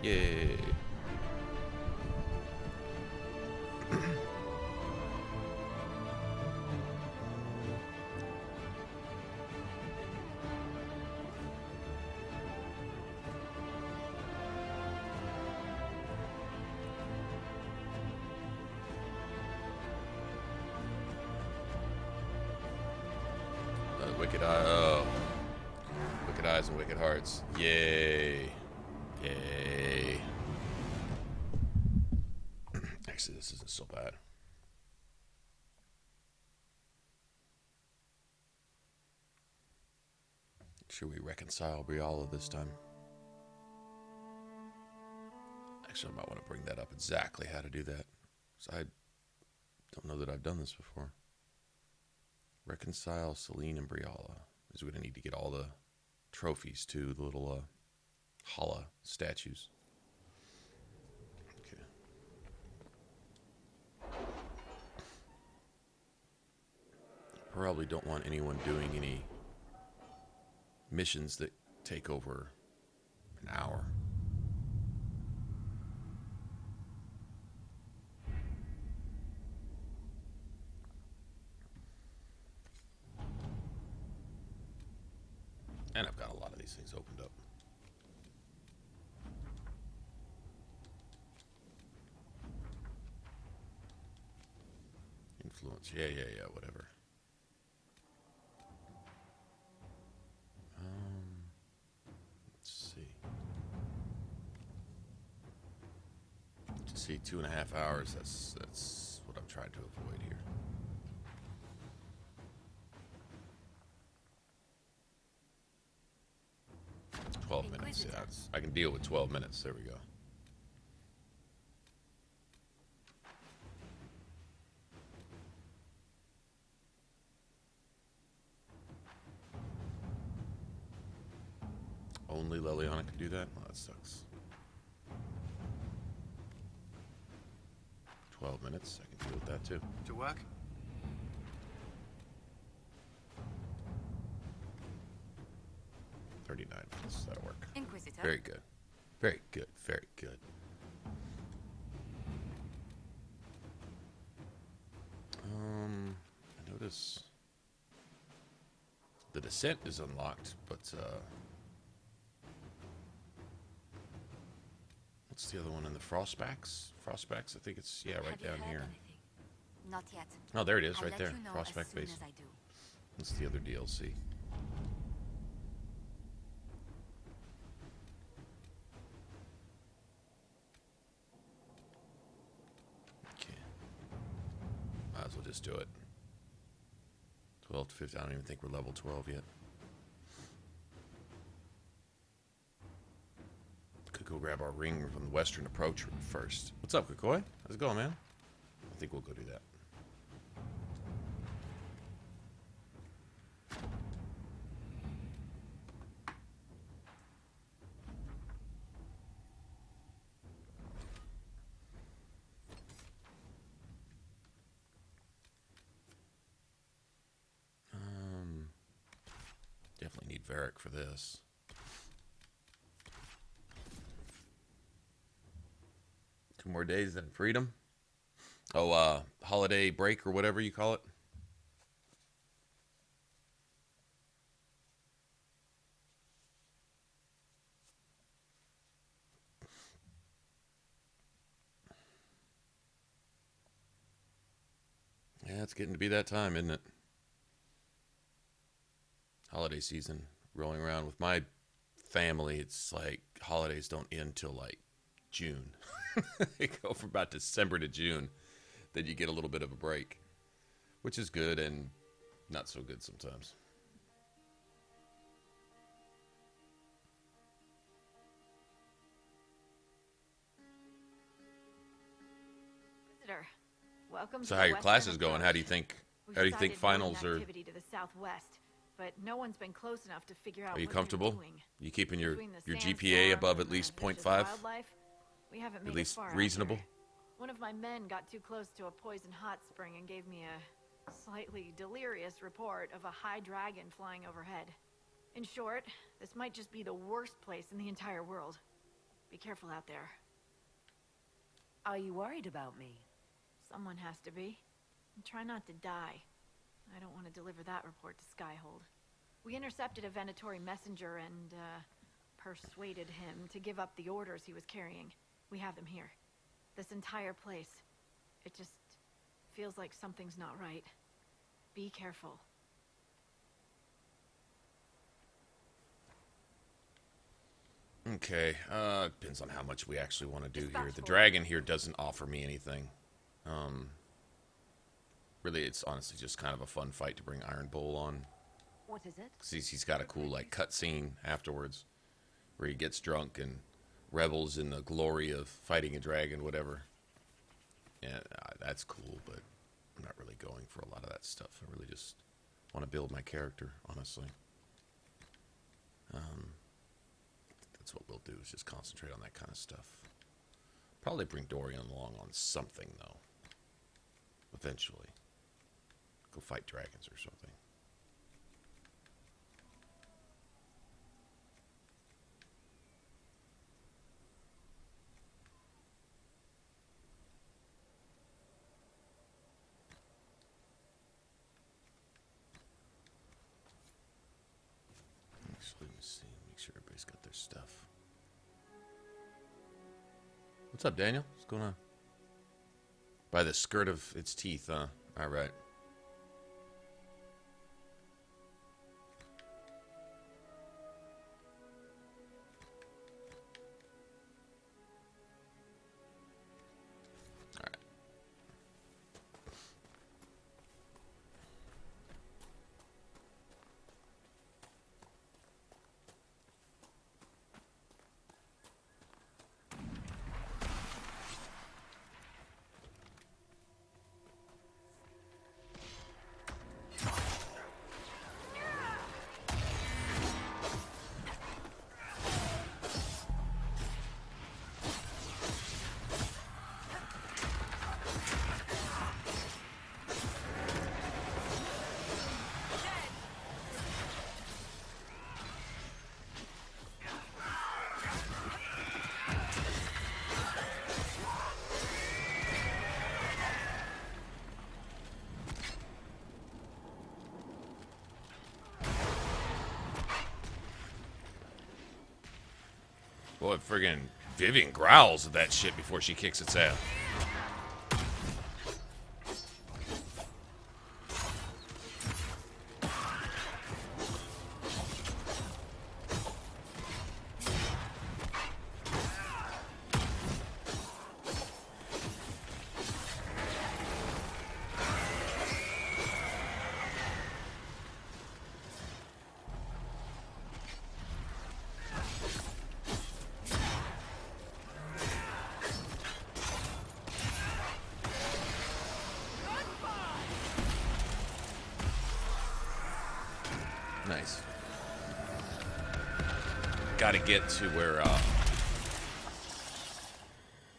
Yay. Wicked Eye. Oh. Wicked Eyes and Wicked Hearts. Yay. Yay. Actually, this isn't so bad. Should we reconcile Briala this time? Actually, I might want to bring that up exactly how to do that. Because I don't know that I've done this before. Reconcile Celine and Briala. Because we're going to need to get all the trophies to the little Hala statues. Okay. Probably don't want anyone doing any missions that take over an hour. And I've got a lot of these things opened up. Influence. Yeah, whatever. Let's see. To see 2.5 hours, that's what I'm trying to avoid here. 12 minutes. Yeah, I can deal with 12 minutes. There we go. Only Leliana can do that? Well, that sucks. 12 minutes. I can deal with that too. To work? That'll work. Inquisitor. Very good. Very good. Very good. I notice the descent is unlocked, but what's the other one in the Frostbacks? Frostbacks, I think it's right down here. Anything? Not yet. Oh, there it is, I'll right let there. you know Frostback as soon base. as I do. That's the other DLC. Might as well just do it. 12 to 15. I don't even think we're level 12 yet. Could go grab our ring from the western approach first. What's up, Kukoi? How's it going, man? I think we'll go do that. Definitely need Varric for this. Two more days, then freedom. Oh, holiday break or whatever you call it. Yeah, it's getting to be that time, isn't it? Holiday season rolling around with my family. It's like holidays don't end till like June. They go from about December to June. Then you get a little bit of a break, which is good and not so good sometimes. Visitor, welcome. So how your class is going? How do you think? How do you think finals are? Activity to the southwest, but no one's been close enough to figure out. Are you what they're comfortable? doing. You keeping your Between the GPA sandstorm above and at least the 0.5? vicious wildlife, we haven't made At it least far out reasonable? here. One of my men got too close to a poison hot spring and gave me a slightly delirious report of a high dragon flying overhead. In short, this might just be the worst place in the entire world. Be careful out there. Are you worried about me? Someone has to be. And try not to die. I don't want to deliver that report to Skyhold. We intercepted a Venatori messenger and, persuaded him to give up the orders he was carrying. We have them here. This entire place. It just feels like something's not right. Be careful. Okay, depends on how much we actually want to do here. The Dispatchful. dragon here doesn't offer me anything. Really, it's honestly just kind of a fun fight to bring Iron Bull on. What is it? 'Cause he's got a cool, like, cutscene afterwards where he gets drunk and revels in the glory of fighting a dragon, whatever. And that's cool, but I'm not really going for a lot of that stuff. I really just want to build my character, honestly. That's what we'll do, is just concentrate on that kind of stuff. Probably bring Dorian along on something, though. Eventually. Go fight dragons or something. Actually, let me see. Make sure everybody's got their stuff. What's up, Daniel? What's going on? By the skirt of its teeth, huh? Alright. Alright. Boy, friggin' Vivian growls at that shit before she kicks its ass. Nice. Got to get to where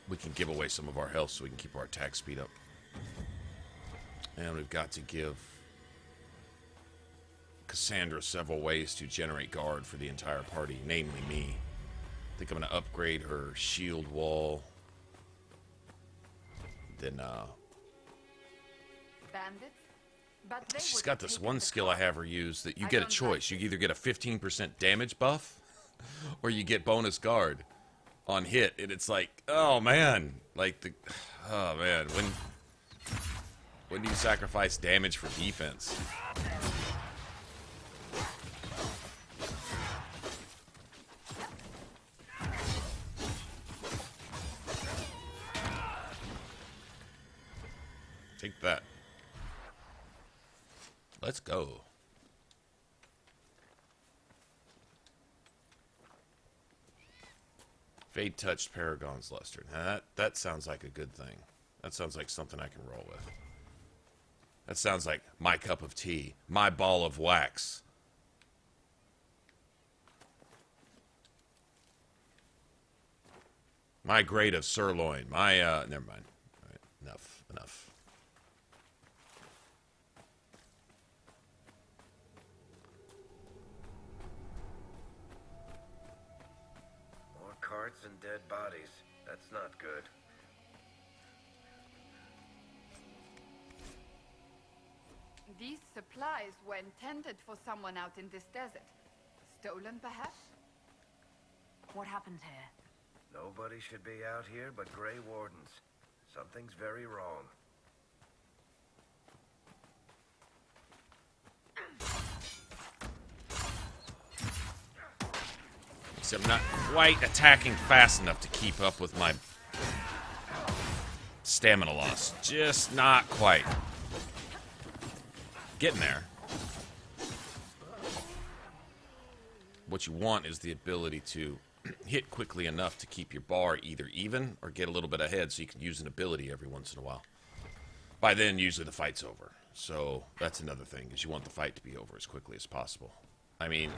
we can give away some of our health so we can keep our attack speed up. And we've got to give Cassandra several ways to generate guard for the entire party, namely me. I think I'm going to upgrade her shield wall. Then, Bandits? But they she's would got have this taken one the skill I car. have her use that you I get a don't choice. like You either get a 15% damage buff or you get bonus guard on hit. And it's like, oh man. Like the oh man, when do you sacrifice damage for defense? Take that. Let's go. Fade touched Paragon's luster. Now that sounds like a good thing. That sounds like something I can roll with. That sounds like my cup of tea. My ball of wax. My grade of sirloin. My, never mind. All right, enough. More cards parts and dead bodies. That's not good. These supplies were intended for someone out in this desert. Stolen, perhaps? What happened here? Nobody should be out here but Grey Wardens. Something's very wrong. Except I'm not quite attacking fast enough to keep up with my stamina loss. Just not quite. Getting there. What you want is the ability to hit quickly enough to keep your bar either even or get a little bit ahead so you can use an ability every once in a while. By then, usually the fight's over. So that's another thing, is you want the fight to be over as quickly as possible. I mean,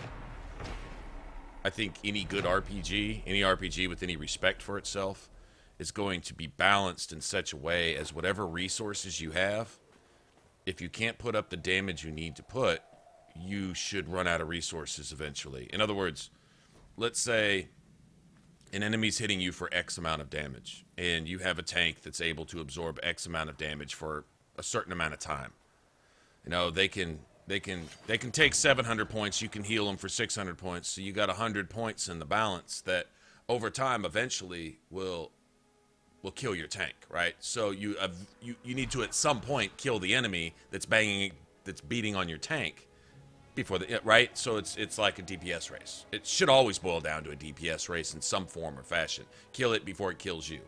I think any good RPG, any RPG with any respect for itself, is going to be balanced in such a way as whatever resources you have, if you can't put up the damage you need to put, you should run out of resources eventually. In other words, let's say an enemy's hitting you for X amount of damage, and you have a tank that's able to absorb X amount of damage for a certain amount of time. You know, they can take 700 points, you can heal them for 600 points, so you got 100 points in the balance that over time eventually will kill your tank, right? So you need to at some point kill the enemy that's beating on your tank before the right. So it's like a DPS race. It should always boil down to a DPS race in some form or fashion. Kill it before it kills you,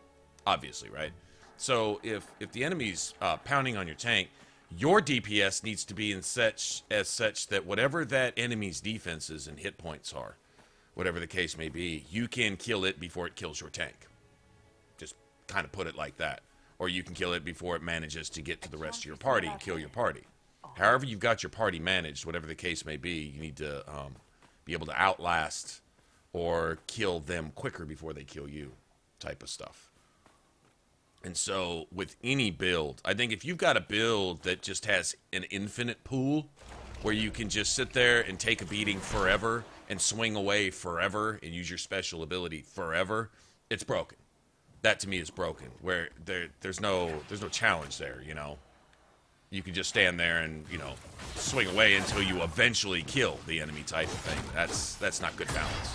obviously, right? So if the enemy's pounding on your tank, your DPS needs to be such that whatever that enemy's defenses and hit points are, whatever the case may be, you can kill it before it kills your tank. Just kind of put it like that. Or you can kill it before it manages to get to the rest of your party and kill your party. However you've got your party managed, whatever the case may be, you need to be able to outlast or kill them quicker before they kill you type of stuff. And so with any build, I think if you've got a build that just has an infinite pool where you can just sit there and take a beating forever and swing away forever and use your special ability forever, it's broken. That to me is broken, where there's no challenge there, you know. You can just stand there and, you know, swing away until you eventually kill the enemy type of thing. That's not good balance.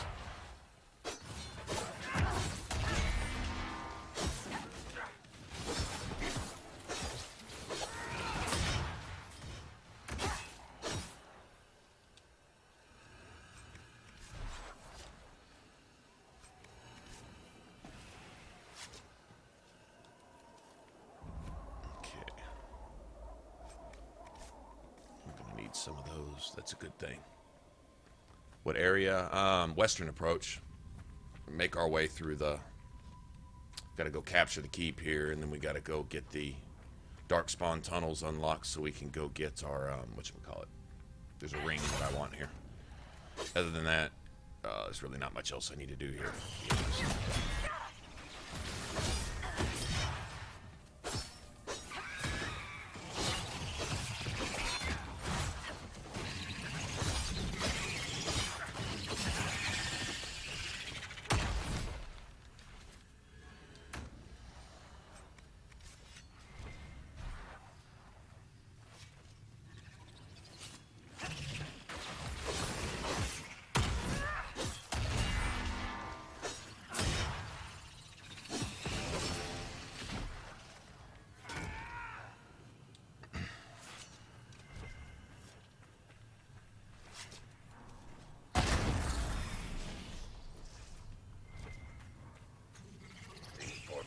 Some of those. That's a good thing. What area? Western approach. Make our way through the... Got to go capture the keep here, and then we got to go get the darkspawn tunnels unlocked so we can go get our... whatchamacallit. There's a ring that I want here. Other than that, there's really not much else I need to do here.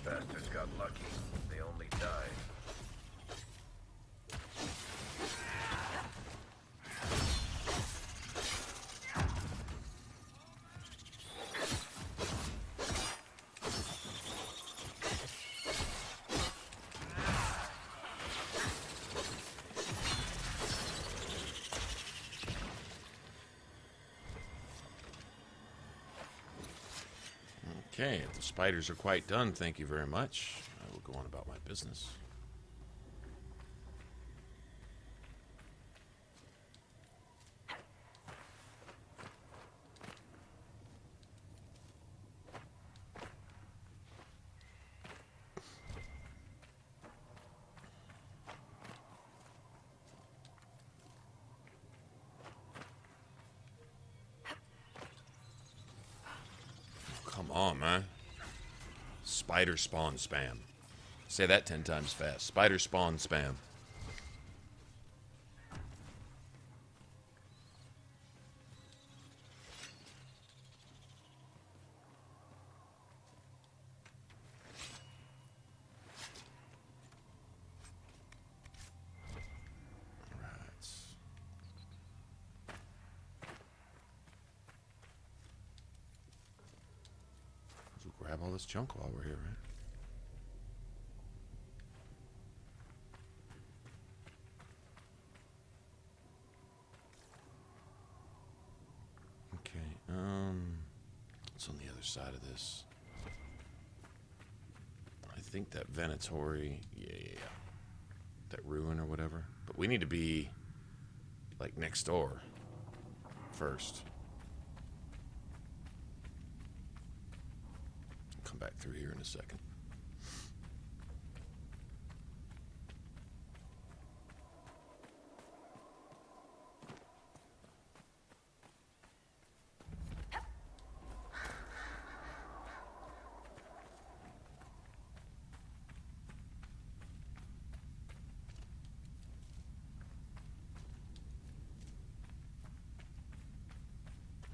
Bastards got lucky. They only died. Okay, if the spiders are quite done, thank you very much. I will go on about my business. Come on, man. Spider spawn spam. Say that 10 times fast. Spider spawn spam. Grab all this junk while we're here, right? Okay, what's on the other side of this? I think that Venatori, yeah. That ruin or whatever. But we need to be, like, next door first. Come back through here in a second.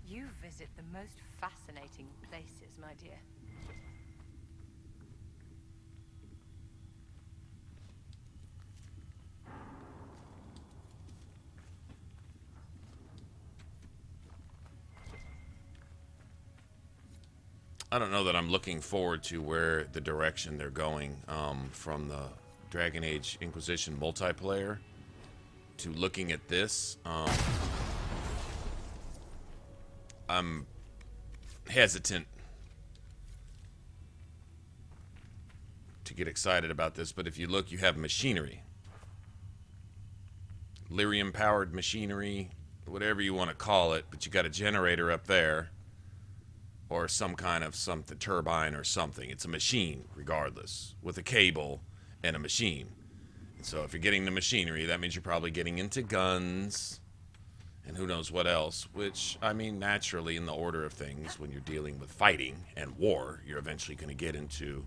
You visit the most fascinating places, my dear. I don't know that I'm looking forward to where the direction they're going from the Dragon Age Inquisition multiplayer to looking at this. I'm hesitant to get excited about this, but if you look, you have machinery. Lyrium-powered machinery, whatever you want to call it, but you got a generator up there. Or some kind of something, turbine or something. It's a machine, regardless, with a cable and a machine. And so if you're getting the machinery, that means you're probably getting into guns and who knows what else. Which, I mean, naturally, in the order of things, when you're dealing with fighting and war, you're eventually going to get into,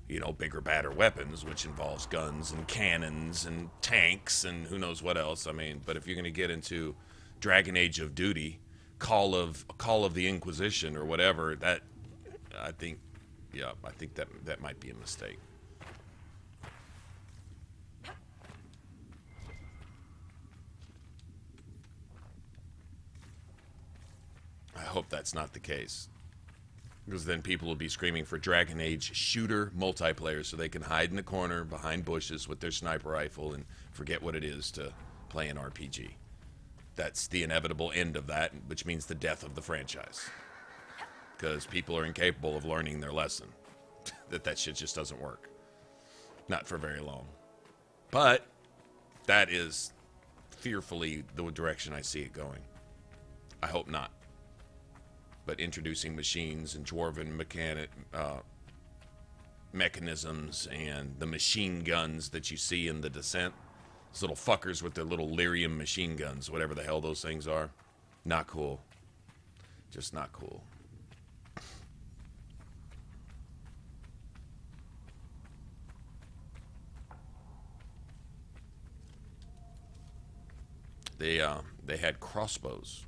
you know, bigger, badder weapons, which involves guns and cannons and tanks and who knows what else. I mean, but if you're going to get into Dragon Age of Duty, Call of the Inquisition or whatever, that I think that might be a mistake. I hope that's not the case, because then people will be screaming for Dragon Age shooter multiplayer so they can hide in the corner behind bushes with their sniper rifle and forget what it is to play an RPG. That's the inevitable end of that, which means the death of the franchise. Because people are incapable of learning their lesson. that shit just doesn't work. Not for very long. But that is fearfully the direction I see it going. I hope not. But introducing machines and dwarven mechanisms and the machine guns that you see in the Descent, those little fuckers with their little lyrium machine guns, whatever the hell those things are. Not cool. Just not cool. They had crossbows.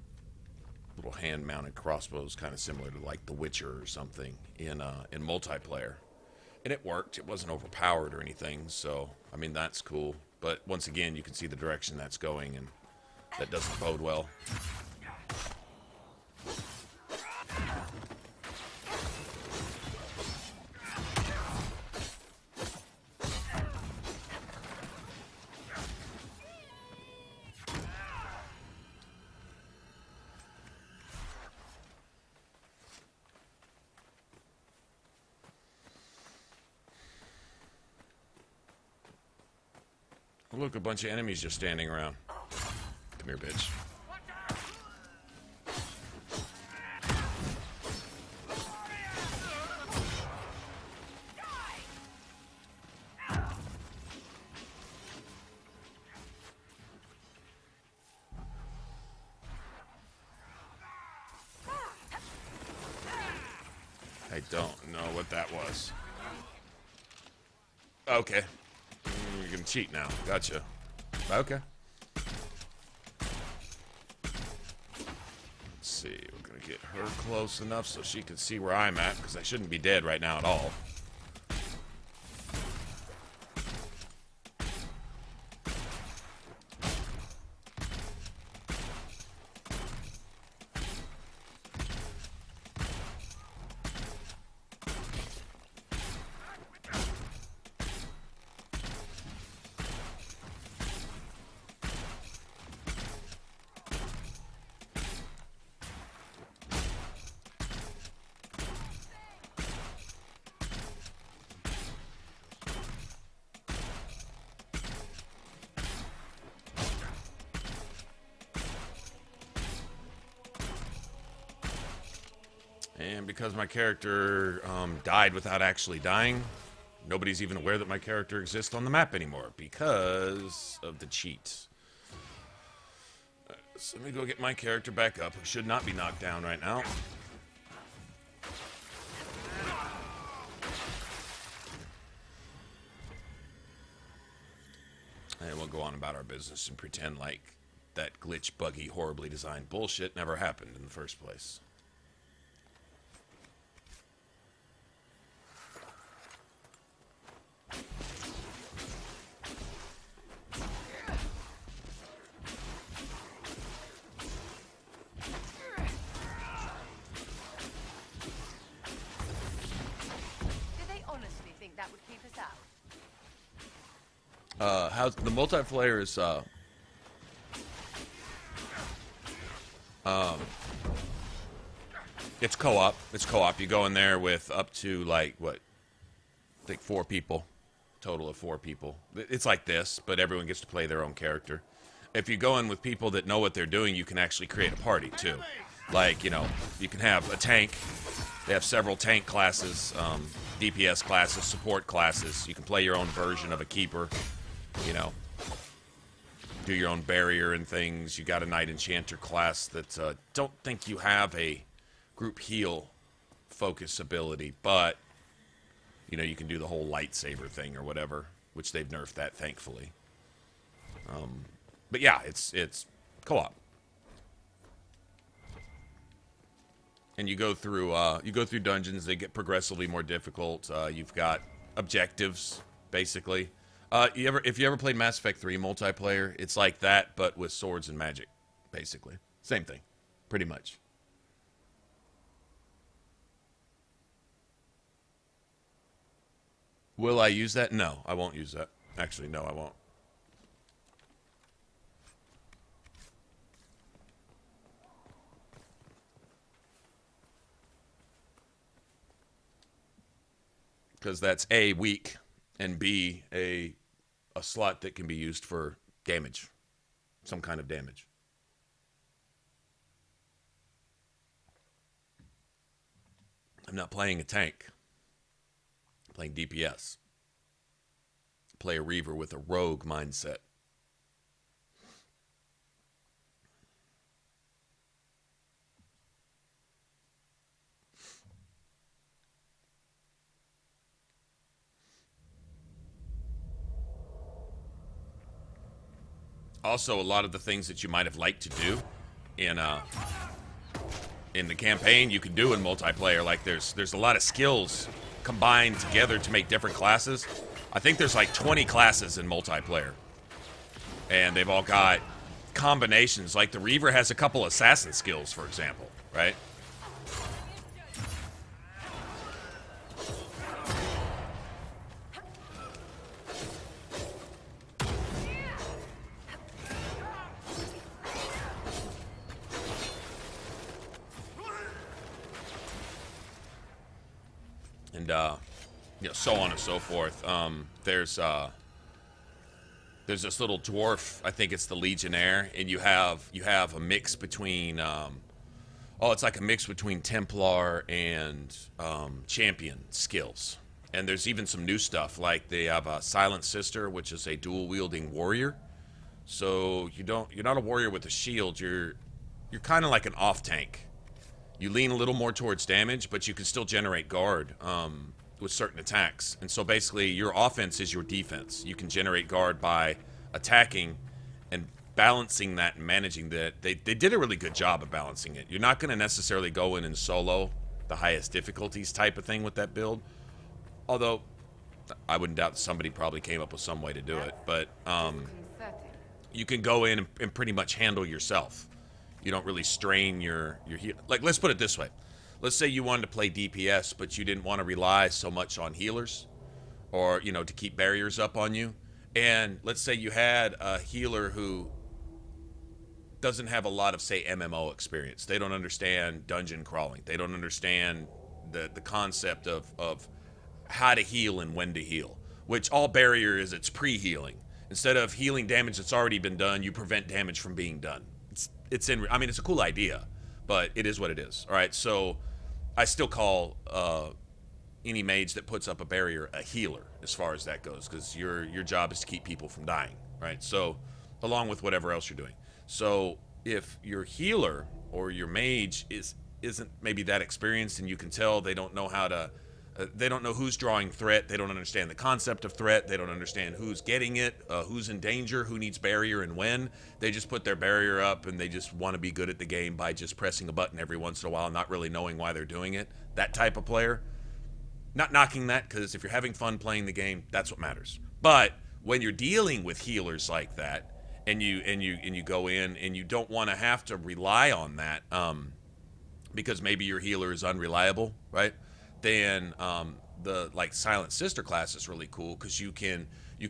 Little hand-mounted crossbows, kind of similar to like The Witcher or something in multiplayer. And it worked. It wasn't overpowered or anything, so, I mean, that's cool. But once again, you can see the direction that's going, and that doesn't bode well. Look, a bunch of enemies just standing around. Come here, bitch. I don't know what that was. Okay. You can cheat now. Gotcha. Okay. Let's see. We're going to get her close enough so she can see where I'm at, because I shouldn't be dead right now at all. And because my character died without actually dying, nobody's even aware that my character exists on the map anymore because of the cheats. So let me go get my character back up, who should not be knocked down right now. And we'll go on about our business and pretend like that glitch, buggy, horribly designed bullshit never happened in the first place. How's the multiplayer is it's co-op. It's co-op. You go in there with up to like what? I think 4 people. Total of 4 people. It's like this, but everyone gets to play their own character. If you go in with people that know what they're doing, you can actually create a party too. Like, you know, you can have a tank. They have several tank classes, DPS classes, support classes. You can play your own version of a keeper. You know, do your own barrier and things. You got a Knight Enchanter class that don't think you have a group heal focus ability, but, you know, you can do the whole lightsaber thing or whatever, which they've nerfed that, thankfully. But yeah, it's co-op. And you go through dungeons. They get progressively more difficult. You've got objectives, basically. If you ever played Mass Effect 3 multiplayer, it's like that, but with swords and magic, basically. Same thing, pretty much. Will I use that? No, I won't use that. Actually, no, I won't. Because that's A, weak, and B, a slot that can be used for damage. Some kind of damage. I'm not playing a tank. I'm playing DPS. Play a Reaver with a rogue mindset. Also, a lot of the things that you might have liked to do in the campaign, you can do in multiplayer. Like there's a lot of skills combined together to make different classes. I think there's like 20 classes in multiplayer, and they've all got combinations. Like the Reaver has a couple assassin skills, for example, right? And you know, so on and so forth. There's this little dwarf. I think it's the Legionnaire, and you have a mix between it's like a mix between Templar and Champion skills. And there's even some new stuff, like they have a Silent Sister, which is a dual wielding warrior. So you're not a warrior with a shield. You're kind of like an off tank. You lean a little more towards damage, but you can still generate guard with certain attacks. And so basically, your offense is your defense. You can generate guard by attacking and balancing that and managing that. They did a really good job of balancing it. You're not going to necessarily go in and solo the highest difficulties type of thing with that build. Although, I wouldn't doubt somebody probably came up with some way to do it. But you can go in and pretty much handle yourself. You don't really strain your heal. Like, let's put it this way. Let's say you wanted to play DPS, but you didn't want to rely so much on healers or, you know, to keep barriers up on you. And let's say you had a healer who doesn't have a lot of, say, MMO experience. They don't understand dungeon crawling. They don't understand the concept of how to heal and when to heal, which all barrier is, it's pre-healing. Instead of healing damage that's already been done, you prevent damage from being done. It's I mean, it's a cool idea, but it is what it is. All right, so I still call any mage that puts up a barrier a healer as far as that goes, because your job is to keep people from dying, right? So along with whatever else you're doing. So if your healer or your mage isn't maybe that experienced, and you can tell they don't know how to they don't know who's drawing threat. They don't understand the concept of threat. They don't understand who's getting it, who's in danger, who needs barrier and when. They just put their barrier up and they just want to be good at the game by just pressing a button every once in a while, not really knowing why they're doing it. That type of player. Not knocking that, because if you're having fun playing the game, that's what matters. But when you're dealing with healers like that, and you go in and you don't want to have to rely on that, because maybe your healer is unreliable, right? Then the like Silent Sister class is really cool, because you can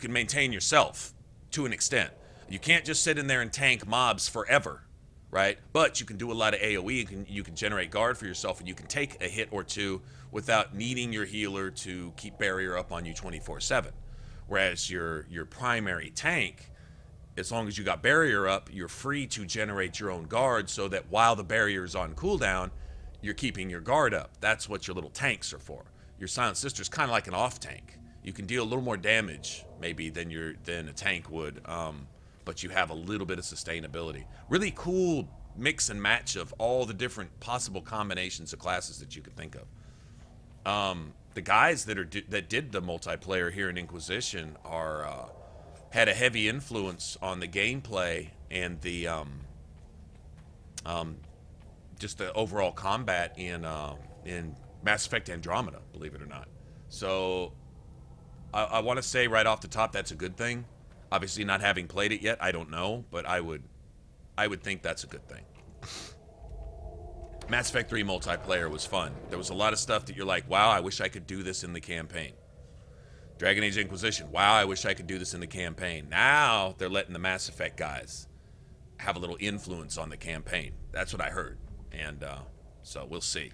maintain yourself to an extent. You can't just sit in there and tank mobs forever, right? But you can do a lot of AoE. You can generate guard for yourself, and you can take a hit or two without needing your healer to keep barrier up on you 24/7. Whereas your primary tank, as long as you got barrier up, you're free to generate your own guard, so that while the barrier is on cooldown, you're keeping your guard up. That's what your little tanks are for. Your Silent Sister is kind of like an off tank. You can deal a little more damage maybe than a tank would, but you have a little bit of sustainability. Really cool mix and match of all the different possible combinations of classes that you could think of. The guys that did the multiplayer here in Inquisition had a heavy influence on the gameplay and the just the overall combat in Mass Effect Andromeda, believe it or not. So I want to say right off the top, that's a good thing. Obviously, not having played it yet, I don't know, but I would think that's a good thing. Mass Effect 3 multiplayer was fun. There was a lot of stuff that you're like, wow, I wish I could do this in the campaign. Dragon Age Inquisition, wow, I wish I could do this in the campaign. Now they're letting the Mass Effect guys have a little influence on the campaign. That's what I heard. And so we'll see.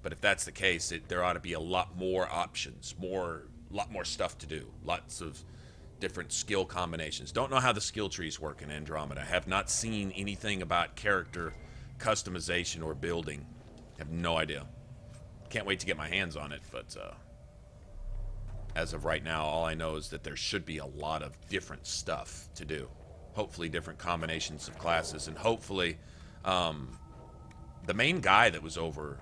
But if that's the case, there ought to be a lot more options, a lot more stuff to do, lots of different skill combinations. Don't know how the skill trees work in Andromeda. Have not seen anything about character customization or building. Have no idea. Can't wait to get my hands on it, but as of right now, all I know is that there should be a lot of different stuff to do. Hopefully different combinations of classes, and hopefully the main guy that was over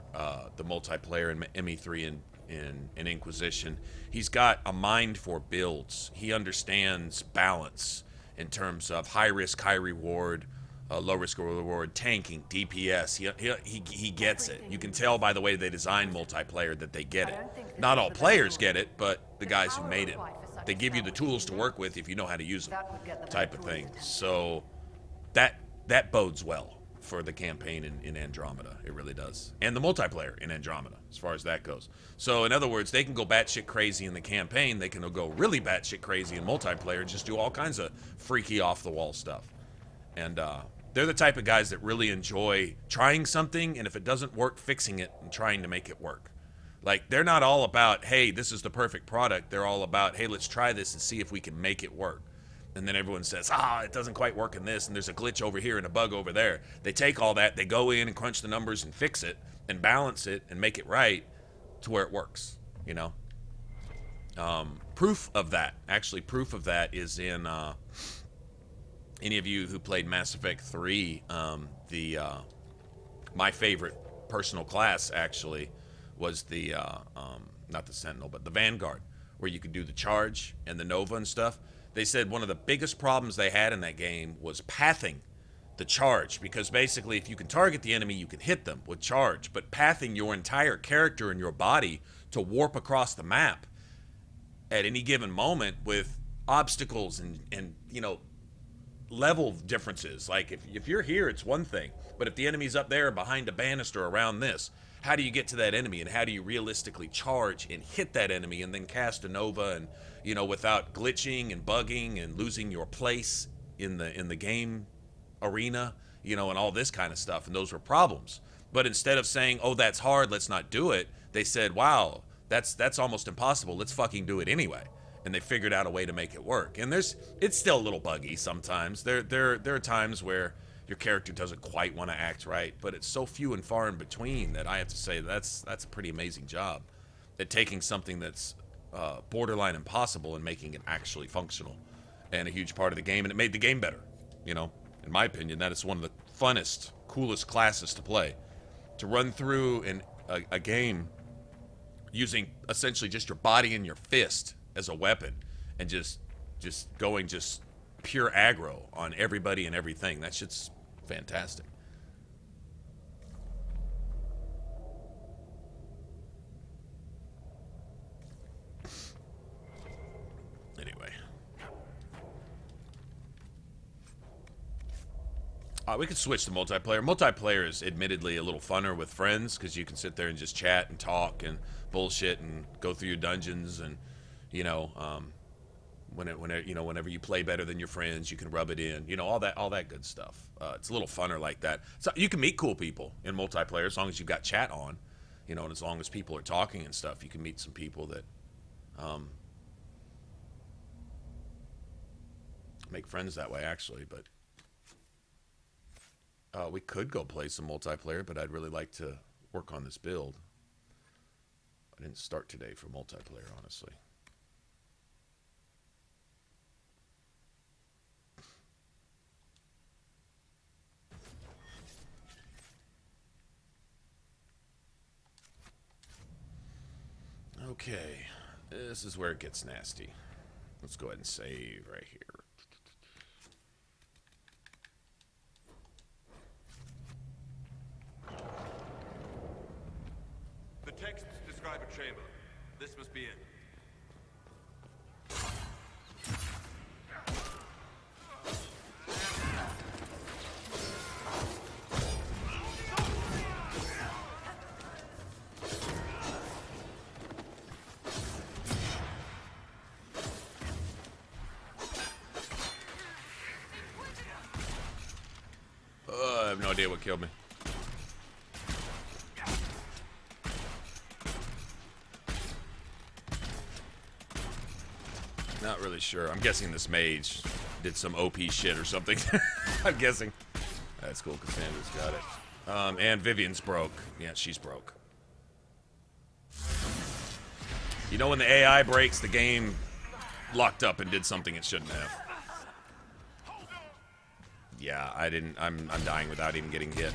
the multiplayer in ME3 in Inquisition, he's got a mind for builds. He understands balance in terms of high risk, high reward, low risk or reward, tanking, DPS. He gets it. You can tell by the way they design multiplayer that they get it. Not all players get it, but the guys who made it. They give you the tools to work with if you know how to use them, type of thing. So that bodes well for the campaign in Andromeda. It really does. And the multiplayer in Andromeda, as far as that goes. So in other words, they can go batshit crazy in the campaign. They can go really batshit crazy in multiplayer and just do all kinds of freaky off-the-wall stuff. And they're the type of guys that really enjoy trying something, and if it doesn't work, fixing it and trying to make it work. Like, they're not all about, hey, this is the perfect product. They're all about, hey, let's try this and see if we can make it work. And then everyone says, it doesn't quite work in this, and there's a glitch over here and a bug over there. They take all that, they go in and crunch the numbers and fix it and balance it and make it right to where it works, you know? Proof of that is in any of you who played Mass Effect 3, my favorite personal class actually was the not the Sentinel, but the Vanguard, where you could do the charge and the Nova and stuff. They said one of the biggest problems they had in that game was pathing the charge, because basically if you can target the enemy, you can hit them with charge, but pathing your entire character and your body to warp across the map at any given moment with obstacles and you know, level differences. Like if you're here, it's one thing, but if the enemy's up there behind a banister around this, how do you get to that enemy, and how do you realistically charge and hit that enemy and then cast a Nova, and you know, without glitching and bugging and losing your place in the game arena, you know, and all this kind of stuff. And those were problems. But instead of saying, oh, that's hard, let's not do it, they said, wow, that's almost impossible, let's fucking do it anyway. And they figured out a way to make it work. And it's still a little buggy sometimes. There are times where your character doesn't quite want to act right, but it's so few and far in between that I have to say that's a pretty amazing job at taking something that's borderline impossible and making it actually functional and a huge part of the game. And it made the game better. You know, in my opinion, that is one of the funnest, coolest classes to play. To run through a game using essentially just your body and your fist as a weapon, and just going pure aggro on everybody and everything. That shit's fantastic. Anyway. We could switch to multiplayer. Multiplayer is admittedly a little funner with friends, because you can sit there and just chat and talk and bullshit and go through your dungeons, and you know, whenever you play better than your friends, you can rub it in, you know, all that good stuff. It's a little funner like that. So you can meet cool people in multiplayer as long as you've got chat on, you know, and as long as people are talking and stuff, you can meet some people that make friends that way, actually. But we could go play some multiplayer, but I'd really like to work on this build. I didn't start today for multiplayer, honestly. Okay, this is where it gets nasty. Let's go ahead and save right here. The texts describe a chamber. This must be it. I have no idea what killed me. Not really sure. I'm guessing this mage did some OP shit or something. I'm guessing. That's cool. Cassandra's got it. And Vivian's broke. Yeah, she's broke. You know, when the AI breaks, the game locked up and did something it shouldn't have. Yeah, I'm dying without even getting hit.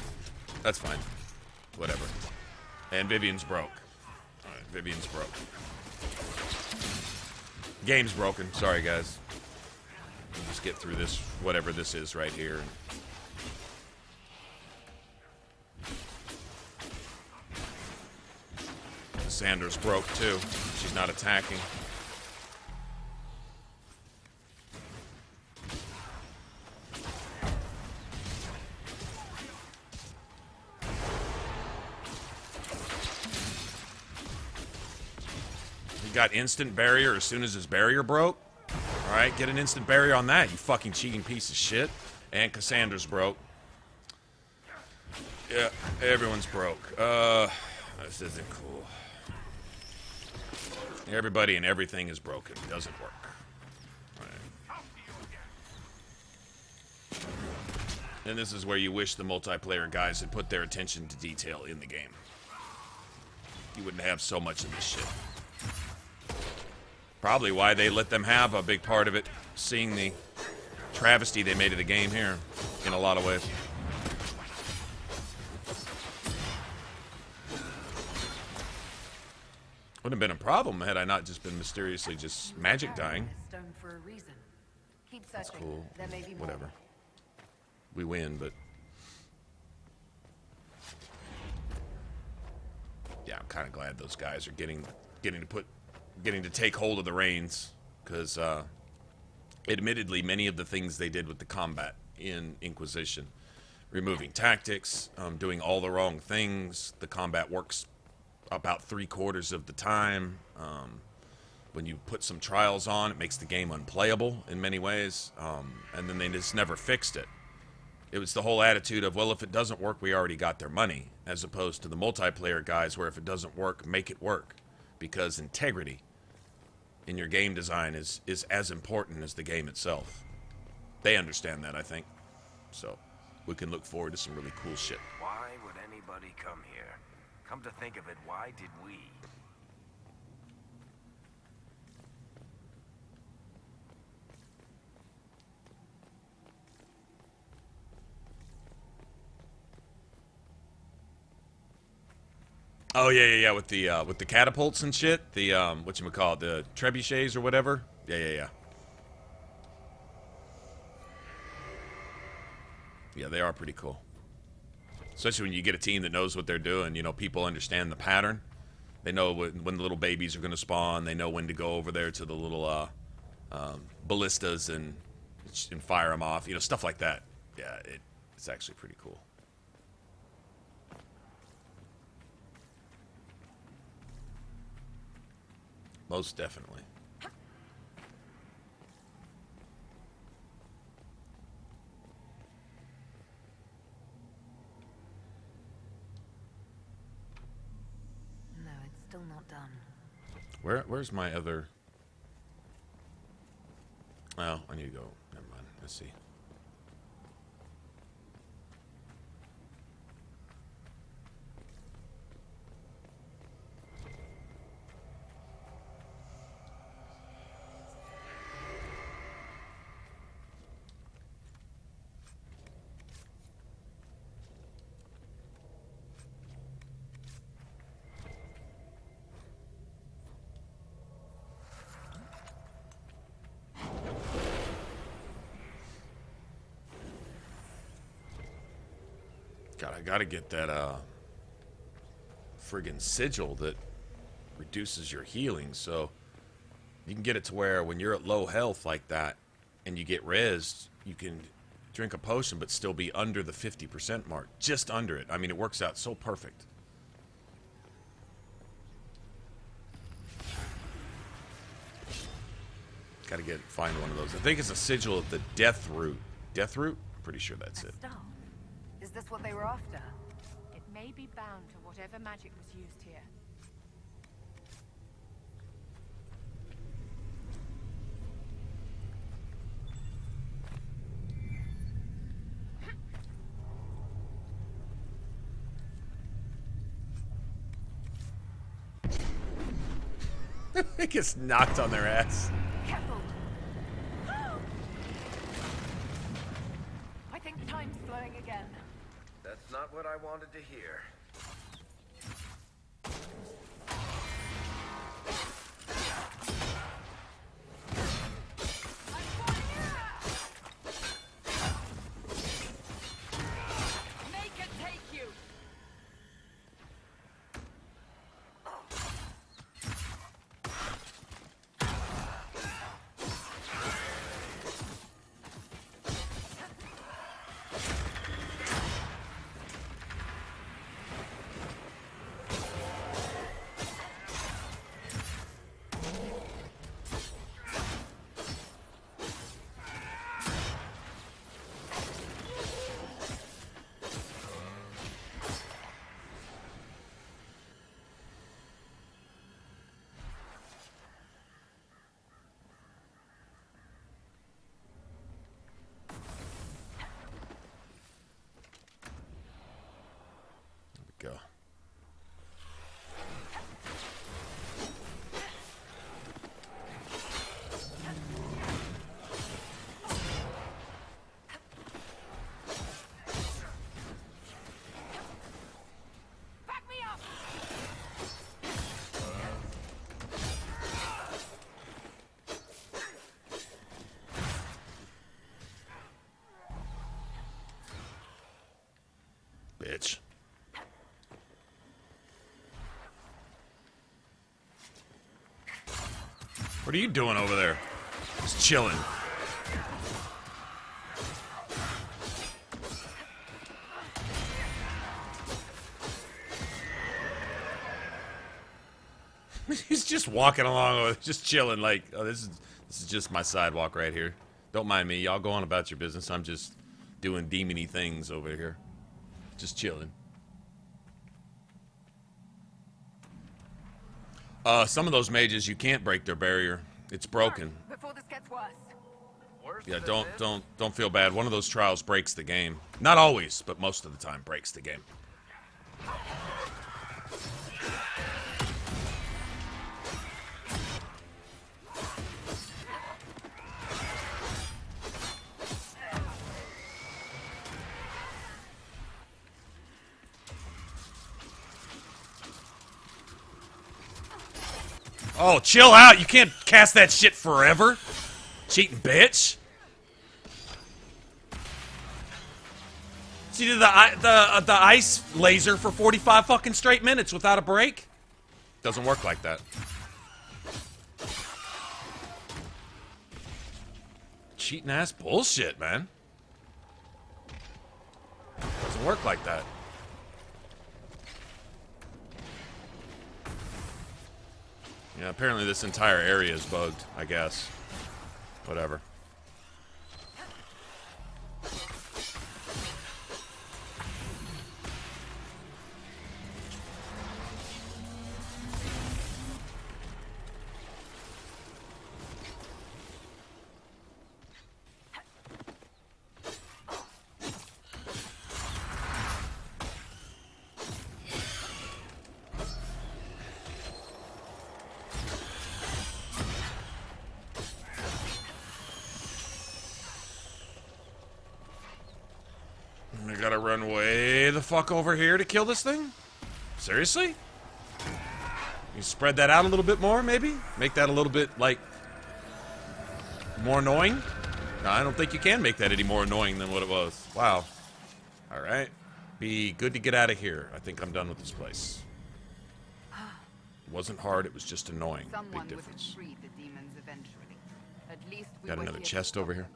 That's fine. Whatever. And Vivian's broke. Alright, Vivian's broke. Game's broken. Sorry, guys. We'll just get through this, whatever this is right here. Cassandra's broke, too. She's not attacking. Got instant barrier as soon as his barrier broke. Alright, get an instant barrier on that, you fucking cheating piece of shit. And Cassandra's broke. Yeah, everyone's broke. This isn't cool. Everybody and everything is broken. It doesn't work. Right. And this is where you wish the multiplayer guys had put their attention to detail in the game. You wouldn't have so much of this shit. Probably why they let them have a big part of it, seeing the travesty they made of the game here, in a lot of ways. Wouldn't have been a problem had I not just been mysteriously just magic dying. Stone for a reason. Keep searching. That's cool. There may be more. Whatever. We win, but yeah, I'm kind of glad those guys are getting to take hold of the reins, because admittedly, many of the things they did with the combat in Inquisition, removing tactics, doing all the wrong things, the combat works about 3/4 of the time. When you put some trials on, it makes the game unplayable in many ways, and then they just never fixed it. It was the whole attitude of, well, if it doesn't work, we already got their money, as opposed to the multiplayer guys where if it doesn't work, make it work, because integrity in your game design is as important as the game itself. They understand that, I think. So we can look forward to some really cool shit. Why would anybody come here? Come to think of it, why did we? Oh yeah, with the catapults and shit. The whatchamacallit, the trebuchets or whatever. Yeah. Yeah, they are pretty cool. Especially when you get a team that knows what they're doing. You know, people understand the pattern. They know when the little babies are going to spawn. They know when to go over there to the little ballistas and fire them off. You know, stuff like that. Yeah, it's actually pretty cool. Most definitely. No, it's still not done. Where's my other? Oh, I need to go. Never mind. Let's see. God, I gotta get that friggin' sigil that reduces your healing, so you can get it to where when you're at low health like that and you get rezzed, you can drink a potion but still be under the 50% mark, just under it. I mean, it works out so perfect. Gotta find one of those. I think it's a sigil of the Death Root. Death Root? Pretty sure that's it. Stop. Is this what they were after? It may be bound to whatever magic was used here. It gets knocked on their ass. Careful! I think time's flowing again. That's not what I wanted to hear. Make it take you! Bitch. What are you doing over there? Just chilling. He's just walking along, just chilling, like, oh, this is just my sidewalk right here. Don't mind me. Y'all go on about your business. I'm just doing demony things over here. Just chilling. Some of those mages, you can't break their barrier. It's broken. Before this gets worse. Yeah, don't feel bad. One of those trials breaks the game. Not always, but most of the time breaks the game. Oh, chill out. You can't cast that shit forever. Cheating bitch. She did the ice laser for 45 fucking straight minutes without a break. Doesn't work like that. Cheating ass bullshit, man. Doesn't work like that. Yeah, apparently this entire area is bugged, I guess. Whatever. I gotta run way the fuck over here to kill this thing? Seriously? You spread that out a little bit more, maybe? Make that a little bit, like, more annoying? No, I don't think you can make that any more annoying than what it was. Wow. Alright. Be good to get out of here. I think I'm done with this place. It wasn't hard, it was just annoying. Big difference. Free the demons eventually. At least we Got were another here chest to over stop here.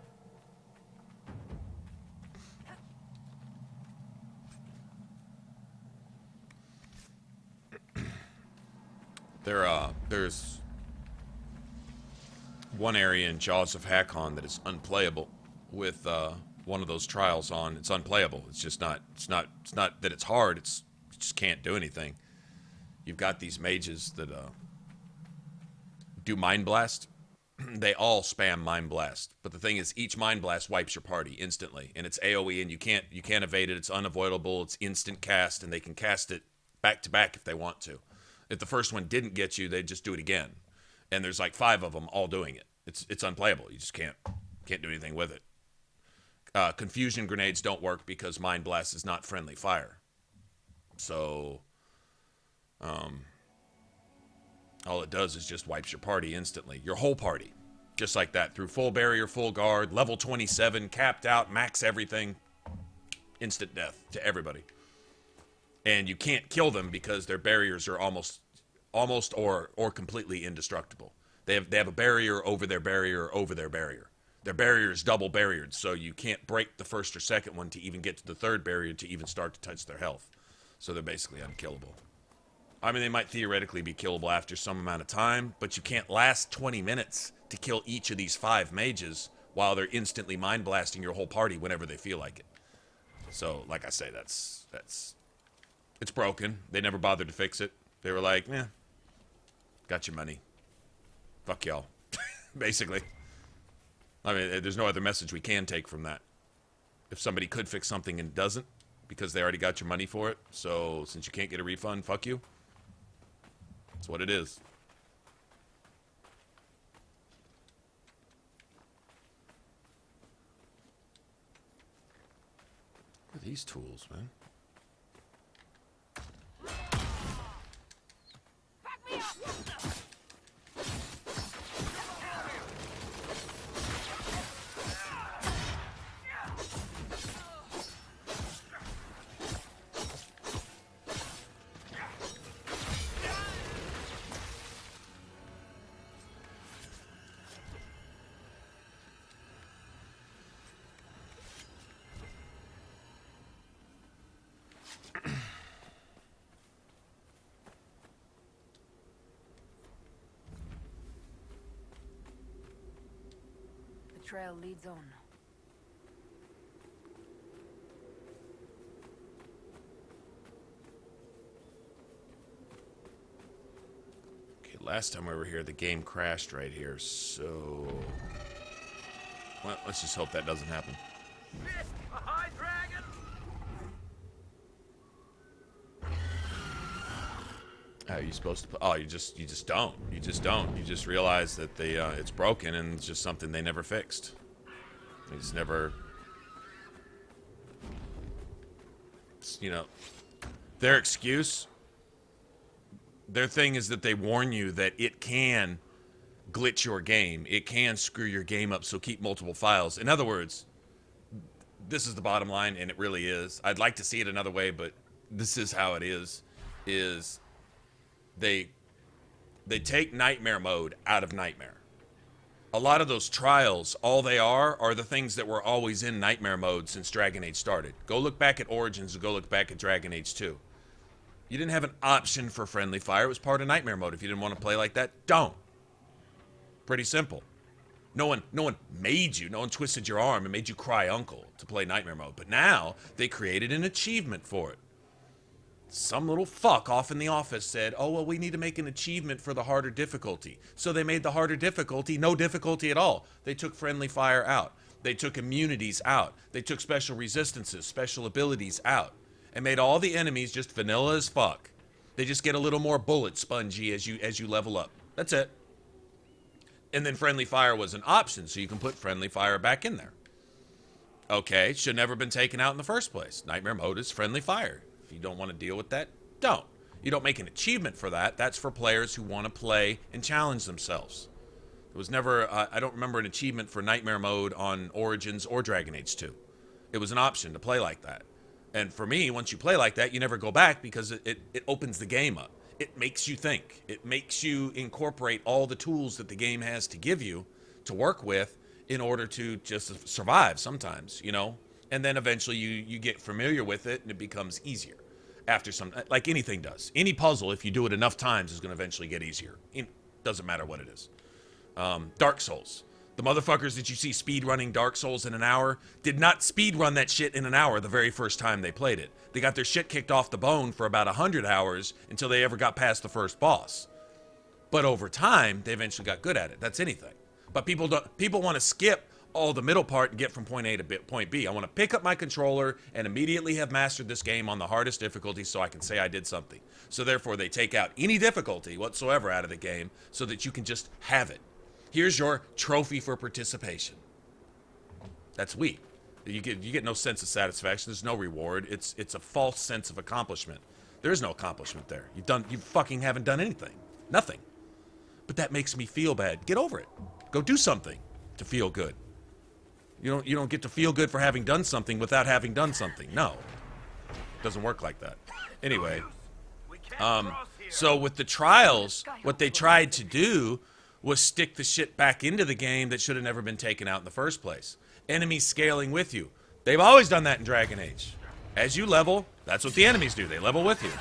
There's one area in Jaws of Hakon that is unplayable with one of those trials on. It's unplayable. It's just not. It's not that it's hard. You just can't do anything. You've got these mages that do Mind Blast. They all spam Mind Blast, but the thing is, each Mind Blast wipes your party instantly, and it's AOE, and you can't evade it. It's unavoidable. It's instant cast, and they can cast it back to back if they want to. If the first one didn't get you, they'd just do it again. And there's like 5 of them all doing it. It's unplayable. You just can't do anything with it. Confusion grenades don't work because Mind Blast is not friendly fire. So, all it does is just wipes your party instantly. Your whole party. Just like that. Through full barrier, full guard, level 27, capped out, max everything. Instant death to everybody. And you can't kill them because their barriers are almost or completely indestructible. They have a barrier over their barrier over their barrier. Their barrier is double barriered, so you can't break the first or second one to even get to the third barrier to even start to touch their health. So they're basically unkillable. I mean, they might theoretically be killable after some amount of time, but you can't last 20 minutes to kill each of these 5 mages while they're instantly mind blasting your whole party whenever they feel like it. So, like I say, that's it's broken. They never bothered to fix it. They were like, got your money. Fuck y'all. Basically. I mean, there's no other message we can take from that. If somebody could fix something and doesn't, because they already got your money for it, so since you can't get a refund, fuck you. That's what it is. What are these tools, man? trail leads on. Okay, last time we were here, the game crashed right here, so... Well, let's just hope that doesn't happen. A high dragon! How are you supposed to? Oh, you just don't. You just don't. You just realize that it's broken and it's just something they never fixed. It's never. You know, their excuse. Their thing is that they warn you that it can glitch your game. It can screw your game up. So keep multiple files. In other words, this is the bottom line, and it really is. I'd like to see it another way, but this is how it is. They take nightmare mode out of nightmare. A lot of those trials, all they are the things that were always in nightmare mode since Dragon Age started. Go look back at Origins and go look back at Dragon Age 2. You didn't have an option for friendly fire. It was part of nightmare mode. If you didn't want to play like that, don't. Pretty simple. No one made you. No one twisted your arm and made you cry uncle to play nightmare mode. But now they created an achievement for it. Some little fuck off in the office said, oh, well, we need to make an achievement for the harder difficulty. So they made the harder difficulty no difficulty at all. They took friendly fire out. They took immunities out. They took special resistances, special abilities out, and made all the enemies just vanilla as fuck. They just get a little more bullet spongy as you level up. That's it. And then friendly fire was an option, so you can put friendly fire back in there. Okay, should never been taken out in the first place. Nightmare mode is friendly fire. If you don't want to deal with that, don't. You don't make an achievement for that. That's for players who want to play and challenge themselves. There was never, I don't remember an achievement for Nightmare mode on Origins or Dragon Age 2. It was an option to play like that. And for me, once you play like that, you never go back because it opens the game up. It makes you think. It makes you incorporate all the tools that the game has to give you to work with in order to just survive sometimes, you know? And then eventually you get familiar with it and it becomes easier after some, like anything does. Any puzzle, if you do it enough times, is going to eventually get easier. It doesn't matter what it is. Dark Souls. The motherfuckers that you see speed running Dark Souls in an hour did not speed run that shit in an hour the very first time they played it. They got their shit kicked off the bone for about 100 hours until they ever got past the first boss. But over time, they eventually got good at it. That's anything. But people want to skip all the middle part and get from point A to point B. I want to pick up my controller and immediately have mastered this game on the hardest difficulty so I can say I did something. So therefore, they take out any difficulty whatsoever out of the game so that you can just have it. Here's your trophy for participation. That's weak. You get no sense of satisfaction. There's no reward. It's a false sense of accomplishment. There's no accomplishment there. You fucking haven't done anything. Nothing. But that makes me feel bad. Get over it. Go do something to feel good. You don't get to feel good for having done something without having done something. No. It doesn't work like that. Anyway, so with the trials, what they tried to do was stick the shit back into the game that should have never been taken out in the first place. Enemies scaling with you. They've always done that in Dragon Age. As you level, that's what the enemies do. They level with you.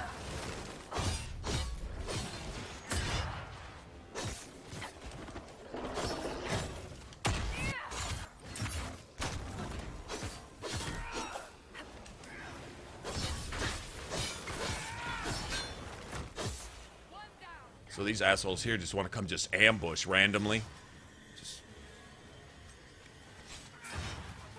So these assholes here just want to come just ambush randomly.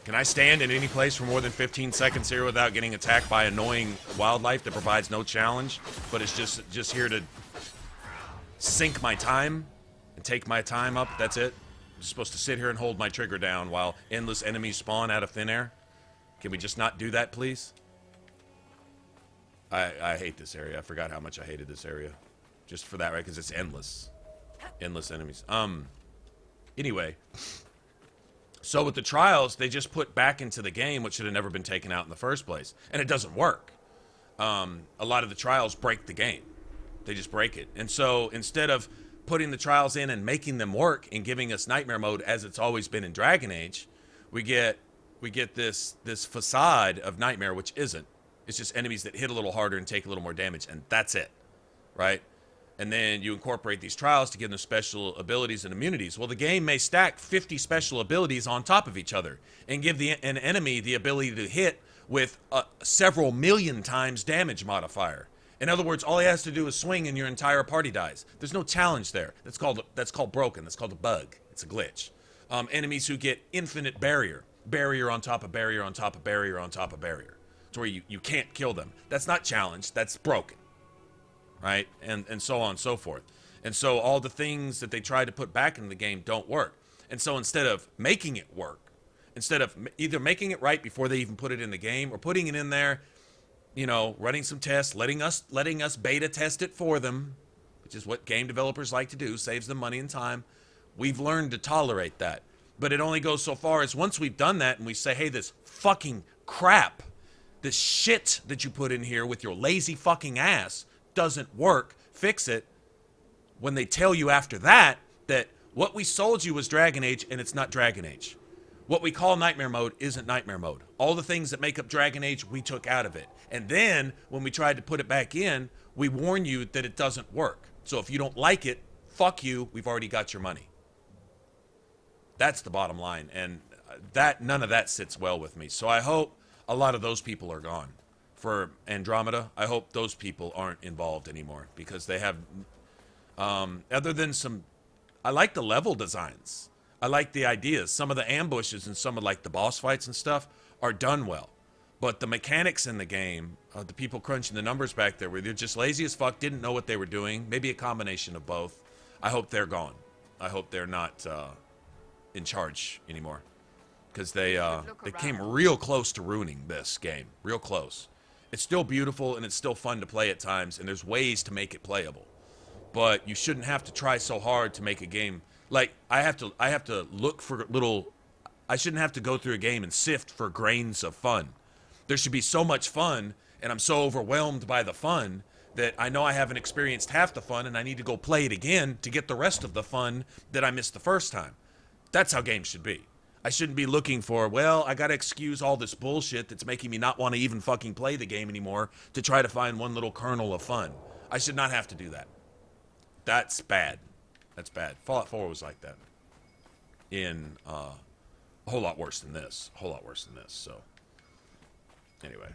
Can I stand in any place for more than 15 seconds here without getting attacked by annoying wildlife that provides no challenge, but it's just here to sink my time and take my time up? That's it? I'm supposed to sit here and hold my trigger down while endless enemies spawn out of thin air? Can we just not do that, please? I hate this area. I forgot how much I hated this area. Just for that, right? Because it's endless. Endless enemies. Anyway. So with the trials, they just put back into the game what should have never been taken out in the first place. And it doesn't work. A lot of the trials break the game. They just break it. And so instead of putting the trials in and making them work and giving us nightmare mode as it's always been in Dragon Age, we get this facade of nightmare, which isn't. It's just enemies that hit a little harder and take a little more damage, and that's it. Right? And then you incorporate these trials to give them special abilities and immunities. Well, the game may stack 50 special abilities on top of each other and give an enemy the ability to hit with a several million times damage modifier. In other words, all he has to do is swing and your entire party dies. There's no challenge there. That's called broken. That's called a bug. It's a glitch. Enemies who get infinite barrier. Barrier on top of barrier on top of barrier on top of barrier. To where you can't kill them. That's not challenged. That's broken. Right? And so on and so forth. And so all the things that they tried to put back into the game don't work. And so instead of making it work, instead of either making it right before they even put it in the game or putting it in there, you know, running some tests, letting us beta test it for them, which is what game developers like to do, saves them money and time. We've learned to tolerate that. But it only goes so far as once we've done that and we say, hey, this fucking crap, this shit that you put in here with your lazy fucking ass doesn't work, fix it. When they tell you after that what we sold you was Dragon Age and it's not Dragon Age. What we call Nightmare Mode isn't Nightmare Mode. All the things that make up Dragon Age, we took out of it. And then when we tried to put it back in, we warn you that it doesn't work. So if you don't like it, fuck you, we've already got your money. That's the bottom line. And none of that sits well with me. So I hope a lot of those people are gone. For Andromeda, I hope those people aren't involved anymore because they have, other than some, I like the level designs. I like the ideas. Some of the ambushes and some of like the boss fights and stuff are done well. But the mechanics in the game, the people crunching the numbers back there, where they're just lazy as fuck, didn't know what they were doing. Maybe a combination of both. I hope they're gone. I hope they're not in charge anymore. Because they came real close to ruining this game. Real close. It's still beautiful and it's still fun to play at times, and there's ways to make it playable. But you shouldn't have to try so hard to make a game. Like, I have to look for little, I shouldn't have to go through a game and sift for grains of fun. There should be so much fun, and I'm so overwhelmed by the fun that I know I haven't experienced half the fun, and I need to go play it again to get the rest of the fun that I missed the first time. That's how games should be. I shouldn't be looking for, well, I gotta excuse all this bullshit that's making me not want to even fucking play the game anymore to try to find one little kernel of fun. I should not have to do that. That's bad. That's bad. Fallout 4 was like that. In a whole lot worse than this. A whole lot worse than this, so. Anyway.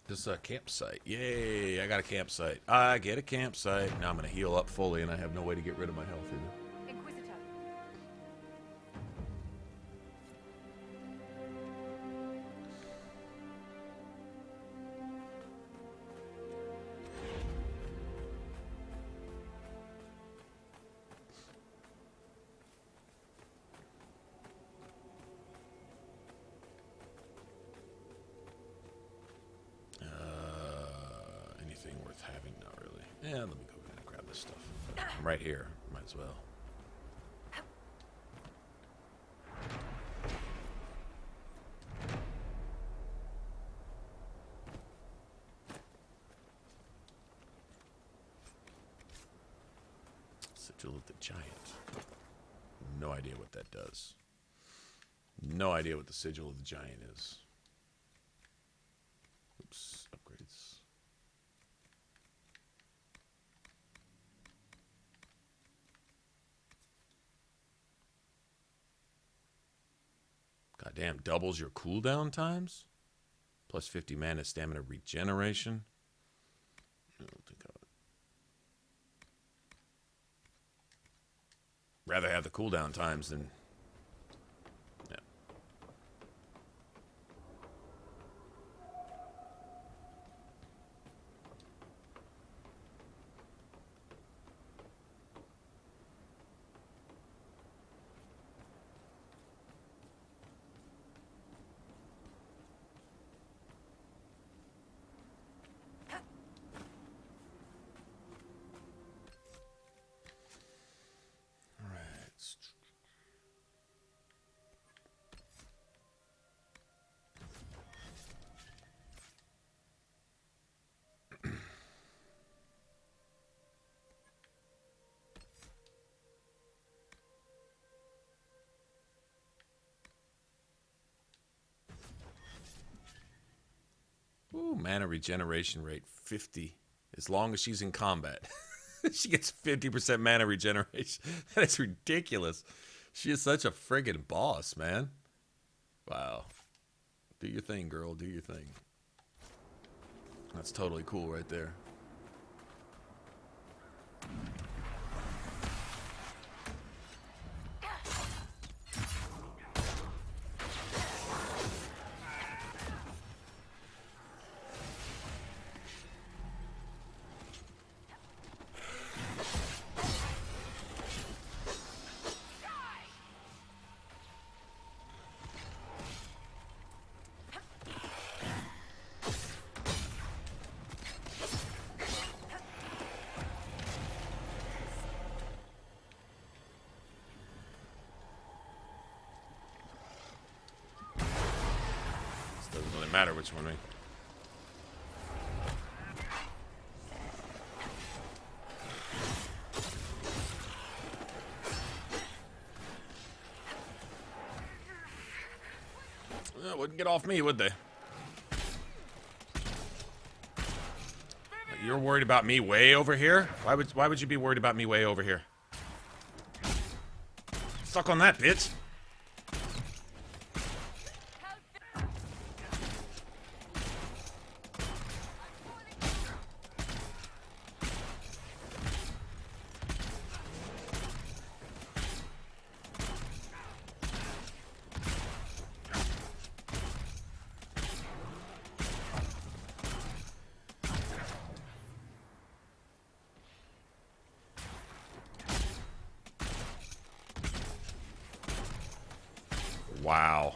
This campsite. Yay, I got a campsite. I get a campsite. Now I'm going to heal up fully, and I have no way to get rid of my health either. Inquisitor. Anything worth having? Not really. Yeah, let me go ahead and grab this stuff. I'm right here. Might as well. Sigil of the Giant. No idea what that does. No idea what the Sigil of the Giant is. Oops, upgrades. Goddamn, doubles your cooldown times? Plus 50 mana stamina regeneration? I don't think I would. Rather have the cooldown times than... Yeah. mana regeneration rate 50 as long as she's in combat. She gets 50% mana regeneration. That is ridiculous. She is such a friggin' boss, man. Wow. Do your thing, girl. Do your thing. That's totally cool right there. Doesn't really matter which one we... Well, wouldn't get off me, would they? You're worried about me way over here? Why would you be worried about me way over here? Suck on that, bitch. Wow.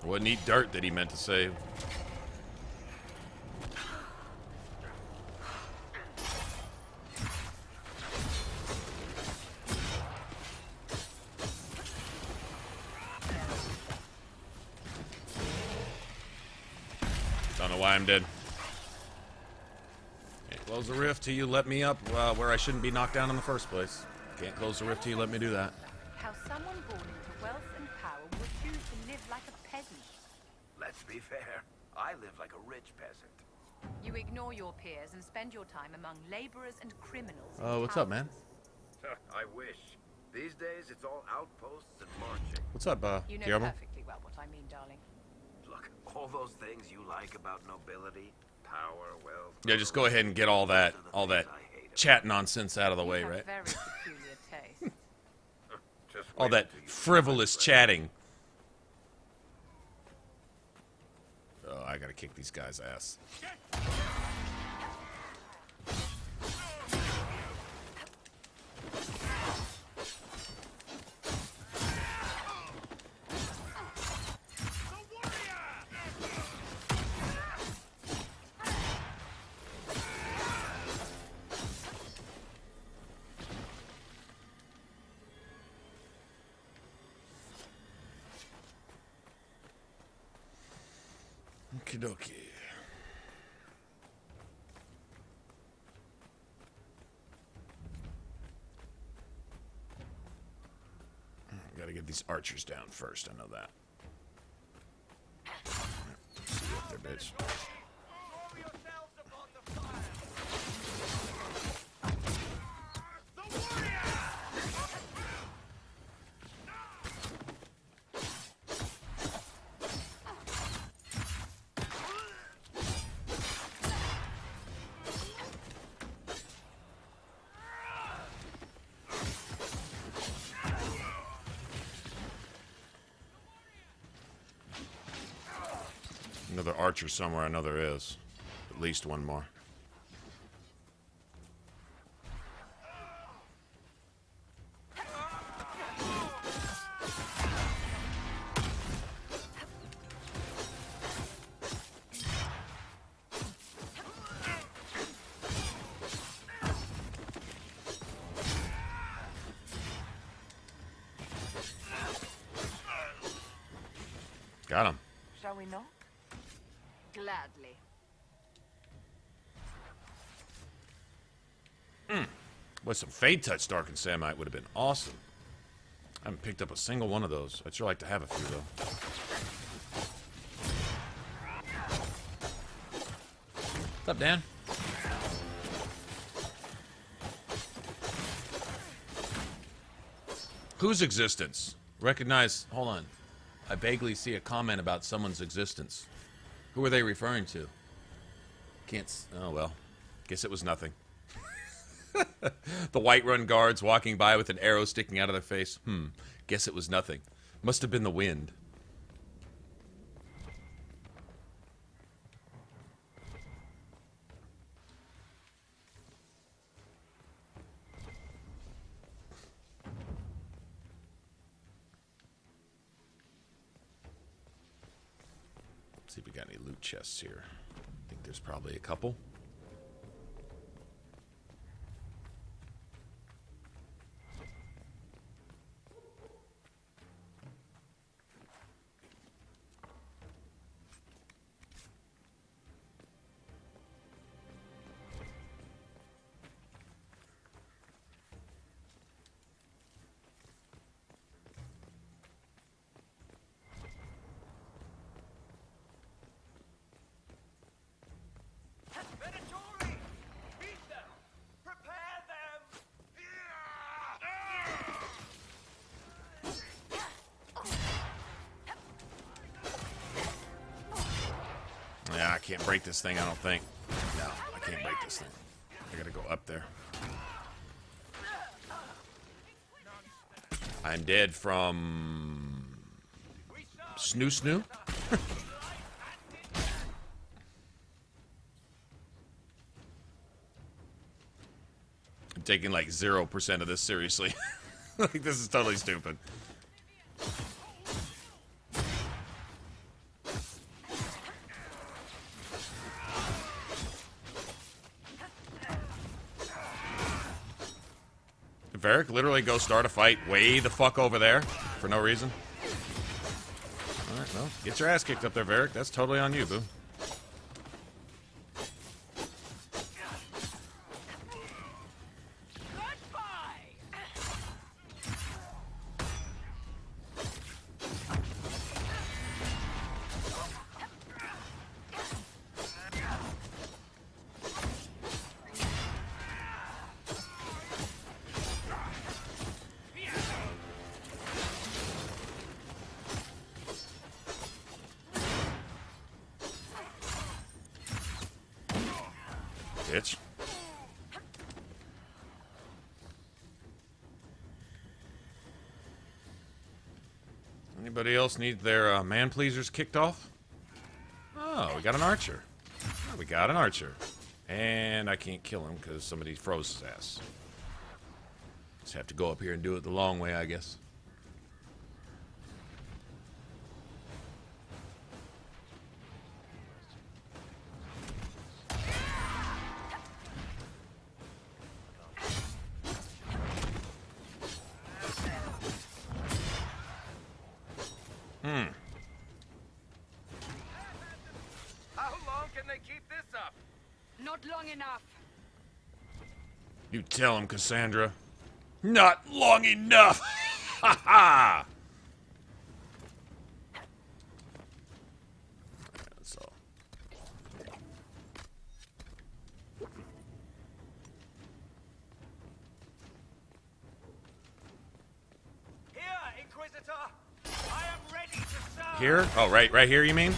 Wouldn't eat dirt that he meant to say. Don't know why I'm dead. Can't close the rift till you let me up where I shouldn't be knocked down in the first place. Can't close the rift till you let me do that. How someone born into wealth and power would choose to live like a peasant. Let's be fair. I live like a rich peasant. You ignore your peers and spend your time among laborers and criminals. Oh, what's up, man? I wish. These days, it's all outposts and marching. What's up, You know Guillermo? perfectly well what I mean, darling. Look, all those things you like about nobility, power, wealth... Yeah, just go ahead and get all that chat nonsense out of the way, You have right? very peculiar taste. Just All wait that till you frivolous see my friend. chatting. Oh, I gotta kick these guys' ass. Okie dokie. Gotta get these archers down first, I know that. See you up there, bitch. Another archer somewhere, I know there is. At least one more. Got him. Shall we knock? Gladly. Boy, some Fade Touch Darkened Samite would have been awesome. I haven't picked up a single one of those. I'd sure like to have a few, though. What's up, Dan? Whose existence? Recognize... Hold on. I vaguely see a comment about someone's existence. Who are they referring to? Can't... Oh, well. Guess it was nothing. The Whiterun guards walking by with an arrow sticking out of their face. Guess it was nothing. Must have been the wind. Let's see if we got any loot chests here. I think there's probably a couple. Yeah, I can't break this thing, I don't think. No, I can't break this thing. I gotta go up there. I'm dead from... Snoo Snoo? I'm taking like 0% of this seriously. Like, this is totally stupid. Varric literally go start a fight way the fuck over there for no reason. Alright, well, get your ass kicked up there, Varric. That's totally on you, boo. Bitch. Anybody else need their man pleasers kicked off? Oh, we got an archer. Oh, we got an archer. And I can't kill him because somebody froze his ass. Just have to go up here and do it the long way, I guess. How long can they keep this up? Not long enough. You tell him, Cassandra. Not long enough! Ha ha! That's all. Here, Inquisitor! I am ready to serve! Here? Oh, right here, you mean?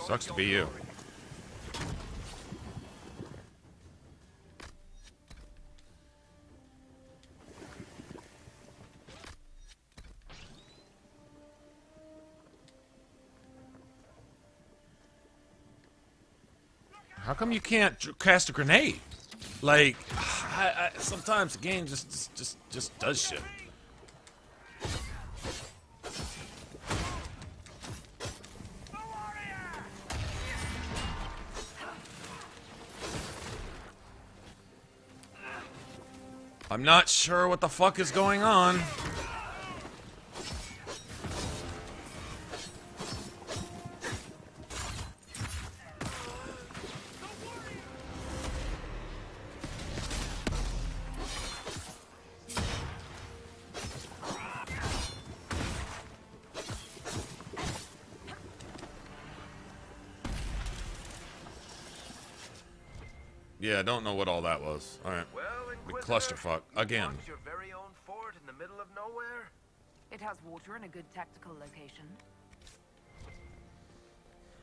Sucks to be you. How come you can't cast a grenade? Like, sometimes the game just does shit. I'm not sure what the fuck is going on. Yeah, I don't know what all that was. All right. Well, The Inquisitor, clusterfuck you again. want your very own fort in the middle of nowhere? It has water and a good tactical location.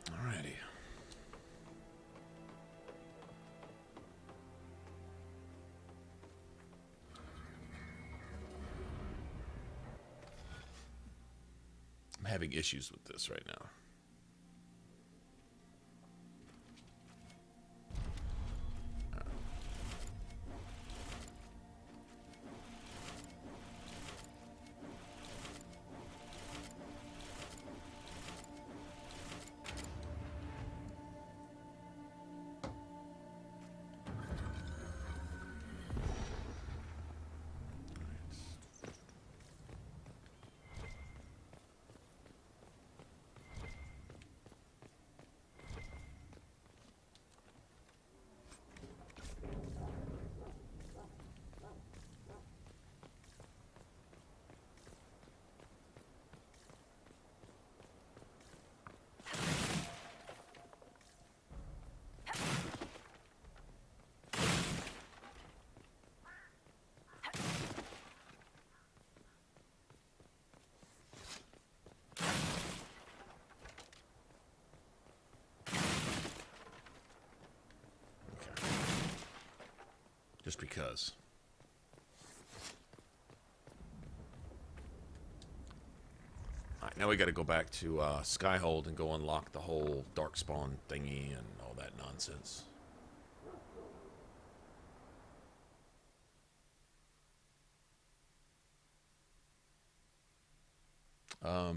Alrighty. I'm having issues with this right now. Just because. Alright, now we gotta go back to Skyhold and go unlock the whole Darkspawn thingy and all that nonsense.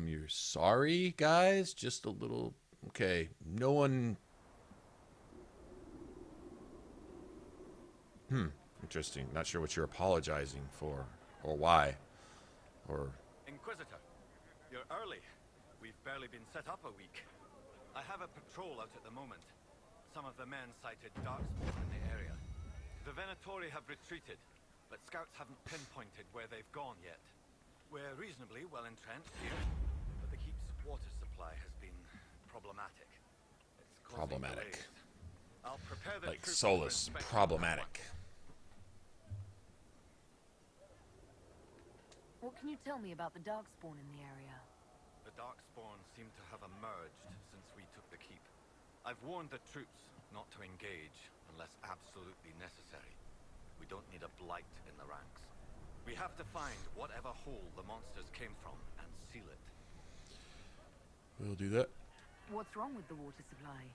You're sorry, guys? Just a little... Okay, no one... Interesting. Not sure what you're apologizing for, or why, or... Inquisitor, you're early. We've barely been set up a week. I have a patrol out at the moment. Some of the men cited Darkspawn in the area. The Venatori have retreated, but scouts haven't pinpointed where they've gone yet. We're reasonably well entrenched here, but the keep's water supply has been problematic. It's causing Problematic. delays. I'll prepare the Like troops Solus, to inspect problematic. What can you tell me about the Darkspawn in the area? The Darkspawn seem to have emerged since we took the keep. I've warned the troops not to engage unless absolutely necessary. We don't need a blight in the ranks. We have to find whatever hole the monsters came from and seal it. We'll do that. What's wrong with the water supply?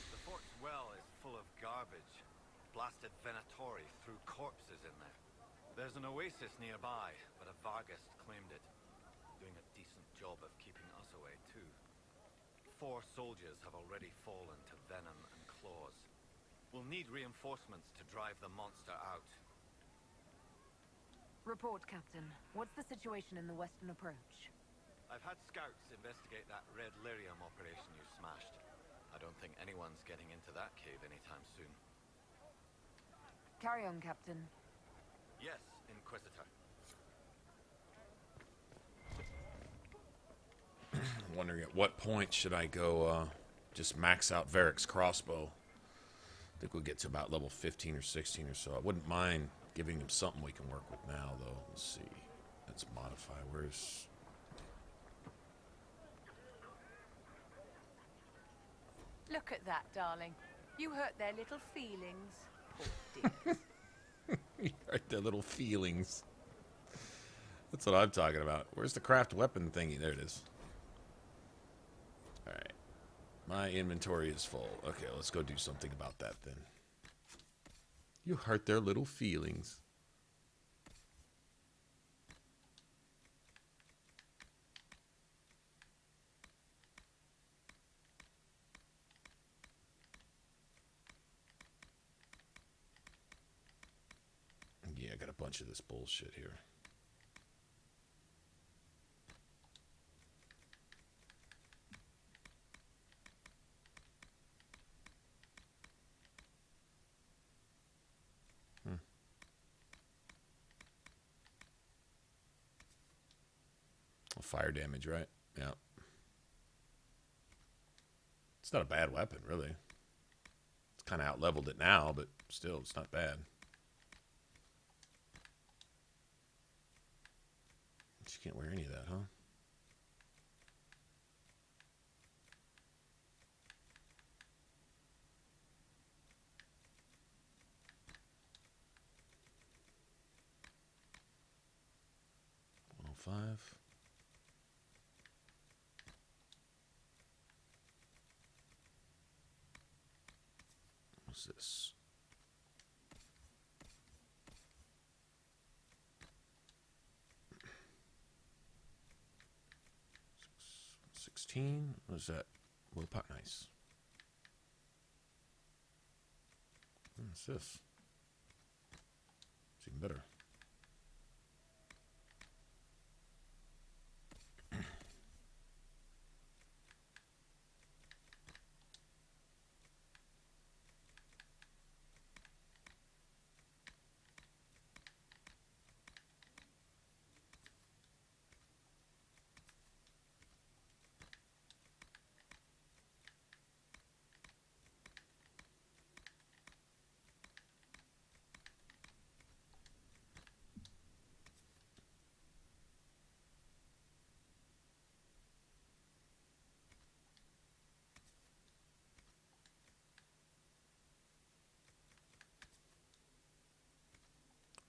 The fort's well is full of garbage. Blasted Venatori threw corpses in there. There's an oasis nearby, but a Vargas claimed it. Doing a decent job of keeping us away, too. 4 soldiers have already fallen to venom and claws. We'll need reinforcements to drive the monster out. Report, Captain. What's the situation in the western approach? I've had scouts investigate that red lyrium operation you smashed. I don't think anyone's getting into that cave anytime soon. Carry on, Captain. Yes, Inquisitor. I'm wondering at what point should I go just max out Varric's crossbow. I think we'll get to about level 15 or 16 or so. I wouldn't mind giving him something we can work with now, though. Let's see. Let's modify. Where's... Look at that, darling. You hurt their little feelings. Poor dears. You hurt their little feelings. That's what I'm talking about. Where's the craft weapon thingy? There it is. Alright. My inventory is full. Okay, let's go do something about that then. You hurt their little feelings. Yeah, I got a bunch of this bullshit here. Fire damage, right? Yeah. It's not a bad weapon, really. It's kind of out-leveled it now, but still, it's not bad. But you can't wear any of that, huh? $105. What's this? $16. What is that? Willpower. Nice. What's this? It's even better.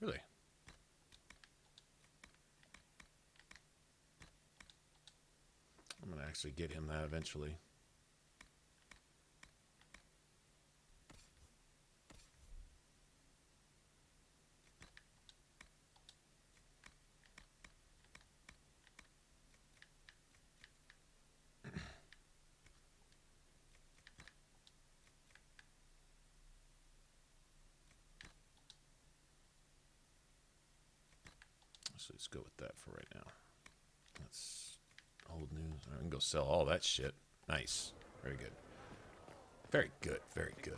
Really? I'm going to actually get him that eventually. So let's go with that for right now. That's old news. I can go sell all that shit. Nice. Very good. Very good. Very good.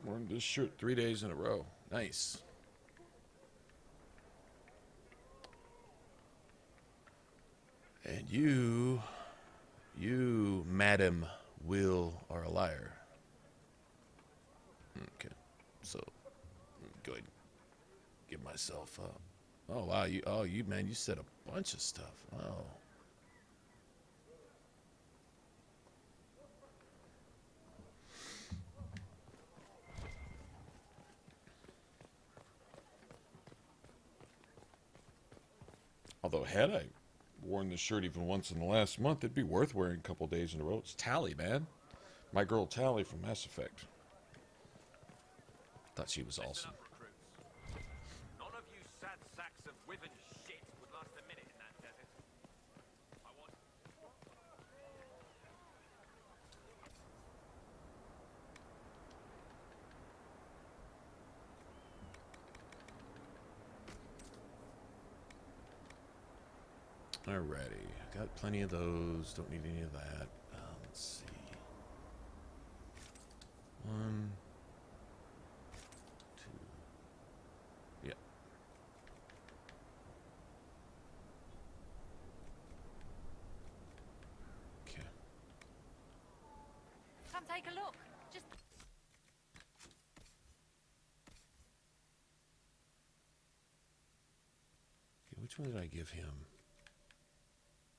Wearing this shirt 3 days in a row. Nice. And you, Madam Will, are a liar. Okay, so go ahead, and give myself up. Oh wow, you man, you said a bunch of stuff. Wow. Although had I worn this shirt even once in the last month, it'd be worth wearing a couple days in a row. It's Tally, man. My girl Tally from Mass Effect. Thought she was awesome. None of you sad sacks of withered shit would last a minute in that desert. I want... Alrighty, got plenty of those. Don't need any of that. Let's see. 1, 2. Yeah. Okay. Come take a look. Just Okay, which one did I give him?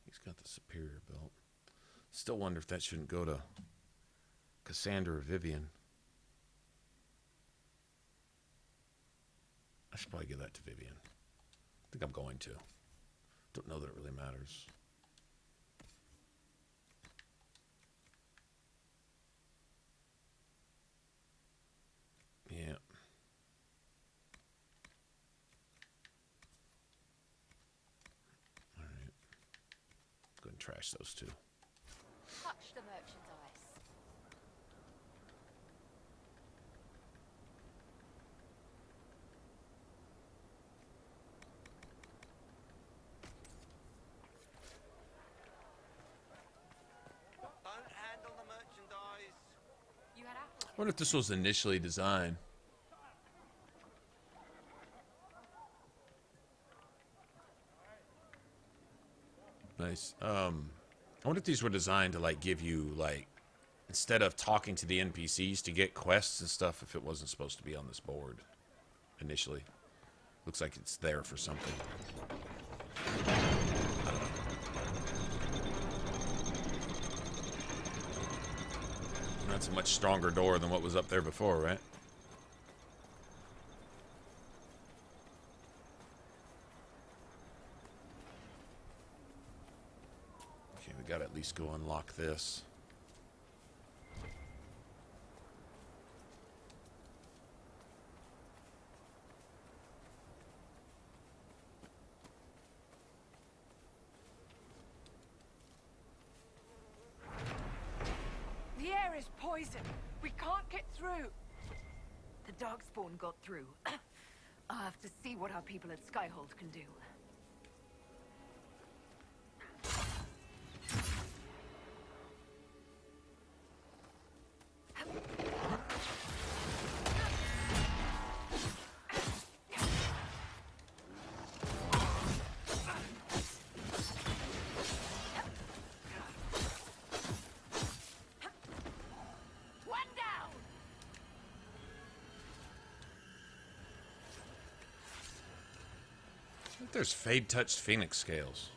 He's got the superior belt. Still wonder if that shouldn't go to Cassandra or Vivian. I should probably give that to Vivian. I think I'm going to. Don't know that it really matters. Yeah. All right. Go ahead and trash those two. Touch the merchandise. Don't handle the merchandise. You had apples. I wonder if this was initially designed. Nice. I wonder if these were designed to like give you like, instead of talking to the NPCs to get quests and stuff, if it wasn't supposed to be on this board initially. Looks like it's there for something. That's a much stronger door than what was up there before, right? Okay, we gotta at least go unlock this. The air is poison. We can't get through. The Darkspawn got through. I'll have to see what our people at Skyhold can do. I think there's fade-touched phoenix scales.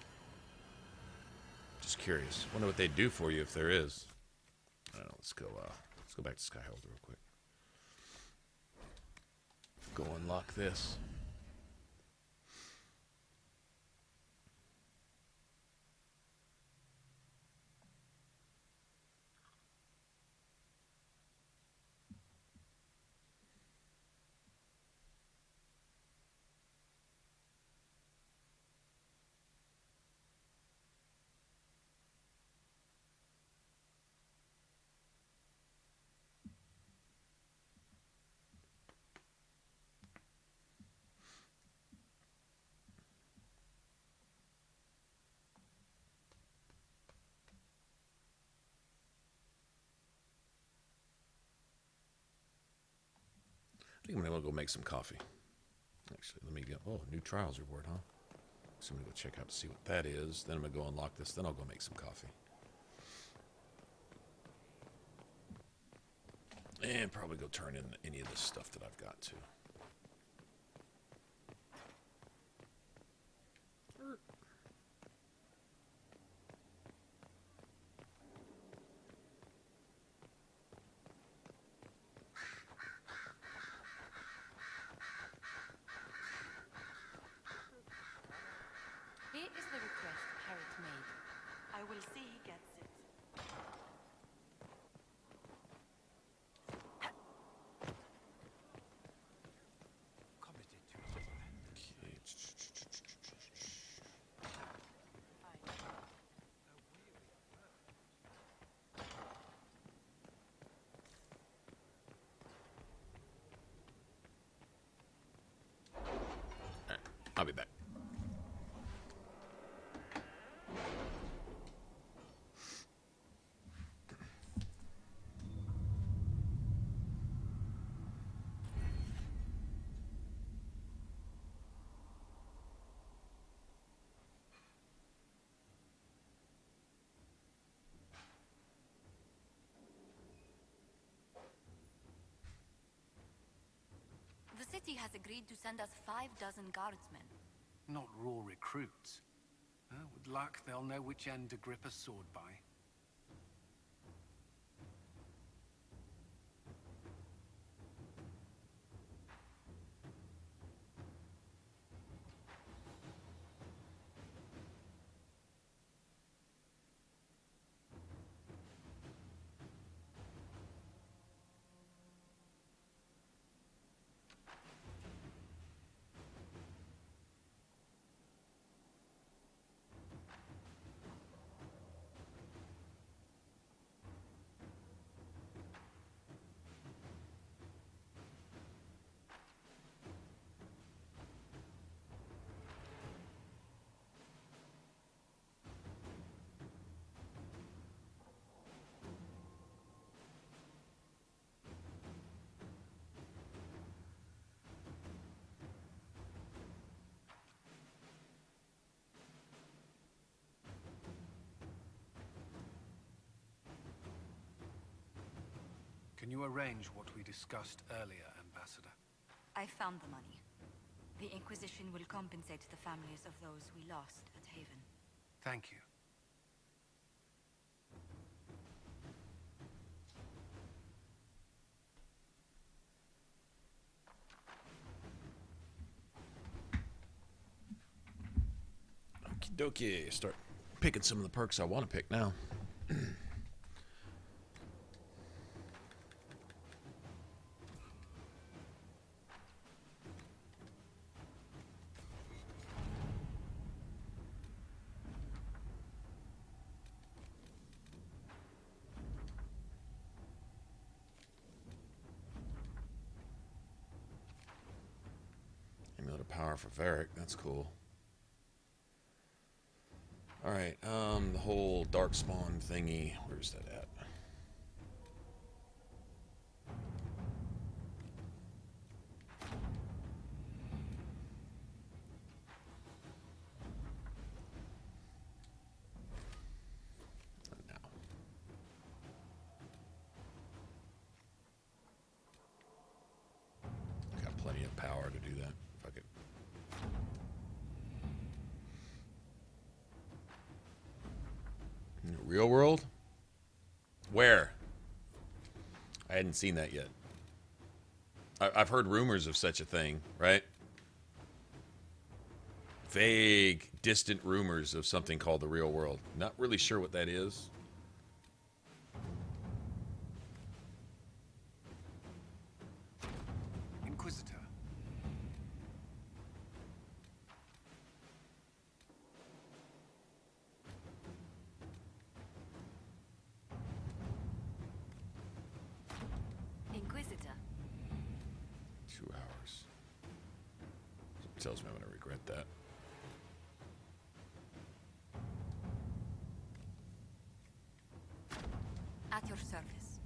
Just curious. Wonder what they'd do for you if there is. I don't know. Let's go back to Skyhold real quick. Go unlock this. I think I'm gonna go make some coffee. Actually, let me get. Oh, new trials reward, huh? So I'm gonna go check out to see what that is. Then I'm gonna go unlock this. Then I'll go make some coffee. And probably go turn in any of this stuff that I've got to. Here is the request Harriet made. I will see he gets it. Committed to his plan. Alright, I'll be back. The city has agreed to send us 5 dozen guardsmen. Not raw recruits. With luck, they'll know which end to grip a sword by. Can you arrange what we discussed earlier, Ambassador? I found the money. The Inquisition will compensate the families of those we lost at Haven. Thank you. Okie dokie. Start picking some of the perks I want to pick now. Amulet of Power for Varric. That's cool. Alright, the whole Darkspawn thingy, where's that at? Not now. Got plenty of power to do that. Fuck it. Real world? Where? I hadn't seen that yet. I've heard rumors of such a thing, right? Vague, distant rumors of something called the real world. Not really sure what that is. Inquisitor. Inquisitor. 2 hours. Something tells me I'm going to regret that. At your service.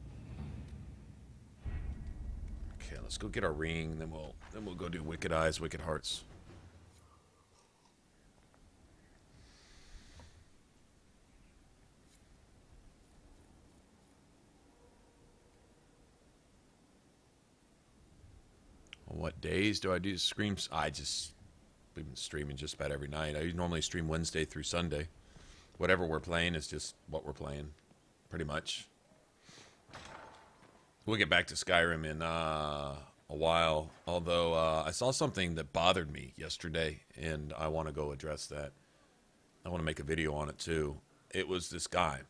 Okay, let's go get our ring, then we'll go do Wicked Eyes, Wicked Hearts. On what days do I do streams? We've been streaming just about every night. I normally stream Wednesday through Sunday. Whatever we're playing is just what we're playing, pretty much. We'll get back to Skyrim in a while, although I saw something that bothered me yesterday, and I want to go address that. I want to make a video on it, too. It was this guy,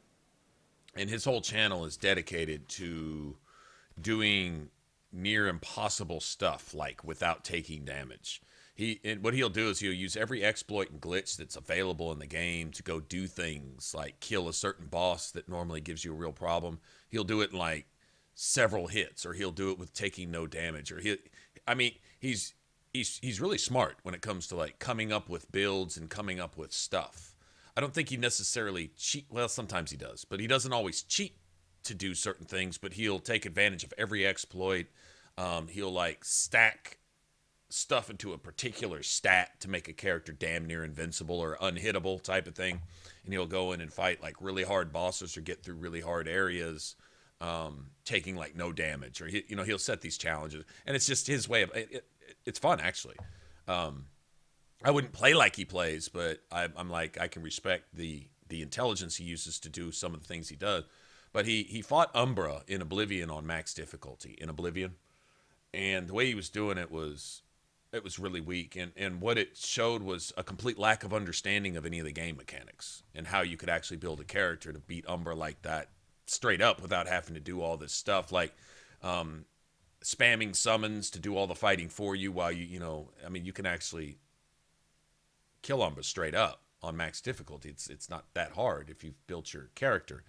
and his whole channel is dedicated to doing near impossible stuff, like without taking damage. What he'll do is he'll use every exploit and glitch that's available in the game to go do things like kill a certain boss that normally gives you a real problem. He'll do it in like several hits, or he'll do it with taking no damage, or he's really smart when it comes to like coming up with builds and coming up with stuff. I don't think he necessarily cheat. Well, sometimes he does, but he doesn't always cheat to do certain things, but he'll take advantage of every exploit. He'll like stack stuff into a particular stat to make a character damn near invincible or unhittable type of thing. And he'll go in and fight like really hard bosses or get through really hard areas, taking like no damage, or he'll set these challenges, and it's just his way of it. It's fun, actually. I wouldn't play like he plays, but I'm like, I can respect the intelligence he uses to do some of the things he does. But he fought Umbra in Oblivion on max difficulty in Oblivion, and the way he was doing it was really weak, and what it showed was a complete lack of understanding of any of the game mechanics and how you could actually build a character to beat Umbra like that straight up without having to do all this stuff like spamming summons to do all the fighting for you while you can actually kill Umbra straight up on max difficulty. It's not that hard if you've built your character.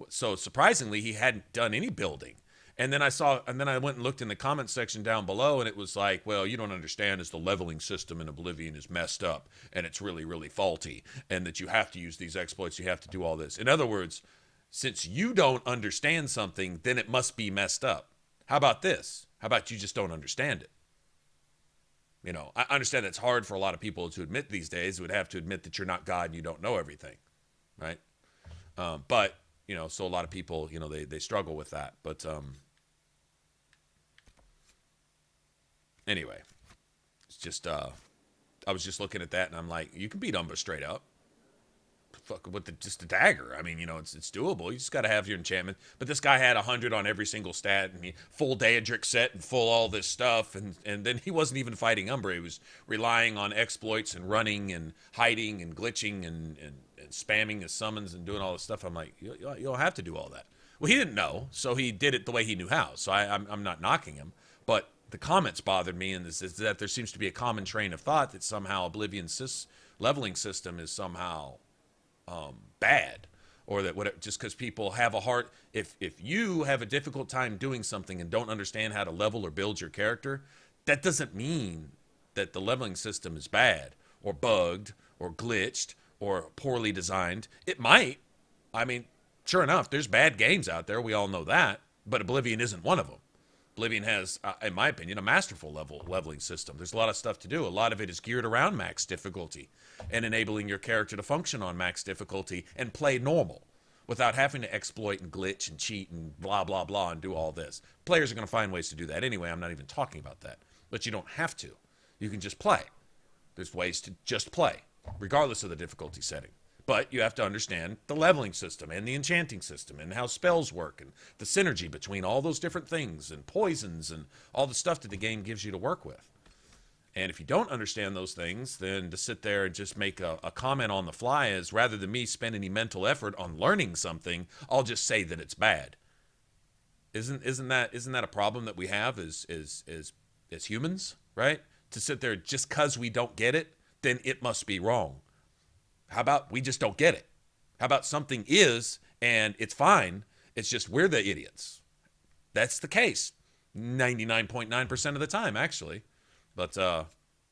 So surprisingly, he hadn't done any building. And then I went and looked in the comment section down below, and it was like, well, you don't understand, is the leveling system in Oblivion is messed up, and it's really, really faulty, and that you have to use these exploits, you have to do all this. In other words, since you don't understand something, then it must be messed up. How about this? How about you just don't understand it? I understand it's hard for a lot of people to admit these days. You would have to admit that you're not God and you don't know everything, right? But so a lot of people, they struggle with that. But anyway, it's just I was just looking at that and I'm like, you can beat Umbra straight up. Fuck with just a dagger. I mean, you know, it's doable. You just got to have your enchantment. But this guy had 100 on every single stat, and he full Daedric set and full all this stuff, and then he wasn't even fighting Umbra. He was relying on exploits and running and hiding and glitching and spamming his summons and doing all this stuff. I'm like, you don't have to do all that. Well, he didn't know, so he did it the way he knew how. So I'm not knocking him, but the comments bothered me, and this is that there seems to be a common train of thought that somehow Oblivion's leveling system is somehow bad, or that just because people have a hard, if you have a difficult time doing something and don't understand how to level or build your character, that doesn't mean that the leveling system is bad or bugged or glitched or poorly designed. It might. I mean, sure enough, there's bad games out there. We all know that, but Oblivion isn't one of them. Oblivion has, in my opinion, a masterful leveling system. There's a lot of stuff to do. A lot of it is geared around max difficulty and enabling your character to function on max difficulty and play normal without having to exploit and glitch and cheat and blah, blah, blah and do all this. Players are going to find ways to do that anyway. I'm not even talking about that. But you don't have to. You can just play. There's ways to just play, regardless of the difficulty setting. But you have to understand the leveling system and the enchanting system and how spells work and the synergy between all those different things and poisons and all the stuff that the game gives you to work with. And if you don't understand those things, then to sit there and just make a comment on the fly is, rather than me spend any mental effort on learning something, I'll just say that it's bad. Isn't that a problem that we have as humans, right? To sit there just because we don't get it, then it must be wrong. How about we just don't get it? How about something is and it's fine, it's just we're the idiots? That's the case 99.9% of the time, actually. But the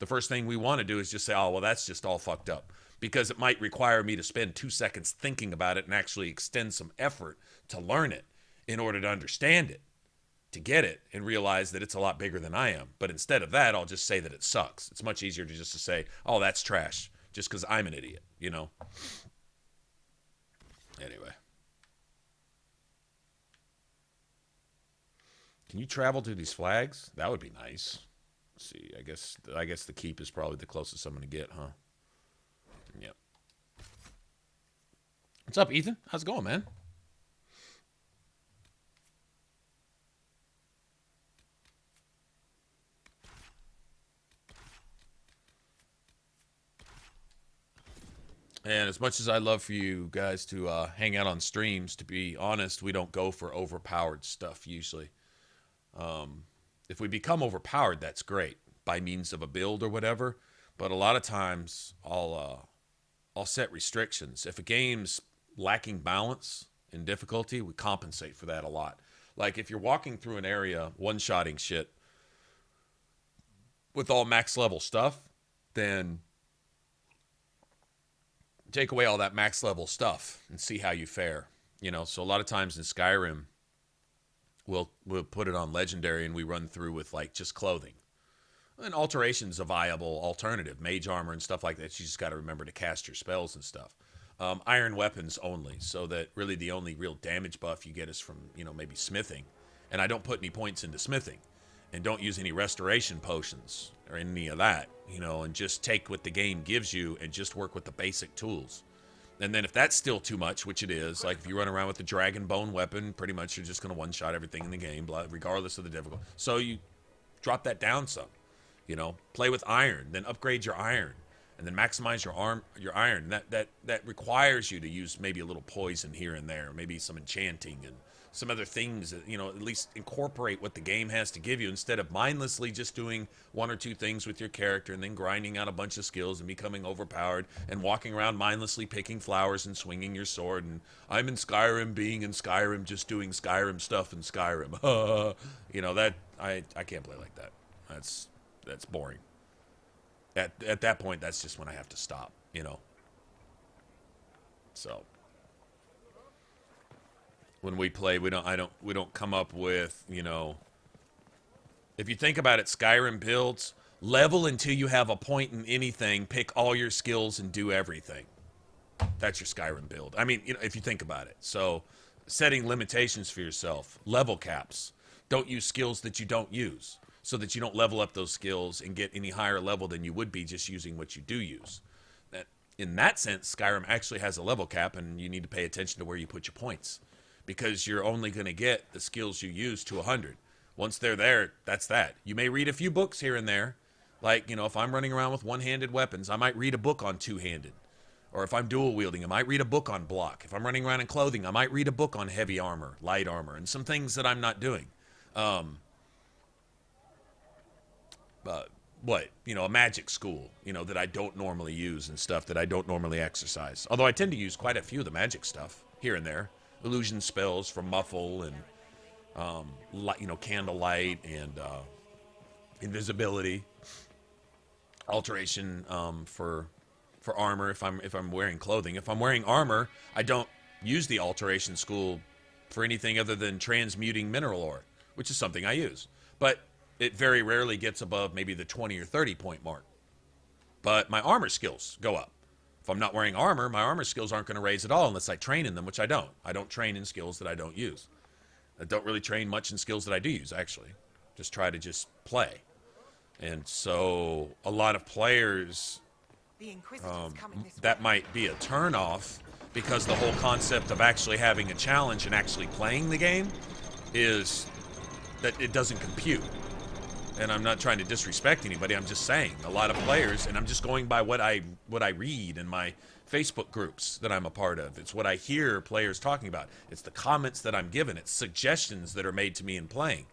first thing we want to do is just say, oh, well, that's just all fucked up. Because it might require me to spend 2 seconds thinking about it and actually extend some effort to learn it in order to understand it, to get it and realize that it's a lot bigger than I am. But instead of that, I'll just say that it sucks. It's much easier to say, oh, that's trash, just because I'm an idiot, you know? Anyway. Can you travel to these flags? That would be nice. Let's see, I guess the keep is probably the closest I'm going to get, huh? Yep. What's up, Ethan? How's it going, man? And as much as I love for you guys to hang out on streams, to be honest, we don't go for overpowered stuff usually. If we become overpowered, that's great by means of a build or whatever. But a lot of times I'll set restrictions. If a game's lacking balance in difficulty, we compensate for that a lot. Like if you're walking through an area one-shotting shit with all max level stuff, then take away all that max level stuff and see how you fare. You know, so a lot of times in Skyrim, we'll put it on legendary and we run through with like just clothing. And alteration's a viable alternative. Mage armor and stuff like that. You just got to remember to cast your spells and stuff. Iron weapons only, so that really the only real damage buff you get is from, you know, maybe smithing. And I don't put any points into smithing. And don't use any restoration potions or any of that, you know, and just take what the game gives you and just work with the basic tools. And then if that's still too much, which it is, like if you run around with the dragon bone weapon, pretty much you're just going to one-shot everything in the game, regardless of the difficulty. So you drop that down some, you know, play with iron, then upgrade your iron, and then maximize your iron. That requires you to use maybe a little poison here and there, maybe some enchanting and some other things that, you know, at least incorporate what the game has to give you instead of mindlessly just doing 1 or 2 things with your character and then grinding out a bunch of skills and becoming overpowered and walking around mindlessly picking flowers and swinging your sword. And I'm in Skyrim, being in Skyrim, just doing Skyrim stuff in Skyrim. You know, that I can't play like that. That's boring. At that point, that's just when I have to stop, you know. So when we play, we don't come up with, you know, if you think about it, Skyrim builds, level until you have a point in anything, pick all your skills and do everything. That's your Skyrim build. I mean, you know, if you think about it. So setting limitations for yourself, level caps, don't use skills that you don't use. so that you don't level up those skills and get any higher level than you would be just using what you do use. That, in that sense, Skyrim actually has a level cap, and you need to pay attention to where you put your points, because you're only going to get the skills you use to 100. Once they're there, that's that. You may read a few books here and there. Like, you know, if I'm running around with one-handed weapons, I might read a book on two-handed. Or if I'm dual-wielding, I might read a book on block. If I'm running around in clothing, I might read a book on heavy armor, light armor, and some things that I'm not doing. You know, a magic school, you know, that I don't normally use and stuff that I don't normally exercise. Although I tend to use quite a few of the magic stuff here and there. Illusion spells from Muffle and, you know, Candlelight and invisibility. Alteration for armor if I'm wearing clothing. If I'm wearing armor, I don't use the alteration school for anything other than transmuting mineral ore, which is something I use. But it very rarely gets above maybe the 20 or 30 point mark. But my armor skills go up. If I'm not wearing armor, my armor skills aren't going to raise at all unless I train in them, which I don't. I don't train in skills that I don't use. I don't really train much in skills that I do use, actually. Just try to just play. And so a lot of players, that might be a turn-off, because the whole concept of actually having a challenge and actually playing the game is that it doesn't compute. And I'm not trying to disrespect anybody. I'm just saying a lot of players, and I'm just going by what I read in my Facebook groups that I'm a part of. It's what I hear players talking about. It's the comments that I'm given. It's suggestions that are made to me in playing.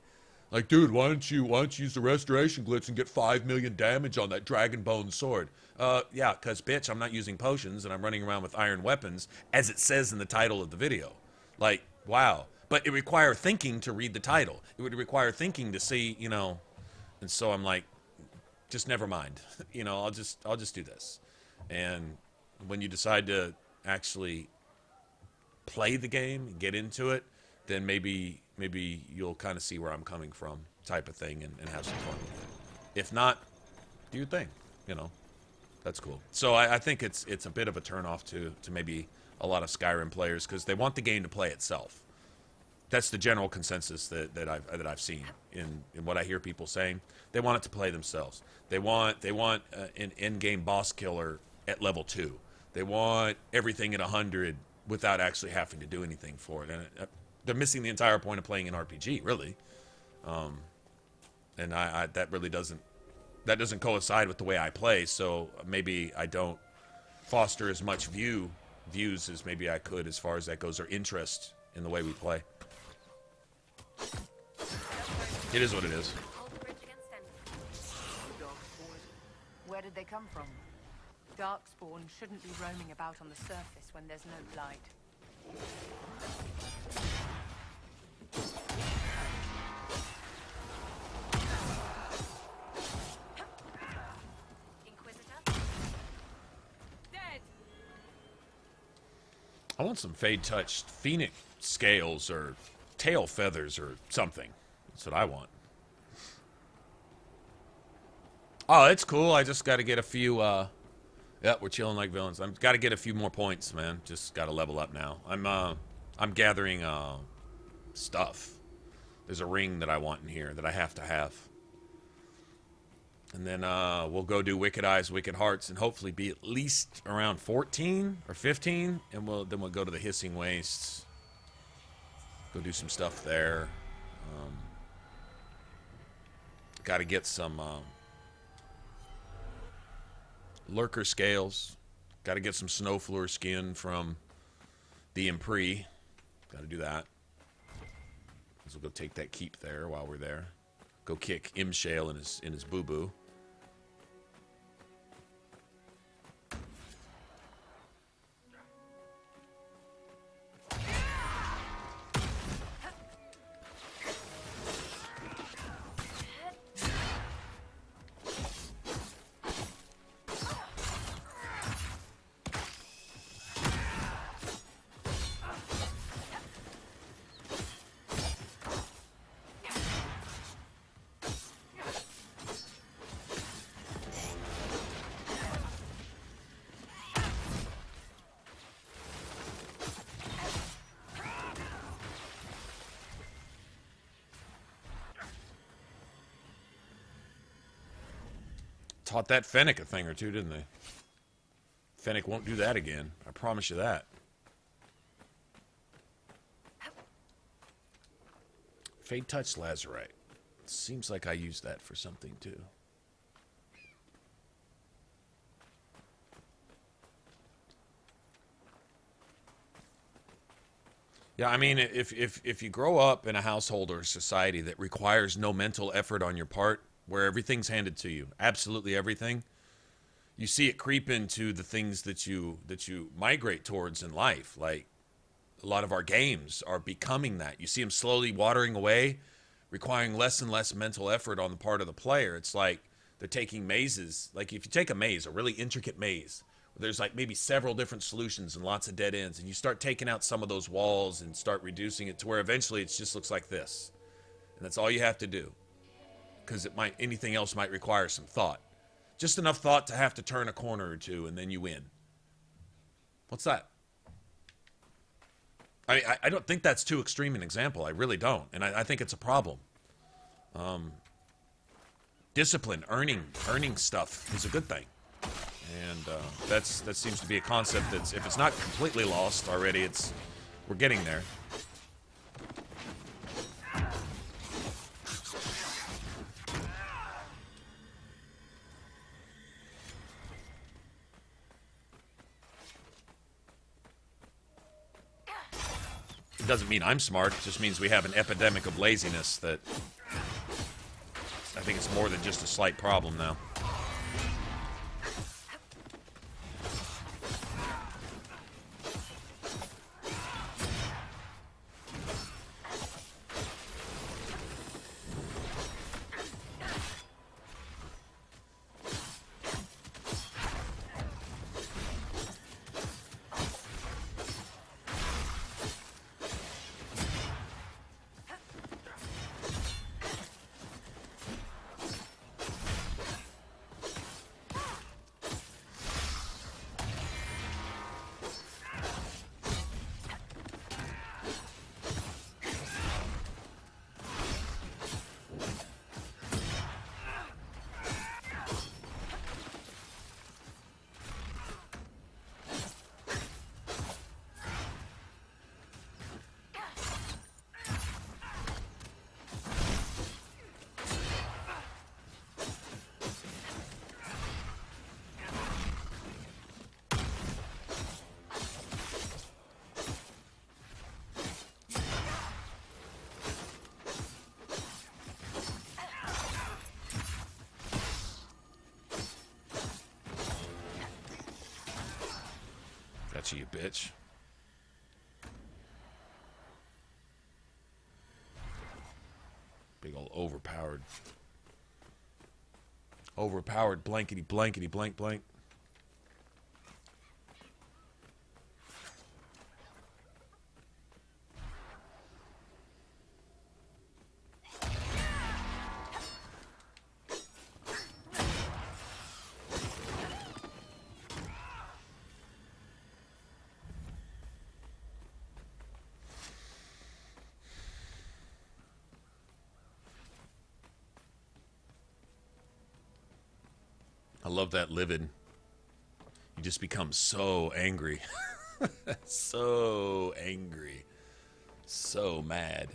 Like, dude, why don't you use the restoration glitch and get 5 million damage on that dragon bone sword? Yeah, because, bitch, I'm not using potions and I'm running around with iron weapons, as it says in the title of the video. Like, wow. But it requires thinking to read the title. It would require thinking to see, you know. And so I'm like, just never mind. You know, I'll just do this. And when you decide to actually play the game and get into it, then maybe you'll kind of see where I'm coming from, type of thing, and have some fun with it. If not, do your thing, you know. That's cool. So I think it's a bit of a turnoff to maybe a lot of Skyrim players, because they want the game to play itself. That's the general consensus that I've seen in what I hear people saying. They want it to play themselves. They want an end-game boss killer at level 2. They want everything at 100 without actually having to do anything for it. And they're missing the entire point of playing an RPG, really. And that really doesn't coincide with the way I play. So maybe I don't foster as much views as maybe I could as far as that goes, or interest in the way we play. It is what it is. Where did they come from? Darkspawn shouldn't be roaming about on the surface when there's no light. I want some Fade Touched Phoenix scales or tail feathers or something. That's what I want. Oh, it's cool. I just got to get a few, yeah, we're chilling like villains. I've got to get a few more points, man. Just got to level up now. I'm gathering, stuff. There's a ring that I want in here that I have to have. And then, we'll go do Wicked Eyes, Wicked Hearts, and hopefully be at least around 14 or 15. And then we'll go to the Hissing Wastes. Go do some stuff there. Got to get some, lurker scales. Got to get some snowfloor skin from the Impree. Got to do that. So we'll go take that keep there while we're there. Go kick Imshale in his boo-boo. Taught that Fennec a thing or two, didn't they? Fennec won't do that again. I promise you that. Fade Touch Lazurite. Seems like I used that for something too. Yeah, I mean, if you grow up in a household or a society that requires no mental effort on your part, where everything's handed to you, absolutely everything, you see it creep into the things that you migrate towards in life. Like a lot of our games are becoming that. You see them slowly watering away, requiring less and less mental effort on the part of the player. It's like they're taking mazes. Like if you take a maze, a really intricate maze, there's like maybe several different solutions and lots of dead ends, and you start taking out some of those walls and start reducing it to where eventually it just looks like this. And that's all you have to do. Because anything else might require some thought. Just enough thought to have to turn a corner or two, and then you win. What's that? I don't think that's too extreme an example. I really don't. And I think it's a problem. Discipline, earning stuff is a good thing. And that seems to be a concept that's, if it's not completely lost already, we're getting there. It doesn't mean I'm smart. It just means we have an epidemic of laziness that I think it's more than just a slight problem now. Gotcha, you bitch. Big old overpowered blankety blankety blank blank. I love that livid. You just become so angry. So angry. So mad.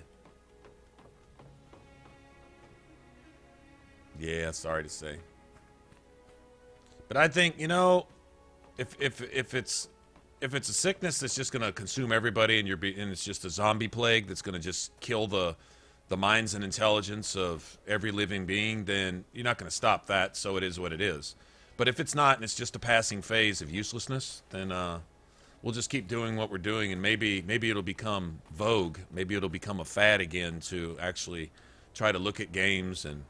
Yeah, sorry to say. But I think, you know, if it's a sickness that's just going to consume everybody and it's just a zombie plague that's going to just kill the minds and intelligence of every living being, then you're not going to stop that, so it is what it is. But if it's not and it's just a passing phase of uselessness, then we'll just keep doing what we're doing, and maybe it'll become vogue. Maybe it'll become a fad again to actually try to look at games and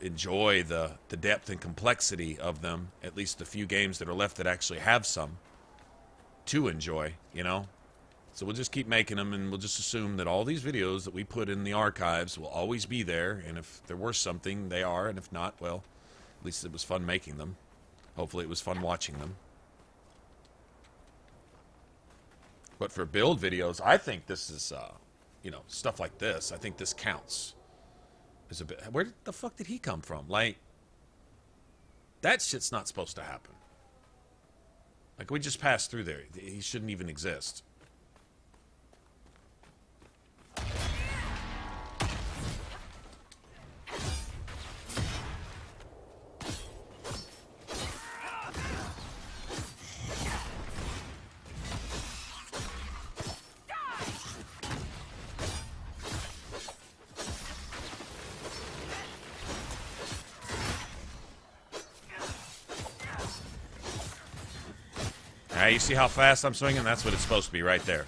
enjoy the depth and complexity of them, at least the few games that are left that actually have some to enjoy, you know? So we'll just keep making them, and we'll just assume that all these videos that we put in the archives will always be there, and if they're worth something, they are, and if not, well, at least it was fun making them. Hopefully it was fun watching them. But for build videos, I think this is, you know, stuff like this, I think this counts. Is a bit. Where the fuck did he come from? Like, That shit's not supposed to happen. Like, we just passed through there. He shouldn't even exist. You see how fast I'm swinging? That's what it's supposed to be right there.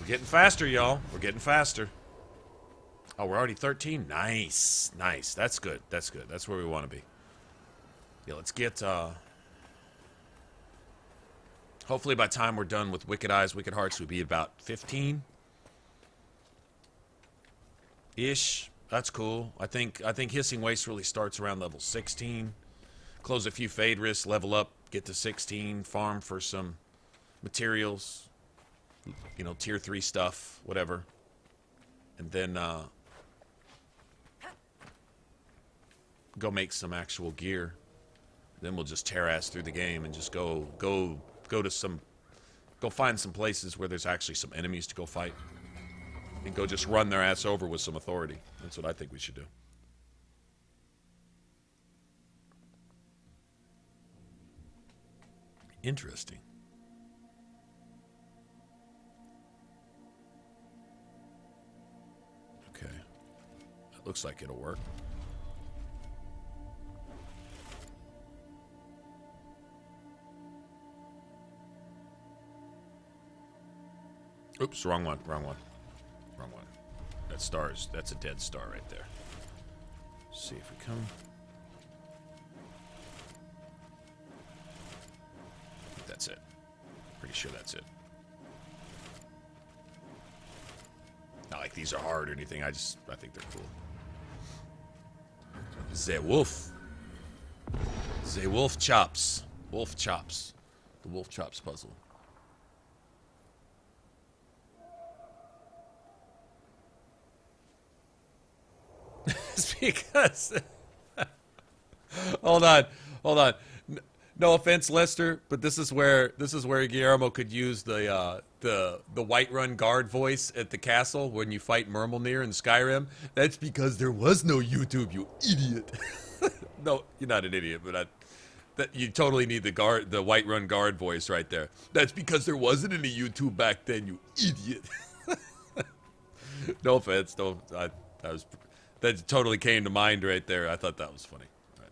We're getting faster, y'all. We're getting faster. Oh, we're already 13? Nice. Nice. That's good. That's good. That's where we want to be. Yeah, let's get, hopefully by the time we're done with Wicked Eyes, Wicked Hearts, we'll be about 15. Ish. That's cool. I think Hissing Waste really starts around level 16. Close a few fade risks, level up, get to 16, farm for some materials. You know, tier 3 stuff, whatever. And then go make some actual gear. Then we'll just tear ass through the game and just go find some places where there's actually some enemies to go fight. And go just run their ass over with some authority. That's what I think we should do. Interesting. Okay. That looks like it'll work. Oops, wrong one, wrong one. Wrong one. That star's, that's a dead star right there. Let's see if we come. I think that's it. Pretty sure that's it. Not like these are hard or anything, I think they're cool. The wolf. The wolf chops. Wolf chops. The wolf chops puzzle. It's because hold on. No offense, Lester, but this is where Guillermo could use the Whiterun guard voice at the castle when you fight Myrmulnir in Skyrim. That's because there was no YouTube, you idiot. No, you're not an idiot, but you totally need the Whiterun guard voice right there. That's because there wasn't any YouTube back then, you idiot. No offense, that totally came to mind right there. I thought that was funny. Right.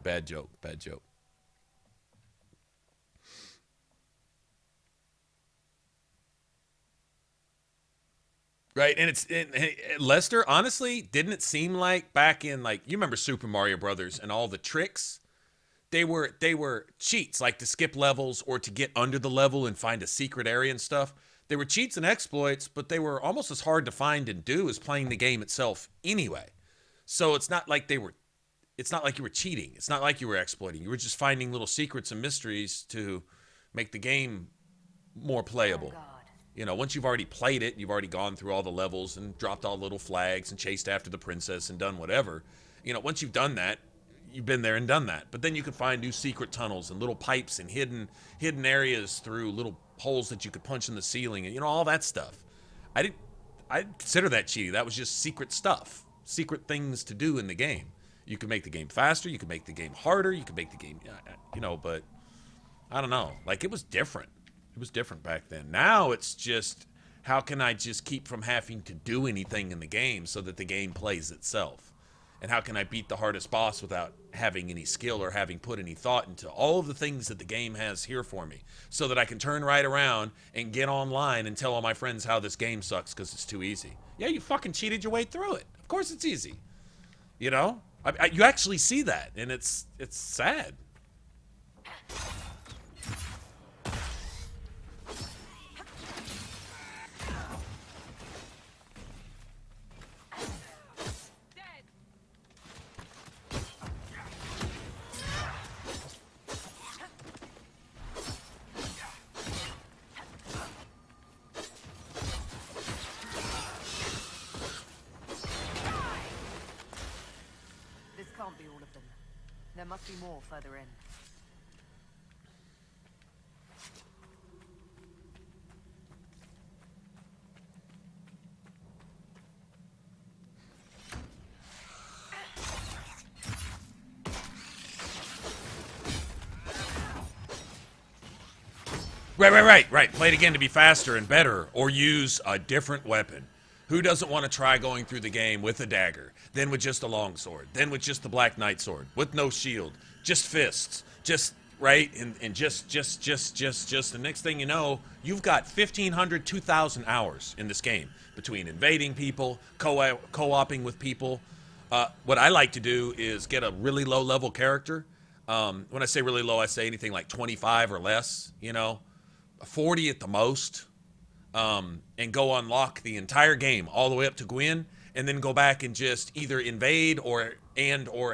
Bad joke. Bad joke. Right, and Lester, honestly, didn't it seem like back in, like, you remember Super Mario Brothers and all the tricks? They were cheats, like to skip levels or to get under the level and find a secret area and stuff. They were cheats and exploits, but they were almost as hard to find and do as playing the game itself anyway. So it's not like you were cheating. It's not like you were exploiting. You were just finding little secrets and mysteries to make the game more playable. Oh, you know, once you've already played it, you've already gone through all the levels and dropped all the little flags and chased after the princess and done whatever. You know, once you've done that, you've been there and done that. But then you could find new secret tunnels and little pipes and hidden areas through little holes that you could punch in the ceiling and, you know, all that stuff. I consider that cheating. That was just secret stuff, secret things to do in the game. You could make the game faster, you could make the game harder, you could make the game, you know, but I don't know. Like, it was different. It was different back then. Now it's just, how can I just keep from having to do anything in the game so that the game plays itself? And how can I beat the hardest boss without having any skill or having put any thought into all of the things that the game has here for me, so that I can turn right around and get online and tell all my friends how this game sucks because it's too easy. Yeah, you fucking cheated your way through it. Of course it's easy. You know? You actually see that, and it's sad. Can't be all of them. There must be more further in. Right. Play it again to be faster and better, or use a different weapon. Who doesn't want to try going through the game with a dagger, then with just a longsword, then with just the Black Knight sword, with no shield, just fists, just, right? And just, the next thing you know, you've got 1,500, 2,000 hours in this game between invading people, co-oping with people. What I like to do is get a really low-level character. When I say really low, I say anything like 25 or less, 40 at the most. And go unlock the entire game all the way up to Gwyn, and then go back and just either invade or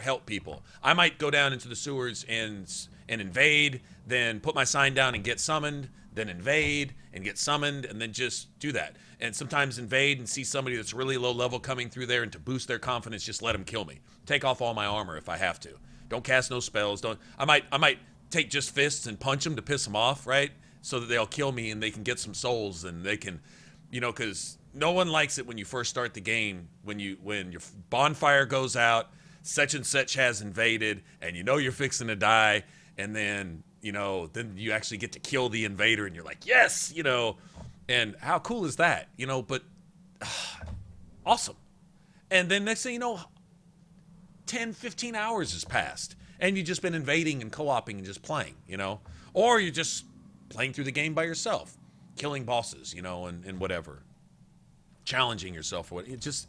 help people. I might go down into the sewers and invade, then put my sign down and get summoned, then invade and get summoned, and then just do that. And sometimes invade and see somebody that's really low level coming through there, and to boost their confidence, just let them kill me. Take off all my armor if I have to. Don't cast no spells. I might take just fists and punch them to piss them off, right? So that they'll kill me and they can get some souls, and they can, because no one likes it when you first start the game, when your bonfire goes out, such and such has invaded, and you're fixing to die, and then then you actually get to kill the invader, and you're like, yes, and how cool is that, but awesome. And then next thing you know, 10, 15 hours has passed, and you've just been invading and co-oping and just playing, or you're just playing through the game by yourself, killing bosses, and whatever, challenging yourself for it.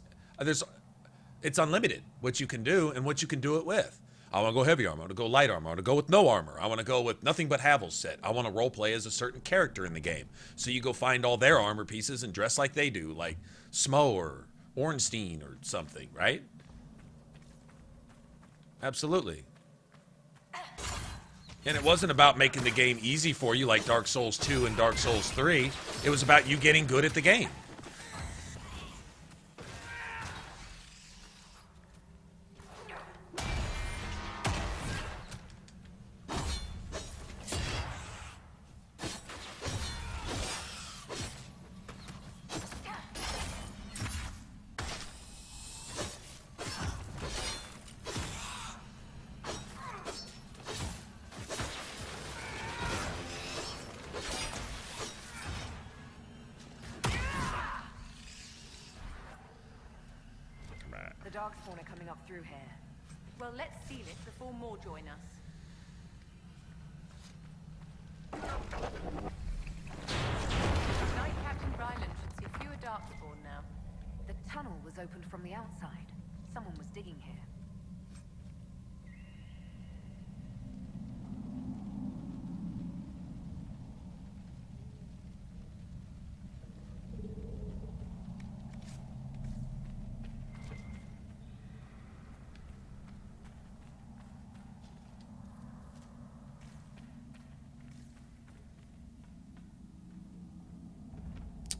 It's unlimited what you can do and what you can do it with. I want to go heavy armor. I want to go light armor. I want to go with no armor. I want to go with nothing but Havel's set. I want to role play as a certain character in the game. So you go find all their armor pieces and dress like they do, like Smo or Ornstein or something, right? Absolutely. And it wasn't about making the game easy for you like Dark Souls 2 and Dark Souls 3. It was about you getting good at the game. The Darkspawn are coming up through here. Well, let's seal it before more join us. Knight Captain Ryland should see fewer Darkspawn now. The tunnel was opened from the outside. Someone was digging here.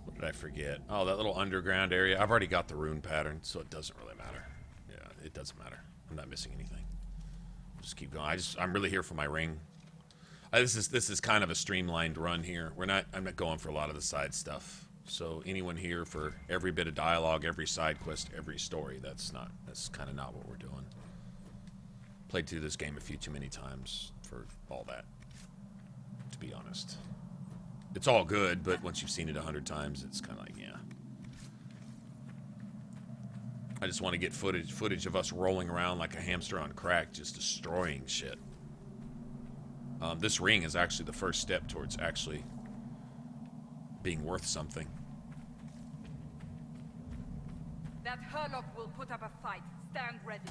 What did I forget? Oh, that little underground area. I've already got the rune pattern, so it doesn't really matter. Yeah, it doesn't matter. I'm not missing anything. Just keep going. I'm really here for my ring. This is kind of a streamlined run here. I'm not going for a lot of the side stuff. So anyone here for every bit of dialogue, every side quest, every story, that's kind of not what we're doing. Played through this game a few too many times for all that, to be honest. It's all good, but once you've seen it 100 times, it's kind of like, yeah. I just want to get footage of us rolling around like a hamster on crack, just destroying shit. This ring is actually the first step towards actually being worth something. That Herlock will put up a fight. Stand ready.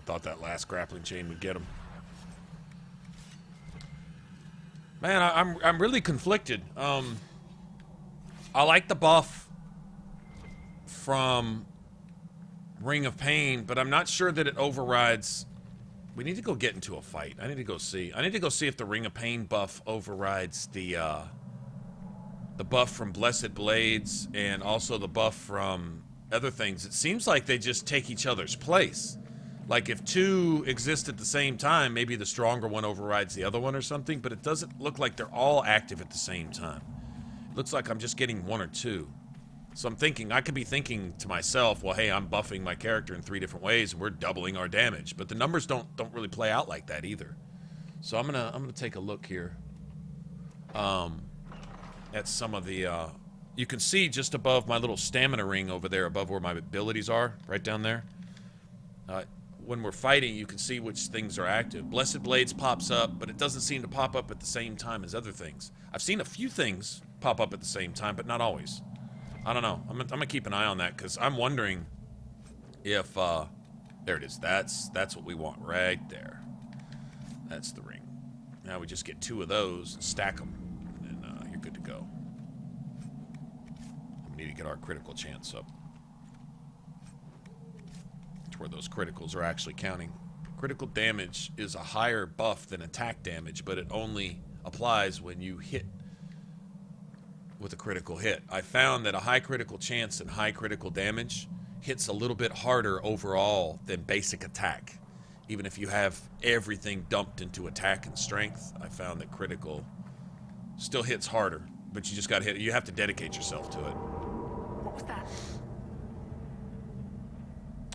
Thought that last grappling chain would get him. Man, I'm really conflicted. I like the buff from Ring of Pain, but I'm not sure that it overrides. We need to go get into a fight. I need to go see. I need to go see if the Ring of Pain buff overrides the buff from Blessed Blades and also the buff from other things. It seems like they just take each other's place. Like, if two exist at the same time, maybe the stronger one overrides the other one or something, but it doesn't look like they're all active at the same time. It looks like I'm just getting one or two. So I'm thinking, I could be thinking to myself, well, hey, I'm buffing my character in 3 different ways, and we're doubling our damage. But the numbers don't really play out like that either. So I'm gonna take a look here at some of the... you can see just above my little stamina ring over there, above where my abilities are, right down there. When we're fighting, you can see which things are active. Blessed Blades pops up, but it doesn't seem to pop up at the same time as other things. I've seen a few things pop up at the same time, but not always. I don't know. I'm gonna keep an eye on that, because I'm wondering if... there it is. That's what we want right there. That's the ring. Now we just get 2 of those and stack them, and you're good to go. We need to get our critical chance up. Where those criticals are actually counting. Critical damage is a higher buff than attack damage, but it only applies when you hit with a critical hit. I found that a high critical chance and high critical damage hits a little bit harder overall than basic attack. Even if you have everything dumped into attack and strength, I found that critical still hits harder, but you just got to hit. You have to dedicate yourself to it. What was that?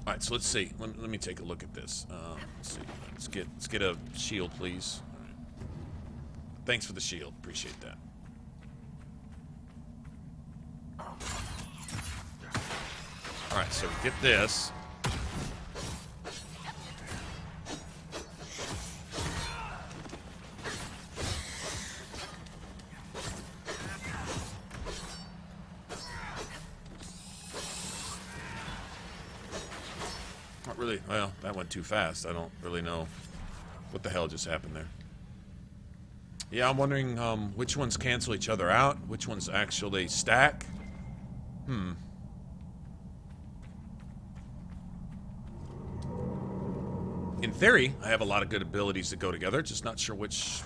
All right, so let's see. Let me take a look at this. Let's see. Let's get a shield, please. All right. Thanks for the shield. Appreciate that. All right, so we get this. Not really. Well, that went too fast. I don't really know what the hell just happened there. Yeah, I'm wondering which ones cancel each other out, which ones actually stack. In theory, I have a lot of good abilities that go together. Just not sure which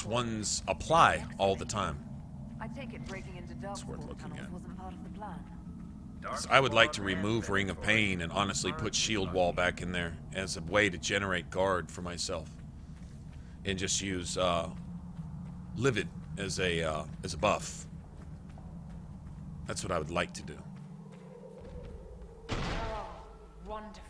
ones apply all the time. I take it breaking into It's worth looking at. wasn't part of the plan. So I would like to remove Ring of Pain and honestly put Shield Wall back in there as a way to generate guard for myself, and just use Livid as a buff. That's what I would like to do. Oh, wonderful.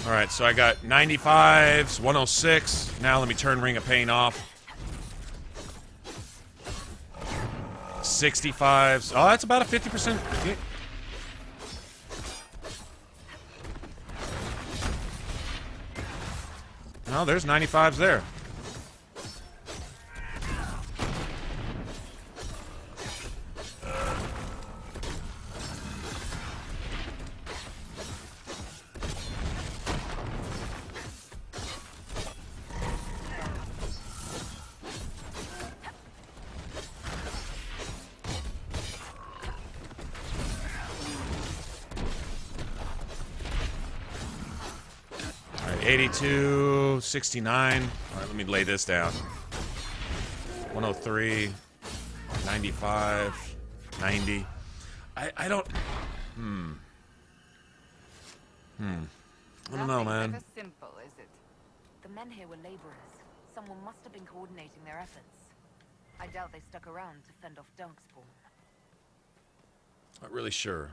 All right, so I got 95s, 106. Now let me turn Ring of Pain off. 65s. Oh, that's about a 50%. No, there's 95s there. All right, 82, 69. All right, let me lay this down. 103, 95, 90. I don't... I don't know, man. Never simple, is it? The men here were laborers. Someone must have been coordinating their efforts. I doubt they stuck around to fend off Darkspawn. Not really sure.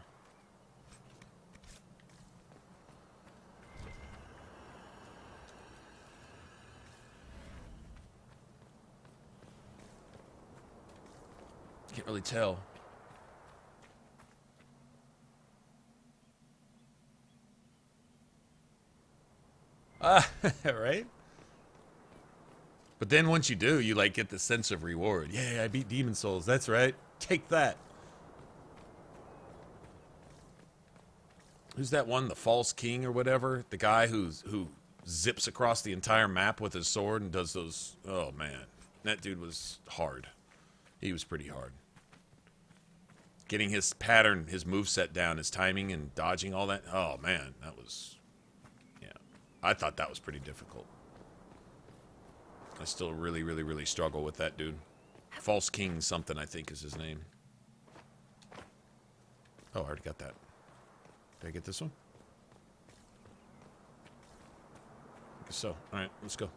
Can't really tell. Right? But then once you do, you like get the sense of reward. Yeah, I beat Demon Souls. That's right. Take that. Who's that one? The False King or whatever? The guy who zips across the entire map with his sword and does those... Oh, man. That dude was hard. He was pretty hard. Getting his pattern, his moveset down, his timing and dodging all that. Oh, man. That was... Yeah. I thought that was pretty difficult. I still really, really, really struggle with that dude. False King something, I think, is his name. Oh, I already got that. Did I get this one? I guess so. All right, let's go.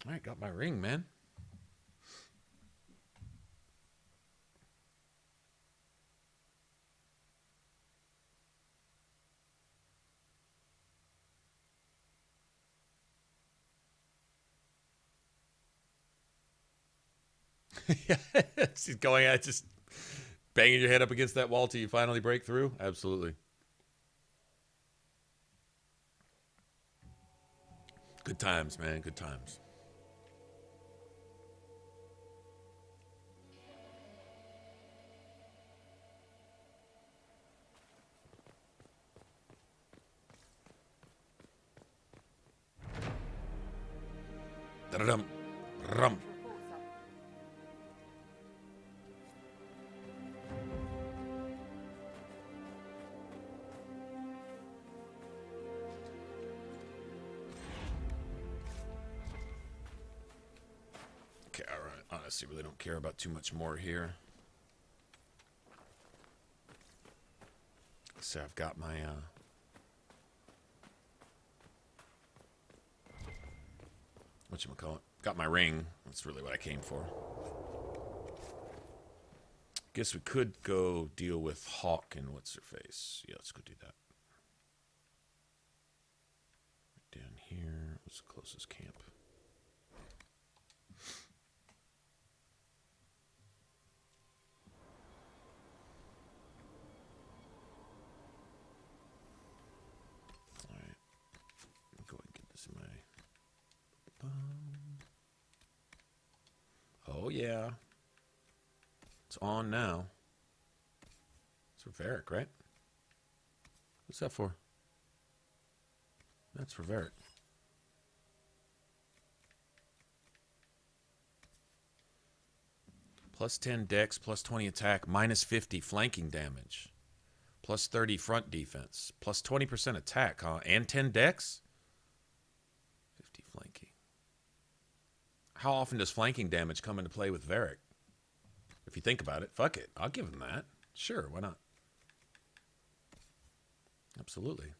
All right, got my ring, man. She's going at just banging your head up against that wall till you finally break through. Absolutely. Good times, man. Good times. Da-da-dum. Rum. Okay, all right. Honestly, really don't care about too much more here. So I've got my whatchamacallit? Got my ring. That's really what I came for. Guess we could go deal with Hawk and what's her face. Yeah, let's go do that. Right down here. What's the closest camp? All right. Go ahead and get this in my... Oh, yeah. It's on now. It's for Varric, right? What's that for? That's for Varric. Plus 10 dex, plus 20 attack, minus 50 flanking damage. Plus 30 front defense. Plus 20% attack, huh? And 10 dex? 50 flanking. How often does flanking damage come into play with Varric? If you think about it, fuck it. I'll give him that. Sure, why not? Absolutely.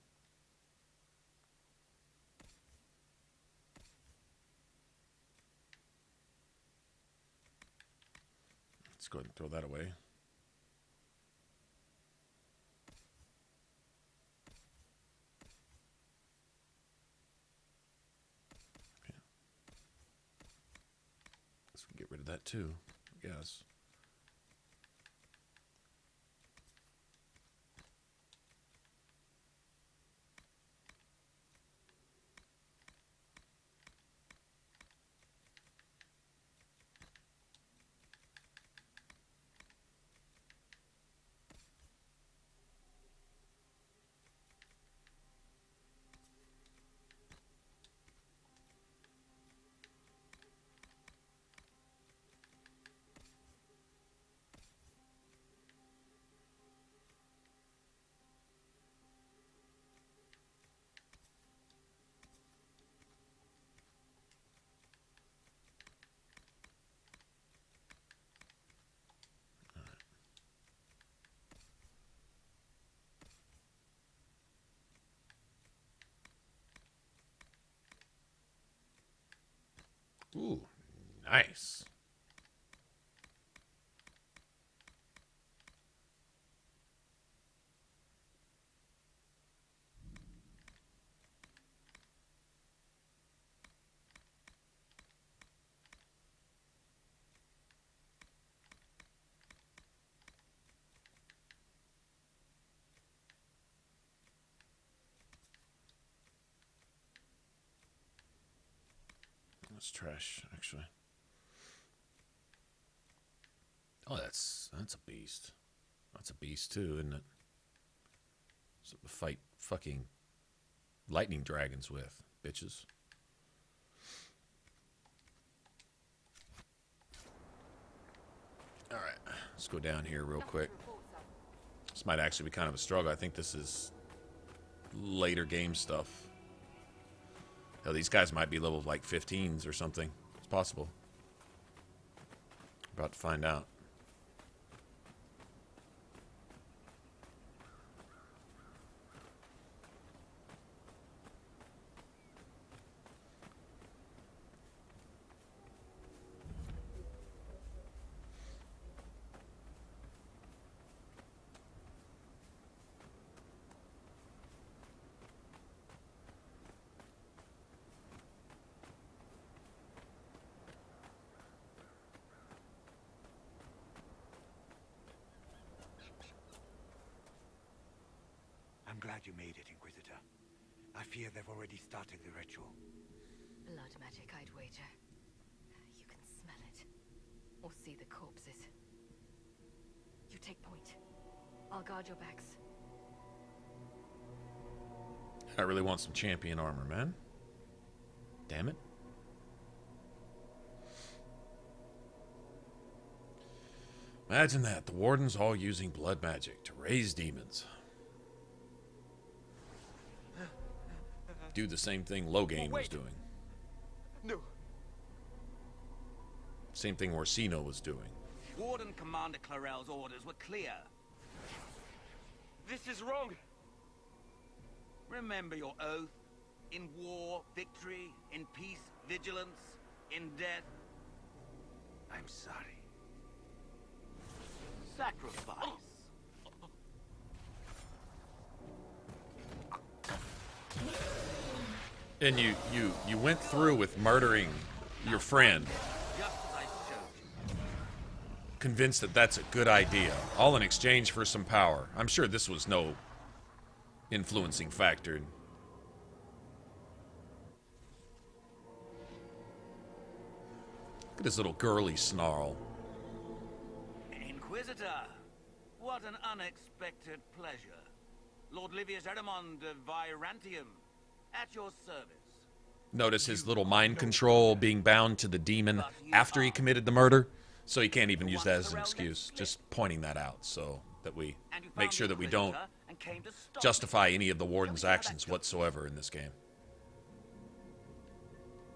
Let's go ahead and throw that away. Okay. Let's get rid of that too, I guess. Ooh, nice. That's trash, actually. Oh, that's a beast. That's a beast too, isn't it? Something to fight fucking lightning dragons with, bitches. All right, let's go down here real quick. This might actually be kind of a struggle. I think this is later game stuff. Hell, these guys might be level like 15s or something. It's possible. About to find out. I'm glad you made it, Inquisitor. I fear they've already started the ritual. Blood magic, I'd wager. You can smell it. Or see the corpses. You take point. I'll guard your backs. I really want some champion armor, man. Damn it. Imagine that. The wardens all using blood magic to raise demons. Do the same thing Logain was doing. No. Same thing Orsino was doing. Warden Commander Clarel's orders were clear. This is wrong. Remember your oath. In war, victory. In peace, vigilance. In death, I'm sorry. sacrifice. And you went through with murdering your friend. Convinced that that's a good idea. All in exchange for some power. I'm sure this was no influencing factor. Look at his little girly snarl. Inquisitor, what an unexpected pleasure. Lord Livius Erimond of Virantium, at your service. Notice his little mind control being bound to the demon after he committed the murder, so he can't even use that as an excuse. Just pointing that out so that we make sure that we don't justify any of the warden's actions whatsoever in this game.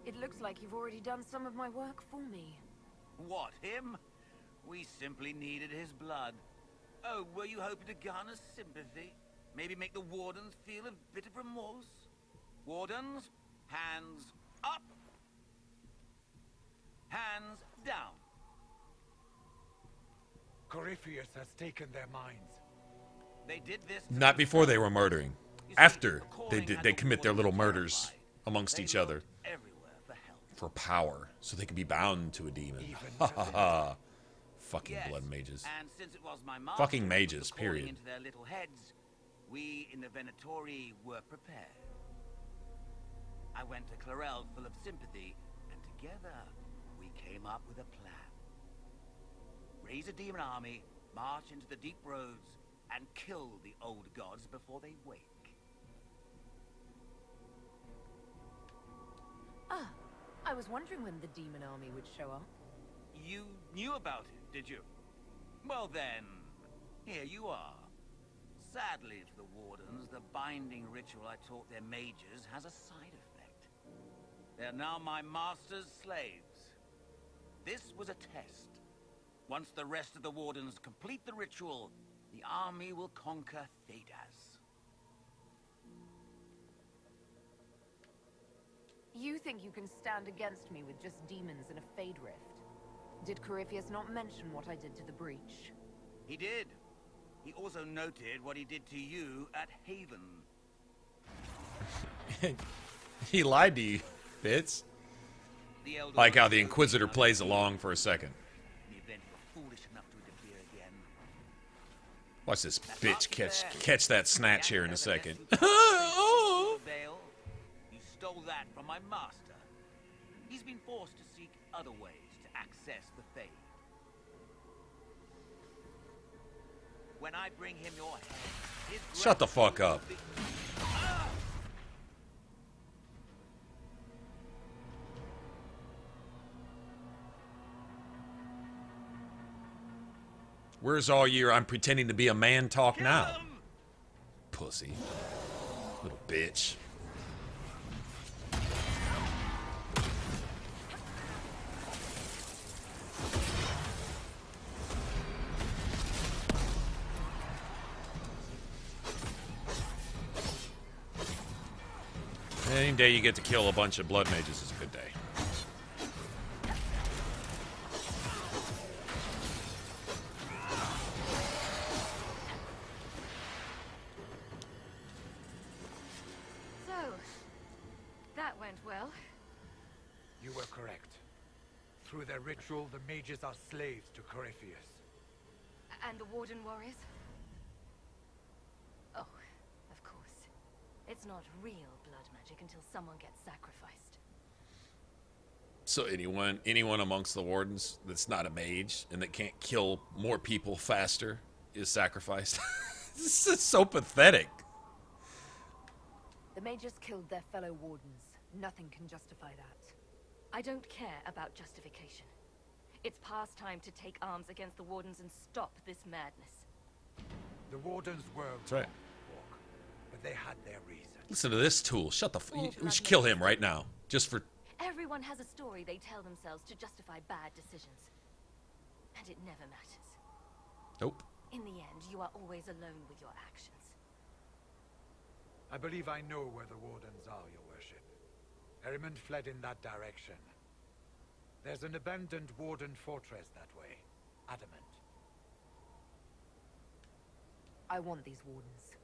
It looks like you've already done some of my work for me. What, him? We simply needed his blood. Oh, were you hoping to garner sympathy? Maybe make the wardens feel a bit of remorse? Wardens, hands up. Hands down. Corypheus has taken their minds. They did this. Not before they were murdering. After they commit their little murders amongst each other. For power. So they can be bound to a demon. Ha ha ha. Fucking blood mages. And since it was my master Fucking mages, period. into their little heads, we in the Venatori were prepared. I went to Clarel full of sympathy, and together we came up with a plan. Raise a demon army, march into the deep roads, and kill the old gods before they wake. Ah, I was wondering when the demon army would show up. You knew about it, did you? Well then, here you are. Sadly for the Wardens, the binding ritual I taught their mages has a side effect. They're now my master's slaves. This was a test. Once the rest of the Wardens complete the ritual, the army will conquer Hairdos. You think you can stand against me with just demons and a Fade Rift? Did Corypheus not mention what I did to the breach? He did. He also noted what he did to you at Haven. He lied to you, Fitz. Like how the Inquisitor plays along for a second. Watch this bitch catch that snatch here in a second. You stole that from my master. He's been forced to seek other ways to access the Fade. When I bring him your head, his Shut the fuck up. Where's all your I'm pretending to be a man talk now? Pussy. Little bitch. Any day you get to kill a bunch of blood mages is a good day. So, that went well. You were correct. Through their ritual, the mages are slaves to Corypheus. And the Warden warriors? Oh, of course. It's not real blood magic until someone gets sacrificed. So anyone amongst the Wardens that's not a mage and that can't kill more people faster is sacrificed. This is so pathetic. The mages killed their fellow Wardens. Nothing can justify that. I don't care about justification. It's past time to take arms against the Wardens and stop this madness. The Wardens were That's right. wrong, but they had their reasons. Listen to this tool. Shut the we should kill him right now. Just for... Everyone has a story they tell themselves to justify bad decisions. And it never matters. Nope. In the end, you are always alone with your actions. I believe I know where the Wardens are, Your Worship. Erimond fled in that direction. There's an abandoned Warden fortress that way. Adamant. I want these Wardens.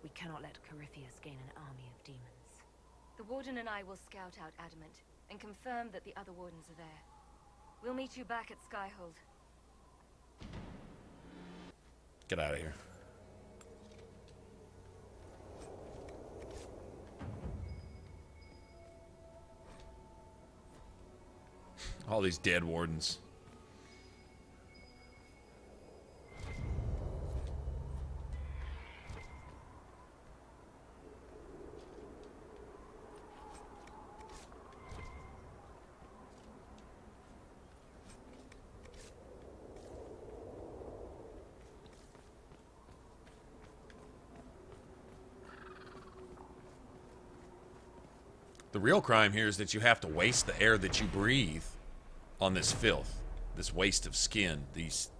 We cannot let Corypheus gain an army of demons. The Warden and I will scout out Adamant and confirm that the other Wardens are there. We'll meet you back at Skyhold. Get out of here. All these dead Wardens. The real crime here is that you have to waste the air that you breathe on this filth, this waste of skin, these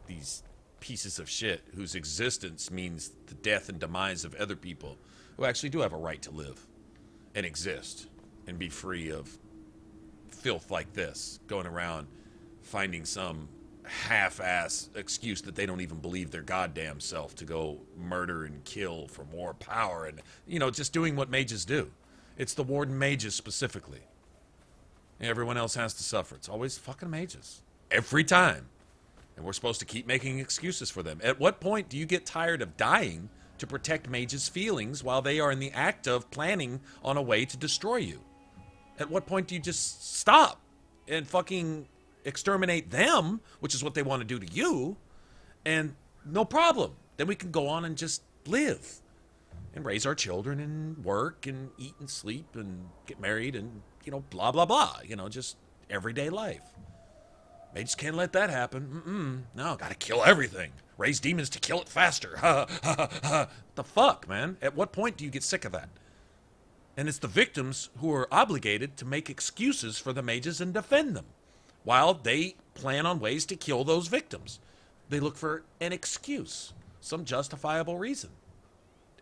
pieces of shit whose existence means the death and demise of other people who actually do have a right to live and exist and be free of filth like this, going around finding some half-ass excuse that they don't even believe their goddamn self to go murder and kill for more power and, you know, just doing what mages do. It's the warden mages specifically. Everyone else has to suffer. It's always fucking mages. Every time. And we're supposed to keep making excuses for them. At what point do you get tired of dying to protect mages' feelings while they are in the act of planning on a way to destroy you? At what point do you just stop and fucking exterminate them, which is what they want to do to you, and no problem. Then we can go on and just live and raise our children and work and eat and sleep and get married and, you know, blah, blah, blah. You know, just everyday life. Mages can't let that happen. No, gotta kill everything. Raise demons to kill it faster. Ha, ha, ha, ha. The fuck, man? At what point do you get sick of that? And it's the victims who are obligated to make excuses for the mages and defend them, while they plan on ways to kill those victims. They look for an excuse, some justifiable reason.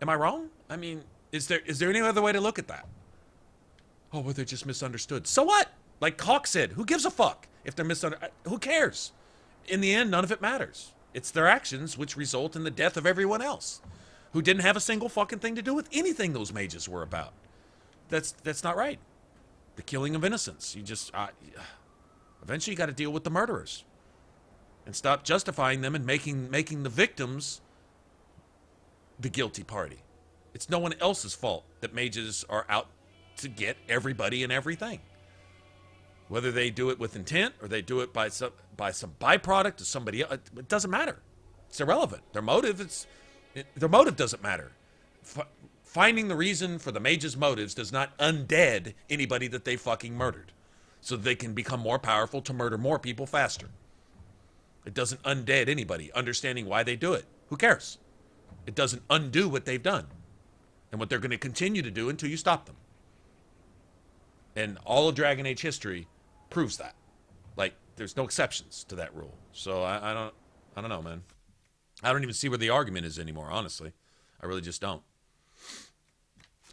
Am I wrong? I mean, is there any other way to look at that? Oh, well, they're just misunderstood. So what? Like Hawk said, who gives a fuck if they're misunderstood? Who cares? In the end, none of it matters. It's their actions which result in the death of everyone else, who didn't have a single fucking thing to do with anything those mages were about. That's not right. The killing of innocents. You just... eventually you got to deal with the murderers. And stop justifying them and making the victims the guilty party. It's no one else's fault that mages are out to get everybody and everything. Whether they do it with intent or they do it by some byproduct of somebody else, it doesn't matter. It's irrelevant. Their motive doesn't matter. Finding the reason for the mage's motives does not undead anybody that they fucking murdered, so that they can become more powerful to murder more people faster. It doesn't undead anybody understanding why they do it. Who cares? It doesn't undo what they've done and what they're going to continue to do until you stop them. And all of Dragon Age history proves that. Like, there's no exceptions to that rule. So I don't know, man. I don't even see where the argument is anymore, honestly. I really just don't.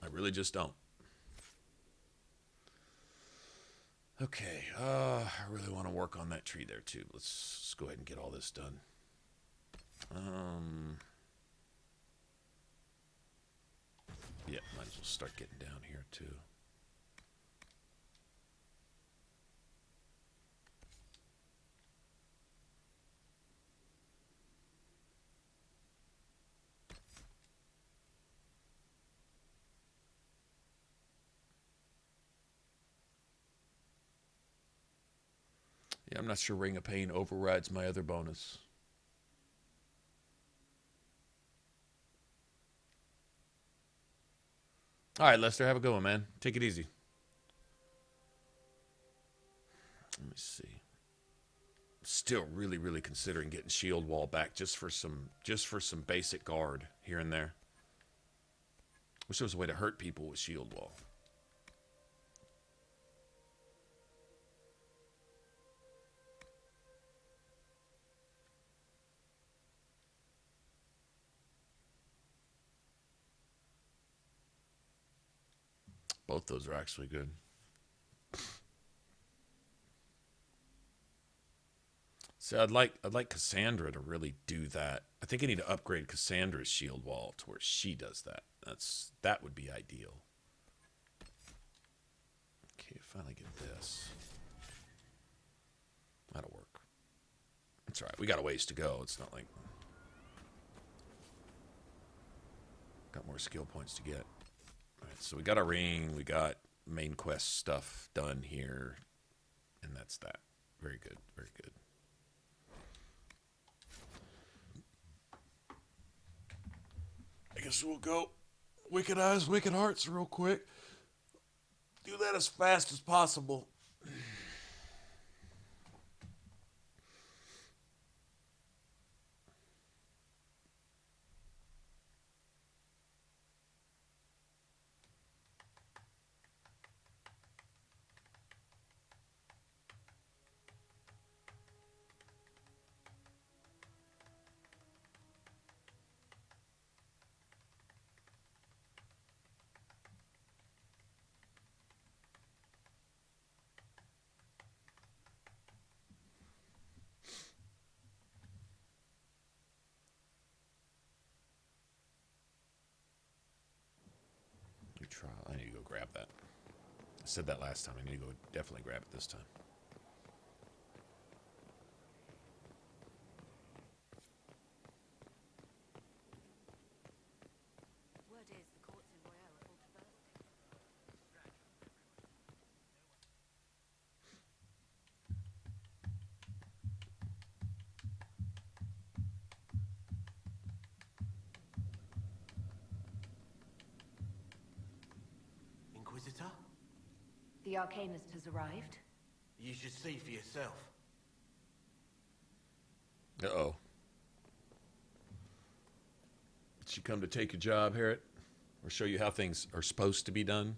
I really just don't. Okay, I really want to work on that tree there too. Let's go ahead and get all this done. Yeah, might as well start getting down here too. Yeah, I'm not sure Ring of Pain overrides my other bonus. All right, Lester, have a good one, man. Take it easy. Let me see. Still really, really considering getting shield wall back just for some basic guard here and there. Wish there was a way to hurt people with shield wall. Both those are actually good. So I'd like Cassandra to really do that. I think I need to upgrade Cassandra's shield wall to where she does that. That would be ideal. Okay, finally get this. That'll work. That's all right. We got a ways to go. It's not like got more skill points to get. All right, so we got our ring, we got main quest stuff done here, and that's that. Very good, very good. I guess we'll go Wicked Eyes, Wicked Hearts real quick. Do that as fast as possible. trial. I need to go grab that. I said that last time. I need to go definitely grab it this time. Word is the courts in Royale are full to bursting. Inquisitor? The Arcanist has arrived. You should see for yourself. Uh-oh. Did she come to take your job, Harriet? Or show you how things are supposed to be done?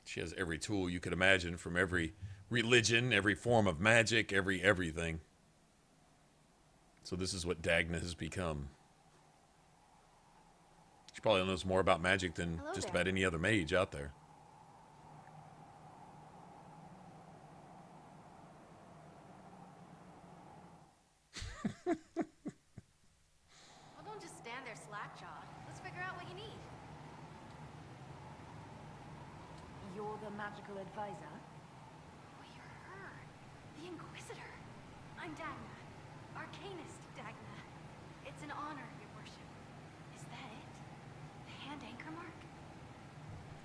She has every tool you could imagine from every religion, every form of magic, everything. So this is what Dagna has become. She probably knows more about magic than just about any other mage out there. Well, don't just stand there slack-jawed. Let's figure out what you need. You're the magical advisor? Oh, you're her. The Inquisitor. I'm Dagna. Arcanist Dagna. It's an honor, your worship. Is that it? The hand anchor mark?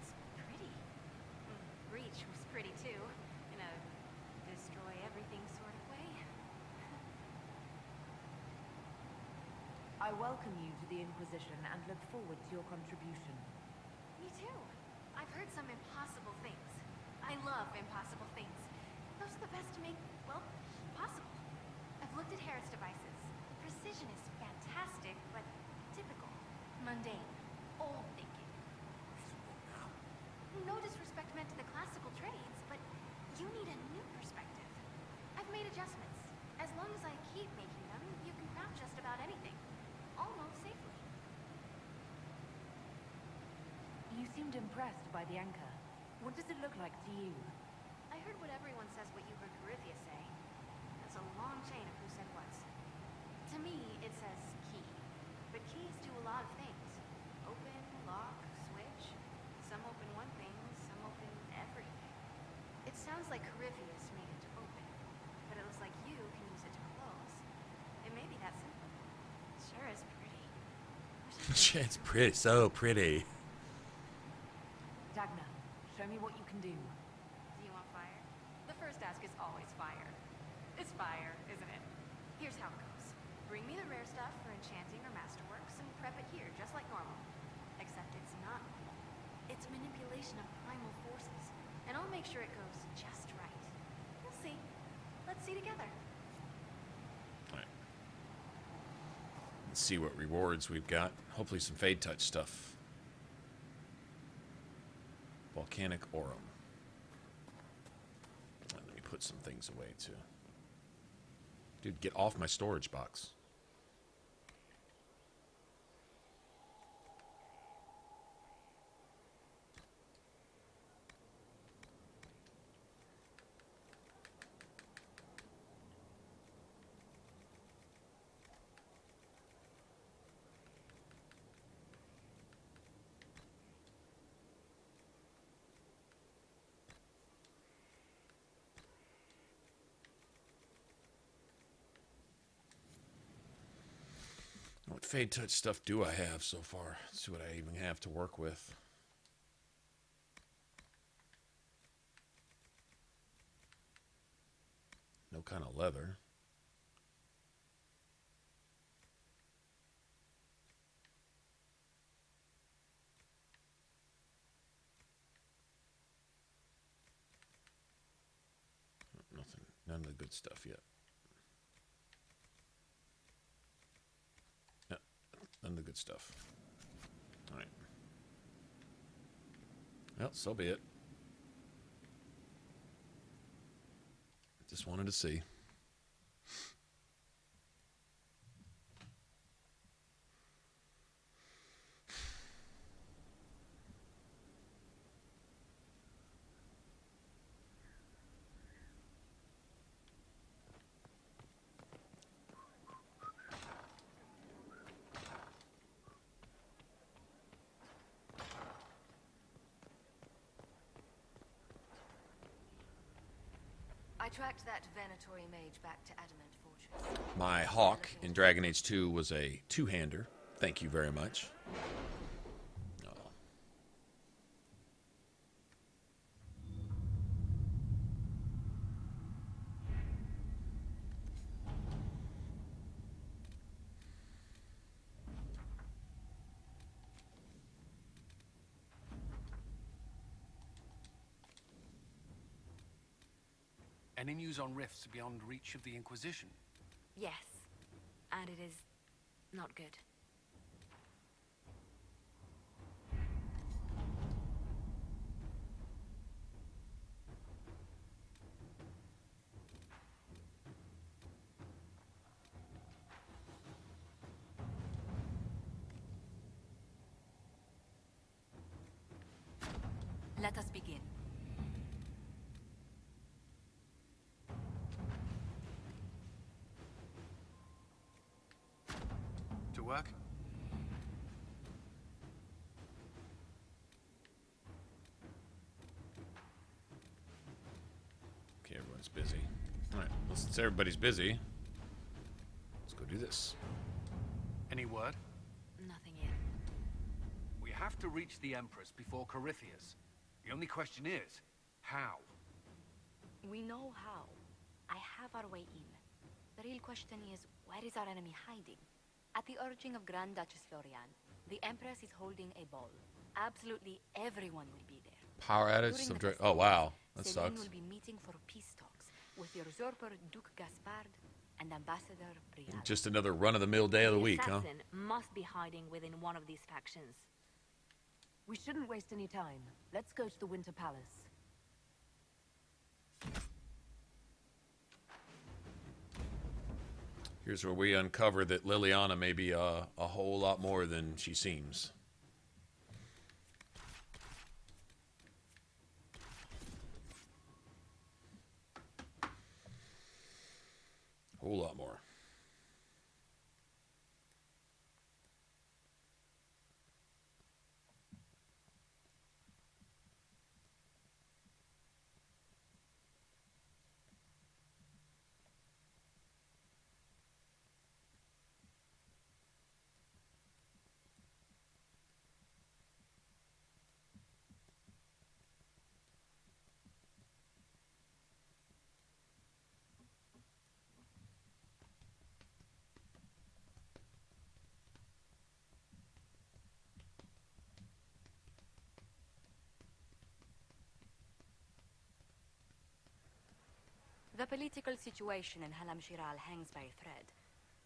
It's pretty. Breach was pretty too. In a destroy everything sort of way. I welcome you to the Inquisition and look forward to your contribution. Me too. I've heard some impossible things. I love impossible things. Those are the best to make, well, possible. I've looked at Harris devices. Precision is fantastic, but typical. Mundane. Old thinking. No disrespect meant to the classical trades, but you need a new perspective. I've made adjustments. As long as I keep making them, you can craft just about anything. Almost safely. You seemed impressed by the anchor. What does it look like to you? I heard what everyone says what you heard Coryphia say. That's a long chain of who said what. To me, it says key. But keys do a lot of things. Open, lock, switch. Some open one thing, some open everything. It sounds like Coryphia's made it to open. But it looks like you can use it to close. It may be that simple. It sure is pretty. It's pretty, so pretty. Dagna, show me what you can do. Do you want fire? The first ask is always fire. It's fire, isn't it? Here's how it goes. Bring me the rare stuff for enchanting or masterworks and prep it here, just like normal. Except it's not normal. It's manipulation of primal forces. And I'll make sure it goes just right. We'll see. Let's see together. Alright. Let's see what rewards we've got. Hopefully some Fade Touch stuff. Volcanic Aurum. Let me put some things away too. Dude, get off my storage box. What Fade Touch stuff do I have so far? Let's see what I even have to work with. No kind of leather. Nothing. None of the good stuff yet. None of the good stuff. All right. Well, so be it. Just wanted to see. tracked that Venatory mage back to Adamant Fortress. My hawk in Dragon Age 2 was a two-hander. Thank you very much. Oh. Any news on rifts beyond reach of the Inquisition? Yes. And it is not good. Let us begin. To work? Okay, everyone's busy. Alright, well, since everybody's busy, let's go do this. Any word? Nothing yet. We have to reach the Empress before Corypheus. The only question is, how? We know how. I have our way in. The real question is, where is our enemy hiding? At the urging of Grand Duchess Florian, the Empress is holding a ball. Absolutely everyone will be there. Power outage of Drake. Oh, wow. That Celine sucks. will be meeting for peace talks with the usurper Duke Gaspard and Ambassador Briard. Just another run-of-the-mill day of the week, huh? Assassin must be hiding within one of these factions. We shouldn't waste any time. Let's go to the Winter Palace. Here's where we uncover that Liliana may be a whole lot more than she seems. Whole lot more. The political situation in Halam Shiral hangs by a thread.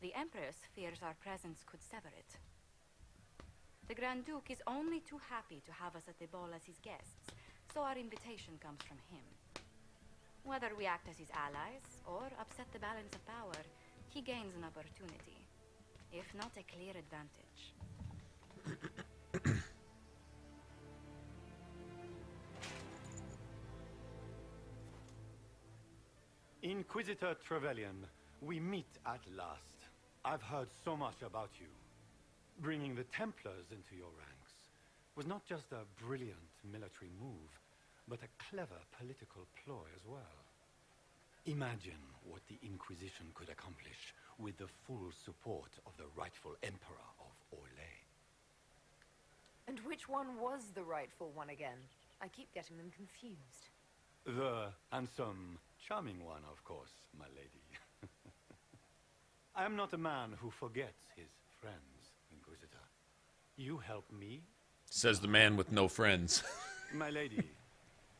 The Empress fears our presence could sever it. The Grand Duke is only too happy to have us at the ball as his guests, so our invitation comes from him. Whether we act as his allies or upset the balance of power, he gains an opportunity, if not a clear advantage. Inquisitor Trevelyan, we meet at last. I've heard so much about you. Bringing the Templars into your ranks was not just a brilliant military move, but a clever political ploy as well. Imagine what the Inquisition could accomplish with the full support of the rightful Emperor of Orlais. And which one was the rightful one again? I keep getting them confused. The handsome, charming one, of course, my lady. I am not a man who forgets his friends, Inquisitor. You help me? Says the man with no friends. My lady,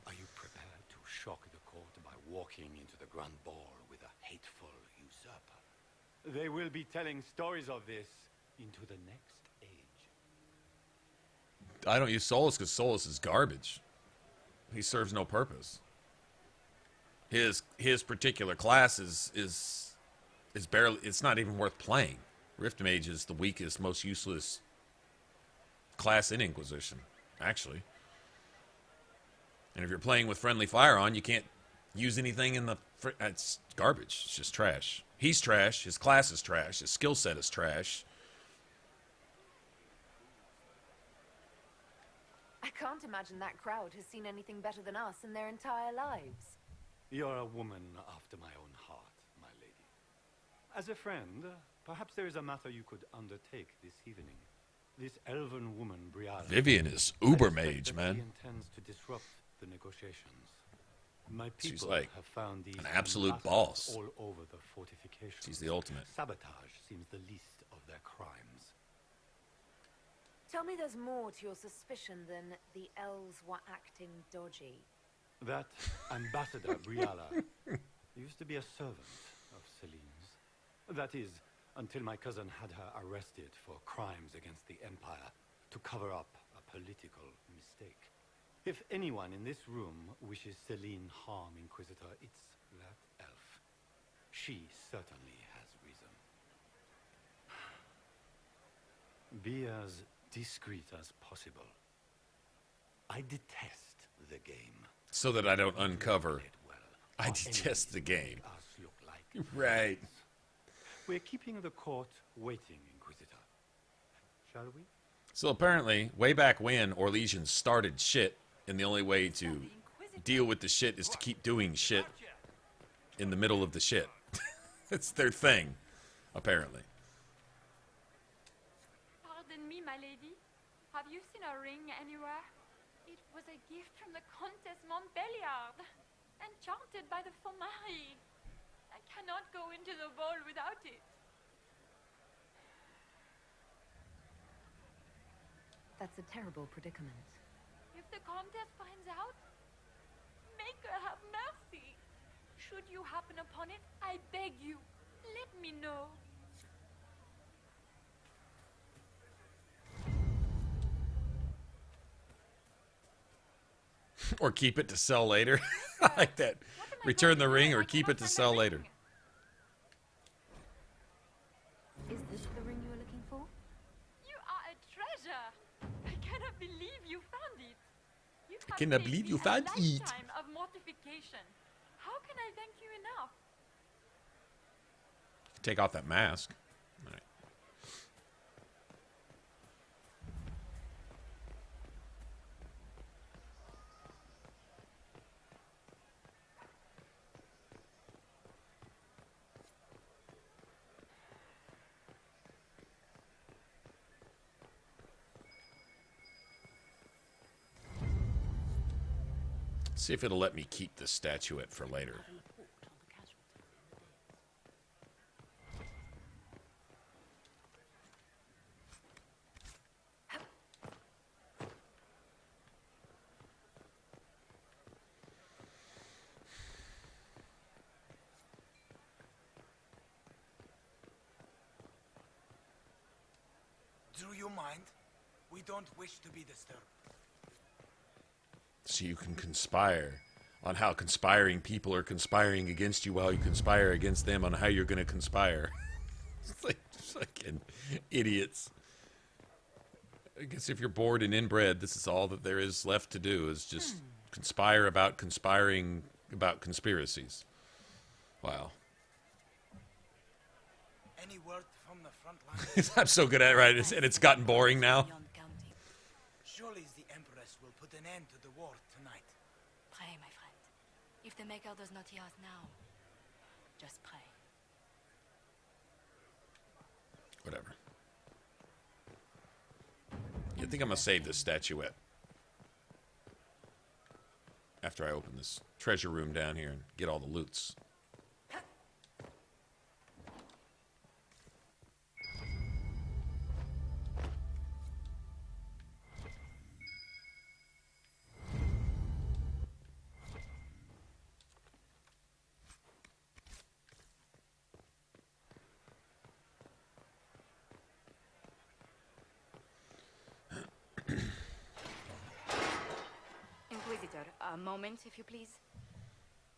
are you prepared to shock the court by walking into the Grand Ball with a hateful usurper? They will be telling stories of this into the next age. I don't use Solus because Solus is garbage. He serves no purpose. His particular class is barely, it's not even worth playing. Rift Mage is the weakest, most useless class in Inquisition, actually. And if you're playing with friendly fire on, you can't use anything in the... It's garbage. It's just trash. He's trash. His class is trash. His skill set is trash. I can't imagine that crowd has seen anything better than us in their entire lives. You're a woman after my own heart, my lady. As a friend, perhaps there is a matter you could undertake this evening. This elven woman, Brianna. Vivian is uber mage, man. She intends to disrupt the negotiations. My people She's like have found these an absolute ambassadors boss. all over the fortifications. She's the ultimate. Sabotage seems the least of their crimes. Tell me there's more to your suspicion than the elves were acting dodgy. That Ambassador Briala used to be a servant of Celine's. That is, until my cousin had her arrested for crimes against the Empire to cover up a political mistake. If anyone in this room wishes Celine harm, Inquisitor, it's that elf. She certainly has reason. Be as discreet as possible. I detest the game. So that I don't uncover. I detest the game. Right. We're keeping the court waiting, Inquisitor. Shall we? So apparently, way back when Orlesians started shit, and the only way to deal with the shit is to keep doing shit in the middle of the shit. It's their thing, apparently. Pardon me, my lady. Have you seen a ring anywhere? It was a gift from the Countess Montbelliard, enchanted by the Fomari. I cannot go into the ball without it. That's a terrible predicament. If the Countess finds out, make her have mercy. Should you happen upon it, I beg you, let me know. Or keep it to sell later. I like that. Return the ring or keep it to sell later. Is this the ring you were looking for? You are a treasure. I cannot believe you found it. You have cannot saved believe me you a found it. lifetime of mortification. How can I thank you enough? Take off that mask. All right. See if it'll let me keep the statuette for later. Do you mind? We don't wish to be disturbed. So you can conspire on how conspiring people are conspiring against you while you conspire against them on how you're going to conspire. It's like fucking idiots. I guess if you're bored and inbred, this is all that there is left to do is just conspire about conspiring about conspiracies. Wow. Any word from the front line? I'm so good at it, right? And it's gotten boring now. Surely the Empress will put an end to the war tonight. Pray, my friend. If the Maker does not hear us now, just pray. Whatever. I think I'm going to save this statuette after I open this treasure room down here and get all the loots. Inquisitor, a moment, if you please.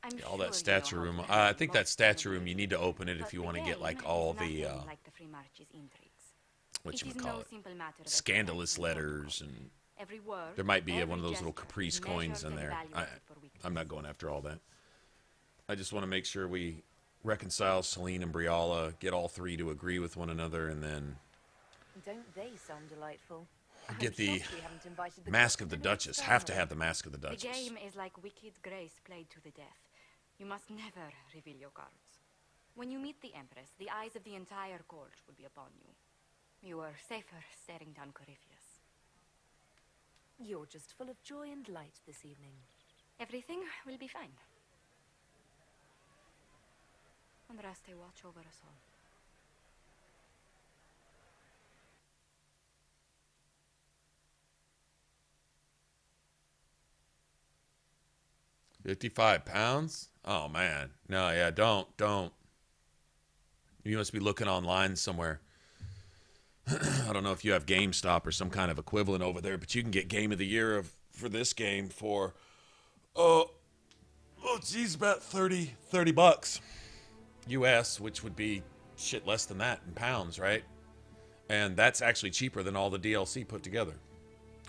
I'm Yeah, all sure that you know statue how room. to I handle think that most statue of room, the you need to open it if but you want to the get like game all is the nothing like the Free March's intrigues. It is no whatchamacallit, simple matter of scandalous extract and letters, and every word, there might be every one of those little gesture caprice is coins measured in and there. evaluated for weakness. I'm not going after all that. I just want to make sure we reconcile Celine and Briala, get all three to agree with one another, and then Don't they sound delightful? get I'm the shocked we haven't invited Mask of Countess the to an Duchess. Have to external. have the Mask of the The Duchess. game is like wicked grace played to the death. You must never reveal your cards. When you meet the Empress, the eyes of the entire court will be upon you. You are safer staring down Corypheus. You're just full of joy and light this evening. Everything will be fine. Andraste, watch over us all. £55? Oh man. No, yeah, don't. You must be looking online somewhere. I don't know if you have GameStop or some kind of equivalent over there, but you can get Game of the Year for this game for geez, about 30 bucks US, which would be shit less than that in pounds, right? And that's actually cheaper than all the DLC put together.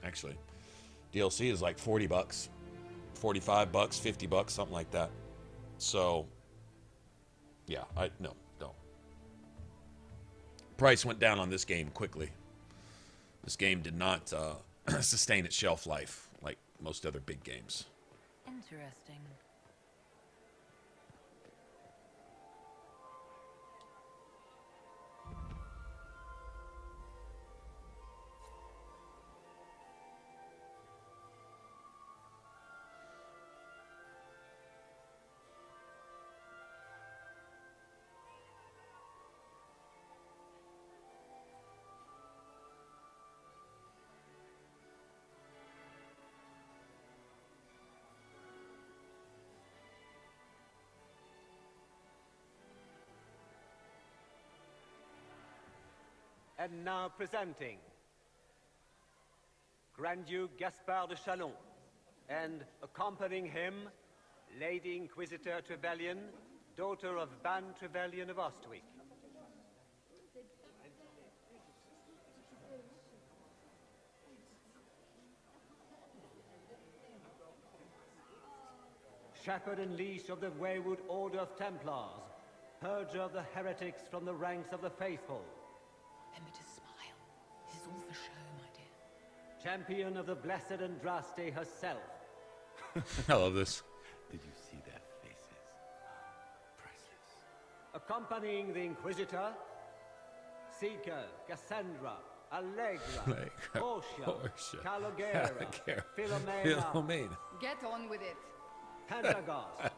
Actually, DLC is like 40 bucks. 45 bucks, 50 bucks, something like that. So, yeah, no, don't. Price went down on this game quickly. This game did not sustain its shelf life like most other big games. Interesting. And now presenting Grand Duke Gaspard de Chalon, and accompanying him, Lady Inquisitor Trevelyan, daughter of Ban Trevelyan of Ostwick. Shepherd and leash of the wayward Order of Templars, purger of the heretics from the ranks of the faithful. Remember to smile. This is all for show, my dear. Champion of the Blessed Andraste herself. I love this. Did you see their faces? Priceless. Accompanying the Inquisitor, Seeker, Cassandra, Allegra, Portia, Calogera, Philomena. Get on with it. Pendragost,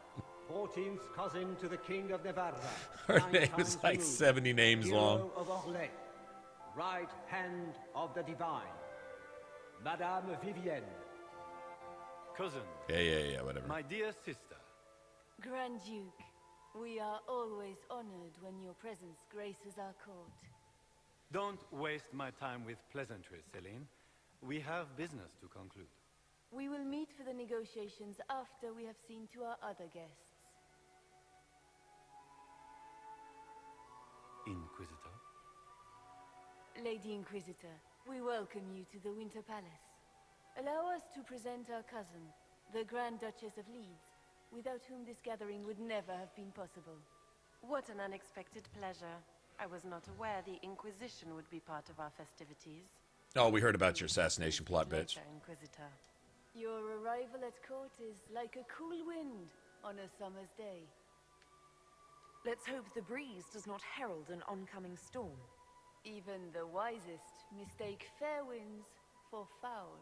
14th cousin to the King of Navarra. Her name is like 70 names long. Of Orlais, right hand of the divine. Madame Vivienne. Cousin. Yeah, whatever. My dear sister. Grand Duke, we are always honored when your presence graces our court. Don't waste my time with pleasantries, Celine. We have business to conclude. We will meet for the negotiations after we have seen to our other guests. Inquisitor? Lady Inquisitor, we welcome you to the Winter Palace. Allow us to present our cousin, the Grand Duchess of Leeds, without whom this gathering would never have been possible. What an unexpected pleasure. I was not aware the Inquisition would be part of our festivities. Oh, we heard about your assassination plot, bitch. Inquisitor. Your arrival at court is like a cool wind on a summer's day. Let's hope the breeze does not herald an oncoming storm. Even the wisest mistake fair winds for foul.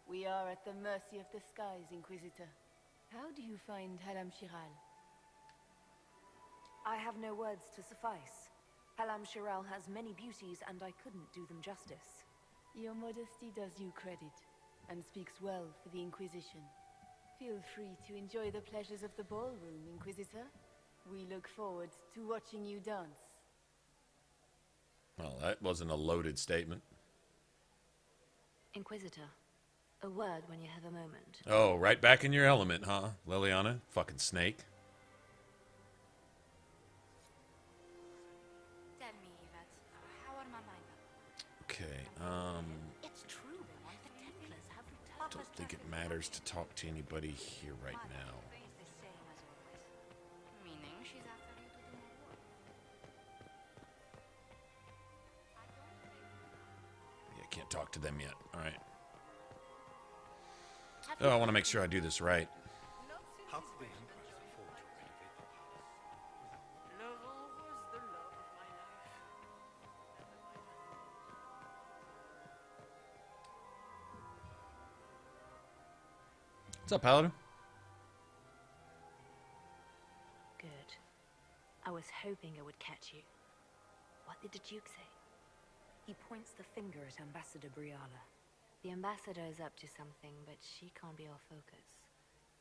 We are at the mercy of the skies, Inquisitor. How do you find Halamshiral? I have no words to suffice. Halamshiral has many beauties, and I couldn't do them justice. Your modesty does you credit, and speaks well for the Inquisition. Feel free to enjoy the pleasures of the ballroom, Inquisitor. We look forward to watching you dance. Well, that wasn't a loaded statement. Inquisitor, a word when you have a moment. Oh, right back in your element, huh, Liliana? Fucking snake. Tell me, Yvette, how are my mind? Okay, It's true, the Templars have returned. don't think it matters to talk to anybody here right now. Meaning she's after you to do more work. Yeah, I can't talk to them yet. All right. Oh, I want to make sure I do this right. How could the Emperor's fortress What's up, Paladin? Good. I was hoping I would catch you. What did the Duke say? He points the finger at Ambassador Briala. The Ambassador is up to something, but she can't be our focus.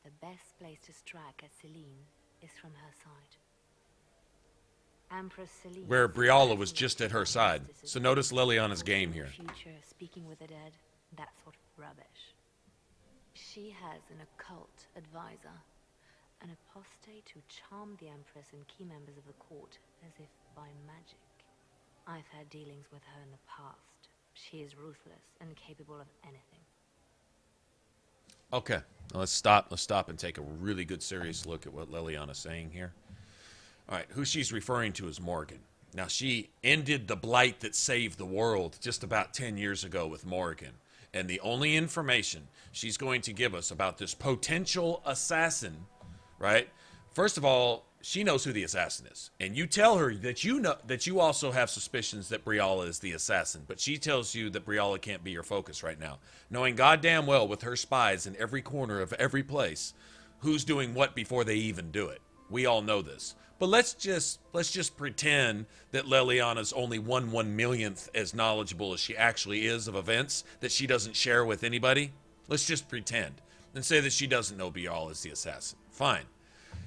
The best place to strike at Celine is from her side. Empress Celine... Where Briala was just at her side. So notice Leliana's game here. Future, speaking with the dead, that sort of rubbish. She has an occult advisor, an apostate who charmed the Empress and key members of the court as if by magic. I've had dealings with her in the past. She is ruthless and capable of anything. Okay, now let's stop. Let's stop and take a really good, serious look at what Leliana's saying here. All right, who she's referring to is Morrigan. Now, she ended the blight that saved the world just about 10 years ago with Morrigan. And the only information she's going to give us about this potential assassin, right? First of all, she knows who the assassin is. And you tell her that you know that you also have suspicions that Briala is the assassin. But she tells you that Briala can't be your focus right now. Knowing goddamn well with her spies in every corner of every place who's doing what before they even do it. We all know this. But let's just pretend that Leliana's only 1/1,000,000th as knowledgeable as she actually is of events that she doesn't share with anybody. Let's just pretend and say that she doesn't know Briala is the assassin. Fine.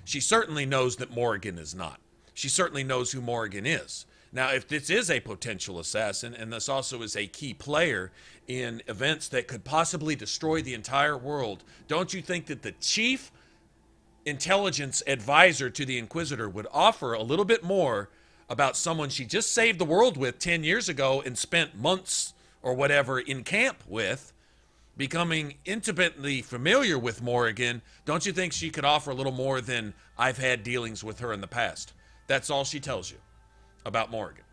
She certainly knows that Morrigan is not. She certainly knows who Morrigan is. Now, if this is a potential assassin, and this also is a key player in events that could possibly destroy the entire world, don't you think that the chief intelligence advisor to the Inquisitor would offer a little bit more about someone she just saved the world with 10 years ago and spent months or whatever in camp with, becoming intimately familiar with Morrigan? Don't you think she could offer a little more than I've had dealings with her in the past? That's all she tells you about Morrigan.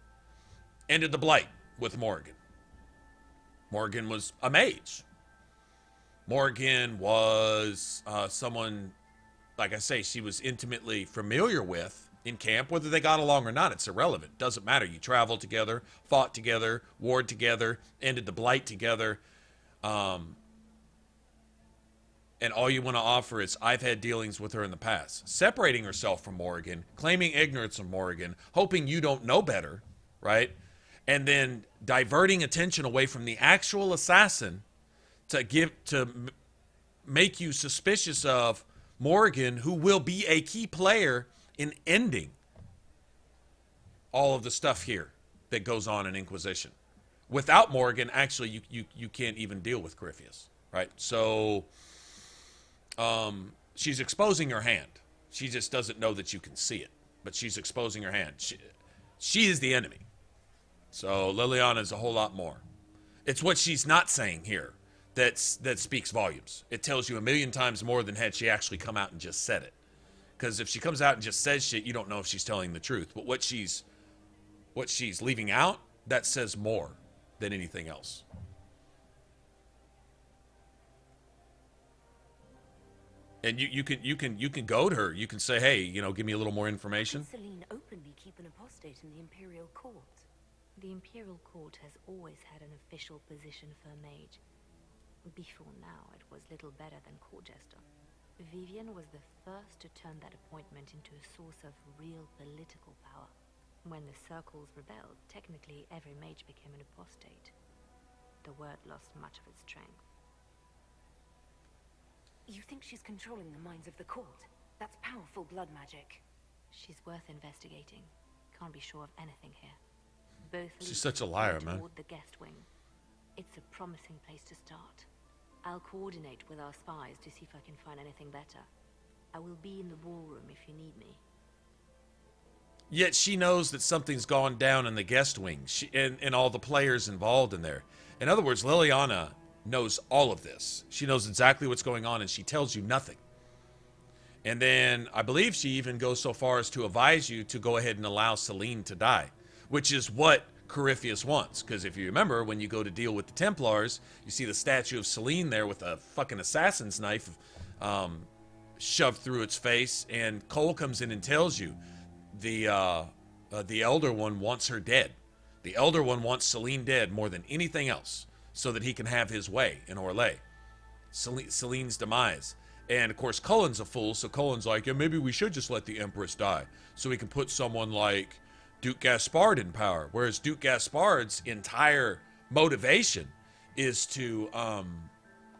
Ended the blight with Morrigan. Morrigan was a mage. Morrigan was someone, like I say, she was intimately familiar with in camp. Whether they got along or not, it's irrelevant. Doesn't matter. You traveled together, fought together, warred together, ended the blight together. And all you want to offer is, I've had dealings with her in the past. Separating herself from Morrigan, claiming ignorance of Morrigan, hoping you don't know better, right? And then diverting attention away from the actual assassin to make you suspicious of Morrigan, who will be a key player in ending all of the stuff here that goes on in Inquisition. Without Morrigan, actually, you can't even deal with Corypheus, right? So she's exposing her hand. She just doesn't know that you can see it, but she's exposing her hand. She is the enemy. So Leliana is a whole lot more. It's what she's not saying here that speaks volumes. It tells you 1,000,000 times more than had she actually come out and just said it. Because if she comes out and just says shit, you don't know if she's telling the truth. But what she's leaving out, that says more than anything else. And you can go to her. You can say, hey, give me a little more information. Celine openly keep an apostate in the Imperial Court. The Imperial Court has always had an official position for a mage. Before now, it was little better than court jester. Vivian was the first to turn that appointment into a source of real political power. When the circles rebelled, technically every mage became an apostate. The word lost much of its strength. You think she's controlling the minds of the court? That's powerful blood magic. She's worth investigating. Can't be sure of anything here. Both She's such a liar, man. Toward the guest wing. It's a promising place to start. I'll coordinate with our spies to see if I can find anything better. I will be in the ballroom if you need me. Yet she knows that something's gone down in the guest wing, and all the players involved in there. In other words, Leliana knows all of this. She knows exactly what's going on, and she tells you nothing. And then I believe she even goes so far as to advise you to go ahead and allow Celine to die, which is what Corypheus wants. Because if you remember, when you go to deal with the Templars, you see the statue of Celine there with a fucking assassin's knife shoved through its face, and Cole comes in and tells you the Elder One wants her dead. The Elder One wants Celine dead more than anything else, so that he can have his way in Orlais. Celine's demise. And of course, Cullen's a fool, so Cullen's like, yeah, maybe we should just let the Empress die, so we can put someone like Duke Gaspard in power. Whereas Duke Gaspard's entire motivation is to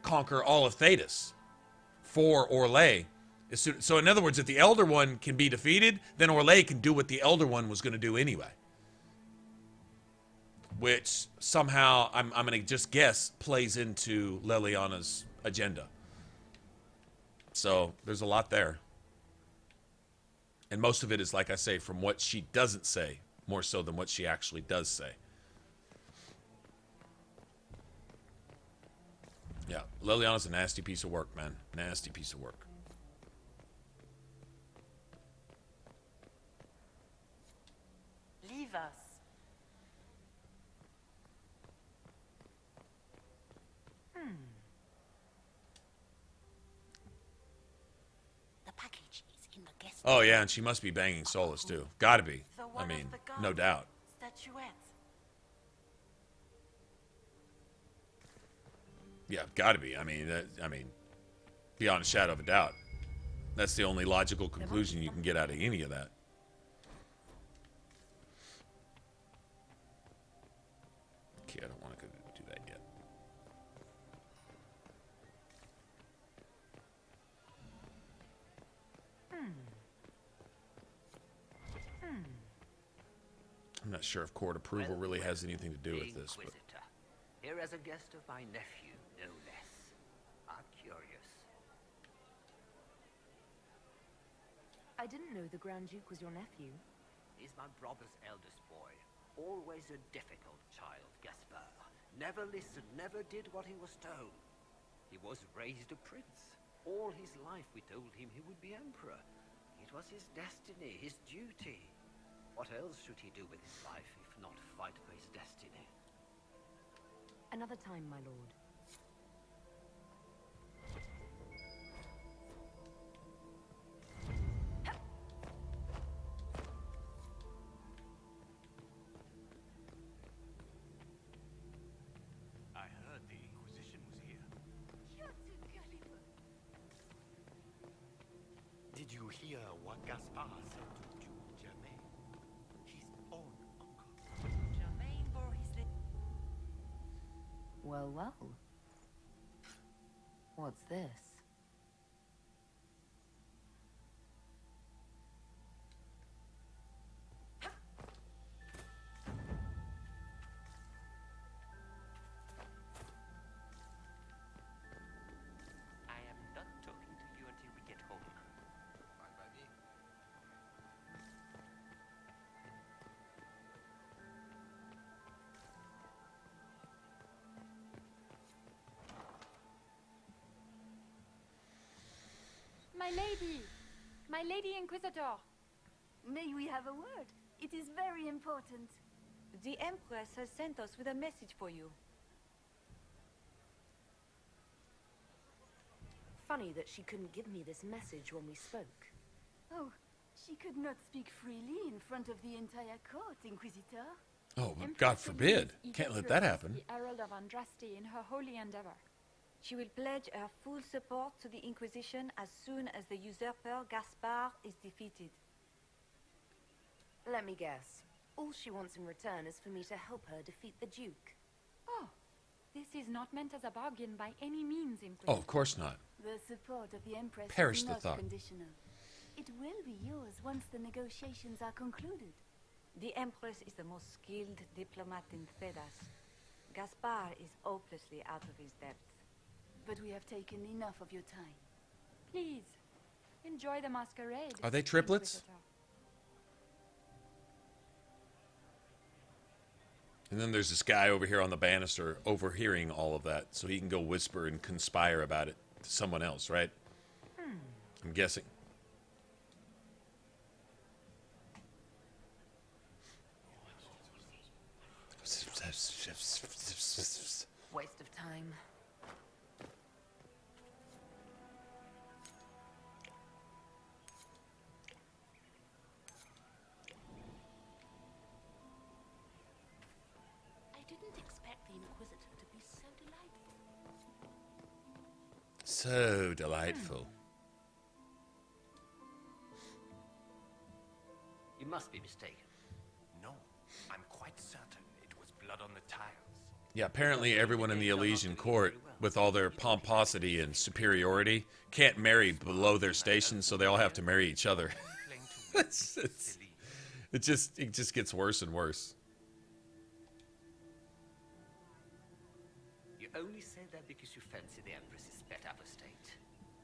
conquer all of Thedas for Orlais. So in other words, if the Elder One can be defeated, then Orlais can do what the Elder One was going to do anyway. Which somehow, I'm going to just guess, plays into Leliana's agenda. So there's a lot there. And most of it is, like I say, from what she doesn't say, more so than what she actually does say. Yeah, Leliana's a nasty piece of work, man. Nasty piece of work. Leave us. The package is in the guest. Oh, yeah, and she must be banging Solus, too. Gotta be. I mean, no doubt. Statuette. Yeah, gotta be. I mean, beyond a shadow of a doubt. That's the only logical conclusion you can get out of any of that. Okay, I don't want to do that yet. I'm not sure if court approval really has anything to do with this, but Here as a guest of my nephew, no less. I'm curious. I didn't know the Grand Duke was your nephew. He's my brother's eldest boy. Always a difficult child, Gaspard. Never listened, never did what he was told. He was raised a prince. All his life we told him he would be emperor. It was his destiny, his duty. What else should he do with his life if not fight for his destiny? Another time, my lord. I heard the Inquisition was here. Did you hear what Gaspard said to Duke Germain? His own uncle. Germain bore his Well, well. What's this? I am not talking to you until we get home. Fine by me. My lady Inquisitor. May we have a word? It is very important. The Empress has sent us with a message for you. Funny that she couldn't give me this message when we spoke. Oh, she could not speak freely in front of the entire court, Inquisitor. oh, God forbid. Can't let that happen. The Herald of Andraste in her holy endeavor. She will pledge her full support to the Inquisition as soon as the usurper Gaspard is defeated. Let me guess. All she wants in return is for me to help her defeat the Duke. Oh, this is not meant as a bargain by any means, Inquisitor. Oh, of course not. The support of the Empress Perish is the not thought. conditional. It will be yours once the negotiations are concluded. The Empress is the most skilled diplomat in Thedas. Gaspard is hopelessly out of his depth. But we have taken enough of your time. Please, enjoy the masquerade. Are they triplets? Inquisitor. And then there's this guy over here on the banister overhearing all of that, so he can go whisper and conspire about it to someone else, right? I'm guessing. Waste of time. I didn't expect the Inquisitor to be so delightful. So delightful. must be mistaken. No, I'm quite certain it was blood on the tiles. Yeah, apparently everyone in the Elysian court, with all their pomposity and superiority, can't marry below their station, so they all have to marry each other. It just gets worse and worse. You only say that because you fancy the Empress's pet apostate.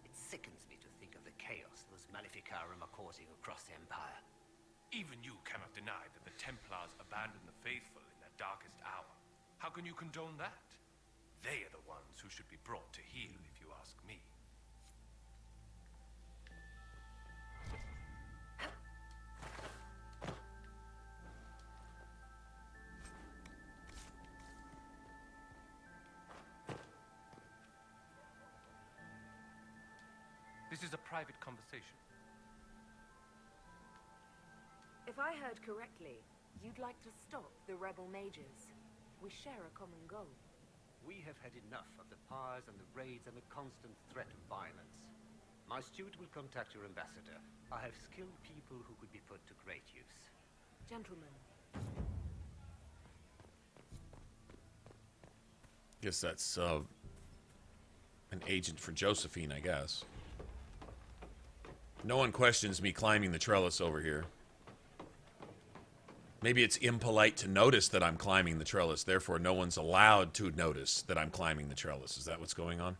It sickens me to think of the chaos those Maleficarum are causing across the Empire. Even you cannot deny that the Templars abandoned the faithful in their darkest hour. How can you condone that? They are the ones who should be brought to heel, if you ask me. This is a private conversation. If I heard correctly, you'd like to stop the rebel mages. We share a common goal. We have had enough of the pyres and the raids and the constant threat of violence. My steward will contact your ambassador. I have skilled people who could be put to great use. Gentlemen. Guess that's an agent for Josephine, I guess. No one questions me climbing the trellis over here. Maybe it's impolite to notice that I'm climbing the trellis, therefore no one's allowed to notice that I'm climbing the trellis. Is that what's going on?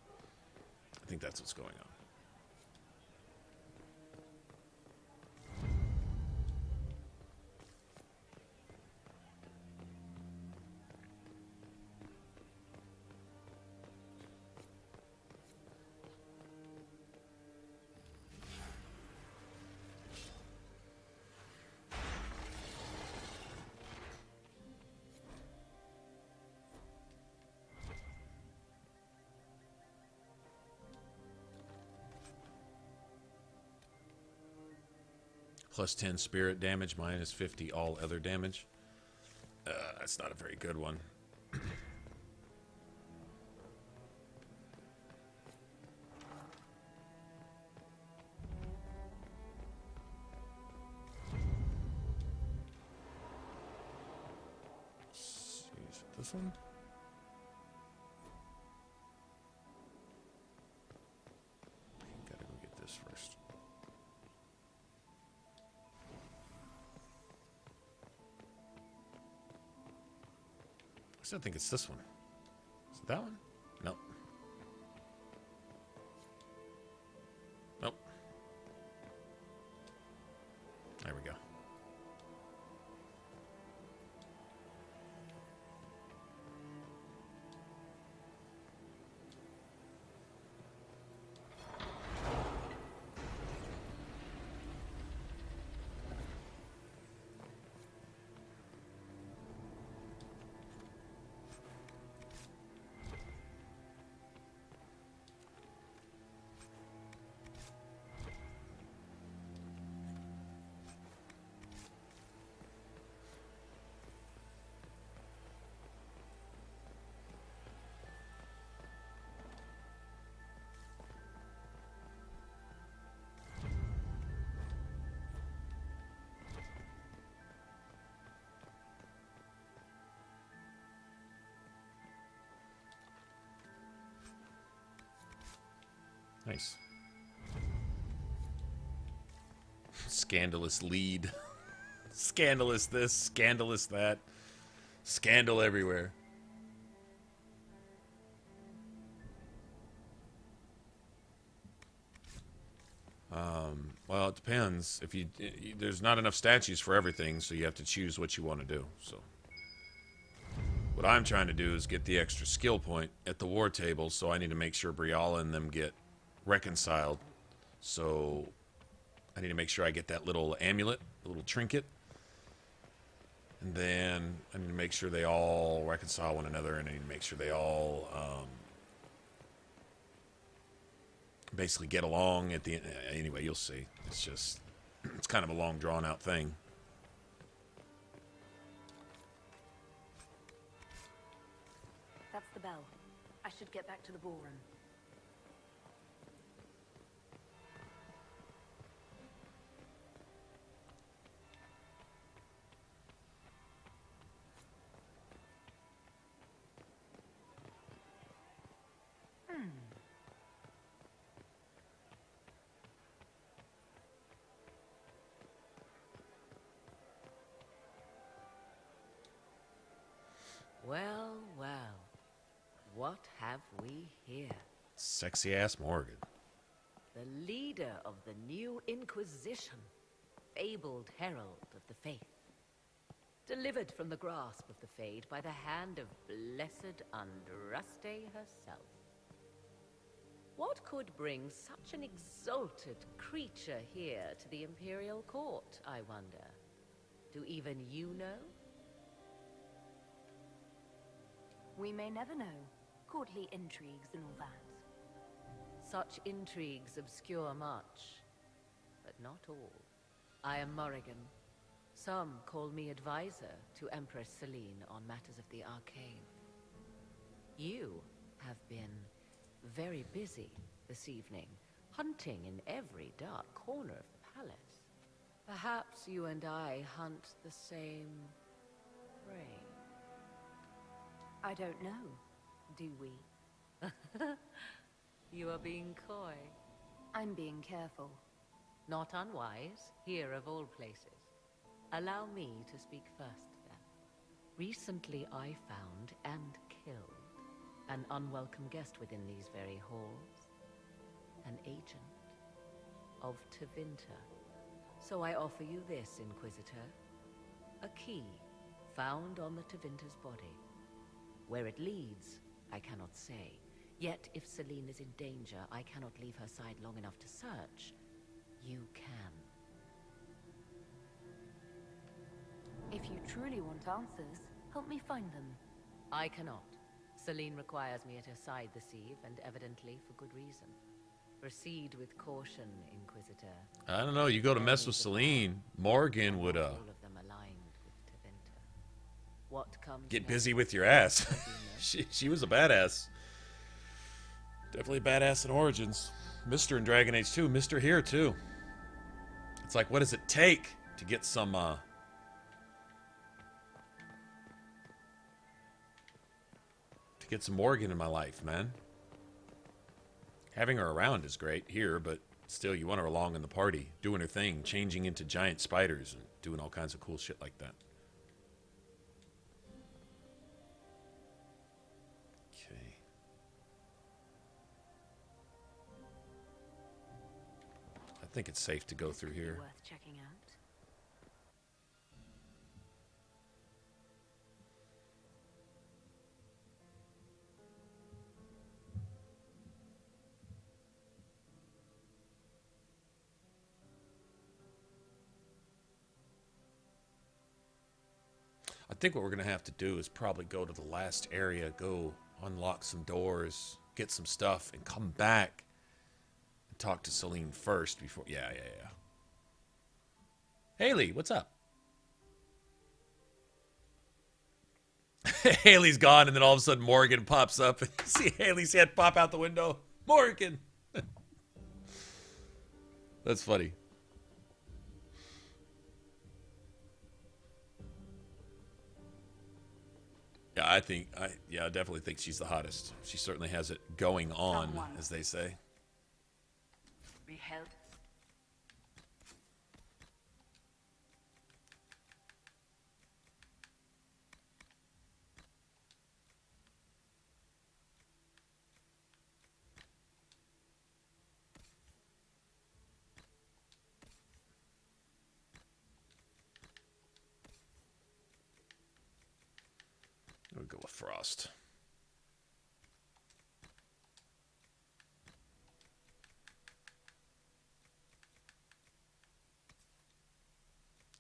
I think that's what's going on. Plus 10 spirit damage, minus 50 all other damage. That's not a very good one. Is it this one? Gotta go get this first. I still think it's this one. Is it that one? Nope. Nope. There we go. Nice. Scandalous lead. Scandalous this, scandalous that. Scandal everywhere. Well, it depends. If there's not enough statues for everything, so you have to choose what you want to do. So what I'm trying to do is get the extra skill point at the war table, so I need to make sure Briala and them get reconciled. So I need to make sure I get that little amulet, the little trinket. And then I need to make sure they all reconcile one another, and I need to make sure they all basically get along at the end. Anyway, you'll see. It's kind of a long, drawn-out thing. That's the bell. I should get back to the ballroom. what have we here? Sexy ass Morgan. The leader of the new Inquisition, fabled herald of the faith. Delivered from the grasp of the Fade by the hand of blessed Andraste herself. What could bring such an exalted creature here to the Imperial Court, I wonder? Do even you know? We may never know. Courtly intrigues and all that. Such intrigues obscure much, but not all. I am Morrigan. Some call me advisor to Empress Celine on matters of the arcane. You have been very busy this evening, hunting in every dark corner of the palace. Perhaps you and I hunt the same prey. I don't know. Do we? You are being coy. I'm being careful. Not unwise, here of all places. Allow me to speak first, then. Recently I found and killed an unwelcome guest within these very halls. An agent of Tevinter. So I offer you this, Inquisitor. A key found on the Tevinter's body. Where it leads, I cannot say. Yet, if Celine is in danger, I cannot leave her side long enough to search. You can. If you truly want answers, help me find them. I cannot. Celine requires me at her side this eve, and evidently for good reason. Proceed with caution, Inquisitor. I don't know. You go to mess with Celine, Morgan would All of them aligned with Tevinter. What comes get next? busy with your ass. she was a badass. Definitely a badass in Origins. Mr. in Dragon Age 2. Mr. here too. It's like, what does it take to get some to get some Morgan in my life, man? Having her around is great here, but still, you want her along in the party, doing her thing, changing into giant spiders and doing all kinds of cool shit like that. Okay. I think it's safe to go through here. Worth checking out. I think what we're going to have to do is probably go to the last area, go unlock some doors, get some stuff, and come back and talk to Celine first before... Yeah. Haley, what's up? Haley's gone, and then all of a sudden Morgan pops up. And you see Haley's head pop out the window. Morgan! That's funny. Yeah, I definitely think she's the hottest. She certainly has it going on, as they say. Be helped. We'll go with Frost.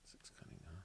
Six cunning, huh?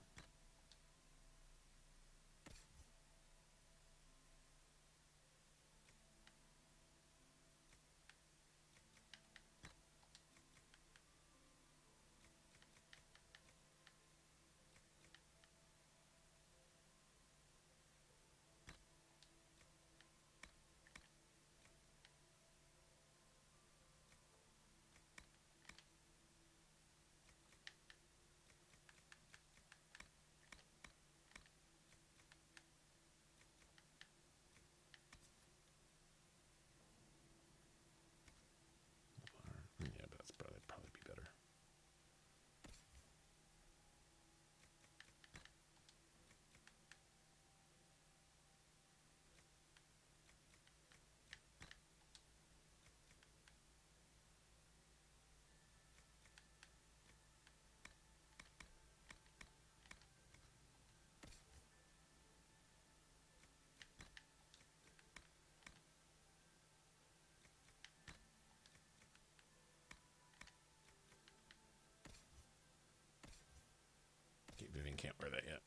can't wear that yet.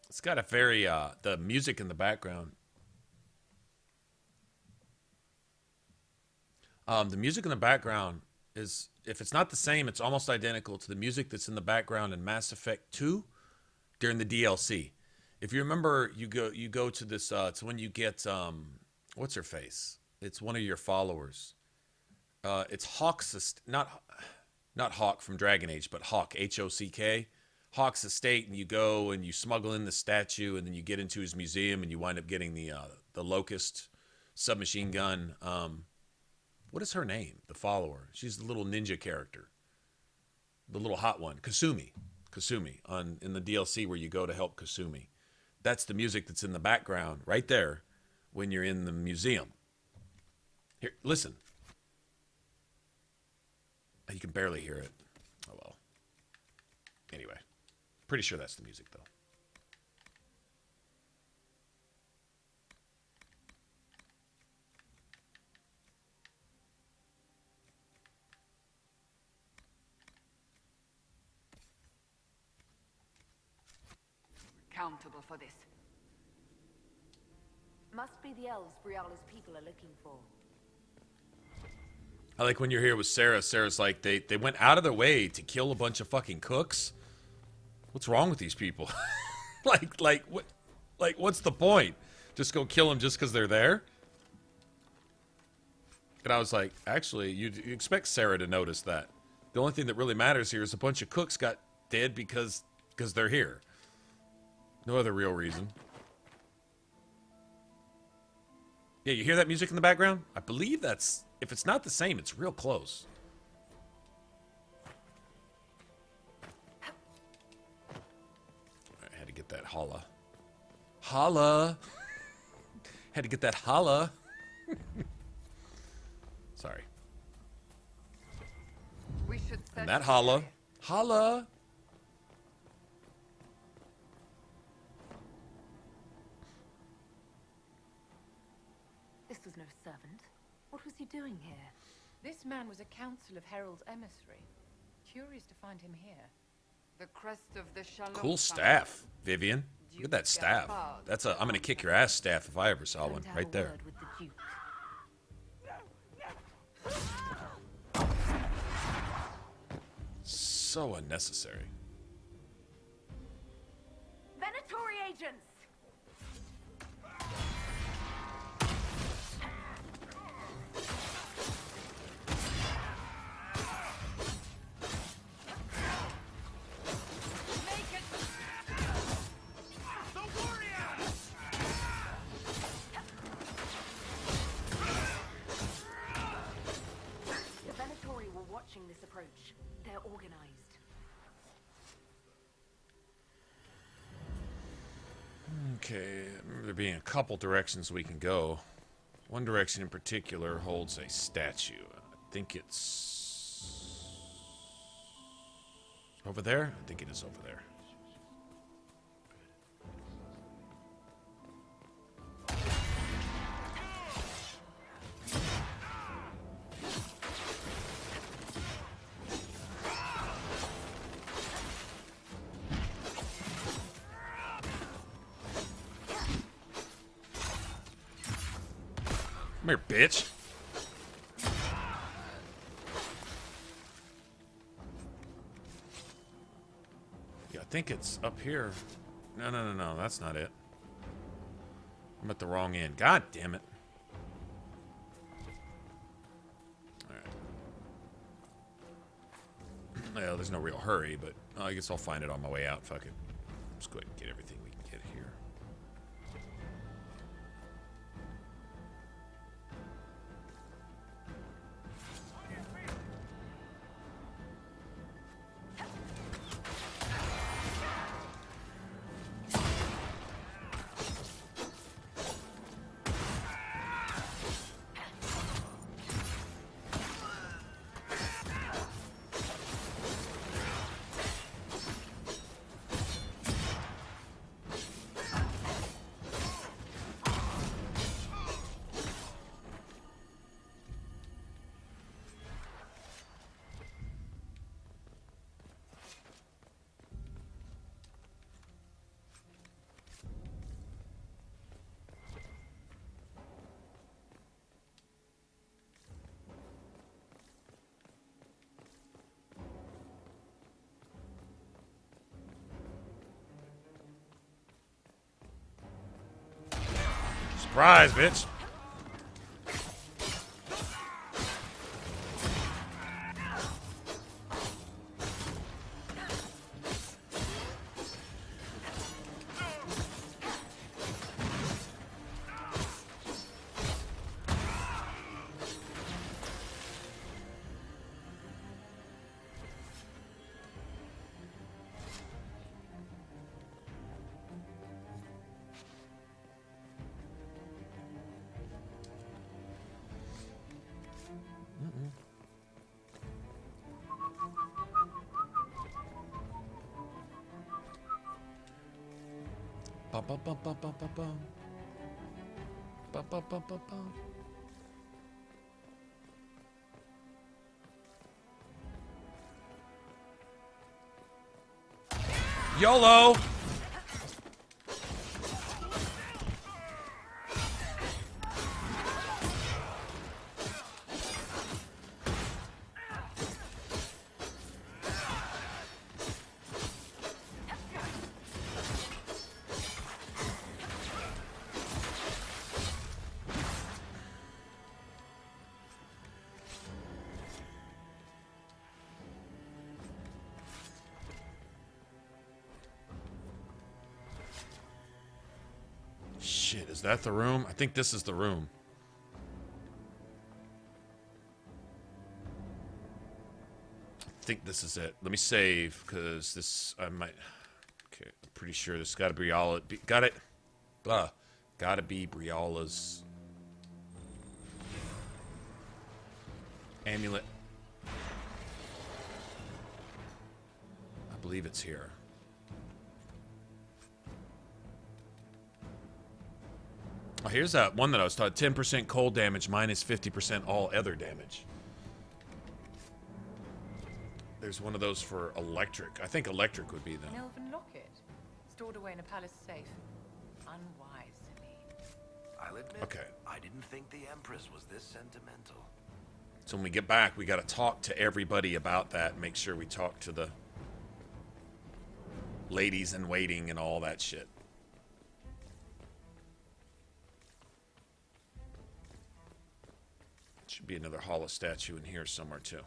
It's got a very, the music in the background. The music in the background is, if it's not the same, it's almost identical to the music that's in the background in Mass Effect 2 during the DLC. If you remember, you go to this, it's when you get, what's her face? It's one of your followers. It's Hawk's, not Hawk from Dragon Age, but Hawk, H-O-C-K. Hawk's estate, and you go and you smuggle in the statue, and then you get into his museum, and you wind up getting the Locust submachine gun. What is her name? The follower. She's the little ninja character. The little hot one. Kasumi. In the DLC where you go to help Kasumi. That's the music that's in the background right there when you're in the museum. Here, listen. You can barely hear it. Oh, well. Anyway. Pretty sure that's the music, though. Accountable for this. Must be the elves Briala's people are looking for. I like when you're here with Sarah. Sarah's like, they went out of their way to kill a bunch of fucking cooks. What's wrong with these people? What's the point? Just go kill them just because they're there? And I was like, actually, you'd expect Sarah to notice that. The only thing that really matters here is a bunch of cooks got dead because they're here. No other real reason. Yeah, you hear that music in the background? I believe that's... If it's not the same, it's real close. I had to get that holla. Holla! Had to get that holla. Sorry. We should And that holla. Holla! This was no servant. What was he doing here? This man was a council of Herald's emissary. Curious to find him here. The crest of the Shalom. Cool staff, Vivian. Look at that staff. That's a I'm gonna kick your ass staff if I ever saw one. Right there. So unnecessary. Venatori agents! This approach. They're organized. Okay, I remember there being a couple directions we can go. One direction in particular holds a statue. I think it's over there. I think it is over there. Come here, bitch. Yeah, I think it's up here. No, that's not it. I'm at the wrong end. God damn it. Alright. Well, there's no real hurry, but I guess I'll find it on my way out. Fuck it. Let's go ahead and get everything we can get here. Surprise, bitch. Bum, bum, bum, bum, bum, bum, bum. Bum, bum, bum, bum, bum. YOLO! Shit, is that the room? I think this is the room. I think this is it. Let me save, because this, I might... Okay, I'm pretty sure this gotta be all... Gotta be Briala's... amulet. I believe it's here. Oh, here's that one that I was taught. 10% cold damage minus 50% all other damage. There's one of those for electric. I think electric would be them. An elven locket, stored away in a palace safe. Unwise, Celine. I'll admit, Okay. I didn't think the Empress was this sentimental. So when we get back, we got to talk to everybody about that. Make sure we talk to the ladies in waiting and all that shit. Should be another hollow statue in here somewhere too.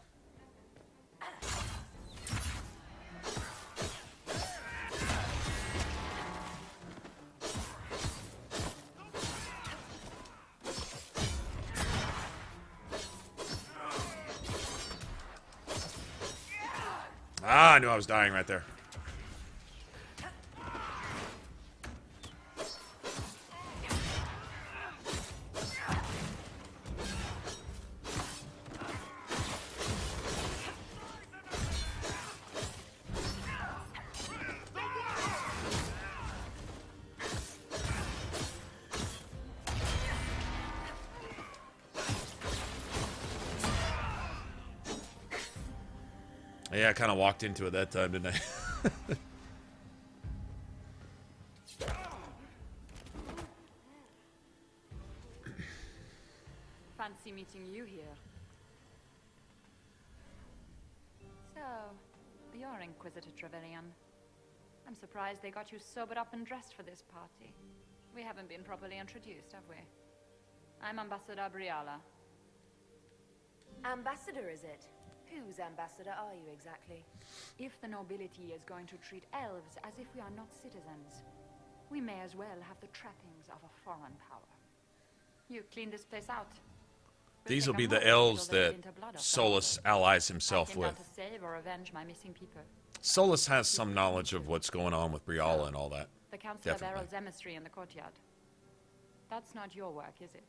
Ah, I knew I was dying right there. Yeah, I kind of walked into it that time, didn't I? Fancy meeting you here. So, you're Inquisitor Trevelyan. I'm surprised they got you sobered up and dressed for this party. We haven't been properly introduced, have we? I'm Ambassador Briala. Ambassador, is it? Whose ambassador are you exactly? If the nobility is going to treat elves as if we are not citizens, we may as well have the trappings of a foreign power. You clean this place out. These will be the elves that Solus allies himself with. To save or avenge my missing people. Solus has some knowledge of what's going on with Briala and all that. The Council of Errol's emissary in the courtyard. That's not your work, is it?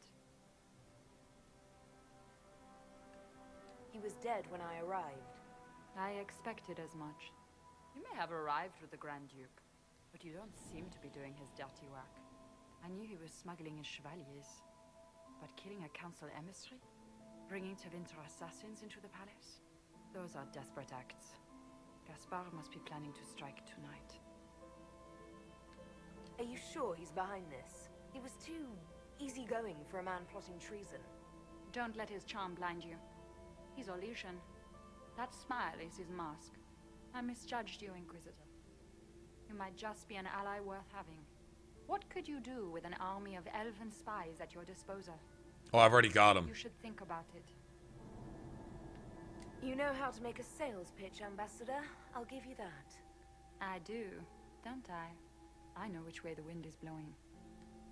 He was dead when I arrived. I expected as much. You may have arrived with the Grand Duke, but you don't seem to be doing his dirty work. I knew he was smuggling his chevaliers, but killing a council emissary? Bringing Tevinter assassins into the palace? Those are desperate acts. Gaspard must be planning to strike tonight. Are you sure he's behind this? He was too easygoing for a man plotting treason. Don't let his charm blind you. He's Orlesian. That smile is his mask. I misjudged you, Inquisitor. You might just be an ally worth having. What could you do with an army of elven spies at your disposal? Oh, I've already got them. You should think about it. You know how to make a sales pitch, Ambassador. I'll give you that. I do, don't I? I know which way the wind is blowing.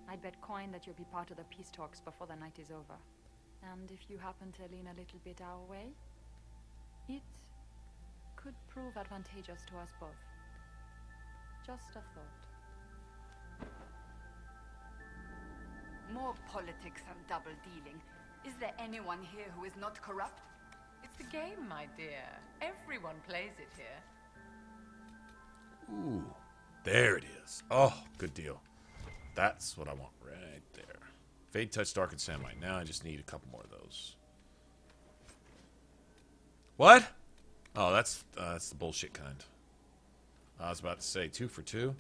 I'd bet coin that you'll be part of the peace talks before the night is over. And if you happen to lean a little bit our way, it could prove advantageous to us both. Just a thought. More politics and double-dealing. Is there anyone here who is not corrupt? It's the game, my dear. Everyone plays it here. Ooh, there it is. Oh, good deal. That's what I want right there. Fade, Touch, Dark, and Samite. Now I just need a couple more of those. What? Oh, that's the bullshit kind. I was about to say 2 for 2.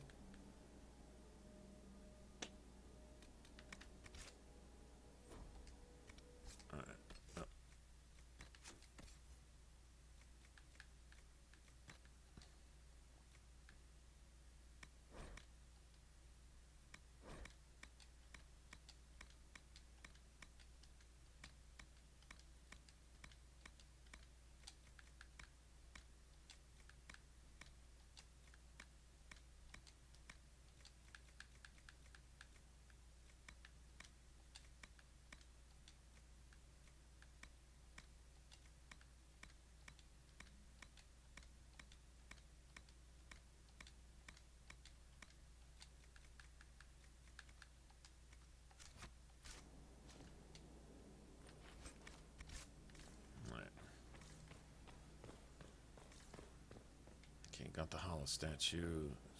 All right. Oh. Okay, got the hollow statue.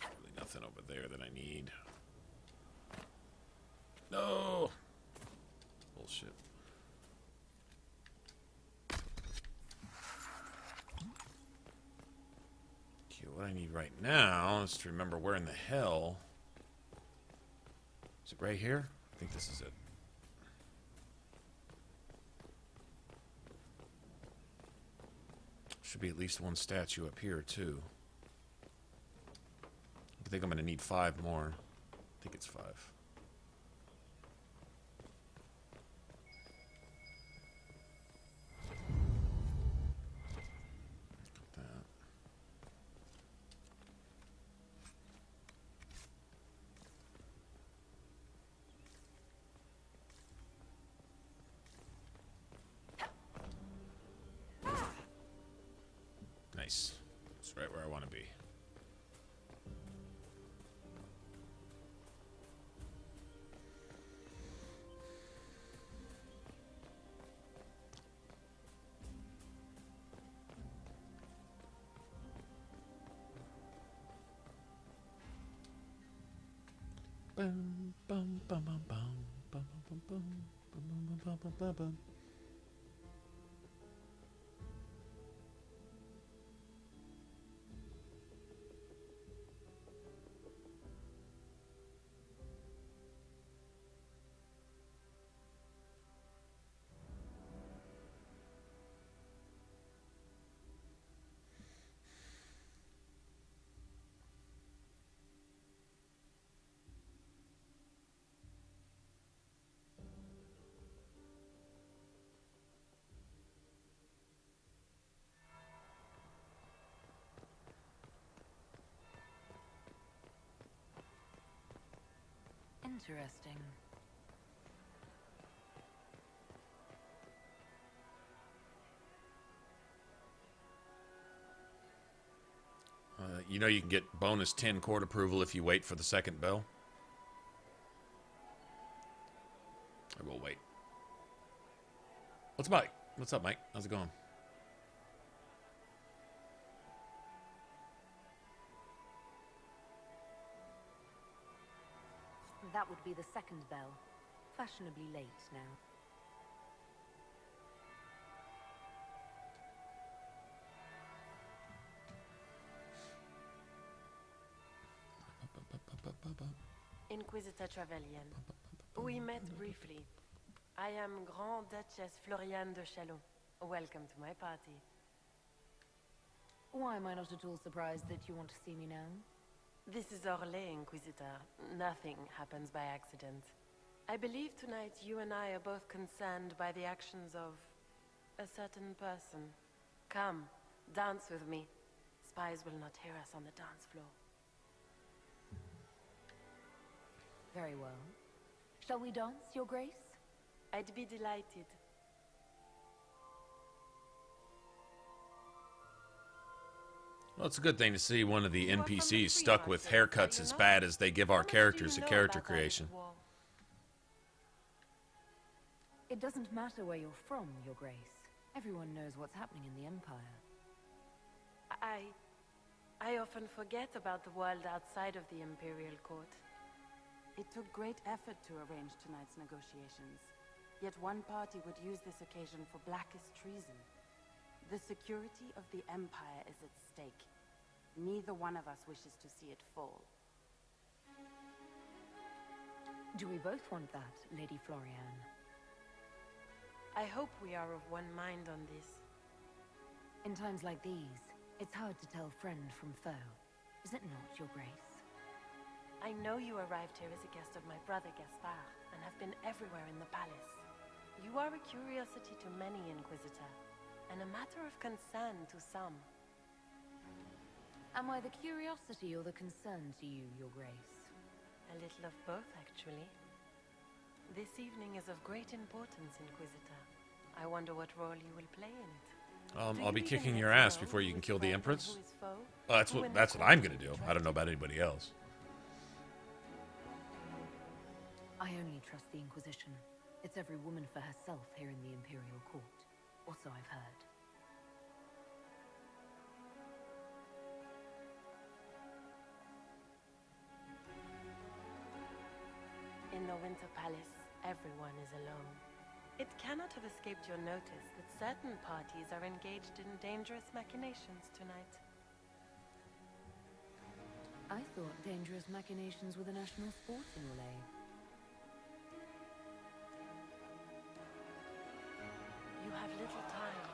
There's really nothing over there that I need. No! Bullshit. Okay, what I need right now is to remember where in the hell... Is it right here? I think this is it. Should be at least one statue up here, too. I think I'm going to need 5 more. I think it's 5. Got that. Nice. It's right where I want to be. Bum, bum, bum, bum, bum, bum, bum, bum, bum, bum, bum, bum, bum. Interesting. You know you can get bonus 10 court approval if you wait for the second bell. I will wait. What's Mike? What's up, Mike? How's it going? That would be the second bell. Fashionably late now. Inquisitor Trevelyan. We met briefly. I am Grand Duchess Floriane de Chalon. Welcome to my party. Why am I not at all surprised that you want to see me now? This is Orlais, Inquisitor. Nothing happens by accident. I believe tonight you and I are both concerned by the actions of a certain person. Come, dance with me. Spies will not hear us on the dance floor. Very well. Shall we dance, Your Grace? I'd be delighted. Well, it's a good thing to see one of the NPCs stuck with haircuts as bad as they give our characters at character creation. It doesn't matter where you're from, Your Grace. Everyone knows what's happening in the Empire. I often forget about the world outside of the Imperial Court. It took great effort to arrange tonight's negotiations. Yet one party would use this occasion for blackest treason. The security of the Empire is at stake. Neither one of us wishes to see it fall. Do we both want that, Lady Florian? I hope we are of one mind on this. In times like these, it's hard to tell friend from foe. Is it not, Your Grace? I know you arrived here as a guest of my brother Gaspard, and have been everywhere in the palace. You are a curiosity to many, Inquisitor, and a matter of concern to some. Am I the curiosity or the concern to you, Your Grace? A little of both, actually. This evening is of great importance, Inquisitor. I wonder what role you will play in it. I'll be kicking your ass before you can kill the Empress. That's what I'm gonna do. I don't know about anybody else. I only trust the Inquisition. It's every woman for herself here in the Imperial Court. Or so I've heard. In the Winter Palace, everyone is alone. It cannot have escaped your notice that certain parties are engaged in dangerous machinations tonight. I thought dangerous machinations were the national sport in Orlais. You have little time.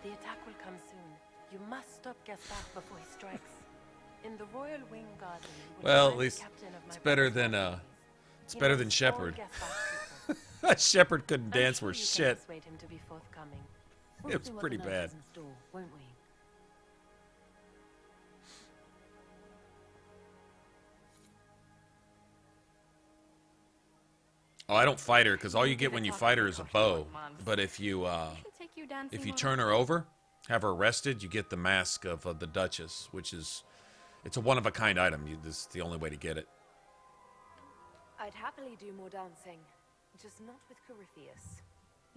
The attack will come soon. You must stop Gaspard before he strikes. In the Royal Wing Garden, well, at least it's better than Shepard. Shepard couldn't dance worth shit. Him to be forthcoming. We'll it was pretty bad. Store, won't we? Oh, I don't fight her because all you get when you fight her is a bow. But if you turn her over, have her arrested, you get the mask of the Duchess, which is it's a one-of-a-kind item. This is the only way to get it. I'd happily do more dancing, just not with Corypheus.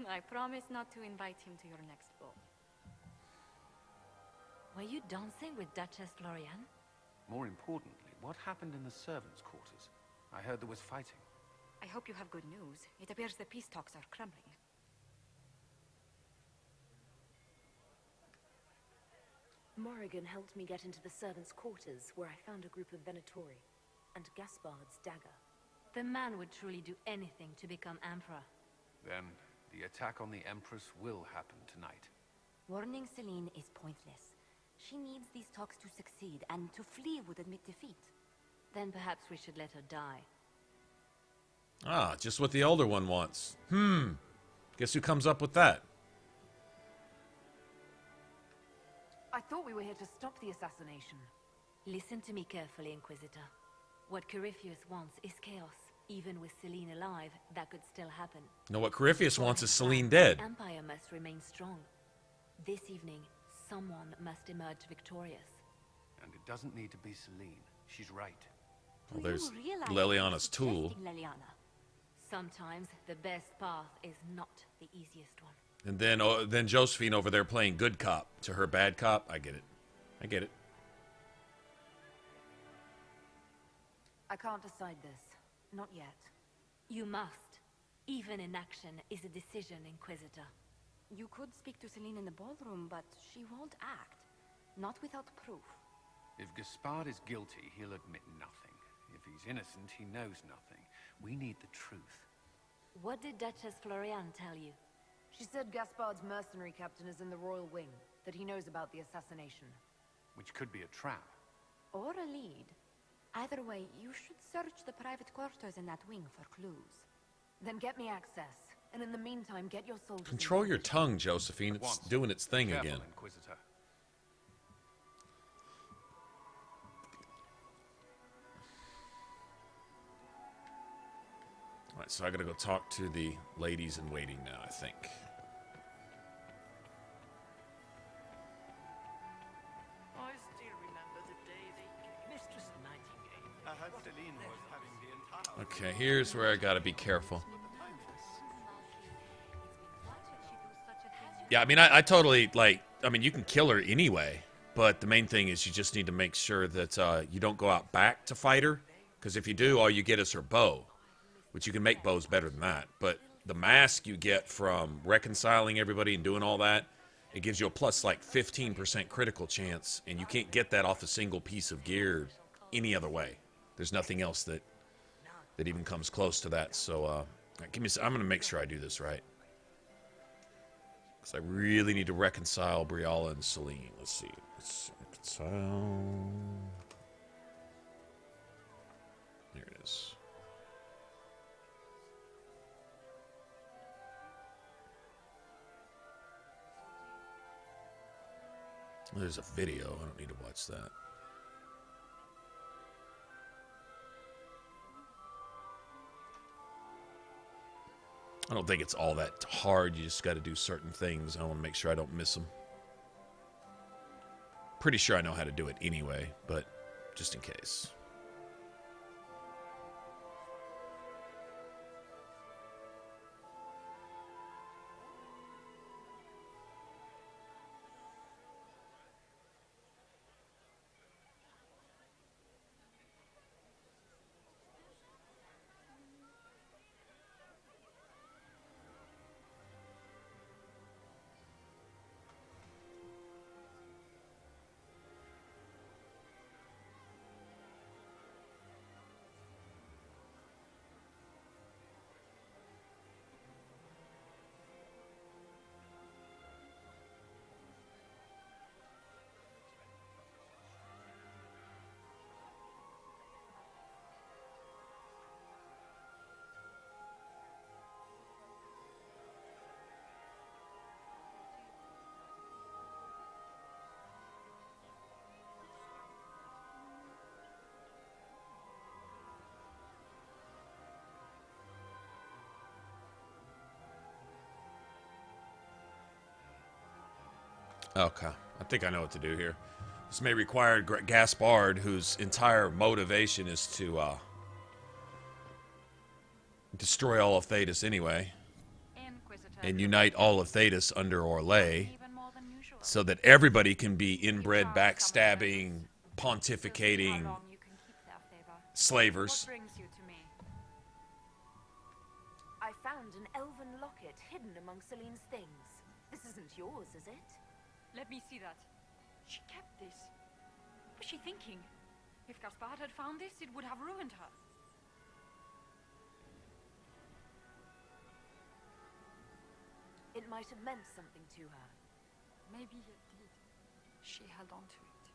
I promise not to invite him to your next ball. Were you dancing with Duchess Florian? More importantly, what happened in the servants' quarters? I heard there was fighting. I hope you have good news. It appears the peace talks are crumbling. Morrigan helped me get into the servants' quarters, where I found a group of Venatori, and Gaspard's dagger. The man would truly do anything to become Emperor. Then, the attack on the Empress will happen tonight. Warning Celine is pointless. She needs these talks to succeed, and to flee would admit defeat. Then perhaps we should let her die. Ah, just what the Elder One wants. Guess who comes up with that? I thought we were here to stop the assassination. Listen to me carefully, Inquisitor. What Corypheus wants is chaos. Even with Celine alive, that could still happen. No, what Corypheus wants is Celine dead. The Empire must remain strong. This evening, someone must emerge victorious. And it doesn't need to be Celine. She's right. Well, there's Leliana's tool. Leliana? Sometimes the best path is not the easiest one. And then Josephine over there playing good cop to her bad cop. I get it. I get it. I can't decide this. Not yet. You must. Even inaction is a decision, Inquisitor. You could speak to Celine in the ballroom, but she won't act. Not without proof. If Gaspard is guilty, he'll admit nothing. If he's innocent, he knows nothing. We need the truth. What did Duchess Florian tell you? She said Gaspard's mercenary captain is in the Royal Wing, that he knows about the assassination. which could be a trap. Or a lead. Either way, you should search the private quarters in that wing for clues. Then get me access. And in the meantime, get your soldiers... Control your tongue, Josephine. It's doing its thing Careful, again. Inquisitor. Alright, so I gotta go talk to the ladies in waiting now, I think. I still remember the day they... Mistress Nightingale. I heard Celine was having the entire... Okay, here's where I gotta be careful. Yeah, I mean, I totally, like, I mean, you can kill her anyway, but the main thing is you just need to make sure that you don't go out back to fight her, because if you do, all you get is her bow, which you can make bows better than that. But the mask you get from reconciling everybody and doing all that, it gives you a plus, like, 15% critical chance, and you can't get that off a single piece of gear any other way. There's nothing else that even comes close to that, so, give me I'm going to make sure I do this right. Because I really need to reconcile Briala and Celine. Let's see. Let's reconcile. There it is. There's a video. I don't need to watch that. I don't think it's all that hard. You just got to do certain things. I want to make sure I don't miss them. Pretty sure I know how to do it anyway, but just in case. Okay, I think I know what to do here. This may require Gaspard, whose entire motivation is to destroy all of Thedas anyway, and unite all of Thedas under Orlais, so that everybody can be inbred, backstabbing, pontificating slavers. I found an elven locket hidden among Celine's things. This isn't yours, is it? Let me see that. She kept this. What was she thinking? If Gaspard had found this, it would have ruined her. It might have meant something to her. Maybe it did. She held on to it.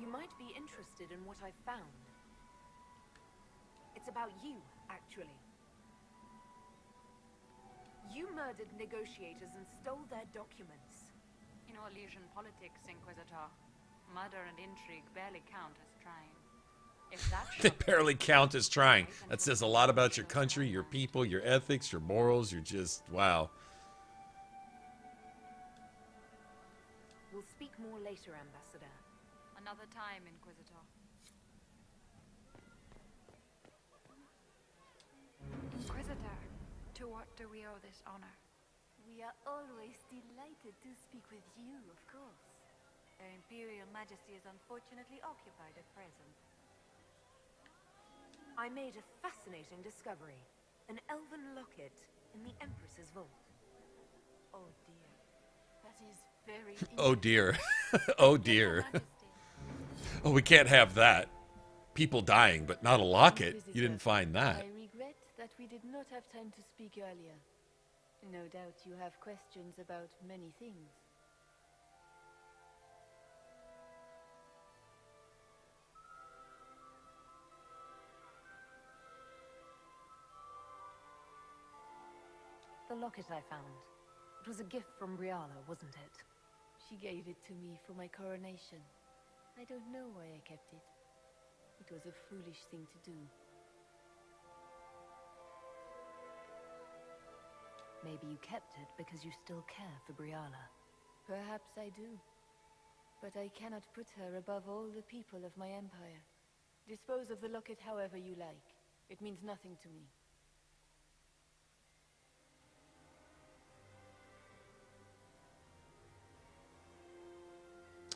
You might be interested in what I found. It's about you, actually. You murdered negotiators and stole their documents. In Orlesian politics, Inquisitor, murder and intrigue barely count as trying. If that They barely count as trying. That says a lot about your country, your people, your ethics, your morals. You're just, wow. We'll speak more later, Ambassador. Another time, Inquisitor. Inquisitor, to what do we owe this honor? We are always delighted to speak with you, of course. Her Imperial Majesty is unfortunately occupied at present. I made a fascinating discovery. An elven locket in the Empress's vault. Oh dear. That is very Oh dear. Oh dear. Oh, we can't have that. People dying, but not a locket. You didn't find that. I regret that we did not have time to speak earlier. No doubt you have questions about many things. The locket I found. It was a gift from Briala, wasn't it? She gave it to me for my coronation. I don't know why I kept it. It was a foolish thing to do. Maybe you kept it because you still care for Briala. Perhaps I do. But I cannot put her above all the people of my empire. Dispose of the locket however you like. It means nothing to me.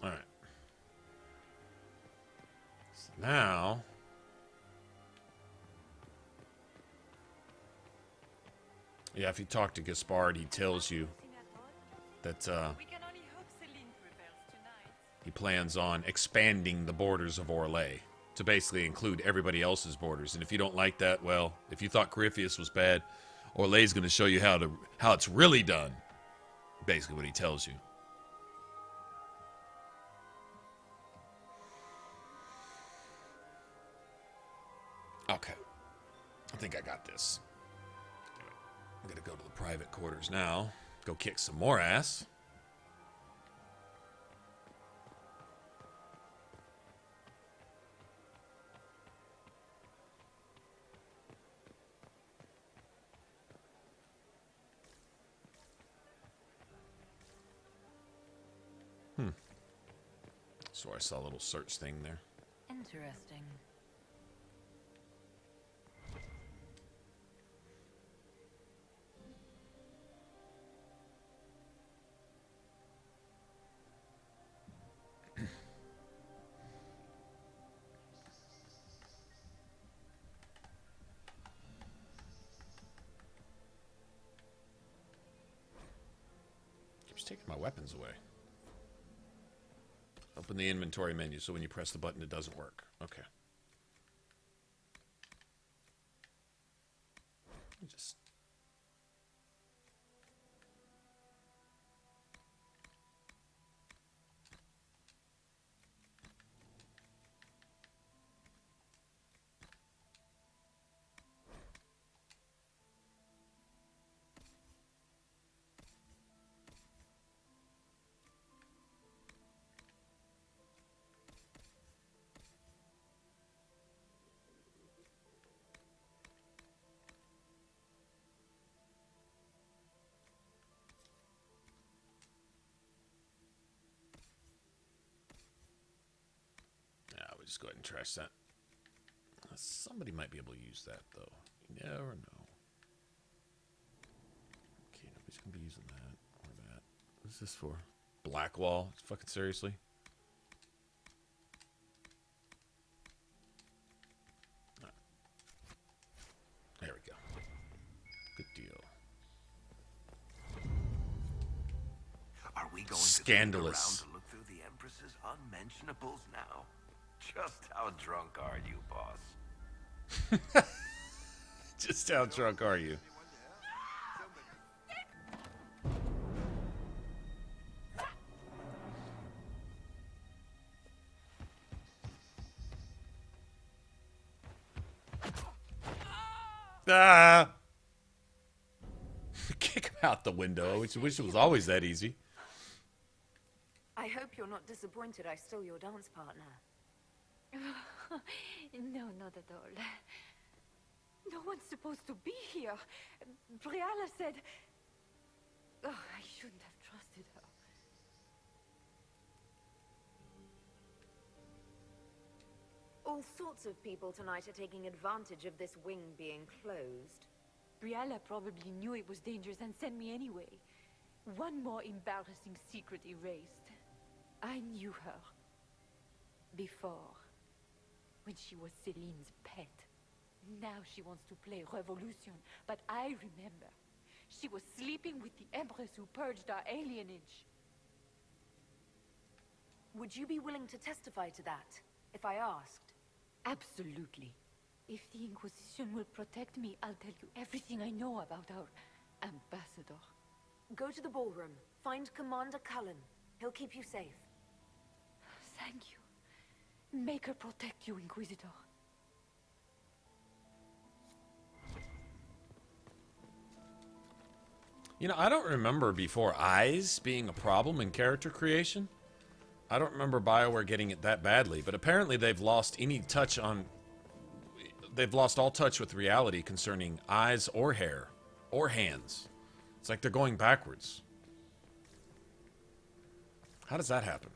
All right. So now, yeah, if you talk to Gaspard, he tells you that he plans on expanding the borders of Orlais to basically include everybody else's borders. And if you don't like that, well, if you thought Corypheus was bad, Orlais is going to show you how it's really done. Basically, what he tells you. Okay. I think I got this. I'm going to go to the private quarters now. Go kick some more ass. So I saw a little search thing there. Interesting. Keeps taking my weapons away. Open the inventory menu so when you press the button it doesn't work. Okay. Just just go ahead and trash that. Somebody might be able to use that, though. You never know. Okay, nobody's going to be using that or that. What's this for? Blackwall? Fucking seriously? Right. There we go. Good deal. Are we going Scandalous. to look through the Empress's unmentionables now? Just how drunk are you, boss? Just how drunk are you? Ah! Kick him out the window. I wish it was always that easy. I hope you're not disappointed I stole your dance partner. No, not at all. No one's supposed to be here. Briala said... Oh, I shouldn't have trusted her. All sorts of people tonight are taking advantage of this wing being closed. Briala probably knew it was dangerous and sent me anyway. One more embarrassing secret erased. I knew her. Before. When she was Celine's pet. Now she wants to play revolution, but I remember. She was sleeping with the Empress who purged our alienage. Would you be willing to testify to that, if I asked? Absolutely. If the Inquisition will protect me, I'll tell you everything I know about her. Ambassador. Go to the ballroom. Find Commander Cullen. He'll keep you safe. Thank you. Make her protect you, Inquisitor. You know, I don't remember before eyes being a problem in character creation. I don't remember BioWare getting it that badly, but apparently they've lost any touch on... They've lost all touch with reality concerning eyes or hair or hands. It's like they're going backwards. How does that happen?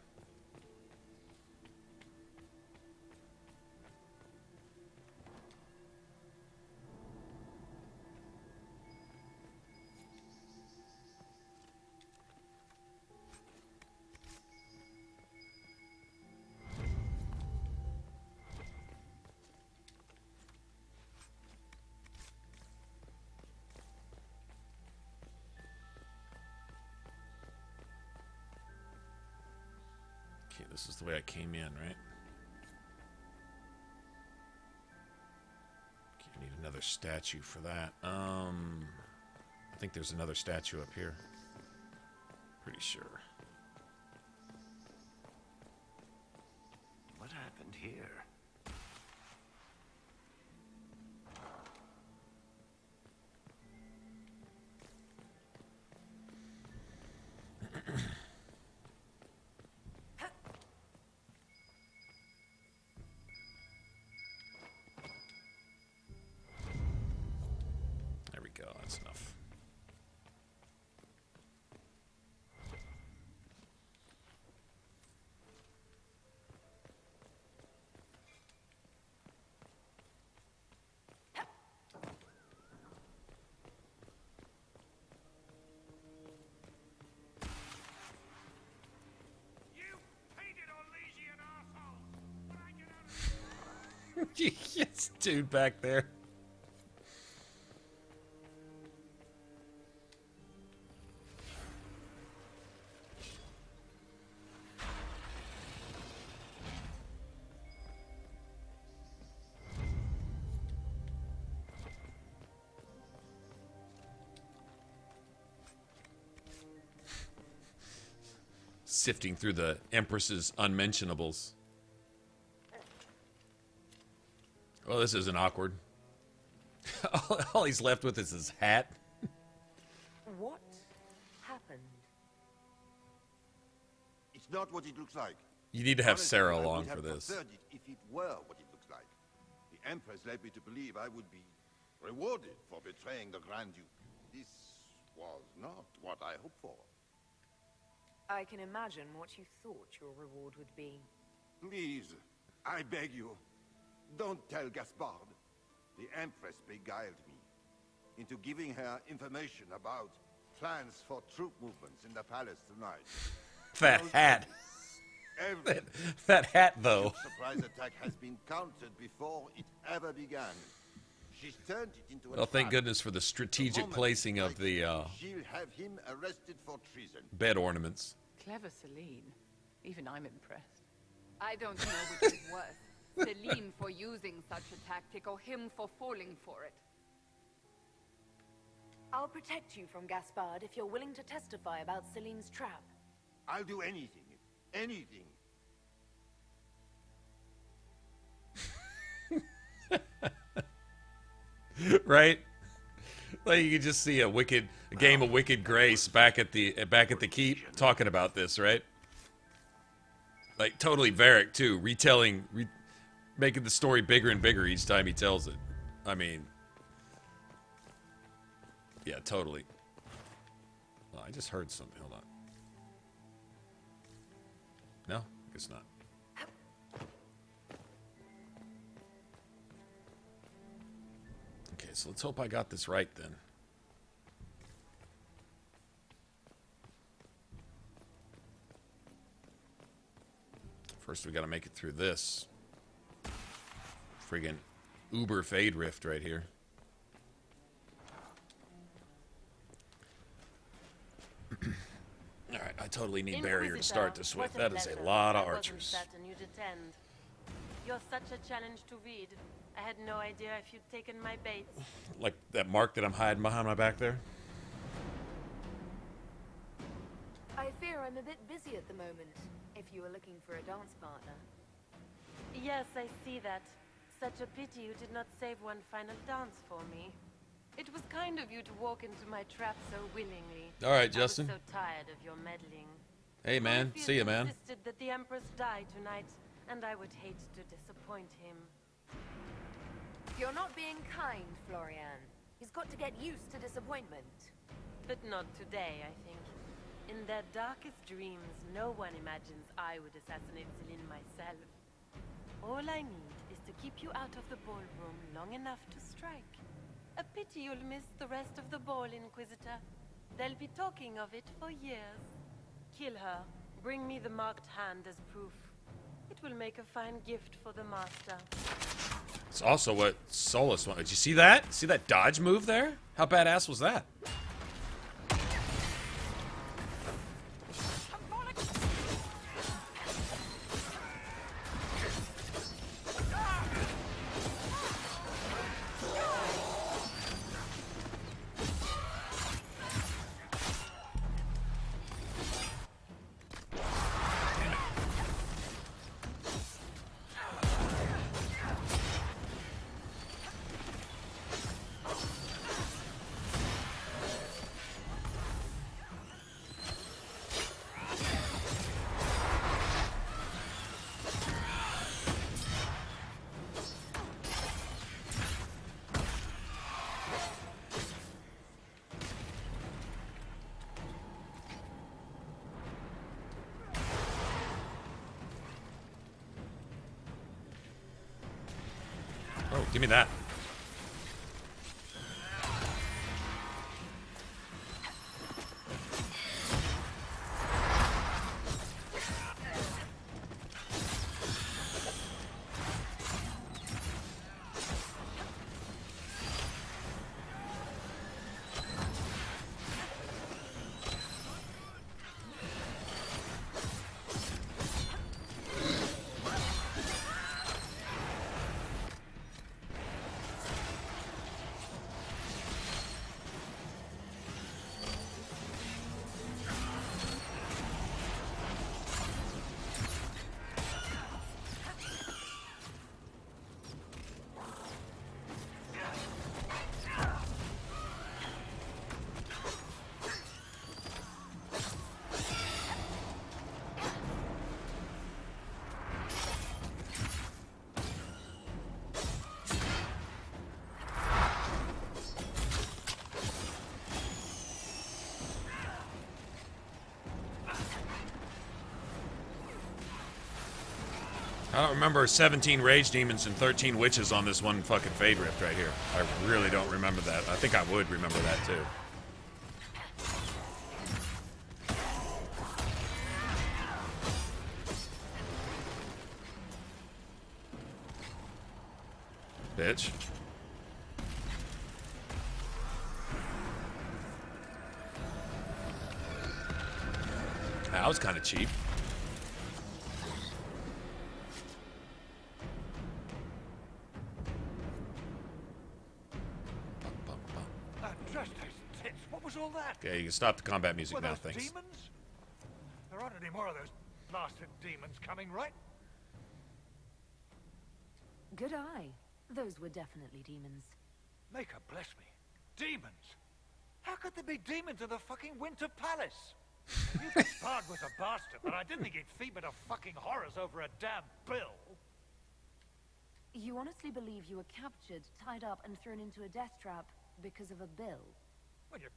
Okay, this is the way I came in, right? Okay, I need another statue for that. I think there's another statue up here. Pretty sure. What happened here? There we go, that's enough. Yes, dude back there. Sifting through the Empress's unmentionables. Well, this isn't awkward. All he's left with is his hat. What happened? It's not what it looks like. You need to have Honestly, Sarah I would along have for this. preferred it if it were what it looks like. The Empress led me to believe I would be rewarded for betraying the Grand Duke. This was not what I hoped for. I can imagine what you thought your reward would be. Please, I beg you, don't tell Gaspard. The Empress beguiled me into giving her information about plans for troop movements in the palace tonight. That hat. That hat, though. The surprise attack has been countered before it ever began. She's turned it into a Well, thank trap. goodness for the strategic placing of the She'll have him arrested for treason. bed ornaments. Clever Celine. Even I'm impressed. I don't know which is worse. Celine for using such a tactic or him for falling for it. I'll protect you from Gaspard if you're willing to testify about Celine's trap. I'll do anything. Anything. Right? Like you can just see a game of Wicked Grace back at the keep talking about this, right? Like totally Varric too, making the story bigger and bigger each time he tells it. I mean, yeah, totally. Oh, I just heard something. Hold on. No, I guess not. Okay, so let's hope I got this right then. First, we got to make it through this friggin' uber fade rift right here. All right, I totally need barrier to start this with. That is a lot of archers. Certain you'd attend. You're such a challenge to read. I had no idea if you'd taken my bait. Like that mark that I'm hiding behind my back there. I fear I'm a bit busy at the moment, if you were looking for a dance partner. Yes, I see that. Such a pity you did not save one final dance for me. It was kind of you to walk into my trap so willingly. All right, Justin. I was so tired of your meddling. Hey, man. See you, man. Insisted that the Empress die tonight, and I would hate to disappoint him. You're not being kind, Florian. He's got to get used to disappointment. But not today, I think. In their darkest dreams, no one imagines I would assassinate Celine myself. All I need is to keep you out of the ballroom long enough to strike. A pity you'll miss the rest of the ball, Inquisitor. They'll be talking of it for years. Kill her. Bring me the marked hand as proof. It will make a fine gift for the Master. It's also what Solus wanted. Did you see that? See that dodge move there? How badass was that? Oh, give me that. I don't remember 17 Rage Demons and 13 Witches on this one fucking Fade Rift right here. I really don't remember that. I think I would remember that too. Bitch. That was kind of cheap. Okay, you can stop the combat music now, thanks. Demons? There aren't any more of those blasted demons coming, right? Good eye. Those were definitely demons. Maker bless me. Demons? How could there be demons in the fucking Winter Palace? I knew Gaspard was a bastard, but I didn't think he'd feed me to fucking horrors over a damn bill. You honestly believe you were captured, tied up, and thrown into a death trap because of a bill? When you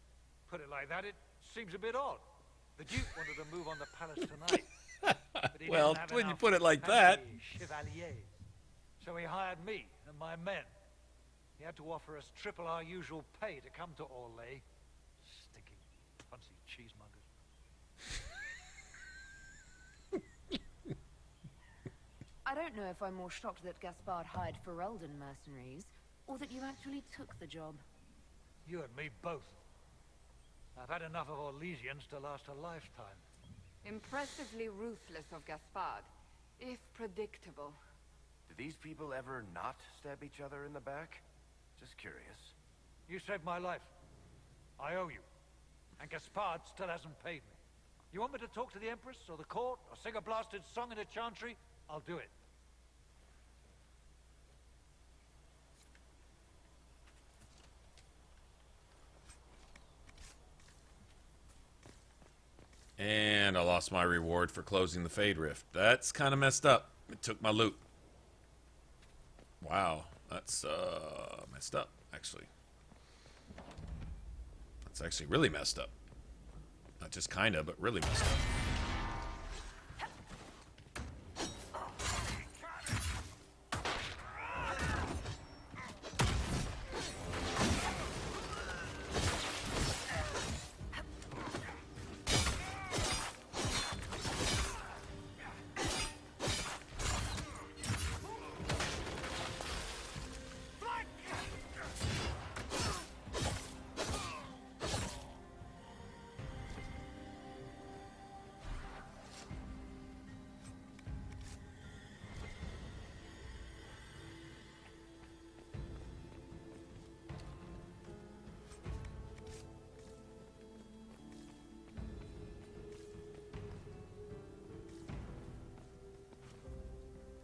put it like that, it seems a bit odd. The Duke wanted to move on the palace tonight. But he well, didn't have when you enough put it like that. Chevaliers. So he hired me and my men. He had to offer us triple our usual pay to come to Orlais. Stinking, punsy cheesemongers. I don't know if I'm more shocked that Gaspard hired Ferelden mercenaries, or that you actually took the job. You and me both. I've had enough of Orlesians to last a lifetime. Impressively ruthless of Gaspard, if predictable. Do these people ever not stab each other in the back? Just curious. You saved my life. I owe you. And Gaspard still hasn't paid me. You want me to talk to the Empress or the court or sing a blasted song in a chantry? I'll do it. And I lost my reward for closing the Fade Rift. That's kind of messed up. It took my loot. Wow, that's messed up, actually. That's actually really messed up. Not just kind of, but really messed up.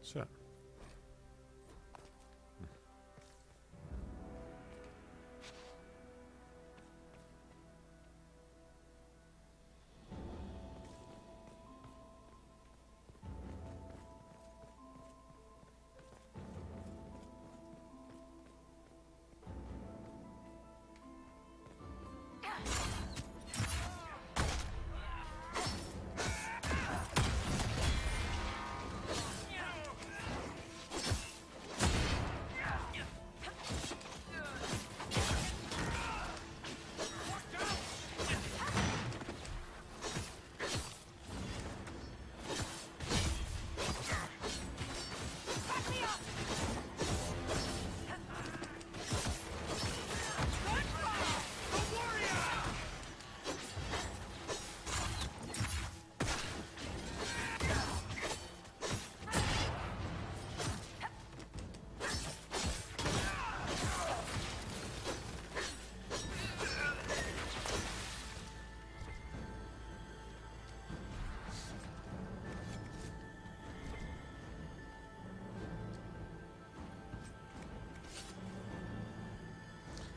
Sure.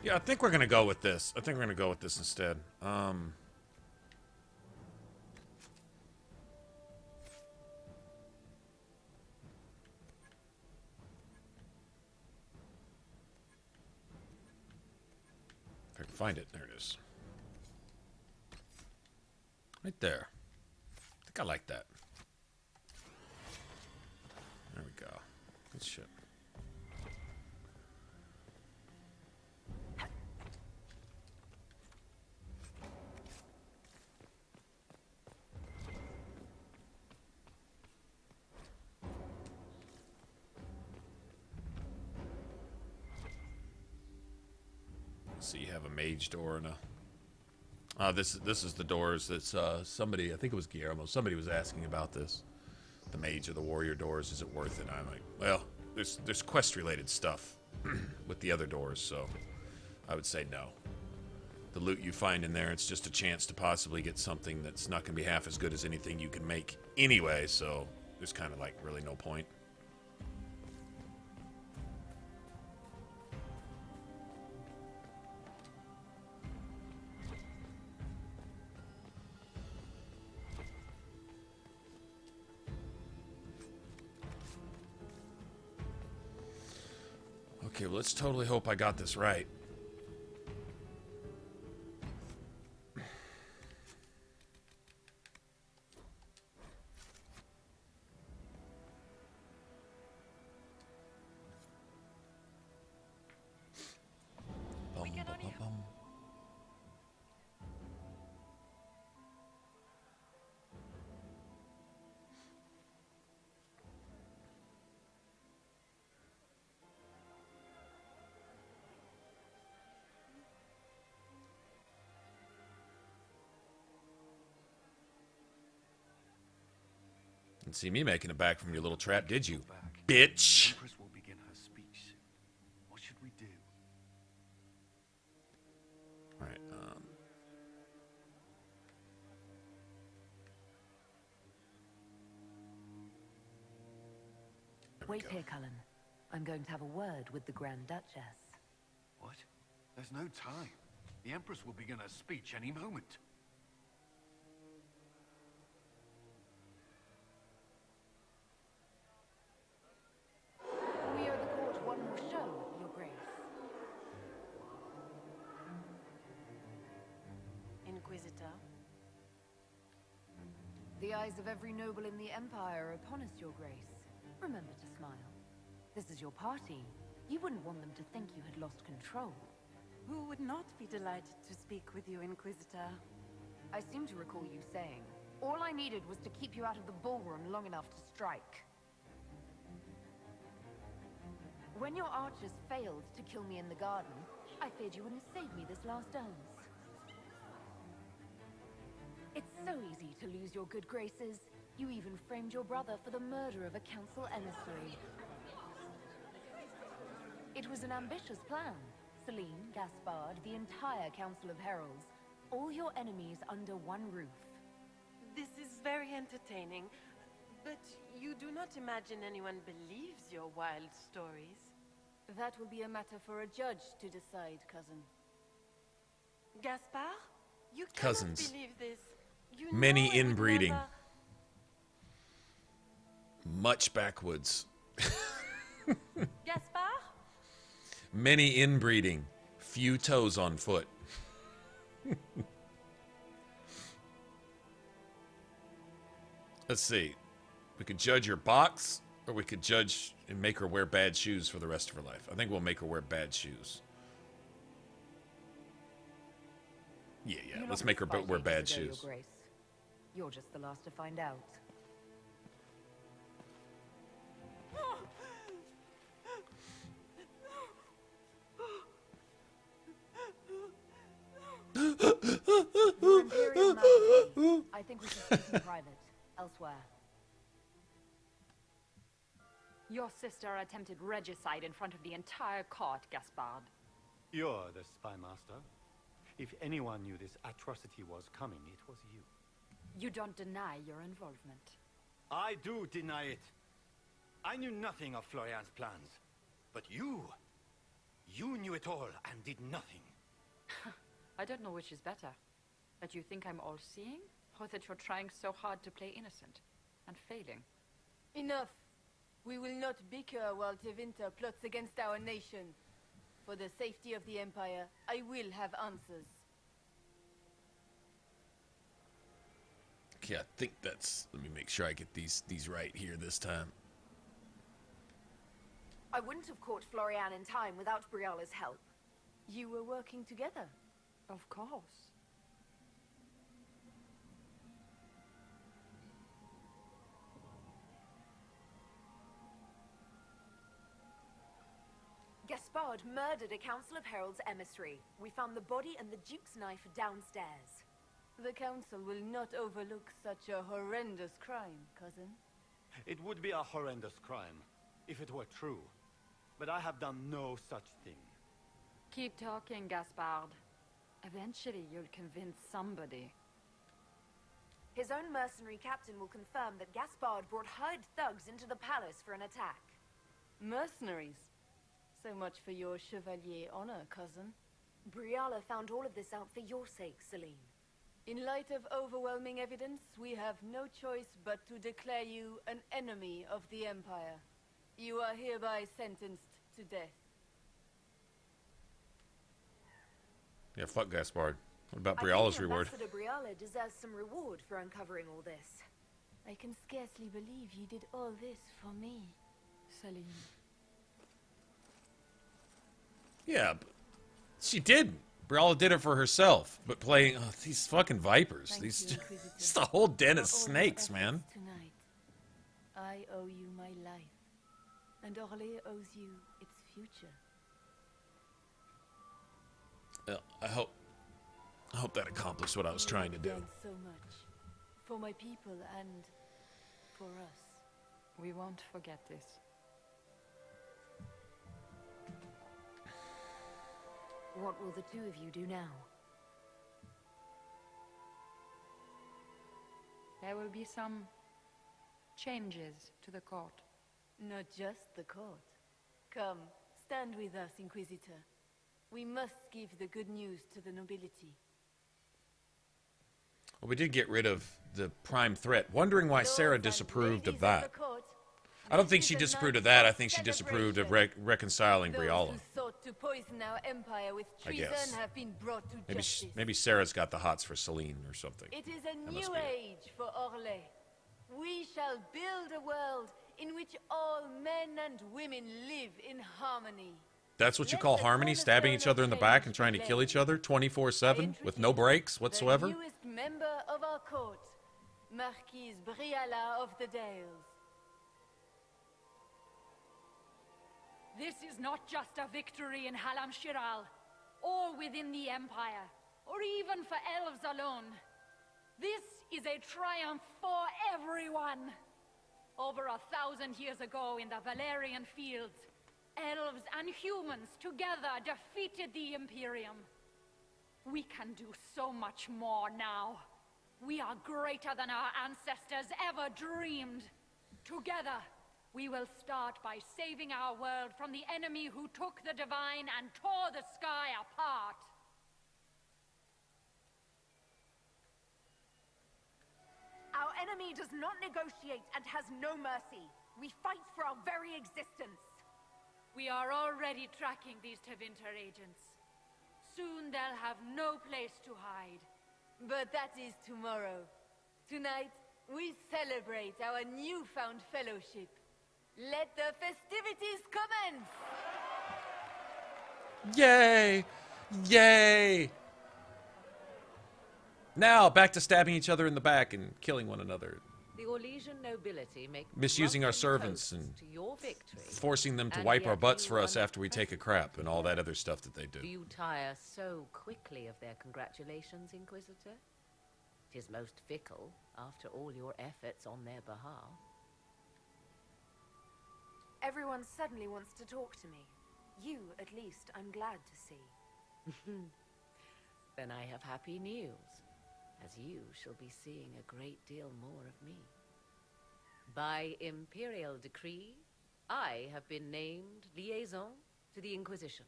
Yeah, I think we're gonna go with this. I think we're gonna go with this instead. If I can find it, there it is. Right there. I think I like that. There we go. Good shit. So you have a mage door and a... this is the doors that's somebody, I think it was Guillermo, somebody was asking about this. The mage or the warrior doors, is it worth it? I'm like, well, there's quest related stuff with the other doors, so I would say no. The loot you find in there, it's just a chance to possibly get something that's not going to be half as good as anything you can make anyway, so there's kind of like really no point. Okay, well, let's totally hope I got this right. Didn't see me making it back from your little trap, did you, bitch? The Empress will begin her speech soon. What should we do? All right. Wait here, Cullen. I'm going to have a word with the Grand Duchess. What? There's no time. The Empress will begin her speech any moment. We owe the court one more show, Your Grace. Inquisitor. The eyes of every noble in the Empire are upon us, Your Grace. Remember to smile. This is your party. You wouldn't want them to think you had lost control. Who would not be delighted to speak with you, Inquisitor? I seem to recall you saying, all I needed was to keep you out of the ballroom long enough to strike. When your archers failed to kill me in the garden, I feared you wouldn't save me this last dance. It's so easy to lose your good graces. You even framed your brother for the murder of a council emissary. It was an ambitious plan. Celine, Gaspard, the entire Council of Heralds, all your enemies under one roof. This is very entertaining, but you do not imagine anyone believes your wild stories? That will be a matter for a judge to decide, cousin. Gaspard? You cannot Cousins. believe this. You Many know I would inbreeding. never- Much backwoods. Gaspard? Many inbreeding. Few toes on foot. Let's see. We could judge your box, or we could judge and make her wear bad shoes for the rest of her life. I think we'll make her wear bad shoes. Yeah, You let's lost make her this fight wear ages bad ago, shoes. Your Grace. You're just the last to find out. Your Imperial Majesty, I think we should speak in private, elsewhere. Your sister attempted regicide in front of the entire court, Gaspard. You're the spy master. If anyone knew this atrocity was coming, it was you. You don't deny your involvement. I do deny it. I knew nothing of Florian's plans. But you knew it all and did nothing. I don't know which is better. That you think I'm all-seeing, or that you're trying so hard to play innocent and failing. Enough. We will not bicker while Tevinter plots against our nation. For the safety of the Empire, I will have answers. Okay, I think that's... Let me make sure I get these right here this time. I wouldn't have caught Florian in time without Briala's help. You were working together. Of course. Gaspard murdered a Council of Heralds emissary. We found the body and the Duke's knife downstairs. The Council will not overlook such a horrendous crime, cousin. It would be a horrendous crime, if it were true. But I have done no such thing. Keep talking, Gaspard. Eventually, you'll convince somebody. His own mercenary captain will confirm that Gaspard brought hired thugs into the palace for an attack. Mercenaries. So much for your chevalier honor, cousin. Briala found all of this out for your sake, Celine. In light of overwhelming evidence, we have no choice but to declare you an enemy of the Empire. You are hereby sentenced to death. Yeah, fuck Gaspard. What about Briala's reward? Ambassador Briala deserves some reward for uncovering all this. I can scarcely believe you did all this for me, Celine. Yeah, but she didn't. Briala did it for herself. But playing these fucking vipers. Thank These you, Inquisitor, it's the whole den of for all your snakes, man. efforts tonight. I owe you my life, and Orlais owes you its future. I hope that accomplished what I was trying to do. Done so much for my people and for us. We won't forget this. What will the two of you do now? There will be some changes to the court. Not just the court. Come, stand with us, Inquisitor. We must give the good news to the nobility. Well, we did get rid of the prime threat. Wondering why Sarah disapproved of that. I don't think she disapproved of that. I think she disapproved of reconciling Briala. Those who sought to poison our empire with treason have been brought to justice. Maybe Sarah's got the hots for Celine or something. It is a new age for Orlais. We shall build a world in which all men and women live in harmony. That's what you call harmony? Stabbing each other in the back and trying to kill each other 24/7 with no breaks whatsoever? The newest member of our court, Marquise Briala of the Dales. This is not just a victory in Halam Shiral, or within the Empire, or even for elves alone. This is a triumph for everyone. Over 1,000 years ago in the Valerian fields, elves and humans together defeated the Imperium. We can do so much more now. We are greater than our ancestors ever dreamed. Together, we will start by saving our world from the enemy who took the divine and tore the sky apart. Our enemy does not negotiate and has no mercy. We fight for our very existence. We are already tracking these Tevinter agents. Soon they'll have no place to hide. But that is tomorrow. Tonight, we celebrate our newfound fellowship. Let the festivities commence! Yay! Yay! Now, back to stabbing each other in the back and killing one another. The Orlesian nobility make Misusing our servants and to your victory, forcing them to and wipe our yet butts you for us are after we take a crap and all that other stuff that they do. Do you tire so quickly of their congratulations, Inquisitor? 'Tis most fickle, after all your efforts on their behalf. Everyone suddenly wants to talk to me. You, at least, I'm glad to see. Then I have happy news, as you shall be seeing a great deal more of me. By imperial decree, I have been named liaison to the Inquisition.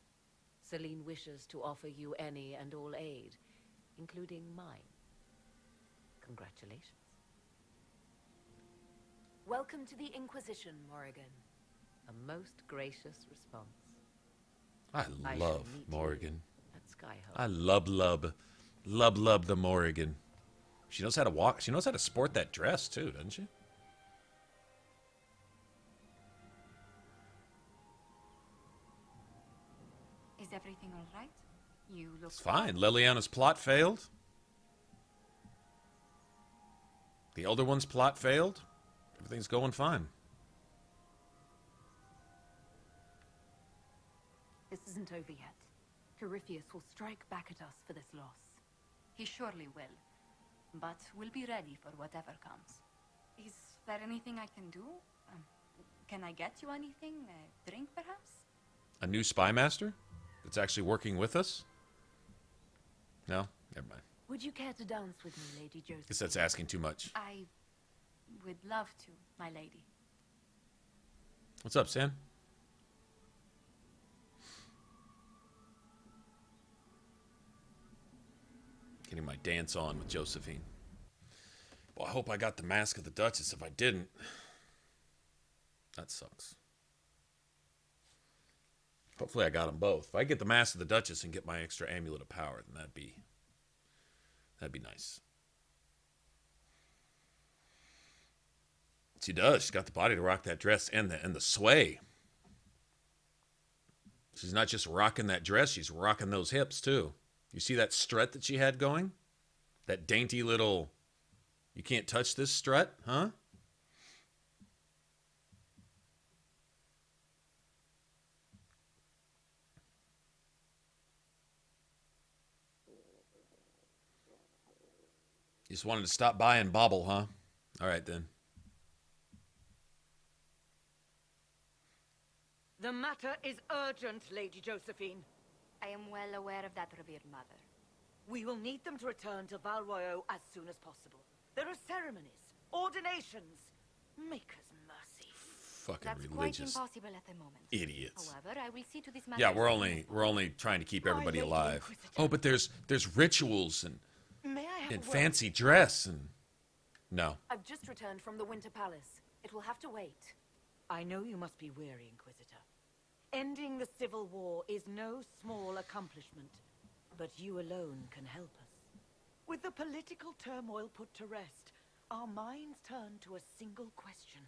Celine wishes to offer you any and all aid, including mine. Congratulations. Welcome to the Inquisition, Morrigan. A most gracious response. I love Morrigan. At Skyhope. I love the Morrigan. She knows how to walk. She knows how to sport that dress too, doesn't she? Is everything all right? You look... It's fine. Liliana's plot failed. The Elder One's plot failed. Everything's going fine. This isn't over yet. Corypheus will strike back at us for this loss. He surely will. But we'll be ready for whatever comes. Is there anything I can do? Can I get you anything? A drink, perhaps? A new spy master that's actually working with us? No? Never mind. Would you care to dance with me, Lady Joseph? Guess that's asking too much. I would love to, my lady. What's up, Sam? Getting my dance on with Josephine. Well, I hope I got the Mask of the Duchess. If I didn't, that sucks. Hopefully I got them both. If I get the Mask of the Duchess and get my extra Amulet of Power, then that'd be nice. She does. She's got the body to rock that dress and the sway. She's not just rocking that dress, she's rocking those hips too. You see that strut that she had going? That dainty little, you can't touch this strut, huh? You just wanted to stop by and bobble, huh? All right, then. The matter is urgent, Lady Josephine. I am well aware of that, revered mother. We will need them to return to Val Royeaux as soon as possible. There are ceremonies, ordinations. Maker's mercy. Fucking That's religious quite impossible at the moment. idiots. However, I will see to this matter. Yeah, we're only trying to keep everybody alive. Oh, but there's rituals and May I have a word? fancy dress and no. I've just returned from the Winter Palace. It will have to wait. I know you must be weary, Inquisitor. Ending the civil war is no small accomplishment, but you alone can help us. With the political turmoil put to rest, our minds turn to a single question.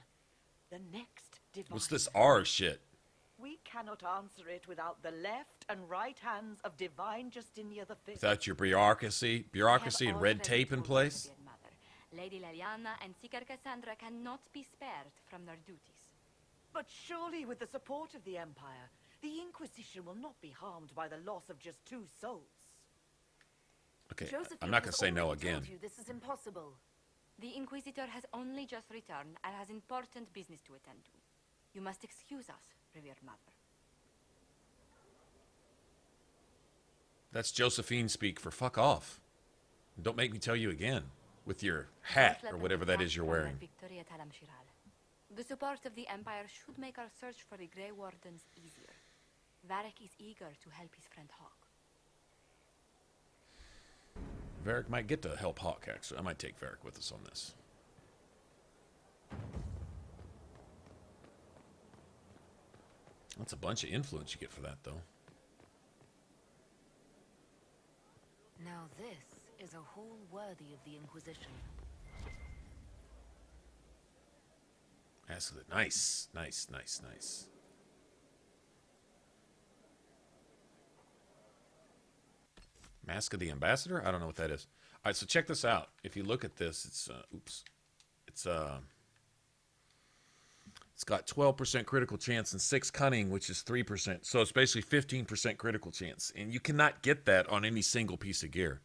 The next divine... What's this R shit? We cannot answer it without the left and right hands of divine Justinia V. Without your bureaucracy and red tape in place? Lady Leliana and Seeker Cassandra cannot be spared from their duties. But surely with the support of the Empire, the Inquisition will not be harmed by the loss of just 2 souls. Okay, Josephine I'm not going has to say no already again. told you this is impossible. The Inquisitor has only just returned and has important business to attend to. You must excuse us, revered mother. That's Josephine speak for fuck off. Don't make me tell you again. With your hat or whatever that is you're wearing. Victory at Halam-Shiral. The support of the Empire should make our search for the Grey Wardens easier. Varric is eager to help his friend Hawk. Varric might get to help Hawk, actually. I might take Varric with us on this. That's a bunch of influence you get for that, though. Now this is a hall worthy of the Inquisition. That's nice, nice, nice, nice. Mask of the Ambassador? I don't know what that is. All right, so check this out. If you look at this, it's got 12% critical chance and 6 cunning, which is 3%. So it's basically 15% critical chance, and you cannot get that on any single piece of gear.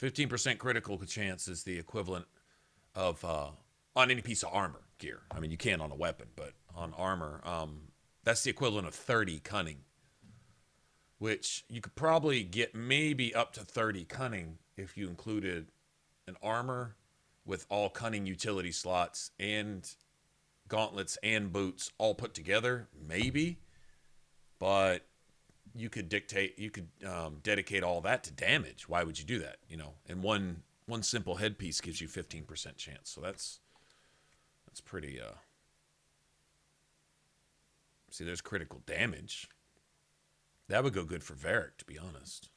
15% critical chance is the equivalent of on any piece of armor gear. I mean, you can on a weapon, but on armor, that's the equivalent of 30 cunning, which you could probably get maybe up to 30 cunning if you included an armor with all cunning utility slots and gauntlets and boots all put together, maybe. But you could dedicate all that to damage. Why would you do that? You know, and one simple headpiece gives you 15% chance. So that's pretty. See, there's critical damage. That would go good for Varric, to be honest.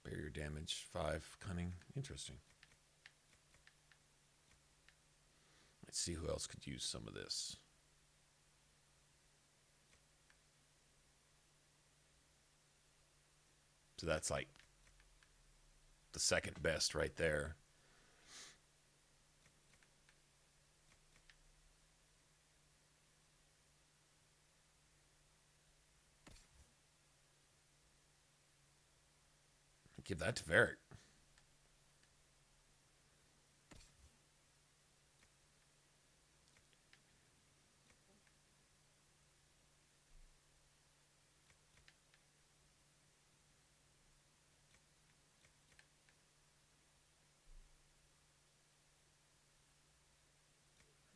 Barrier damage, 5 cunning. Interesting. Let's see who else could use some of this. So that's like the second best right there. Give that to Varric.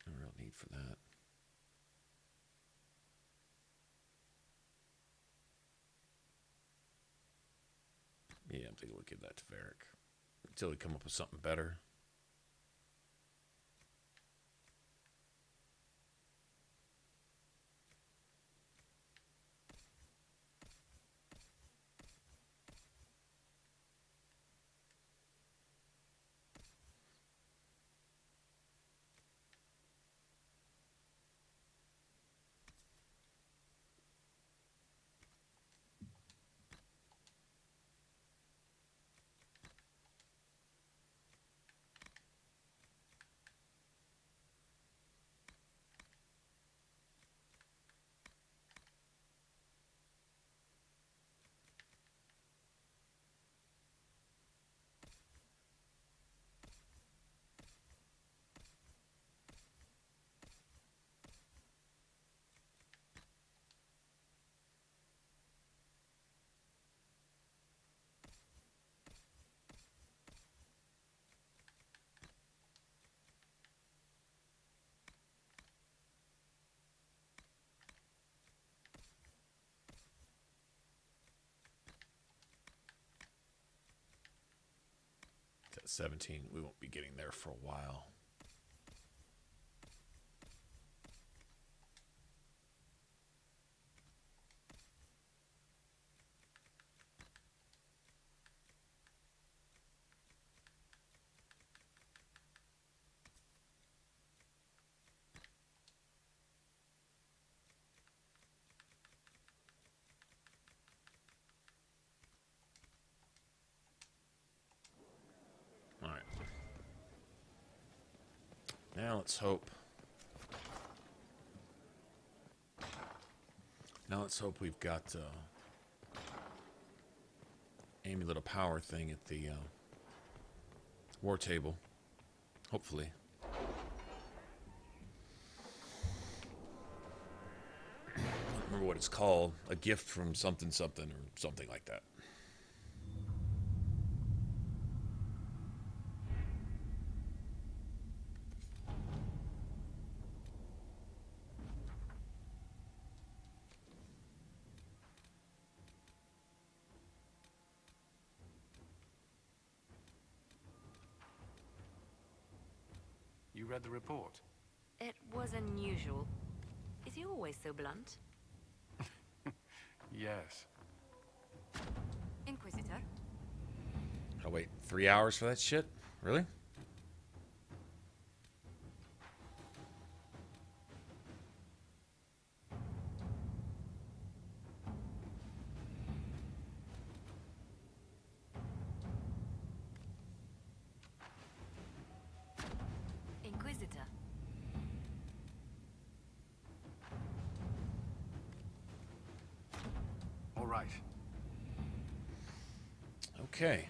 No real need for that. Yeah, I'm thinking we'll give that to Varric until we come up with something better. 17. We won't be getting there for a while. All right. Now let's hope. Now let's hope we've got amulet of power thing at the war table. Hopefully. I don't remember what it's called. A gift from something something or something like that. You read the report? It was unusual. Is he always so blunt? Yes. Inquisitor? Gotta wait 3 hours for that shit? Really? Inquisitor. All right. Okay.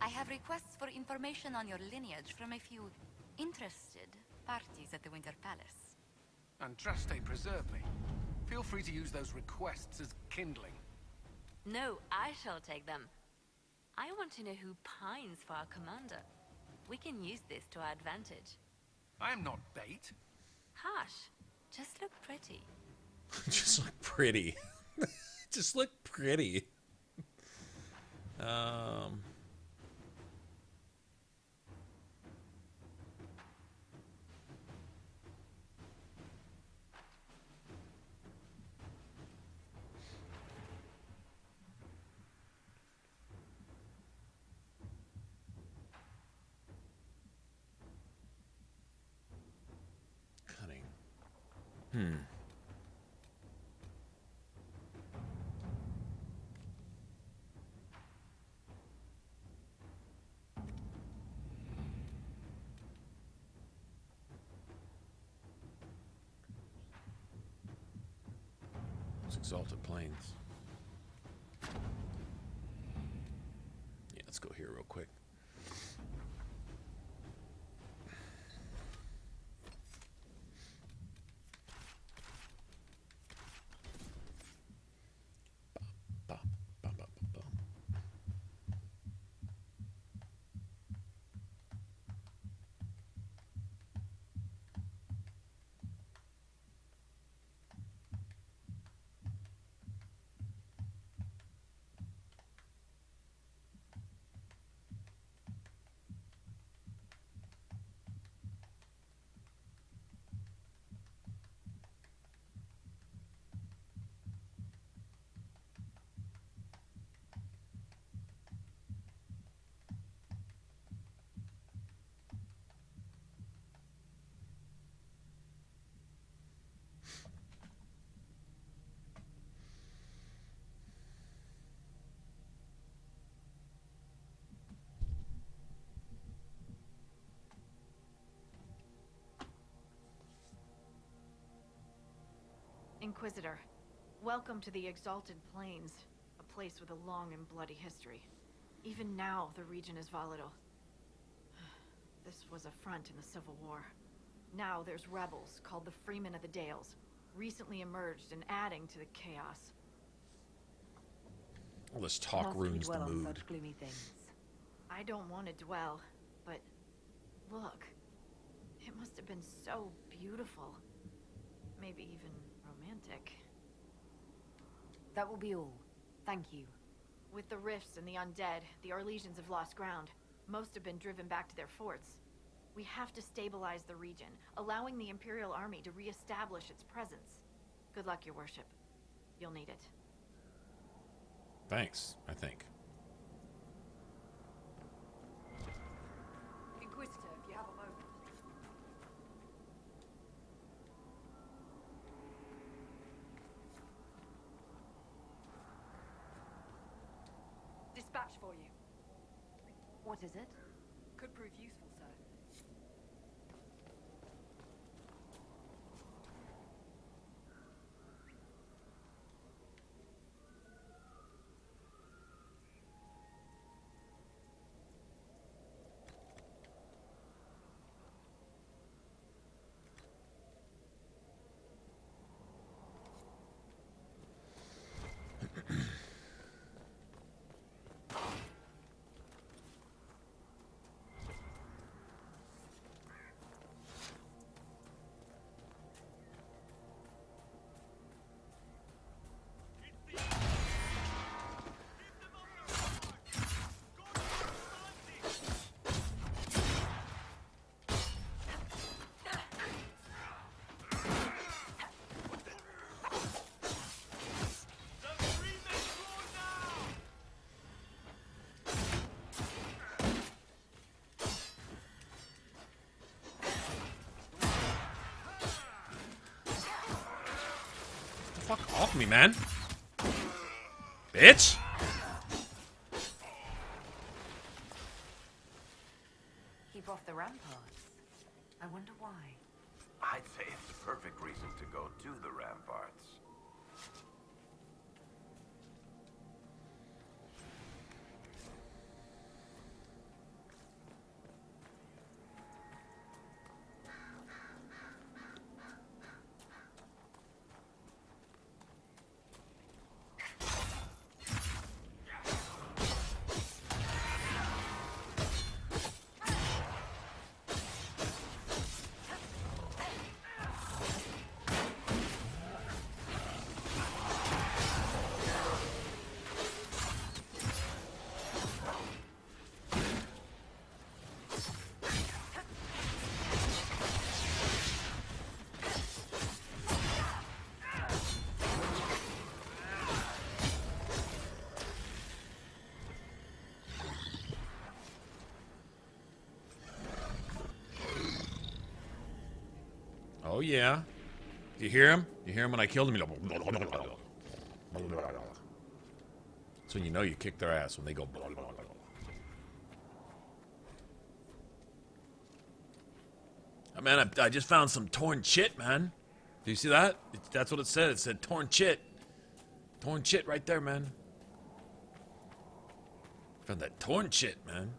I have requests for information on your lineage from a few interested parties at the Winter Palace. Andraste, preserve me. Feel free to use those requests as kindling. No, I shall take them. I want to know who pines for our commander. We can use this to our advantage. I am not bait. Hush. Just look pretty. Just look pretty. Just look pretty. Cunning. It's Exalted Plains. Yeah, let's go here real quick. Inquisitor, welcome to the Exalted Plains, a place with a long and bloody history. Even now, the region is volatile. This was a front in the Civil War. Now there's rebels called the Freemen of the Dales, recently emerged and adding to the chaos. All this talk ruins the mood. Such gloomy things. I don't want to dwell, but look. It must have been so beautiful. Maybe even romantic. That will be all. Thank you. With the rifts and the undead, the Arlesians have lost ground. Most have been driven back to their forts. We have to stabilize the region, allowing the Imperial Army to re-establish its presence. Good luck, Your Worship. You'll need it. Thanks, I think. Inquisitor, if you have a moment. Dispatch for you. What is it? Could prove useful, sir. Fuck off me, man. Bitch! Keep off the ramparts. I wonder why. I'd say it's the perfect reason to go to the ramparts. Oh, yeah. Do you hear him? You hear him when I killed him? So you know you kick their ass when they go. Oh, man, I just found some torn chit, man. Do you see that? That's what it said. It said torn chit. Torn chit right there, man. Found that torn chit, man.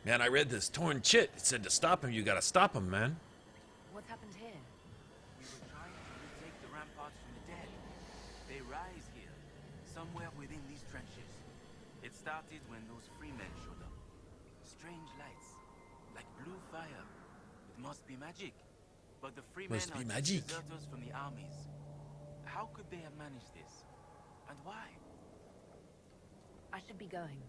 Man, I read this torn chit. It said to stop him, you gotta stop him, man. What's happened here? We were trying to retake the ramparts from the dead. They rise here, somewhere within these trenches. It started when those freemen showed up. Strange lights, like blue fire. It must be magic. But the freemen are just deserters from the armies. How could they have managed this? And why? I should be going.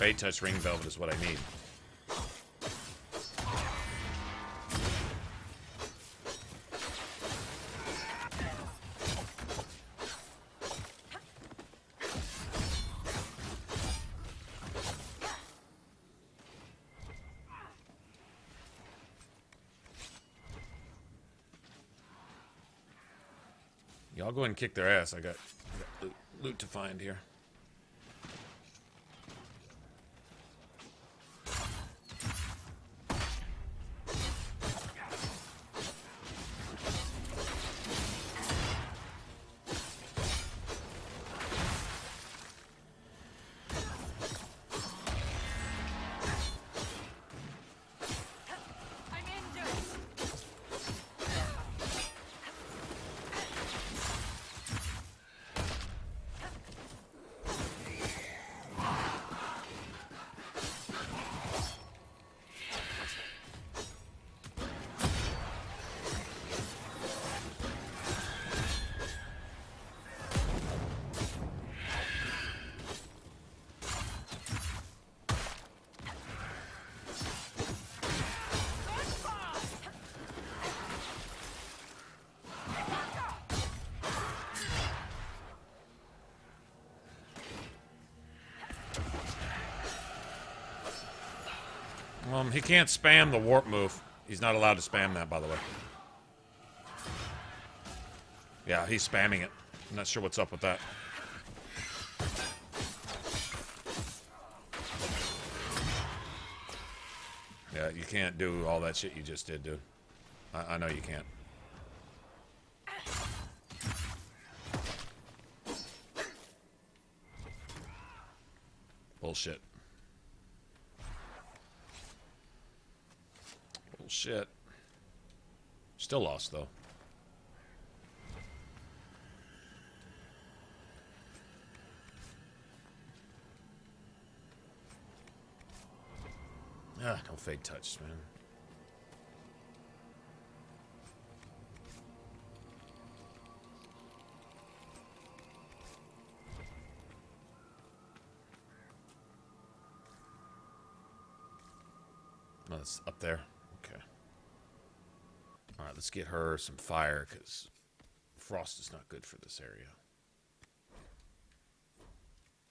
Fate Touch Ring Velvet is what I need. Y'all go ahead and kick their ass. I got loot to find here. He can't spam the warp move. He's not allowed to spam that, by the way. Yeah, he's spamming it. I'm not sure what's up with that. Yeah, you can't do all that shit you just did, dude. I know you can't. Bullshit. Bullshit. Still lost, though. Ah, no fake touch, man. No, it's up there. Okay. All right, let's get her some fire, because frost is not good for this area.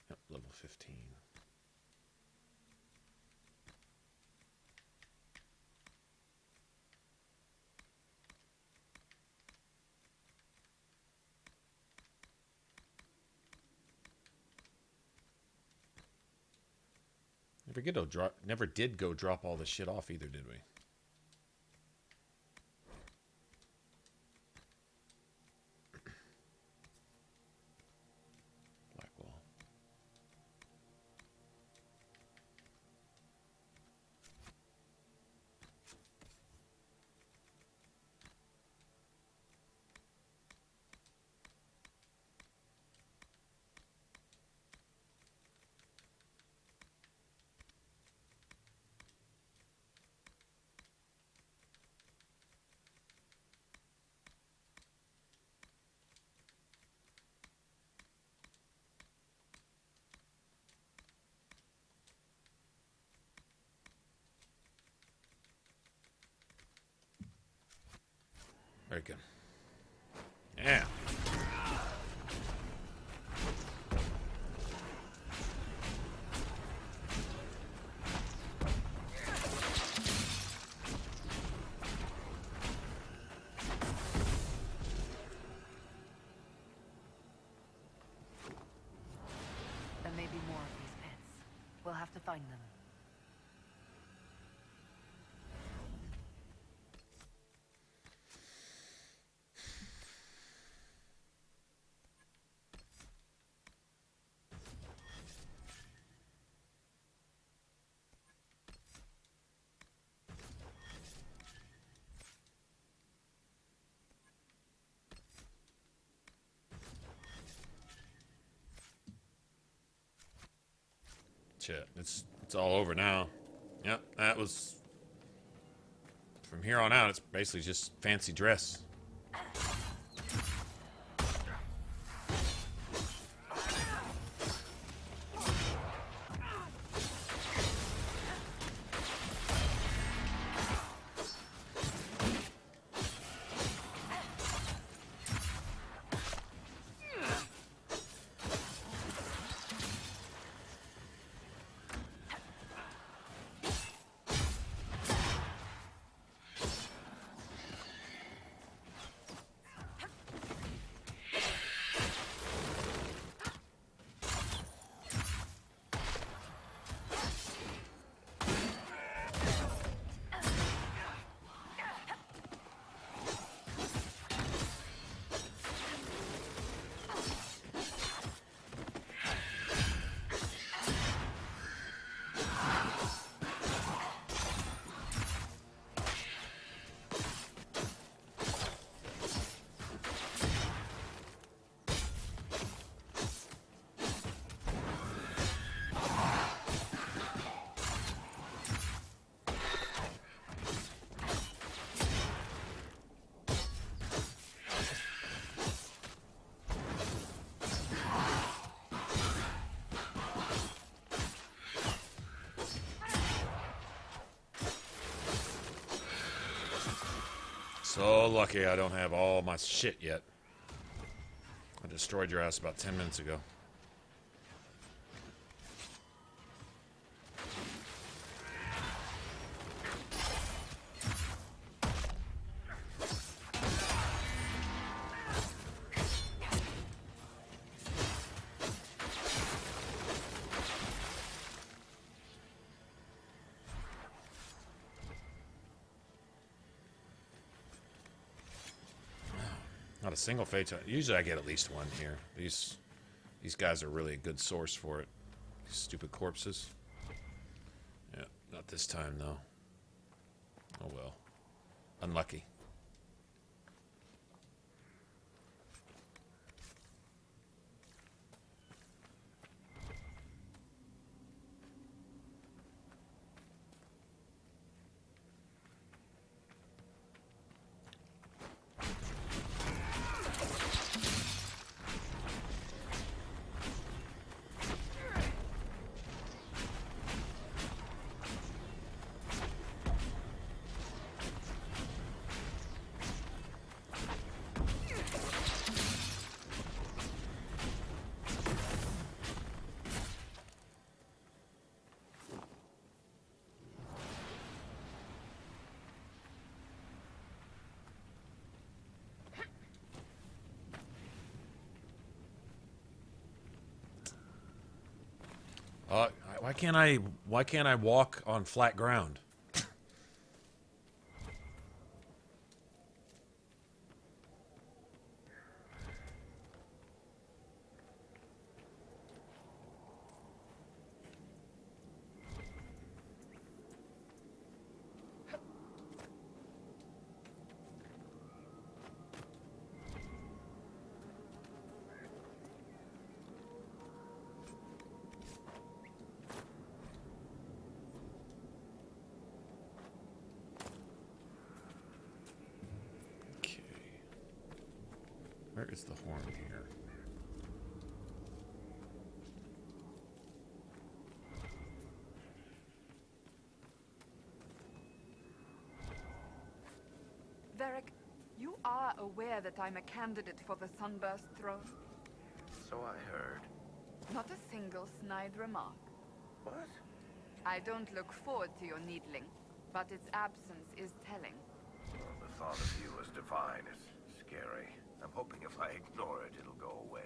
Yep, level 15. Never did go drop all this shit off either, did we? Blackwall. Very good. Yeah. There may be more of these pits. We'll have to find them. Shit, it's all over now. Yep, that was... From here on out, it's basically just fancy dress. So lucky I don't have all my shit yet. I destroyed your ass about 10 minutes ago. Not a single fate. Usually I get at least one here. These guys are really a good source for it. These stupid corpses. Yeah, not this time though. Oh well. Unlucky. Why can't I walk on flat ground? Where is the horn here? Varric, you are aware that I'm a candidate for the Sunburst throne? So I heard. Not a single snide remark. What? I don't look forward to your needling, but its absence is telling. Well, the thought of you as divine is scary. I'm hoping if I ignore it, it'll go away.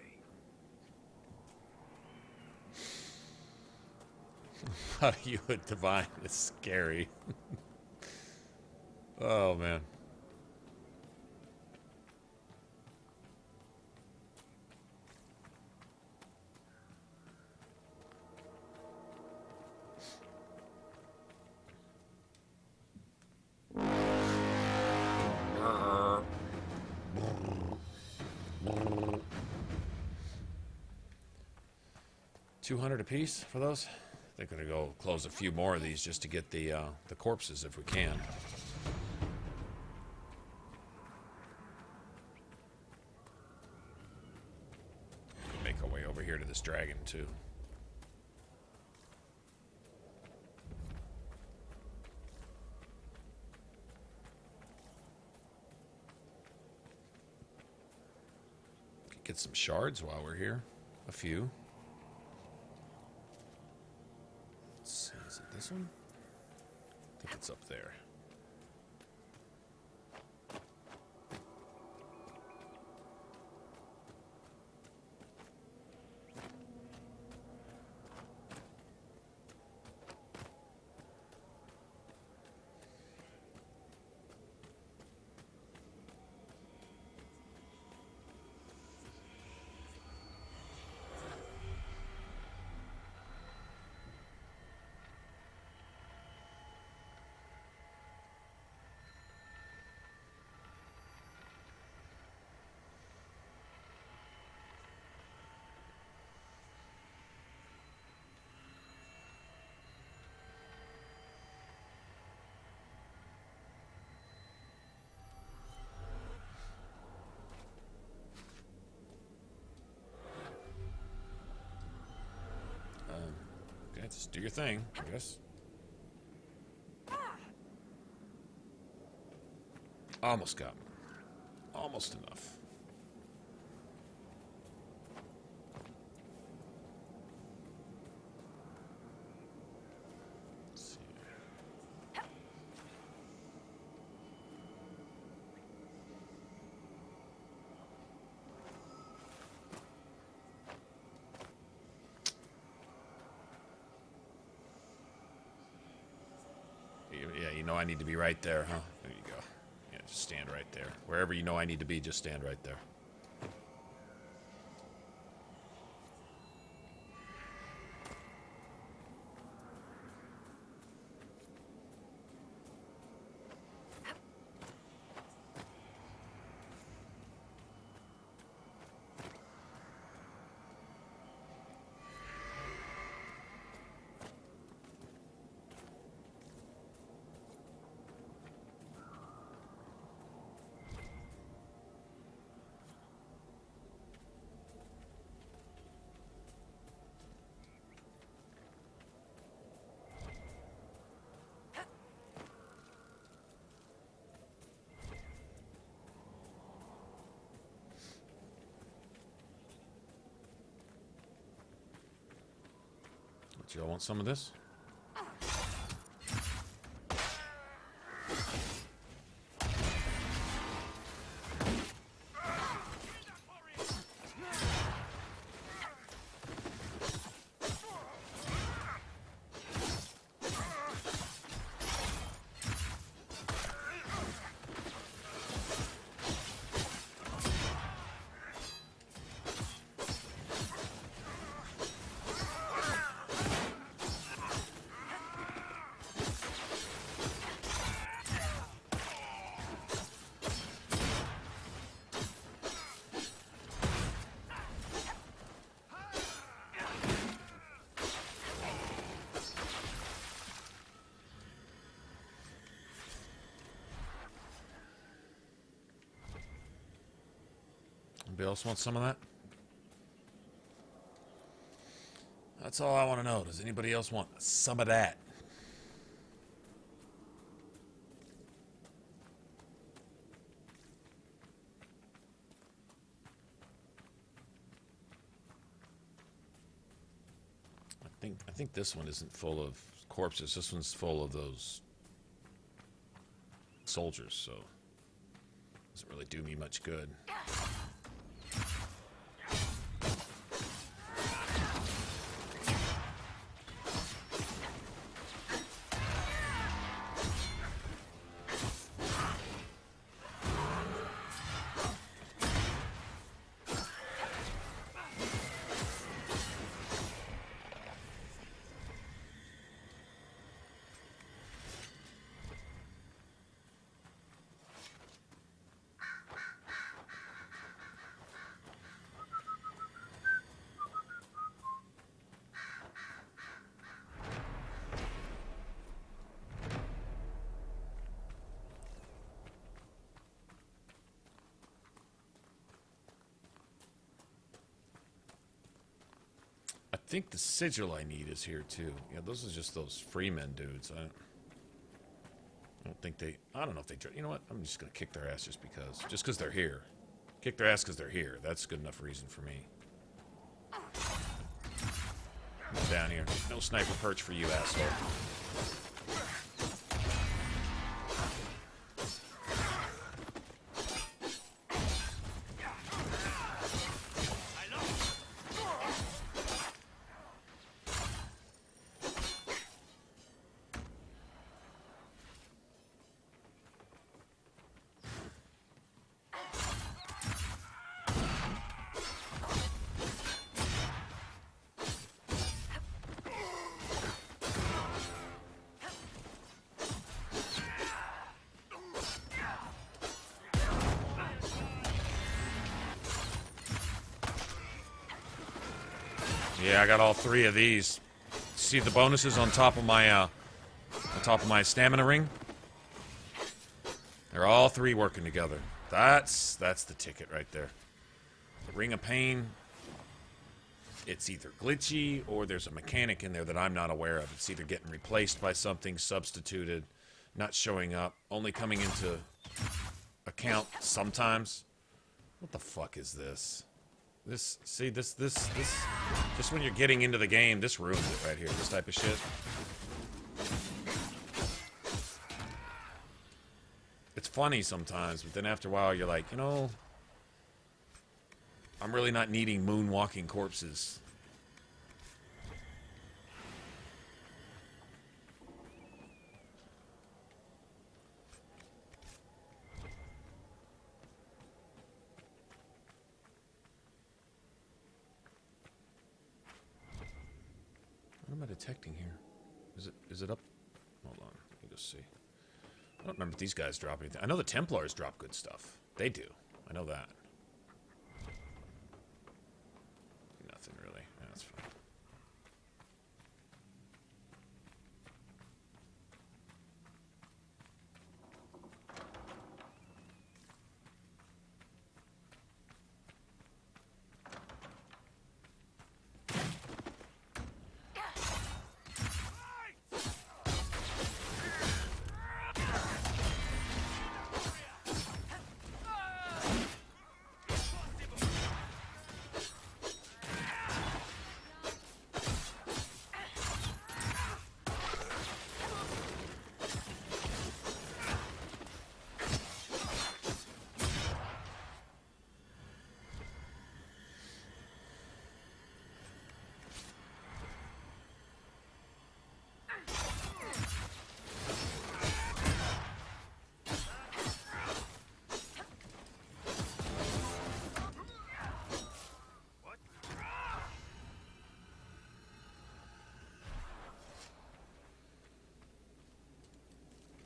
How do you a divine is scary? Oh man. $200 apiece for those. I think I'm gonna go close a few more of these just to get the corpses if we can. Make our way over here to this dragon too. Could get some shards while we're here. A few. Is it this one? I think it's up there. Okay, just do your thing, I guess. Almost got me. Almost enough. Yeah, you know I need to be right there, huh? There you go. Yeah, just stand right there. Wherever you know I need to be, just stand right there. Do y'all want some of this? Anybody else want some of that? That's all I want to know. Does anybody else want some of that? I think this one isn't full of corpses. This one's full of those soldiers, so doesn't really do me much good. I think the sigil I need is here too. Yeah, those are just those freemen dudes. I don't think they... I don't know if they... You know what? I'm just going to kick their ass just because. Just because they're here. Kick their ass because they're here. That's good enough reason for me. Down here. No sniper perch for you, asshole. Yeah, I got all three of these. See the bonuses on top of my stamina ring? They're all three working together. That's the ticket right there. The Ring of Pain. It's either glitchy or there's a mechanic in there that I'm not aware of. It's either getting replaced by something, substituted, not showing up, only coming into count sometimes. What the fuck is this? This, see, this, just when you're getting into the game, this ruins it right here, this type of shit. It's funny sometimes, but then after a while you're like, you know, I'm really not needing moonwalking corpses. What am I detecting here? Is it up? Hold on, let me just see. I don't remember if these guys drop anything. I know the Templars drop good stuff. They do. I know that. Nothing really. Yeah, that's fine.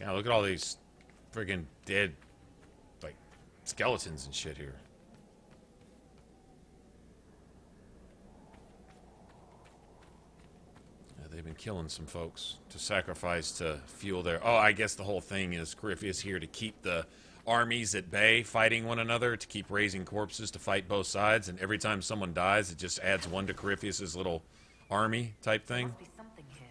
Yeah, look at all these friggin' dead, like, skeletons and shit here. Yeah, they've been killing some folks to sacrifice to fuel their... Oh, I guess the whole thing is Corypheus here to keep the armies at bay, fighting one another, to keep raising corpses to fight both sides, and every time someone dies, it just adds one to Corypheus's little army type thing. Must be something here.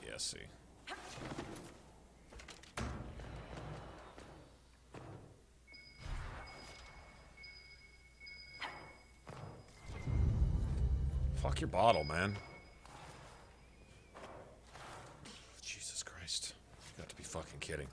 Yeah, see. Fuck your bottle, man. Jesus Christ. You got to be fucking kidding.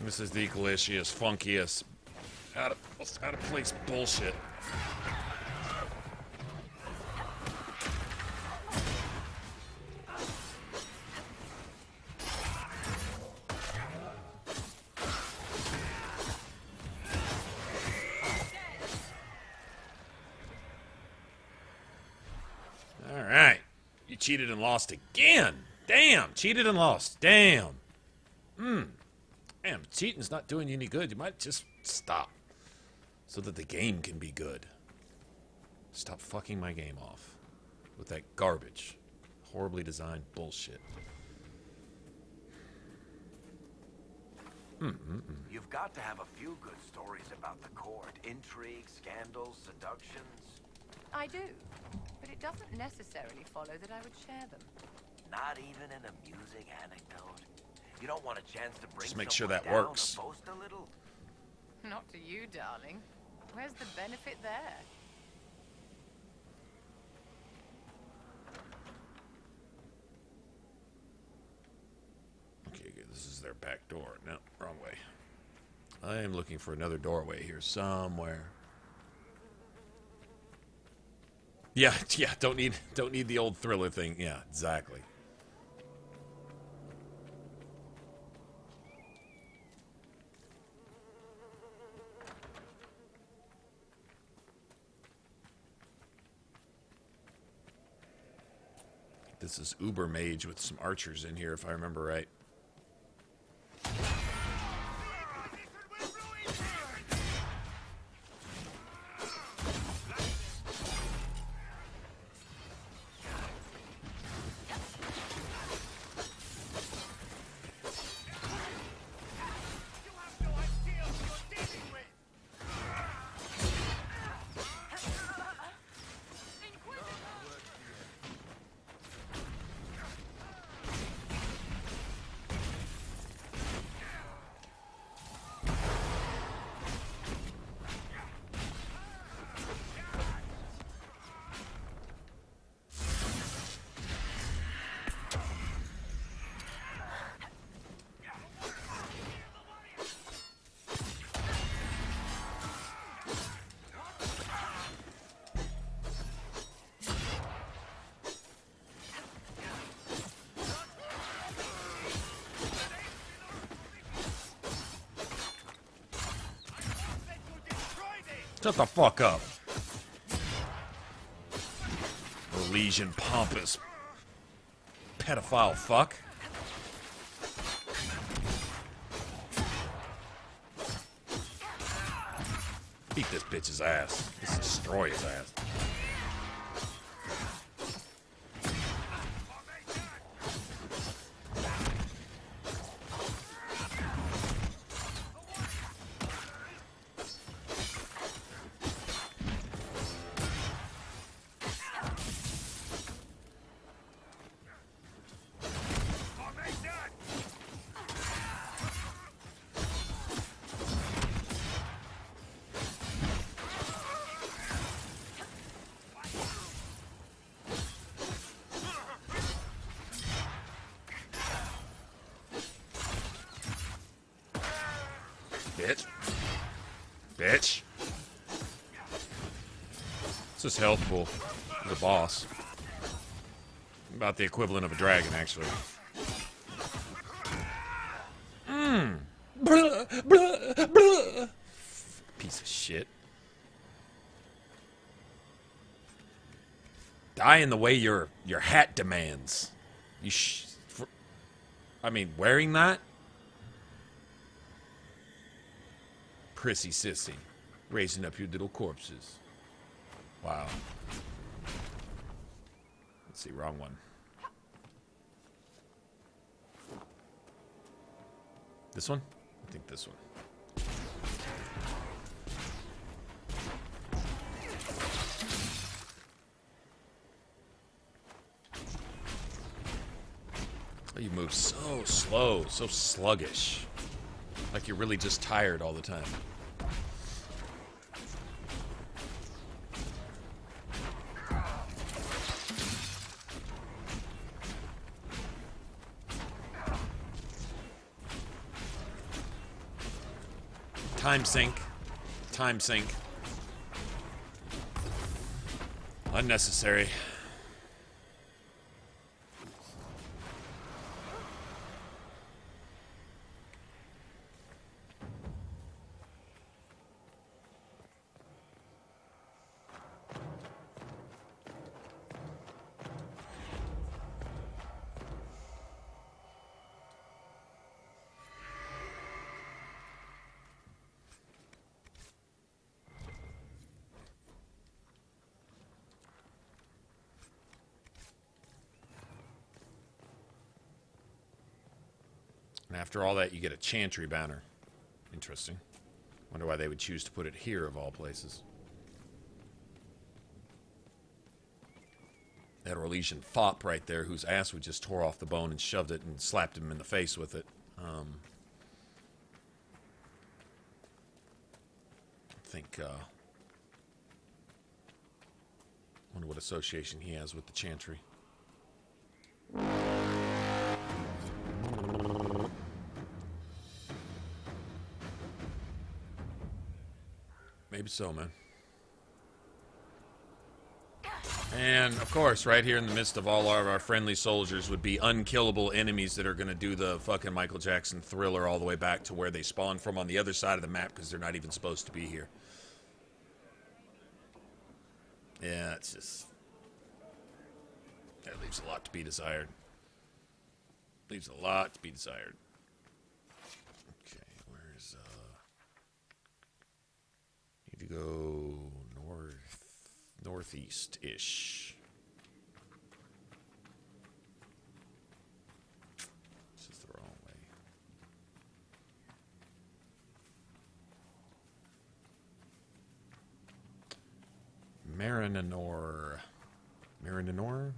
This is the glitchiest, funkiest, out of place bullshit. All right, you cheated and lost again. Damn, cheated and lost. Damn. Damn, cheating's not doing you any good. You might just stop so that the game can be good. Stop fucking my game off with that garbage. Horribly designed bullshit. You've got to have a few good stories about the court. Intrigues, scandals, seductions. I do, but it doesn't necessarily follow that I would share them. Not even an amusing anecdote. You don't want a chance to bring Just make sure someone that down works. or boast a little? Not to you, darling. Where's the benefit there? Okay, good. This is their back door. No, wrong way. I am looking for another doorway here somewhere. Yeah, yeah, don't need the old thriller thing. Yeah, exactly. This is Uber Mage with some archers in here, if I remember right. Shut the fuck up. Elysian pompous pedophile fuck. Beat this bitch's ass. Let's destroy his ass. Bitch. Bitch. It's just health pool. The boss. About the equivalent of a dragon, actually. Blah, blah, blah. Piece of shit. Die in the way your hat demands. I mean, wearing that? Prissy sissy. Raising up your little corpses. Wow. Let's see, wrong one. This one? I think this one. Oh, you move so slow, so sluggish. Like you're really just tired all the time. Time sink. Time sink. Unnecessary. And after all that, you get a chantry banner. Interesting. Wonder why they would choose to put it here, of all places. That Orlesian fop right there, whose ass we just tore off the bone and shoved it and slapped him in the face with it. I think, wonder what association he has with the chantry. Maybe so, man. And, of course, right here in the midst of all of our friendly soldiers would be unkillable enemies that are going to do the fucking Michael Jackson Thriller all the way back to where they spawned from on the other side of the map because they're not even supposed to be here. Yeah, it's just... That leaves a lot to be desired. Leaves a lot to be desired. Okay, where's, need to go northeast-ish. This is the wrong way.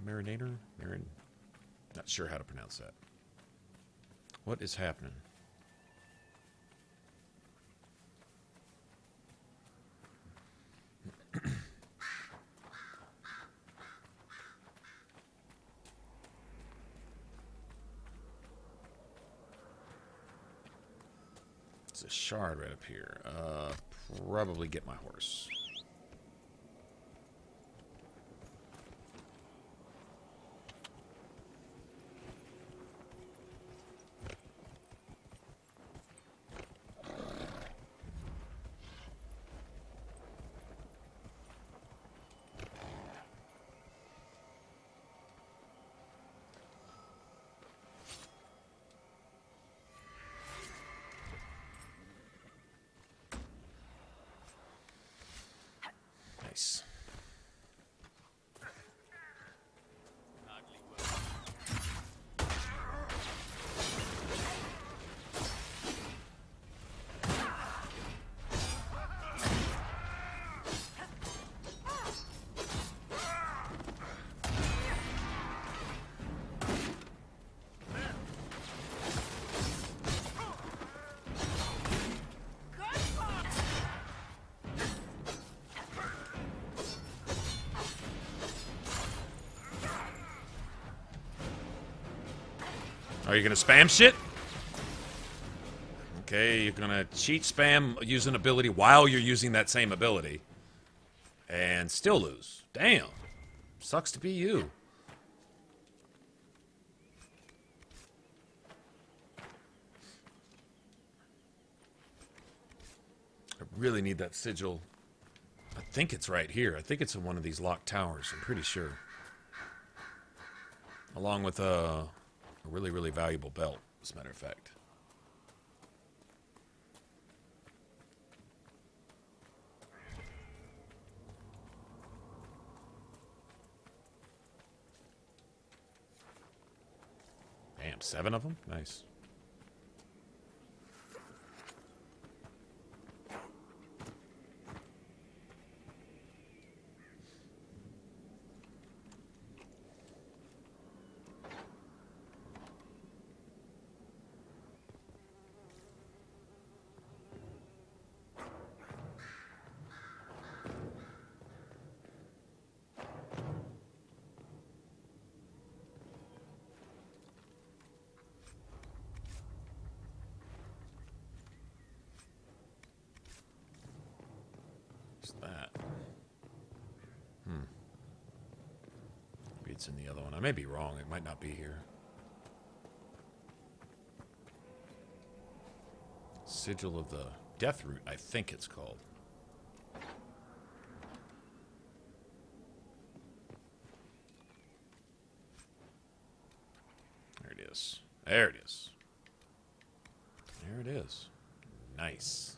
Marinator? Not sure how to pronounce that. What is happening? It's a shard right up here. Probably get my horse. Nice. Are you going to spam shit? Okay, you're going to cheat spam, use an ability while you're using that same ability. And still lose. Damn. Sucks to be you. I really need that sigil. I think it's right here. I think it's in one of these locked towers. I'm pretty sure. Along with a really, really valuable belt, as a matter of fact. Damn, 7 of them? Nice. That. Maybe it's in the other one. I may be wrong. It might not be here. Sigil of the Death Root, I think it's called. There it is. There it is. There it is. Nice.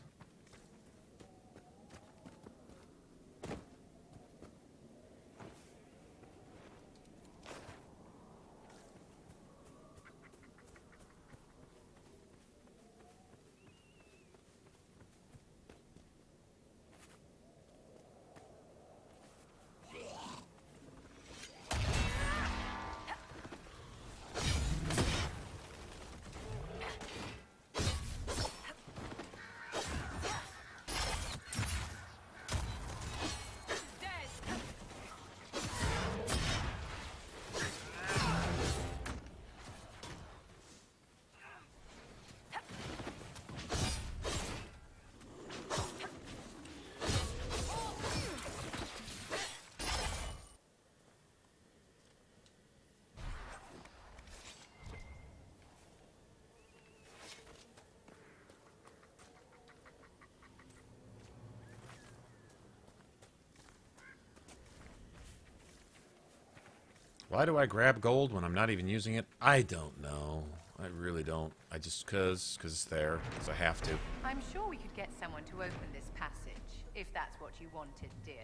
Why do I grab gold when I'm not even using it? I don't know. I really don't. I just, cause it's there. Cause I have to. I'm sure we could get someone to open this passage, if that's what you wanted, dear.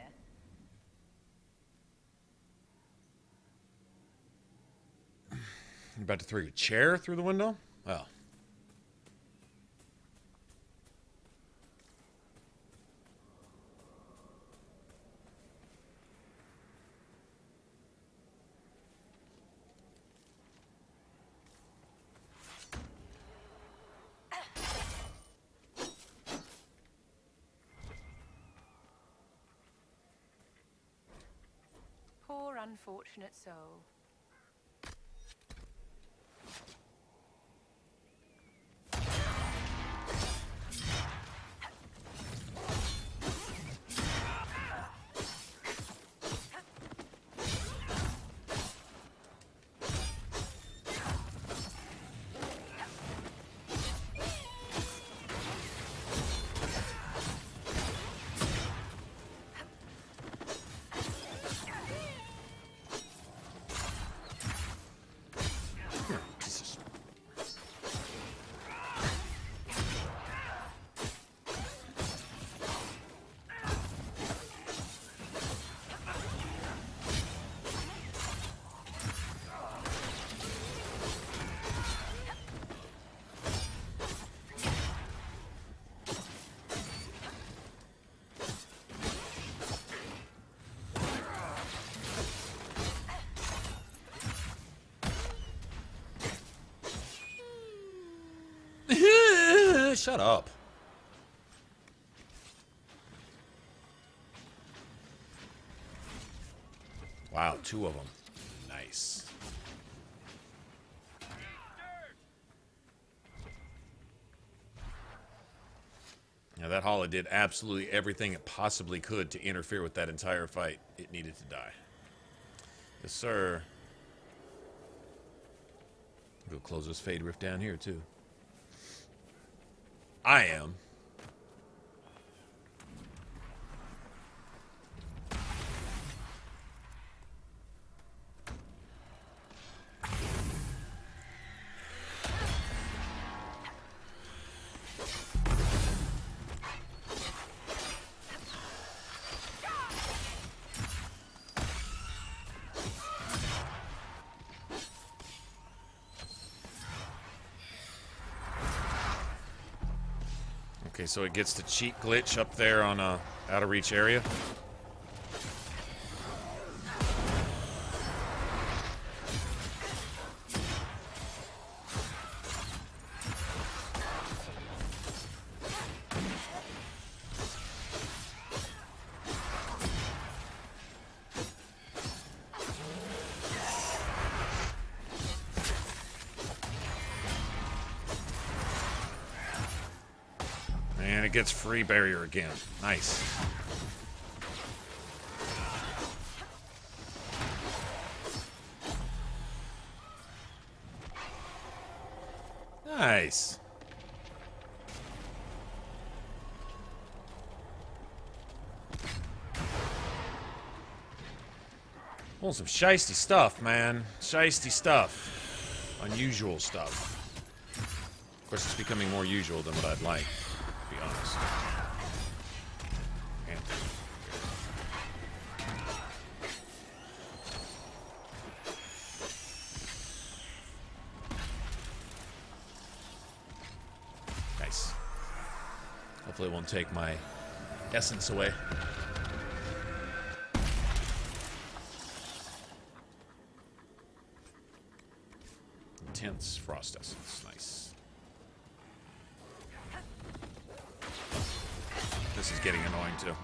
You're about to throw your chair through the window? Oh. Poor unfortunate soul. Shut up. Wow, 2 of them. Nice. Now that Hala did absolutely everything it possibly could to interfere with that entire fight. It needed to die. Yes, sir. We'll close this Fade Rift down here, too. I am. Okay, so it gets the cheat glitch up there on a out of reach area. And it gets free barrier again. Nice. Nice. Pulling some shiesty stuff, man. Shiesty stuff. Unusual stuff. Of course, it's becoming more usual than what I'd like, to be honest. Nice. Hopefully it won't take my essence away. Intense frost essence. Nice. This is getting annoying too.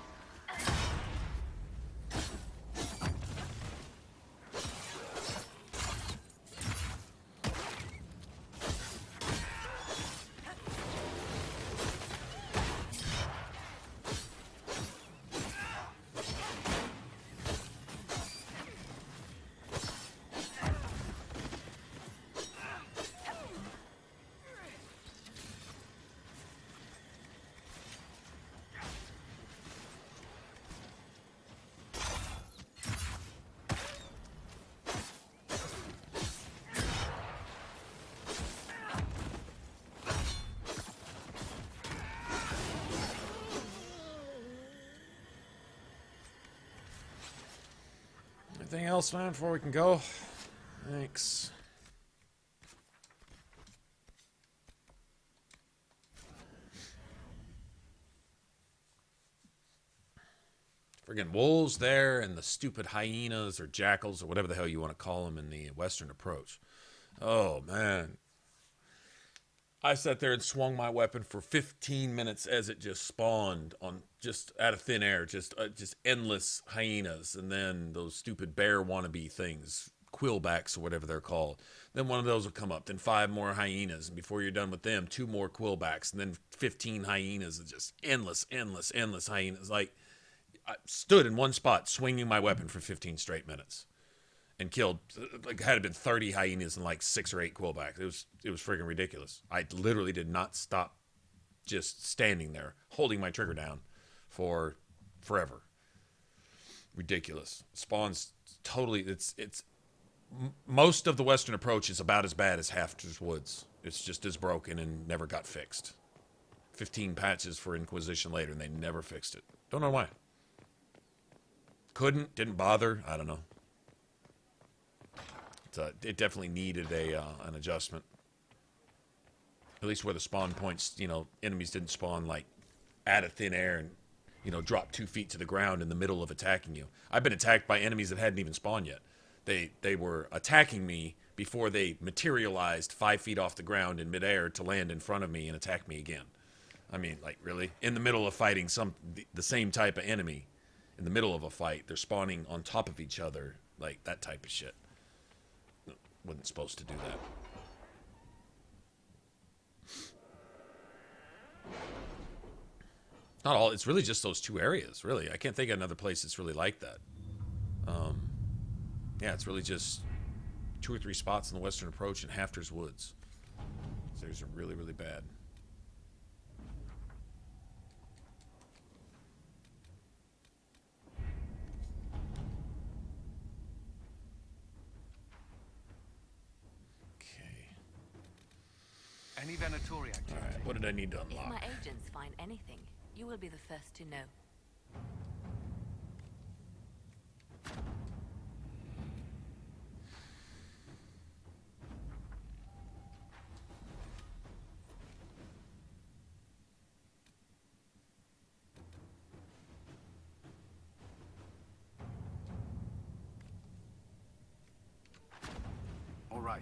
Anything else, man, before we can go? Thanks. Friggin' wolves there and the stupid hyenas or jackals or whatever the hell you want to call them in the western approach. Oh, man. I sat there and swung my weapon for 15 minutes as it just spawned on just out of thin air, just endless hyenas, and then those stupid bear wannabe things, quillbacks or whatever they're called. Then one of those will come up, then 5 more hyenas, and before you're done with them, 2 more quillbacks, and then 15 hyenas, and just endless hyenas. Like, I stood in one spot swinging my weapon for 15 straight minutes and killed, like, had it been 30 hyenas and like 6 or 8 quillbacks. It was friggin' ridiculous. I literally did not stop just standing there holding my trigger down for forever. Ridiculous. Spawns totally, it's most of the western approach is about as bad as Hafter's Woods. It's just as broken and never got fixed. 15 patches for Inquisition later and they never fixed it. Don't know why. Didn't bother. I don't know. It definitely needed an adjustment. At least where the spawn points, enemies didn't spawn like out of thin air and, drop 2 feet to the ground in the middle of attacking you. I've been attacked by enemies that hadn't even spawned yet. They were attacking me before they materialized 5 feet off the ground in midair to land in front of me and attack me again. I mean, like, really? In the middle of fighting the same type of enemy. In the middle of a fight, they're spawning on top of each other, like that type of shit. Wasn't supposed to do that. Not all. It's really just those 2 areas. Really, I can't think of another place that's really like that. Yeah, it's really just 2 or 3 spots in the western approach and Hafter's Woods. So these are really, really bad. Any Venatori activity? All right, what did I need to unlock? If my agents find anything, you will be the first to know. All right.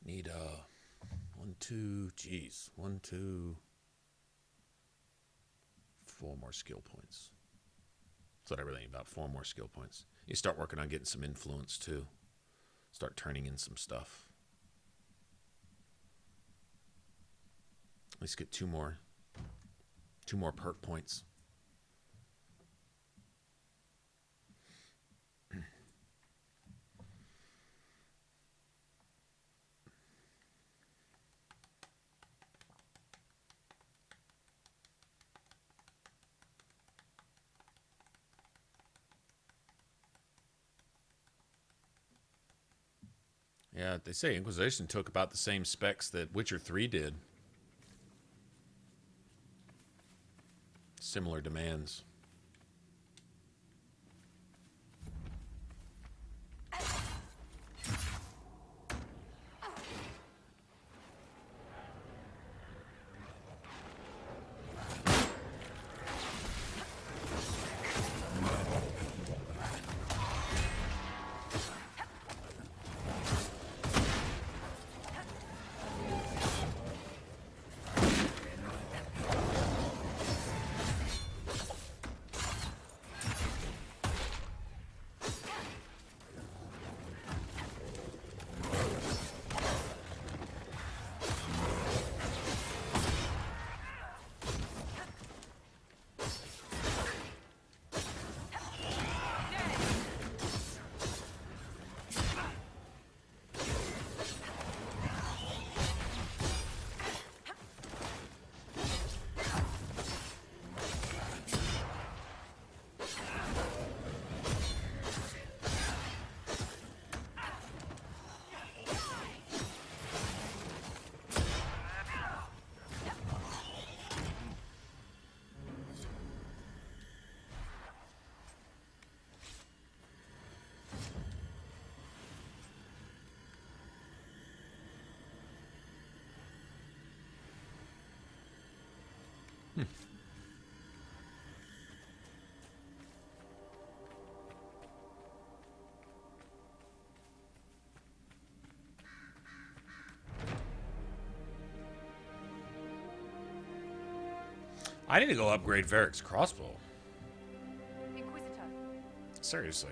Need 1, 2, geez, 1, 2, 4 more skill points. That's what I really need, about 4 more skill points. You start working on getting some influence too. Start turning in some stuff. At least get 2 more perk points. Yeah, they say Inquisition took about the same specs that Witcher 3 did. Similar demands. I need to go upgrade Varric's crossbow. Inquisitor. Seriously.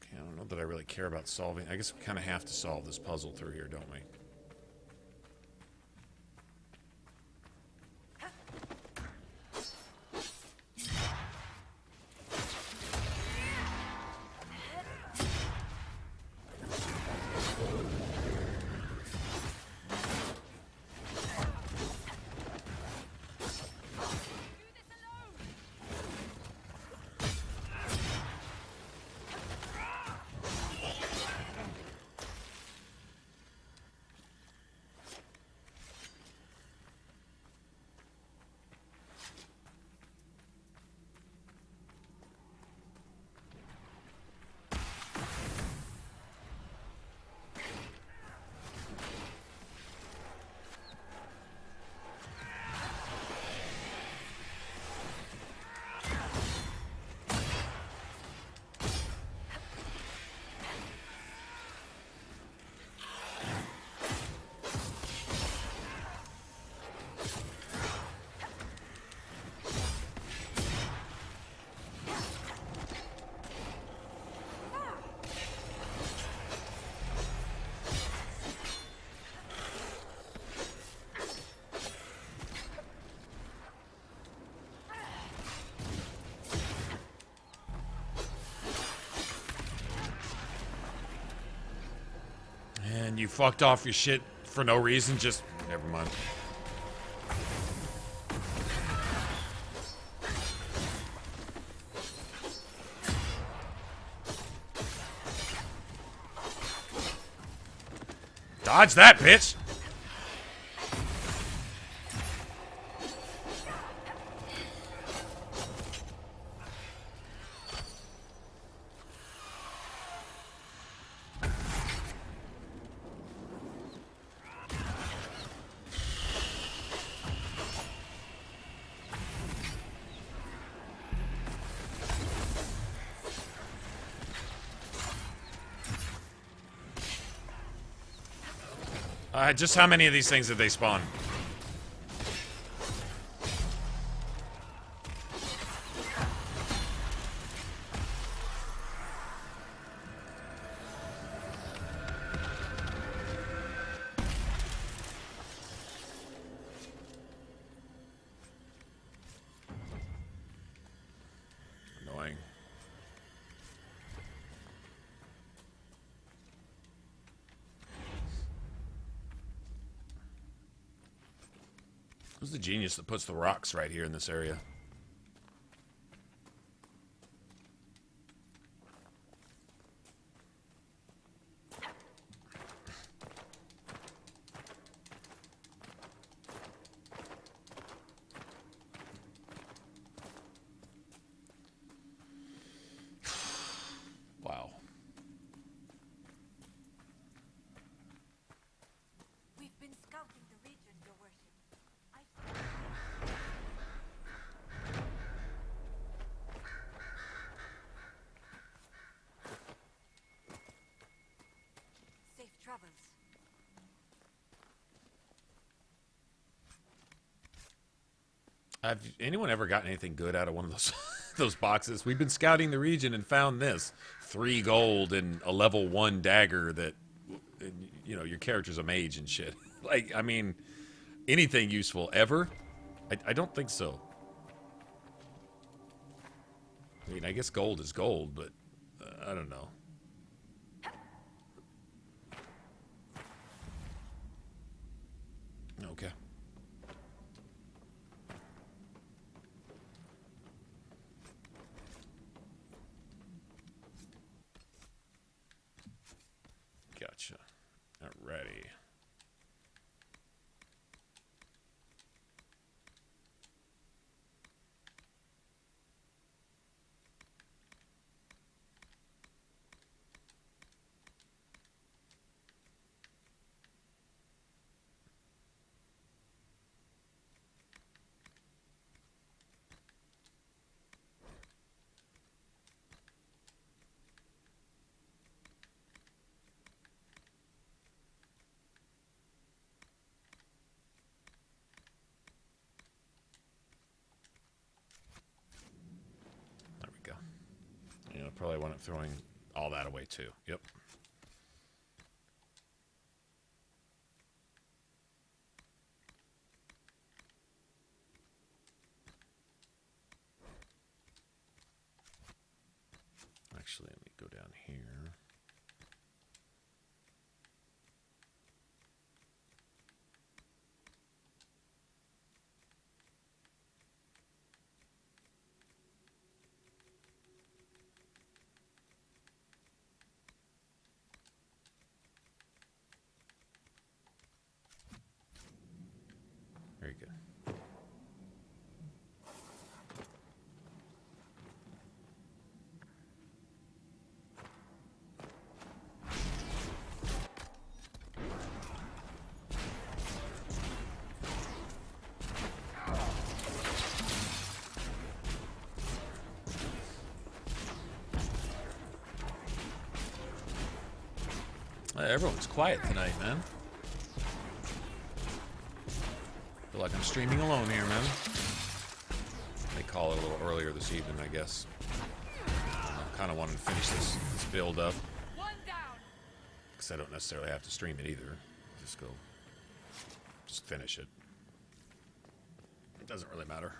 Okay, I don't know that I really care about solving. I guess we kind of have to solve this puzzle through here, don't we? And you fucked off your shit for no reason, just... Never mind. Dodge that, bitch! Just how many of these things did they spawn? Annoying. Who's the genius that puts the rocks right here in this area? Wow. We've been scouting the region, Your Worship. Safe travels. Have anyone ever gotten anything good out of one of those those boxes? We've been scouting the region and found this 3 gold and a level 1 dagger that, you know, your character's a mage and shit. Like, I mean, anything useful ever? I don't think so. I mean, I guess gold is gold, but I don't know. Okay. Gotcha. Alrighty. probably wound up throwing all that away too. Yep. Actually, let me go down here. Very good. Everyone's quiet tonight, man. Feel like I'm streaming alone here, man. They call it a little earlier this evening, I guess. I kind of wanted to finish this build up. Because I don't necessarily have to stream it either. Just finish it. It doesn't really matter.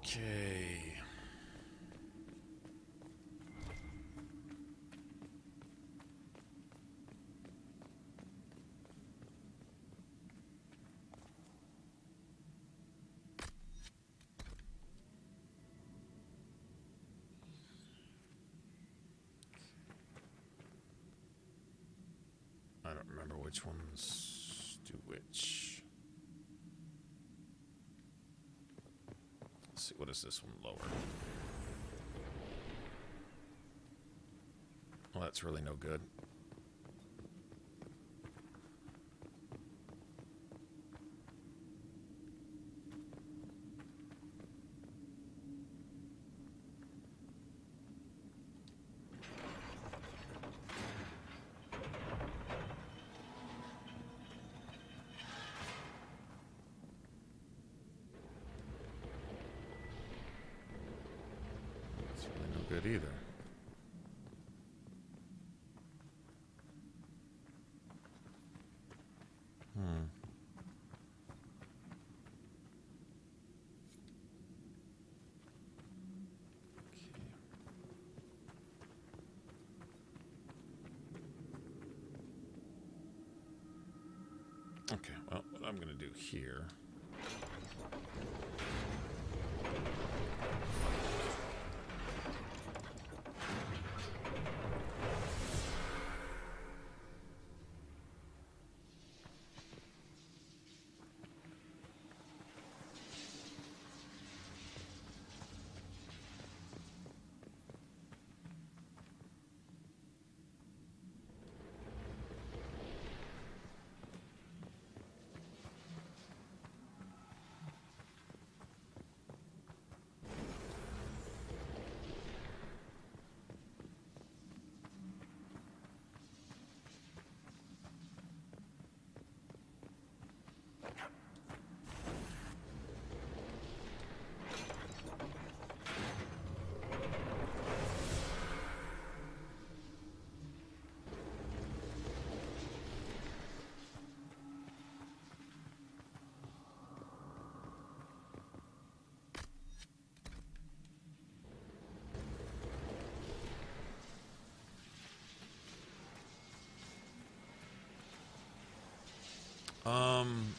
Okay. I don't remember which ones do which. Let's see, what is this one lower? Well, that's really no good. Good either. Okay, well, what I'm going to do here.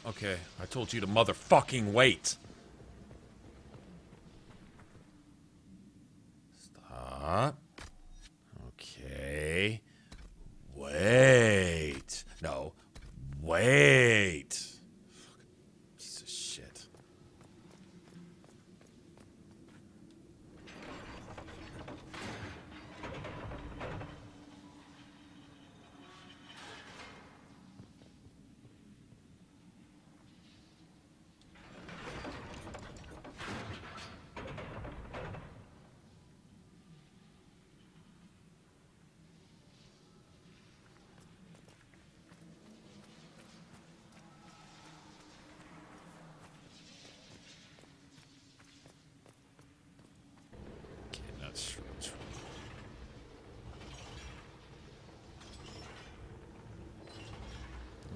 Okay. I told you to motherfucking wait. Stop. Okay. Wait. No. Wait. Piece of shit.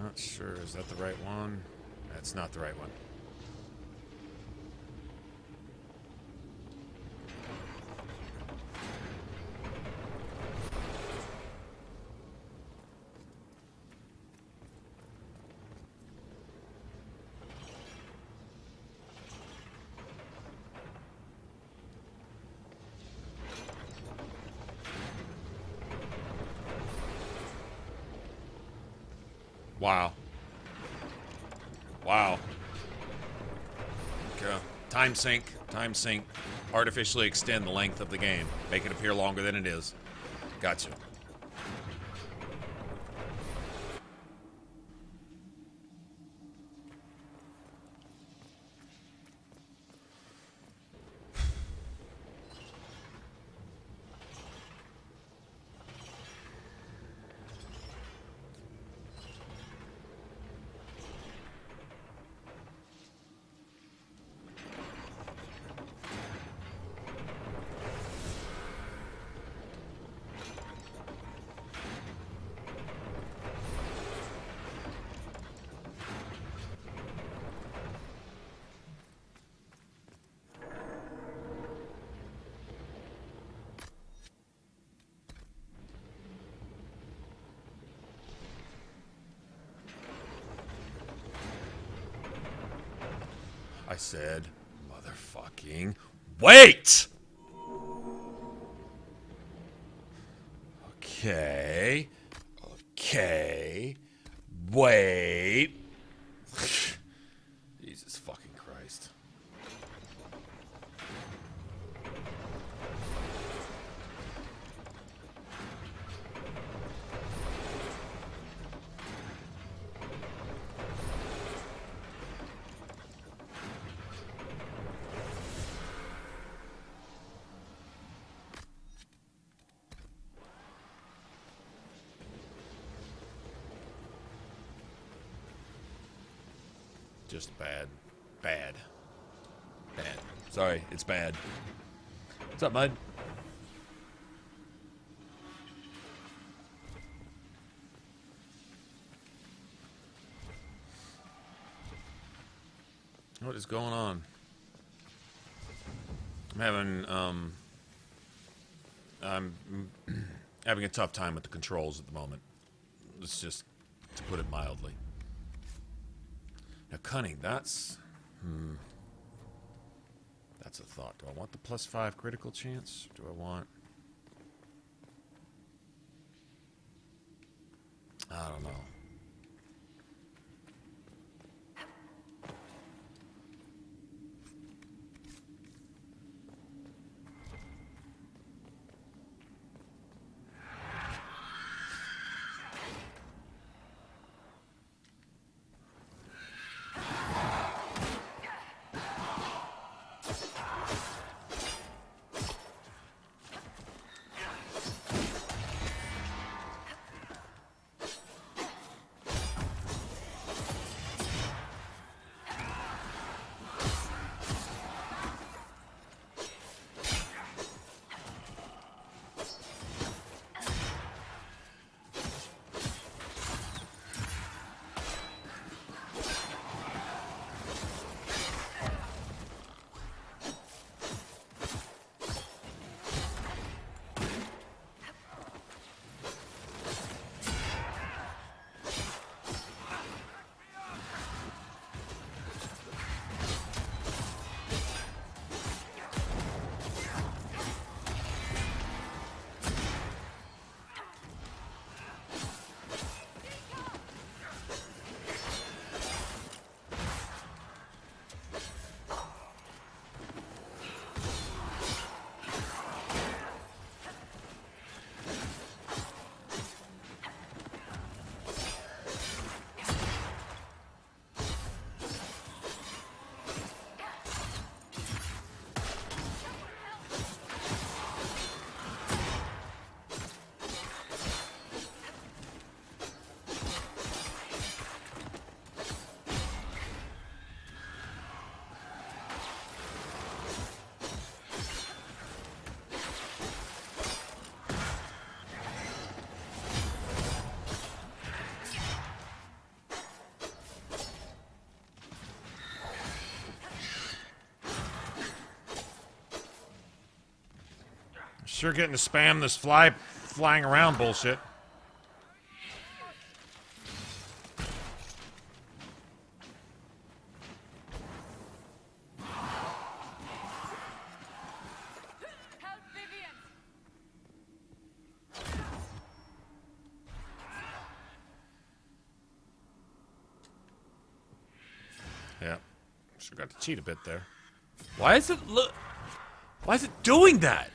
Not sure. Is that the right one? That's not the right one. Wow. Wow. Okay. Time sync. Time sync. Artificially extend the length of the game. Make it appear longer than it is. Gotcha. I said, motherfucking wait! Okay. Okay. Wait. Jesus fucking Christ. Just bad. Bad. Bad. Sorry, it's bad. What's up, bud? What is going on? I'm having a tough time with the controls at the moment. It's just, to put it mildly. Now, cunning, that's a thought. Do I want the +5 critical chance? Do I want... I don't know. Sure getting to spam this flying around bullshit. Yeah, sure got to cheat a bit there. Why is it Why is it doing that?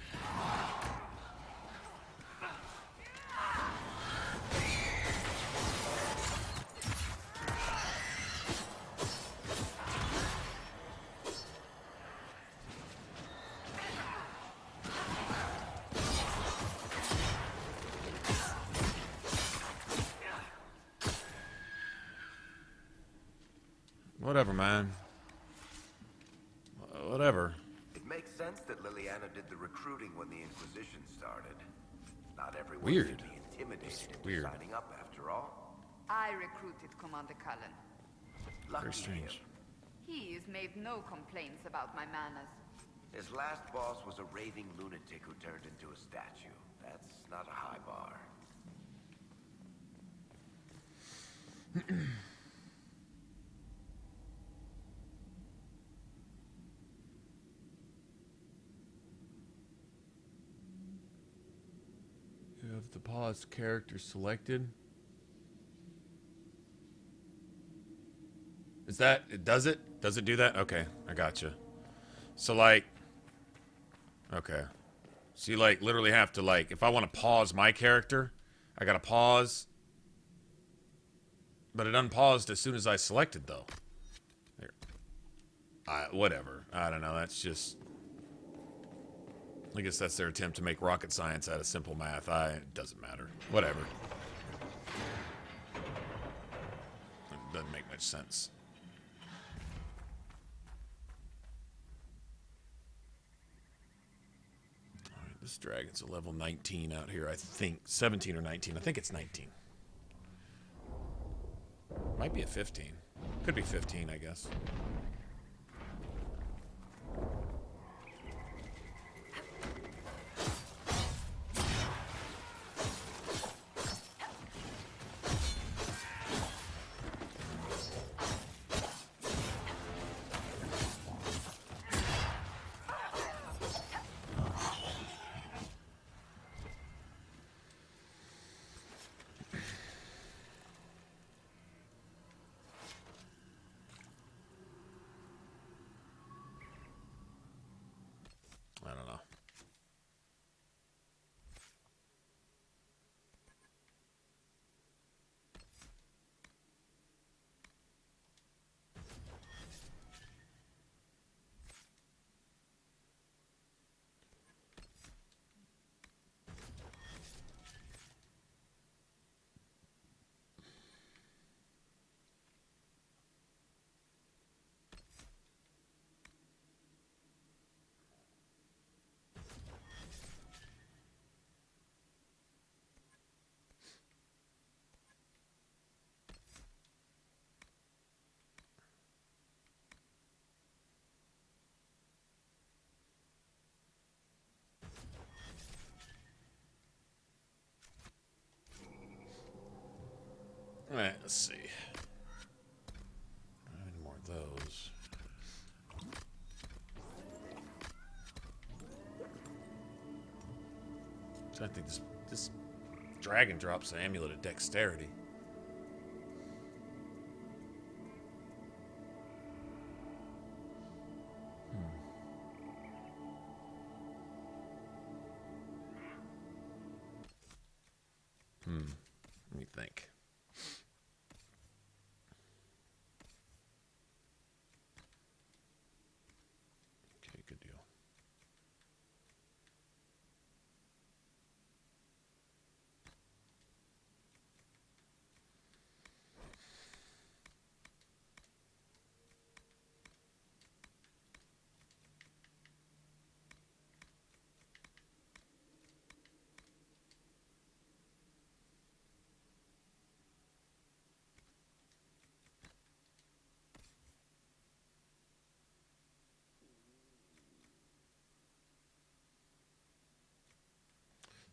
Whatever, man. Whatever. It makes sense that Liliana did the recruiting when the Inquisition started. Not everyone Weird. should be intimidated into Weird. signing up after all. I recruited Commander Cullen. Lucky Very strange. him. He's made no complaints about my manners. His last boss was a raving lunatic who turned into a statue. That's not a high bar. You have the paused character selected. Is that it? Does it? Does it do that? Okay, I gotcha. So like, okay. So you like literally have to like, if I want to pause my character, I gotta pause. But it unpaused as soon as I selected though. There. Whatever. I don't know. That's just. I guess that's their attempt to make rocket science out of simple math. It doesn't matter. Whatever. It doesn't make much sense. Alright, this dragon's a level 19 out here, I think. 17 or 19. I think it's 19. Might be a 15. Could be 15, I guess. I don't know. Alright, let's see. Any more of those? So I think this dragon drops an amulet of dexterity. Let me think. Okay, good deal.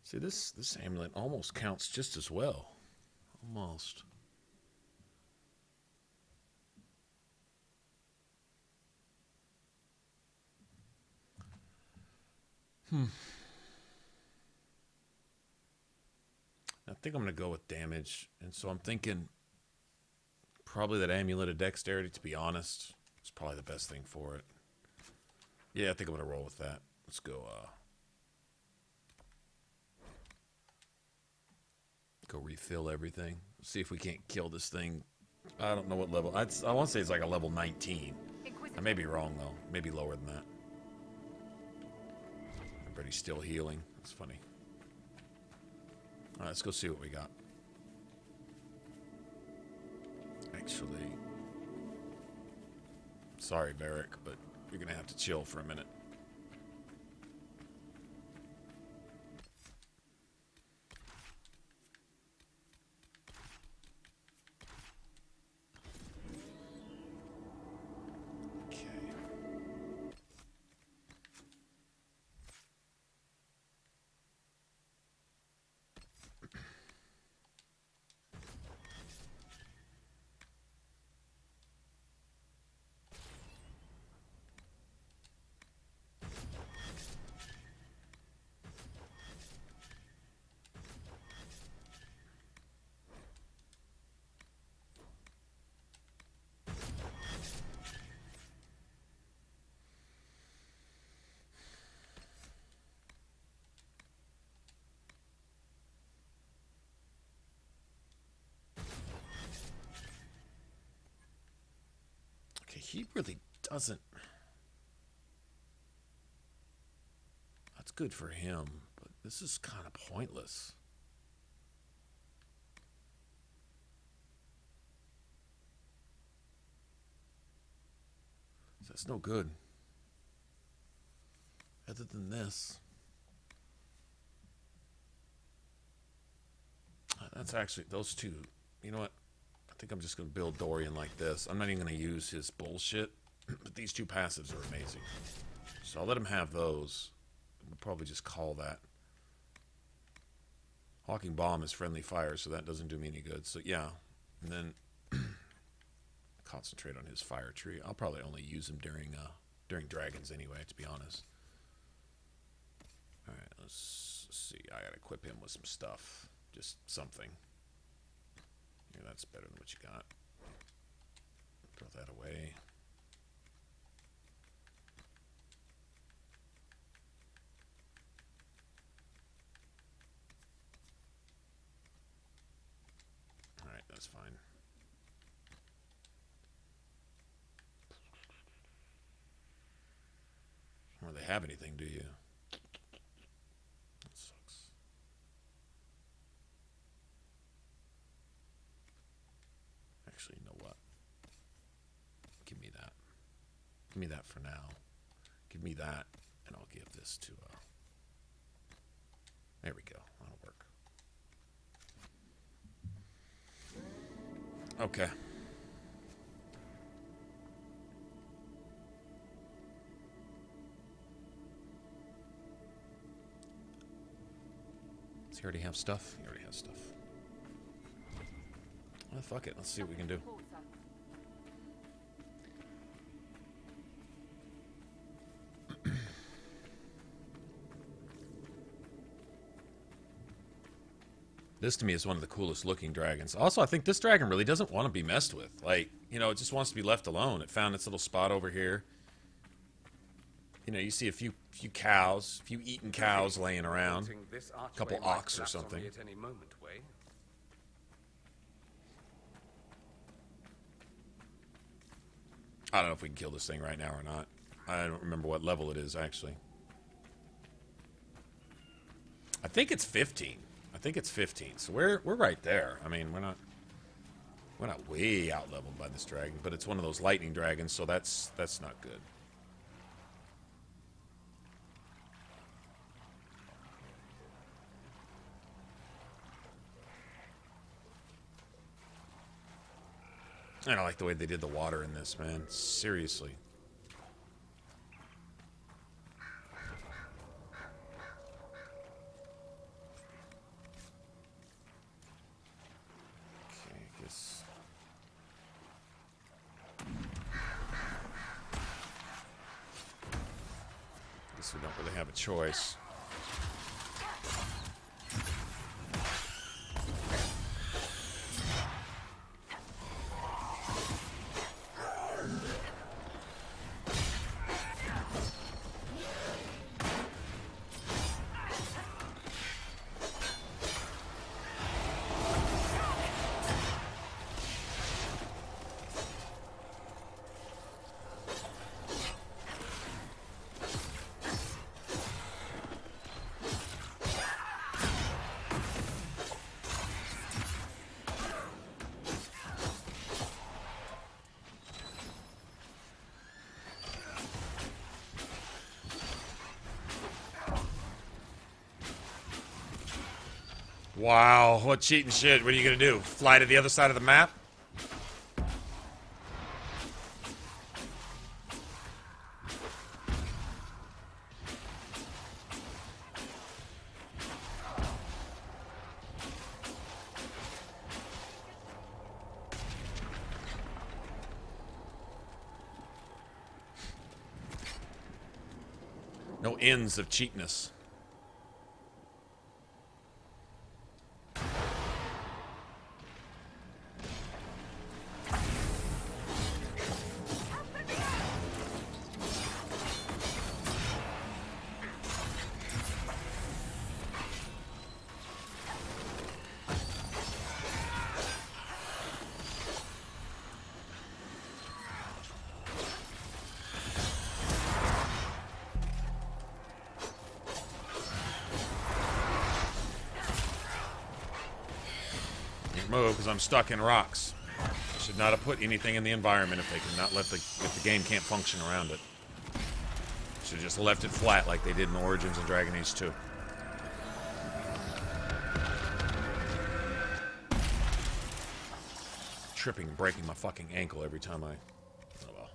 See, this amulet almost counts just as well. Almost. I think I'm going to go with damage. And so I'm thinking probably that amulet of dexterity, to be honest. It's probably the best thing for it. Yeah, I think I'm going to roll with that. Let's go, go refill everything. See if we can't kill this thing. I don't know what level. I want to say it's like a level 19. I may be wrong, though. Maybe lower than that. Everybody's still healing. That's funny. Alright, let's go see what we got. Actually, sorry, Varric, but you're going to have to chill for a minute. He really doesn't. That's good for him, but this is kind of pointless. That's no good. Other than this. That's actually, those two, you know what? I think I'm just going to build Dorian like this. I'm not even going to use his bullshit, but these two passives are amazing. So I'll let him have those. We'll probably just call that. Hawking Bomb is friendly fire, so that doesn't do me any good. So yeah, and then concentrate on his fire tree. I'll probably only use him during dragons anyway, to be honest. All right, let's see. I got to equip him with some stuff. Just something. Yeah, that's better than what you got. Throw that away. Alright, that's fine. Don't really have anything, do you? Actually, you know what? Give me that. Give me that for now. Give me that, and I'll give this to, there we go. That'll work. Okay. Does he already have stuff? He already has stuff. Well, fuck it. Let's see what we can do. This to me is one of the coolest looking dragons. Also, I think this dragon really doesn't want to be messed with. Like, you know, it just wants to be left alone. It found its little spot over here. You know, you see a few cows, a few eaten cows laying around. A couple ox or something. I don't know if we can kill this thing right now or not. I don't remember what level it is, actually. I think it's 15. I think it's 15. So we're right there. I mean, we're not way out leveled by this dragon, but it's one of those lightning dragons, so that's not good. I don't like the way they did the water in this, man. Seriously. guess we don't really have a choice. Wow, what cheating shit. What are you gonna do? Fly to the other side of the map? No ends of cheapness. Move, because I'm stuck in rocks. I should not have put anything in the environment if they cannot let if the game can't function around it. Should have just left it flat like they did in Origins and Dragon Age 2. Tripping and breaking my fucking ankle every time I... Oh well.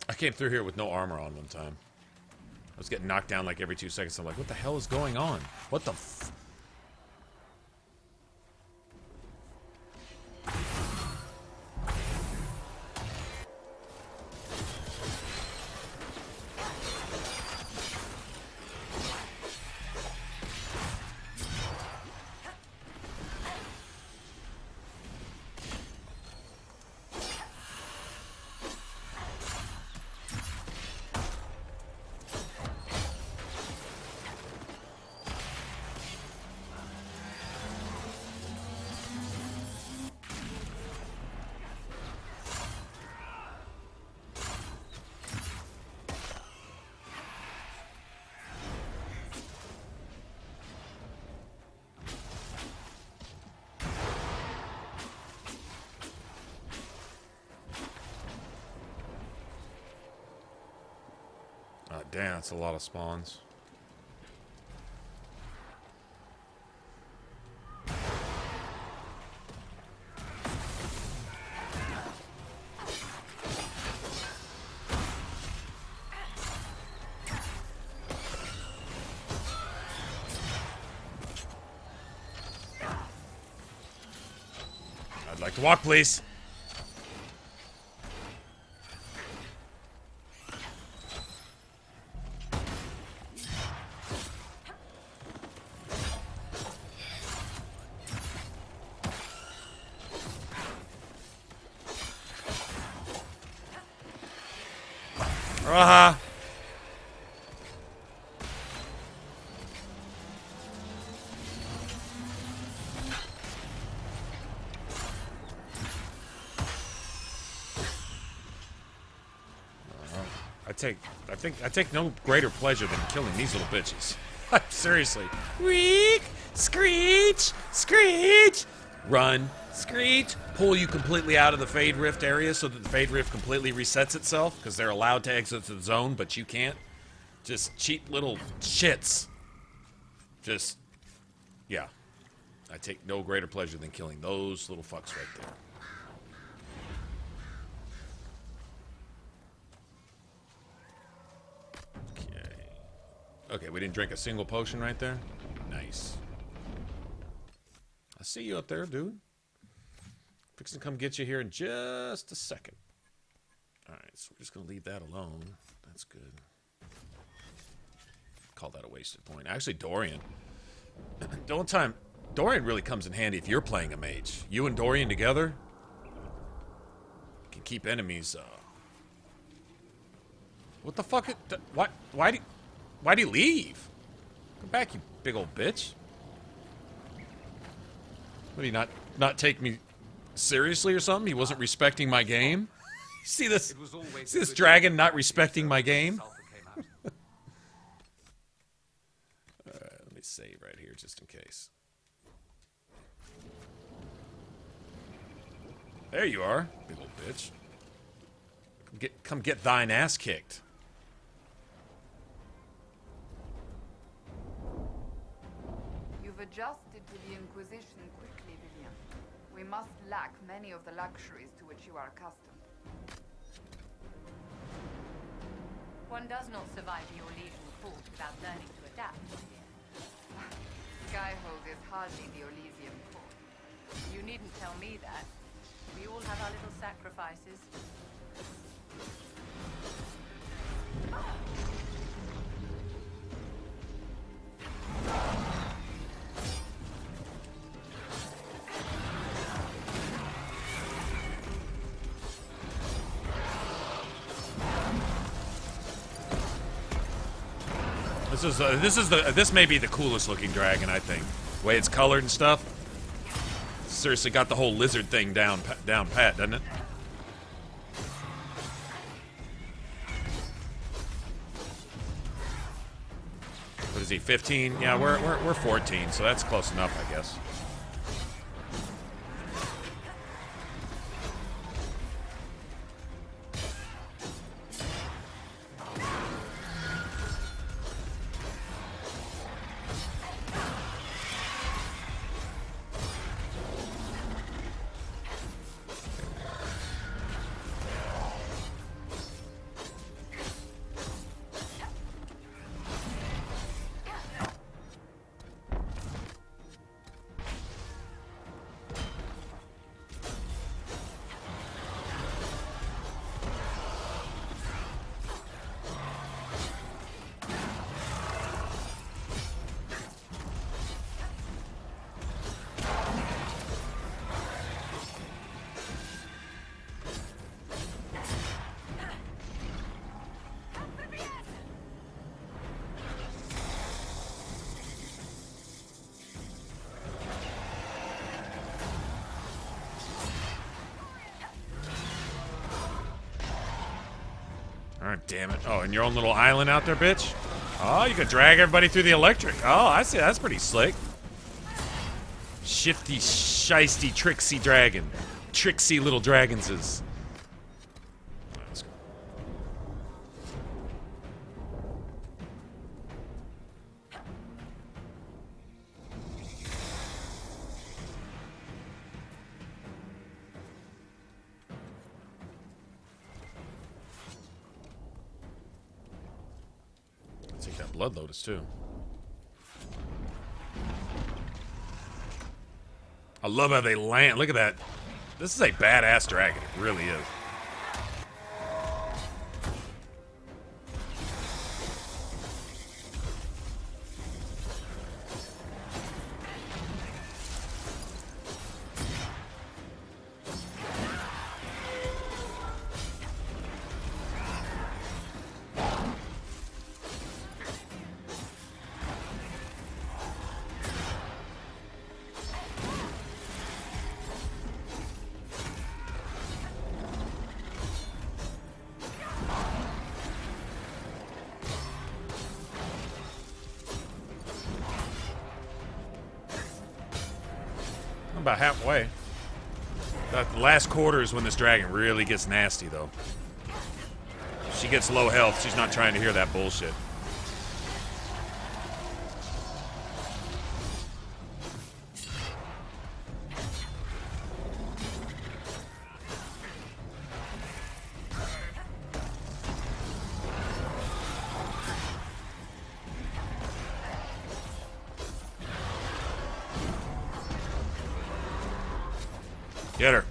I came through here with no armor on one time. I was getting knocked down like every 2 seconds. I'm like, what the hell is going on? What the f... Damn, that's a lot of spawns. I'd like to walk, please. I take no greater pleasure than killing these little bitches. Seriously. Squeak! Screech! Screech! Run. Screech! Pull you completely out of the Fade Rift area so that the Fade Rift completely resets itself because they're allowed to exit the zone, but you can't. Just cheap little shits. Just, yeah. I take no greater pleasure than killing those little fucks right there. Okay, we didn't drink a single potion right there. Nice. I see you up there, dude. Fixing to come get you here in just a second. Alright, so we're just going to leave that alone. That's good. Call that a wasted point. Actually, Dorian. The only time... Dorian really comes in handy if you're playing a mage. You and Dorian together can keep enemies... What the fuck? Why'd he leave? Come back, you big old bitch. Would he not take me seriously or something? He wasn't respecting my game? See this? See this dragon not respecting my game? Alright, let me save right here just in case. There you are, big old bitch. Come get thine ass kicked. You've adjusted to the Inquisition quickly, Vivian. We must lack many of the luxuries to which you are accustomed. One does not survive the Orlesian court without learning to adapt, dear. Skyhold is hardly the Orlesian court. You needn't tell me that. We all have our little sacrifices. This may be the coolest looking dragon, I think. The way it's colored and stuff. Seriously got the whole lizard thing down pat, doesn't it? What is he, 15? Yeah, we're 14, so that's close enough, I guess. Oh, damn it. Oh, and your own little island out there, bitch? Oh, you could drag everybody through the electric. Oh, I see. That's pretty slick. Shifty, shisty, tricksy dragon. Tricksy little dragonses. Let's go. Take that Blood Lotus, too. I love how they land. Look at that. This is a badass dragon. It really is. about halfway. The last quarter is when this dragon really gets nasty, though. She gets low health. She's not trying to hear that bullshit. Get her.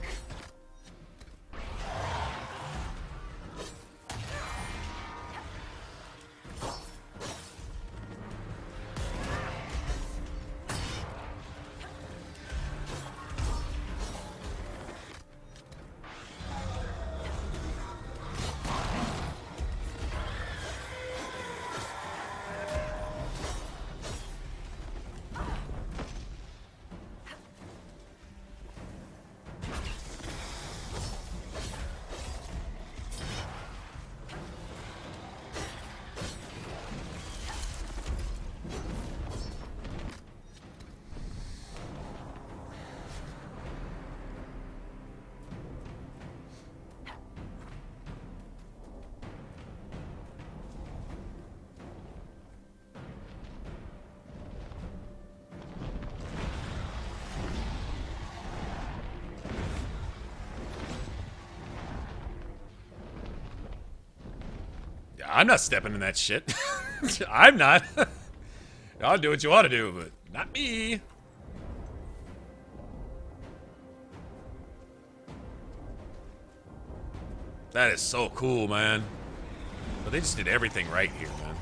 I'm not stepping in that shit. I'm not. I'll do what you want to do, but not me. That is so cool, man. But they just did everything right here, man.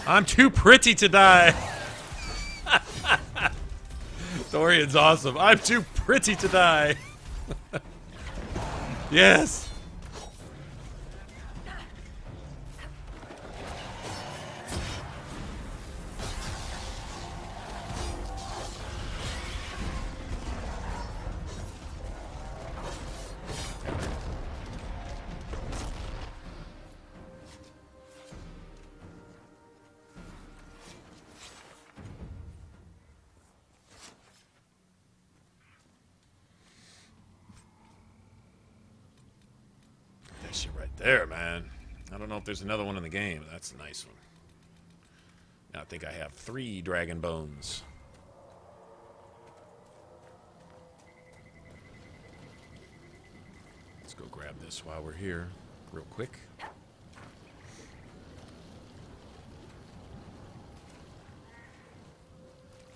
I'm too pretty to die. Dorian's awesome. I'm too pretty to die. Yes. There, man. I don't know if there's another one in the game. That's a nice one. Now I think I have 3 dragon bones. Let's go grab this while we're here, real quick.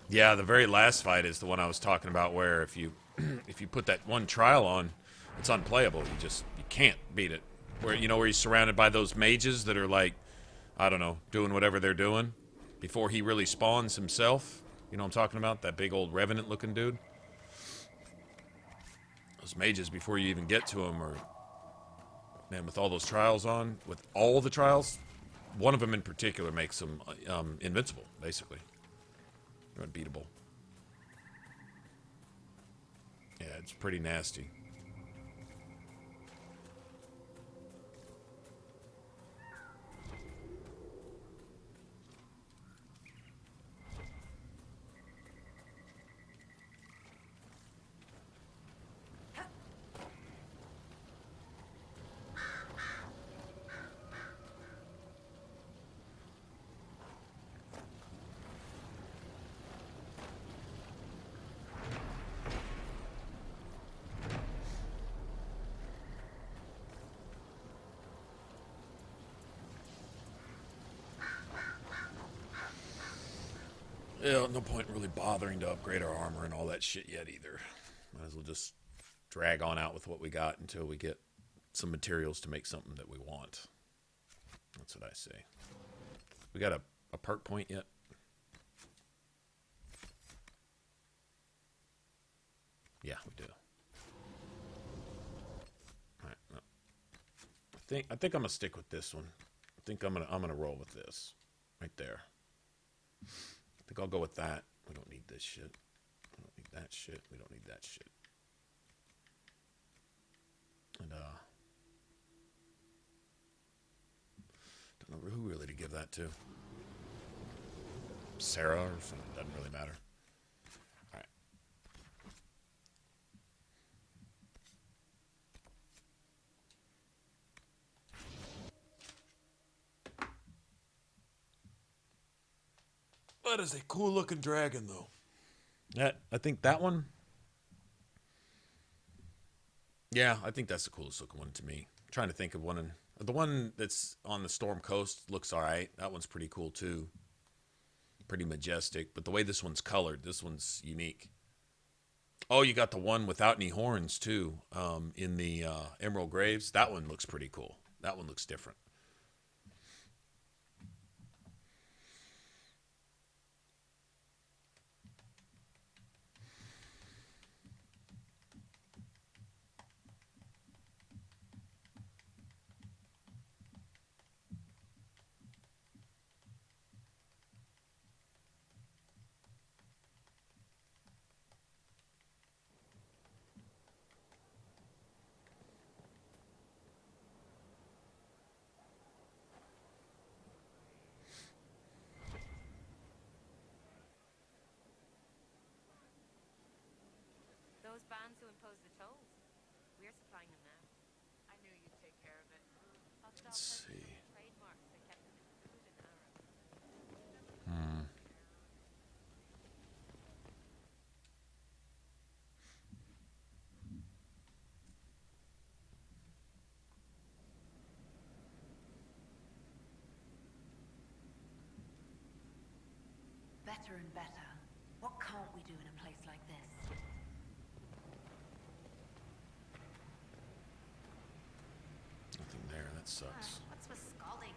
Yeah, the very last fight is the one I was talking about, where if you if you put that one trial on, it's unplayable. You can't beat it. Where, you know, where he's surrounded by those mages that are like, I don't know, doing whatever they're doing before he really spawns himself. You know what I'm talking about? That big old revenant looking dude. Those mages, before you even get to them, are, man, with all those trials on, with all the trials, one of them in particular makes them invincible, basically. They're unbeatable. Yeah, it's pretty nasty. Yeah, no point really bothering to upgrade our armor and all that shit yet either. Might as well just drag on out with what we got until we get some materials to make something that we want. That's what I say. We got a perk point yet? Yeah, we do. All right. No. I think I'm gonna stick with this one. I think I'm gonna roll with this right there. I think I'll go with that. We don't need this shit. We don't need that shit. We don't need that shit. And don't know who really to give that to. Sarah or something. Doesn't really matter. All right. That is a cool looking dragon, though. Yeah, I think that one. Yeah, I think that's the coolest looking one to me. I'm trying to think of one. The one that's on the Storm Coast looks all right. That one's pretty cool too. Pretty majestic. But the way this one's colored, this one's unique. Oh, you got the one without any horns too, in the Emerald Graves. That one looks pretty cool. That one looks different. Those bands who impose the tolls. We're supplying them now. I knew you'd take care of it. Let's see. Trademarks that kept them in food and arrows. Better and better. What can't we do in a place like this? Nothing there. That sucks. What's with scalding?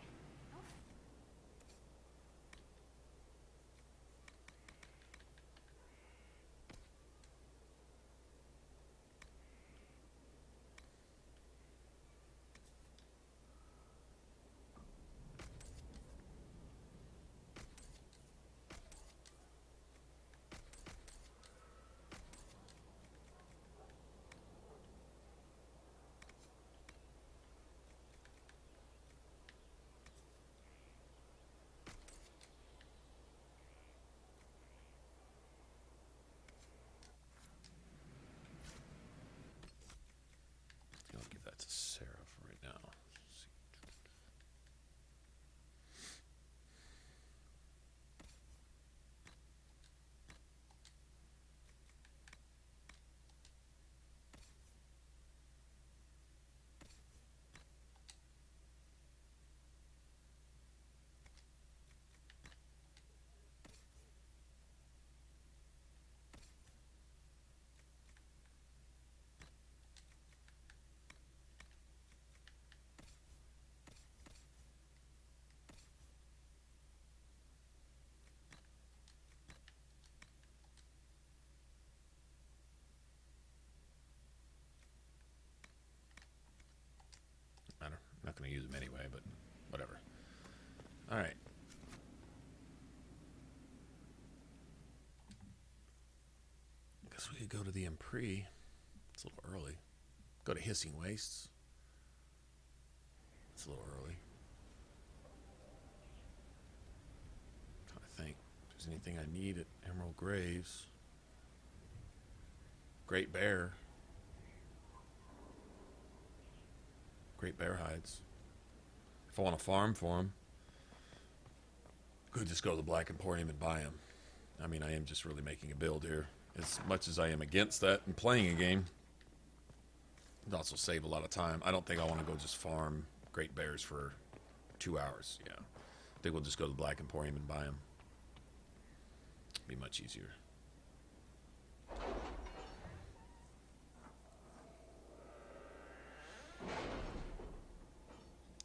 I'll give that to Sarah for right now. I'm not going to use them anyway, but whatever. All right. I guess we could go to the Impri. It's a little early. Go to Hissing Wastes. It's a little early. Trying to think if there's anything I need at Emerald Graves. Great Bear. Great Bear hides. If I want to farm for them, could just go to the Black Emporium and buy them. I mean, I am just really making a build here. As much as I am against that and playing a game, it also save a lot of time. I don't think I want to go just farm Great Bears for 2 hours. Yeah, I think we'll just go to the Black Emporium and buy them. Be much easier.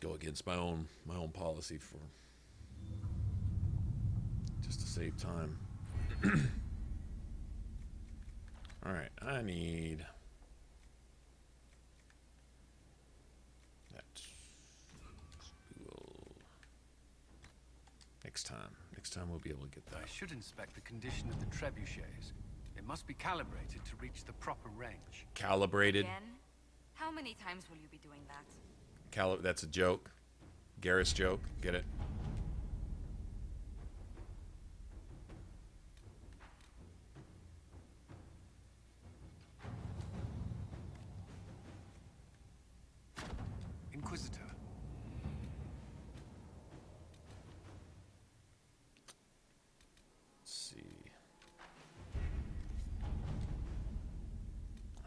Go against my own policy for save time. Alright, I need that. Next time. Next time we'll be able to get that. I should inspect the condition of the trebuchets. They must be calibrated to reach the proper range. Calibrated? Again? How many times will you be doing that? That's a joke. Garrus joke. Get it? Inquisitor. Let's see.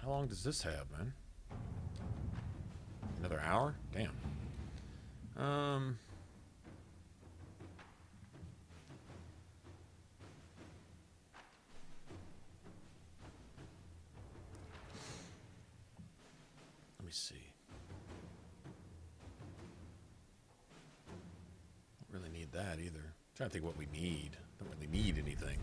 How long does this have, man? Another hour? Damn. Let me see. Don't really need that either. I'm trying to think what we need. Don't really need anything.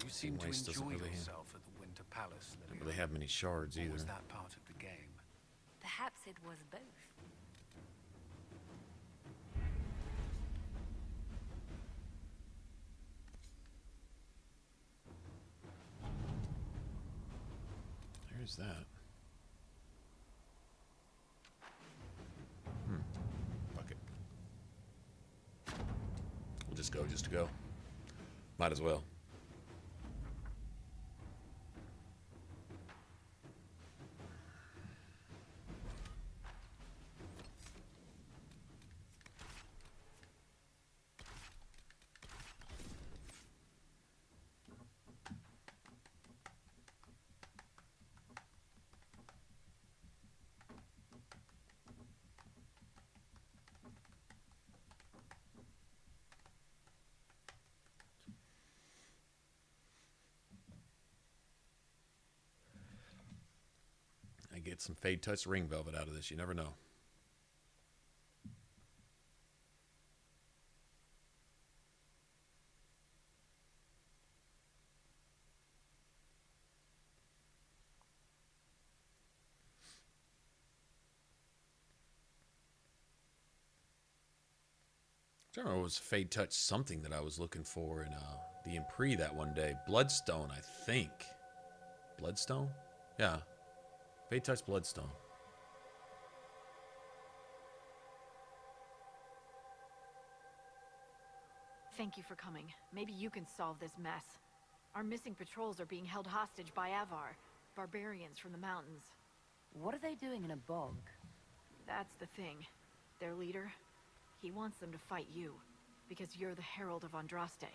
You seem to Waste doesn't enjoy really yourself at the Winter Palace. Don't really have many shards either. Or was that part of the game? Perhaps it was both. There's that. Fuck it. We'll just go just to go. Might as well. I get some Fade Touch ring velvet out of this. You never know. I don't know, it was Fade Touch something that I was looking for in the Impree that one day. Bloodstone, I think. Bloodstone? Yeah. Fade Touch Bloodstone. Thank you for coming. Maybe you can solve this mess. Our missing patrols are being held hostage by Avar, barbarians from the mountains. What are they doing in a bog? That's the thing. Their leader, he wants them to fight you, because you're the Herald of Andraste.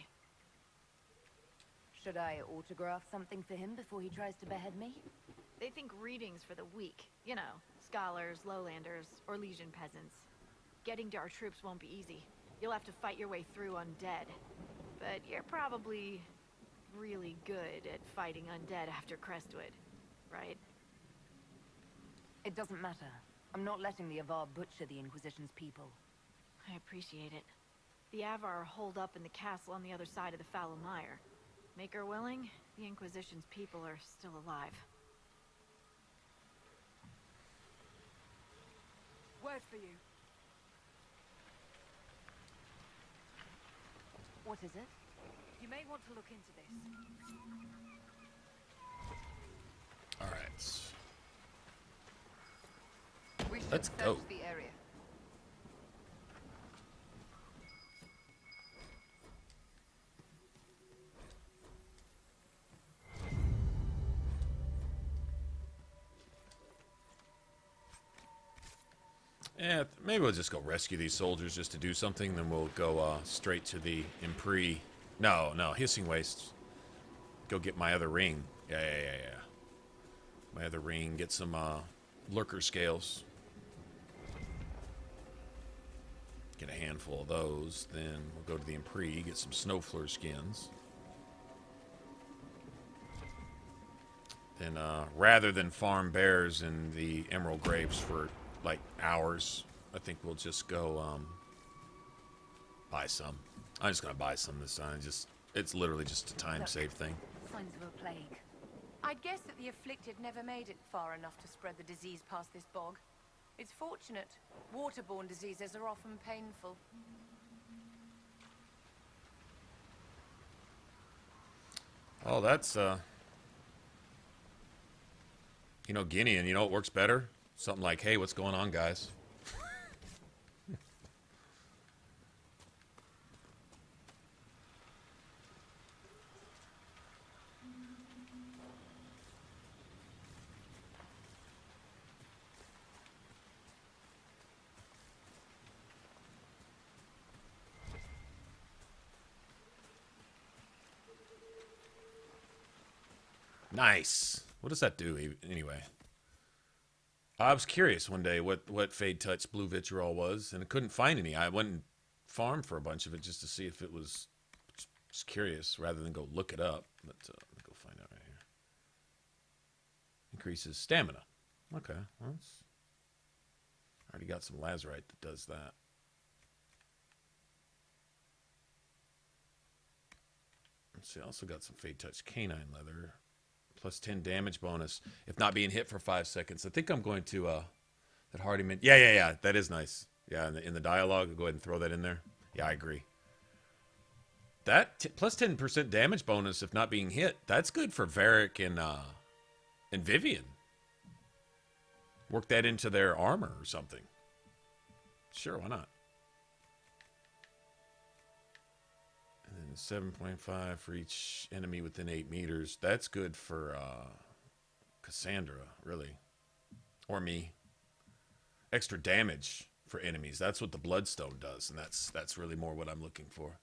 Should I autograph something for him before he tries to behead me? They think readings for the weak. You know, scholars, lowlanders, or Legion peasants. Getting to our troops won't be easy. You'll have to fight your way through undead. But you're probably really good at fighting undead after Crestwood, right? It doesn't matter. I'm not letting the Avar butcher the Inquisition's people. I appreciate it. The Avar are holed up in the castle on the other side of the Fallow Mire. Make her willing, the Inquisition's people are still alive. Word for you. What is it? You may want to look into this. All right. We should Let's go. search the area. Yeah, maybe we'll just go rescue these soldiers just to do something. Then we'll go straight to the Impree. No, Hissing Wastes. Go get my other ring. Yeah. My other ring. Get some lurker scales. Get a handful of those. Then we'll go to the Impree. Get some Snowfleur skins. And rather than farm bears in the emerald grapes for like hours, I think we'll just go buy some. I'm just gonna buy some this time. It's literally just a time save thing. Signs of a plague. I'd guess that the afflicted never made it far enough to spread the disease past this bog. It's fortunate. Waterborne diseases are often painful. Oh, that's you know, Guinean, you know what works better? Something like, hey, what's going on, guys? Nice. What does that do anyway? I was curious one day what Fade Touch Blue Vitriol was, and I couldn't find any. I went and farmed for a bunch of it just to see if it was just curious rather than go look it up. But let me go find out right here. Increases stamina. Okay. Well, I already got some lazurite that does that. Let's see. I also got some Fade Touch Canine Leather. Plus 10 damage bonus if not being hit for 5 seconds. I think I'm going to that Hardyman. Yeah. That is nice. Yeah, in the dialogue, I'll go ahead and throw that in there. Yeah, I agree. That plus 10% damage bonus if not being hit. That's good for Varric and Vivian. Work that into their armor or something. Sure, why not? And then 7.5 for each enemy within 8 meters. That's good for Cassandra, really. Or me. Extra damage for enemies. That's what the Bloodstone does, and that's really more what I'm looking for.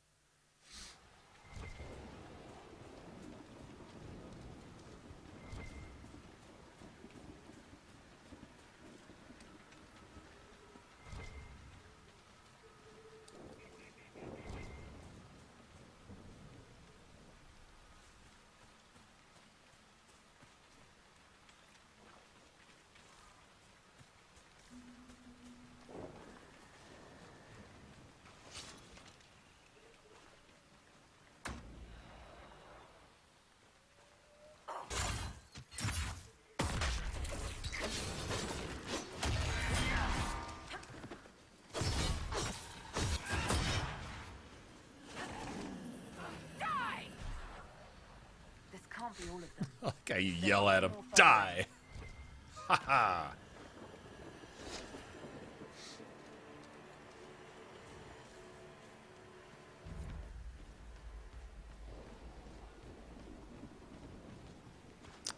Be all of them. Okay, you yell at him. Die! Ha ha!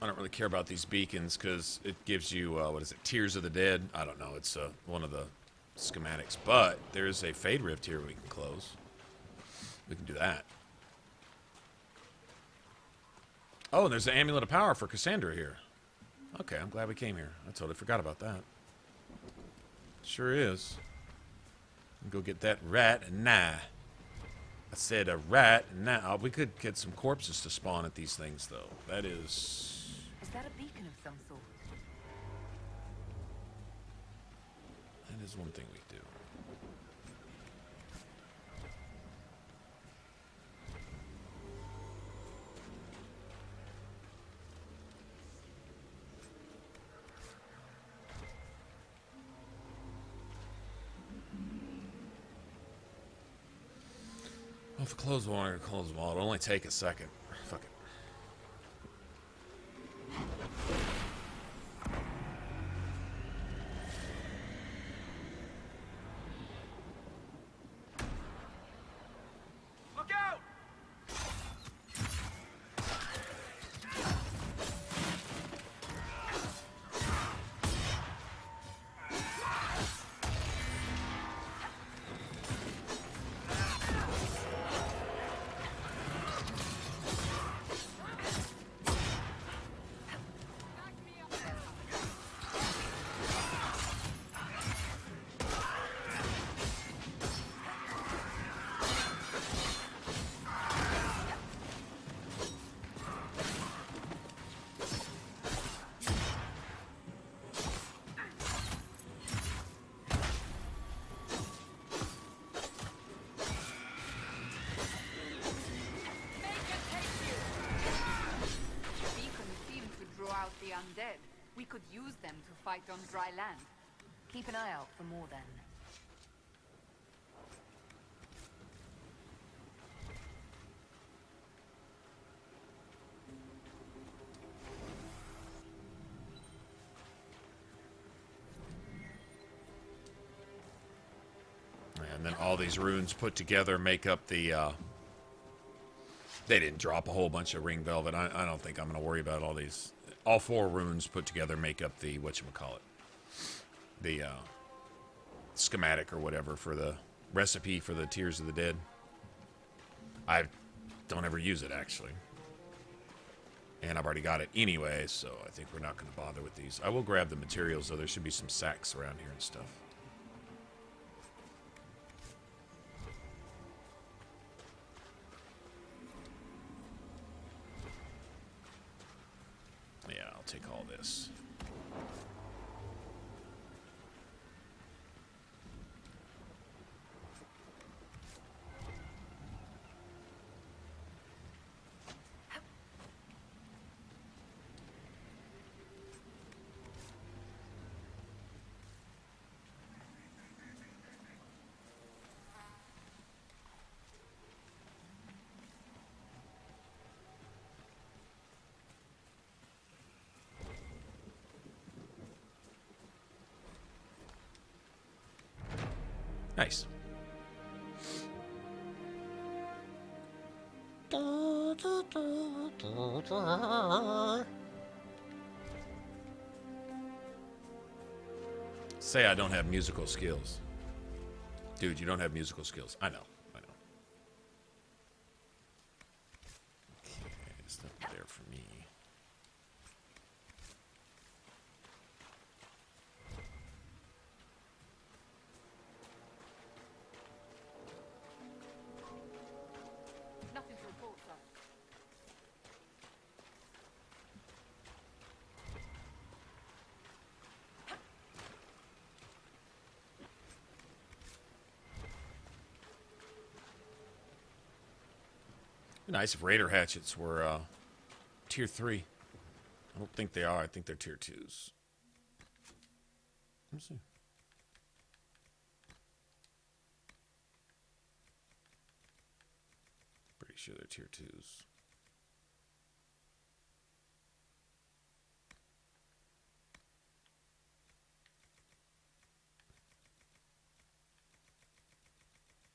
I don't really care about these beacons because it gives you, what is it, Tears of the Dead? I don't know. It's one of the schematics. But there's a Fade Rift here we can close. We can do that. Oh, and there's the Amulet of Power for Cassandra here. Okay, I'm glad we came here. I totally forgot about that. Sure is. Go get that rat. Nah. I said a rat. Nah. We could get some corpses to spawn at these things, though. That is... Is that a beacon of some sort? That is one thing we do. Well, if I close one, I close them all. It'll only take a second. Fuck it. Look out! fight on dry land. Keep an eye out for more then. And then all these runes put together make up the, they didn't drop a whole bunch of ring velvet. I don't think I'm going to worry about all these. All 4 runes put together make up the, whatchamacallit, the schematic or whatever for the recipe for the Tears of the Dead. I don't ever use it, actually. And I've already got it anyway, so I think we're not going to bother with these. I will grab the materials, though. There should be some sacks around here and stuff. Yeah, I'll take all this. Nice. Say I don't have musical skills. Dude, you don't have musical skills. I know. I know. Okay, there's nothing there for me. Nothing to report, sir. Nice if Raider hatchets were tier 3. I don't think they are. I think they're tier 2s. Let's see. Pretty sure they're tier 2s.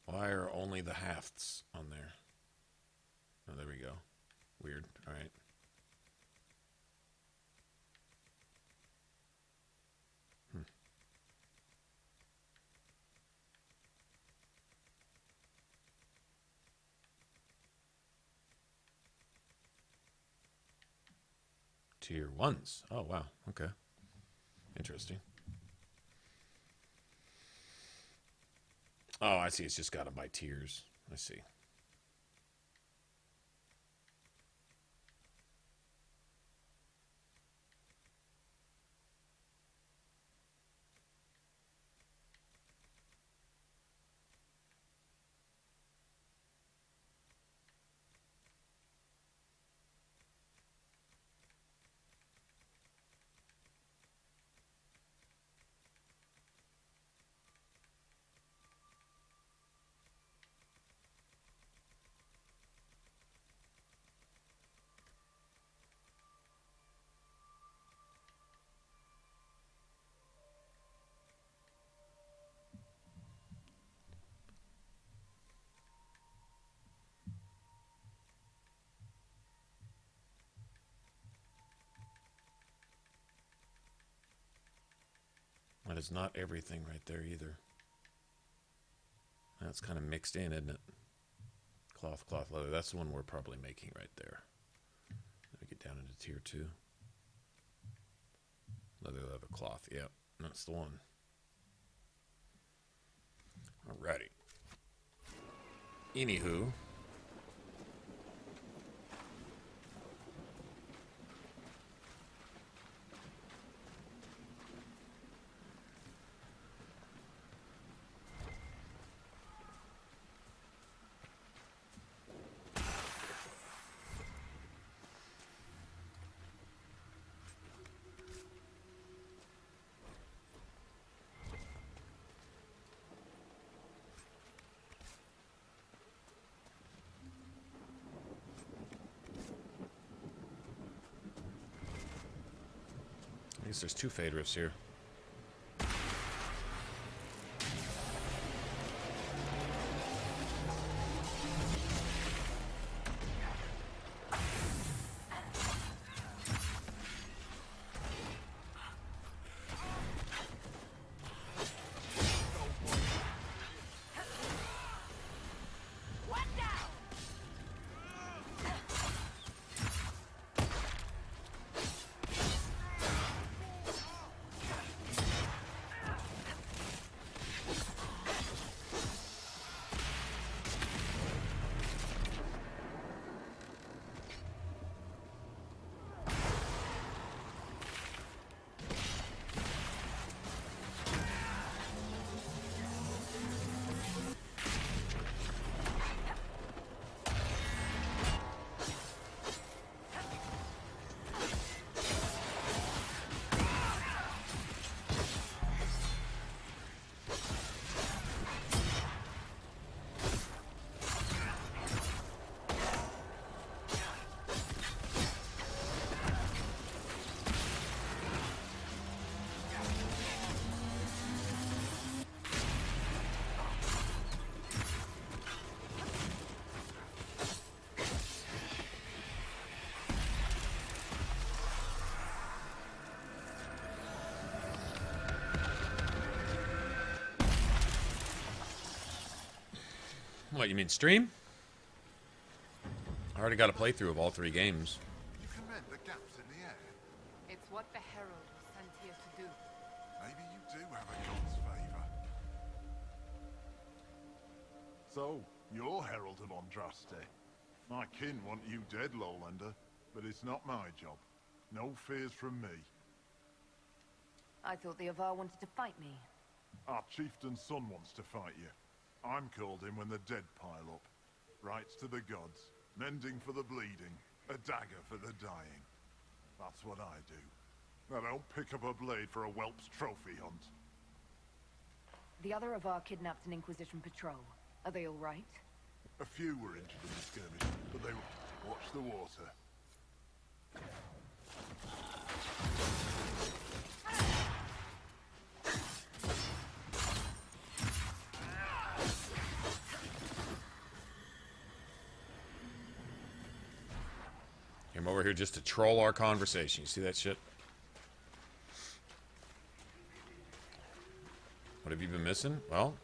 Why are only the hafts on there? Oh, there we go. Weird. All right. Tier 1s. Oh, wow. Okay. Interesting. Oh, I see. It's just got them by tiers. I see. That is not everything right there either. That's kind of mixed in, isn't it? Cloth, leather. That's the one we're probably making right there. Let me get down into tier 2. Leather, cloth. Yep, that's the one. Alrighty. Anywho. guess there's 2 Fade Rifts here. What, you mean stream? I already got a playthrough of all 3 games. You can mend the gaps in the air. It's what the Herald was sent here to do. Maybe you do have a god's favor. So, you're Herald of Andraste. My kin want you dead, Lowlander, but it's not my job. No fears from me. I thought the Avar wanted to fight me. Our chieftain's son wants to fight you. I'm called in when the dead pile up. Rights to the gods, mending for the bleeding, a dagger for the dying. That's what I do. I don't pick up a blade for a whelp's trophy hunt. The other Avar kidnapped an Inquisition patrol. Are they all right? A few were injured in the skirmish, but they watch the water. I'm over here just to troll our conversation. You see that shit? What have you been missing? Well,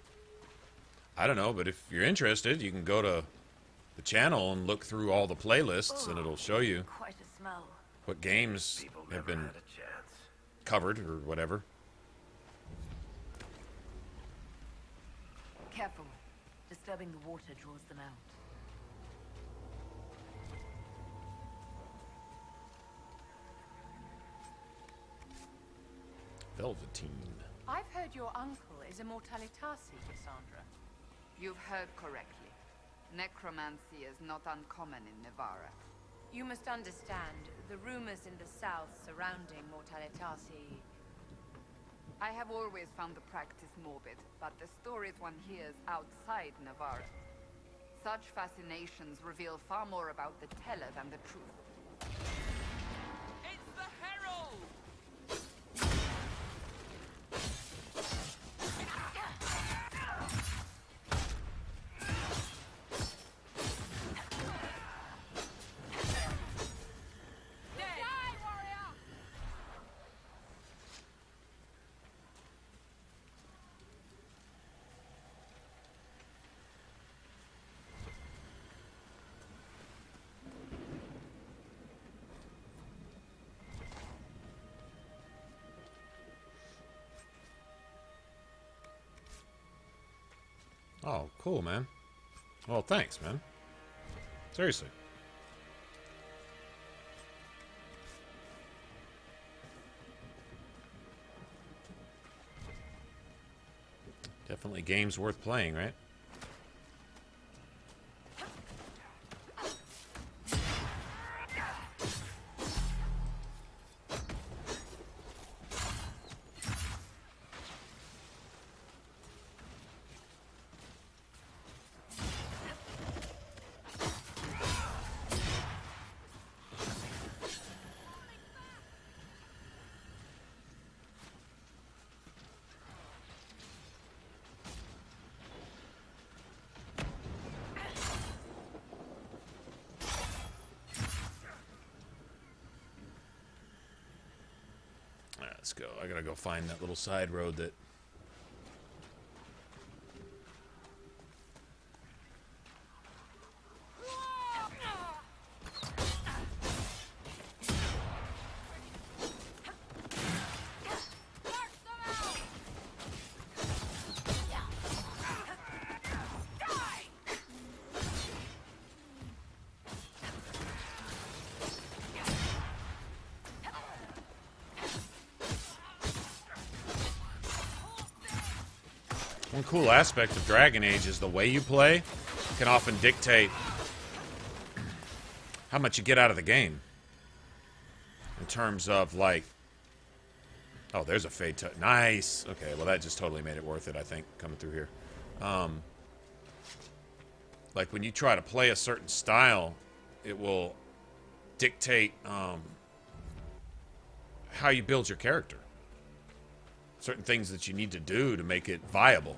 I don't know, but if you're interested, you can go to the channel and look through all the playlists, and it'll show you Quite a smell. what games have been covered or whatever. Careful. Disturbing the water draws them out. Velveteen. I've heard your uncle is a Mortalitasi, Cassandra. You've heard correctly. Necromancy is not uncommon in Nevarra. You must understand, the rumors in the south surrounding Mortalitasi. I have always found the practice morbid, but the stories one hears outside Nevarra. Such fascinations reveal far more about the teller than the truth. It's the Herald! Oh, cool, man. Well, thanks, man. Seriously. Definitely games worth playing, right? Let's go. I gotta go find that little side road that... One cool aspect of Dragon Age is the way you play can often dictate how much you get out of the game. In terms of, like... Oh, there's a fade touch. Nice! Okay, well that just totally made it worth it, I think, coming through here. Like, when you try to play a certain style, it will dictate how you build your character. Certain things that you need to do to make it viable.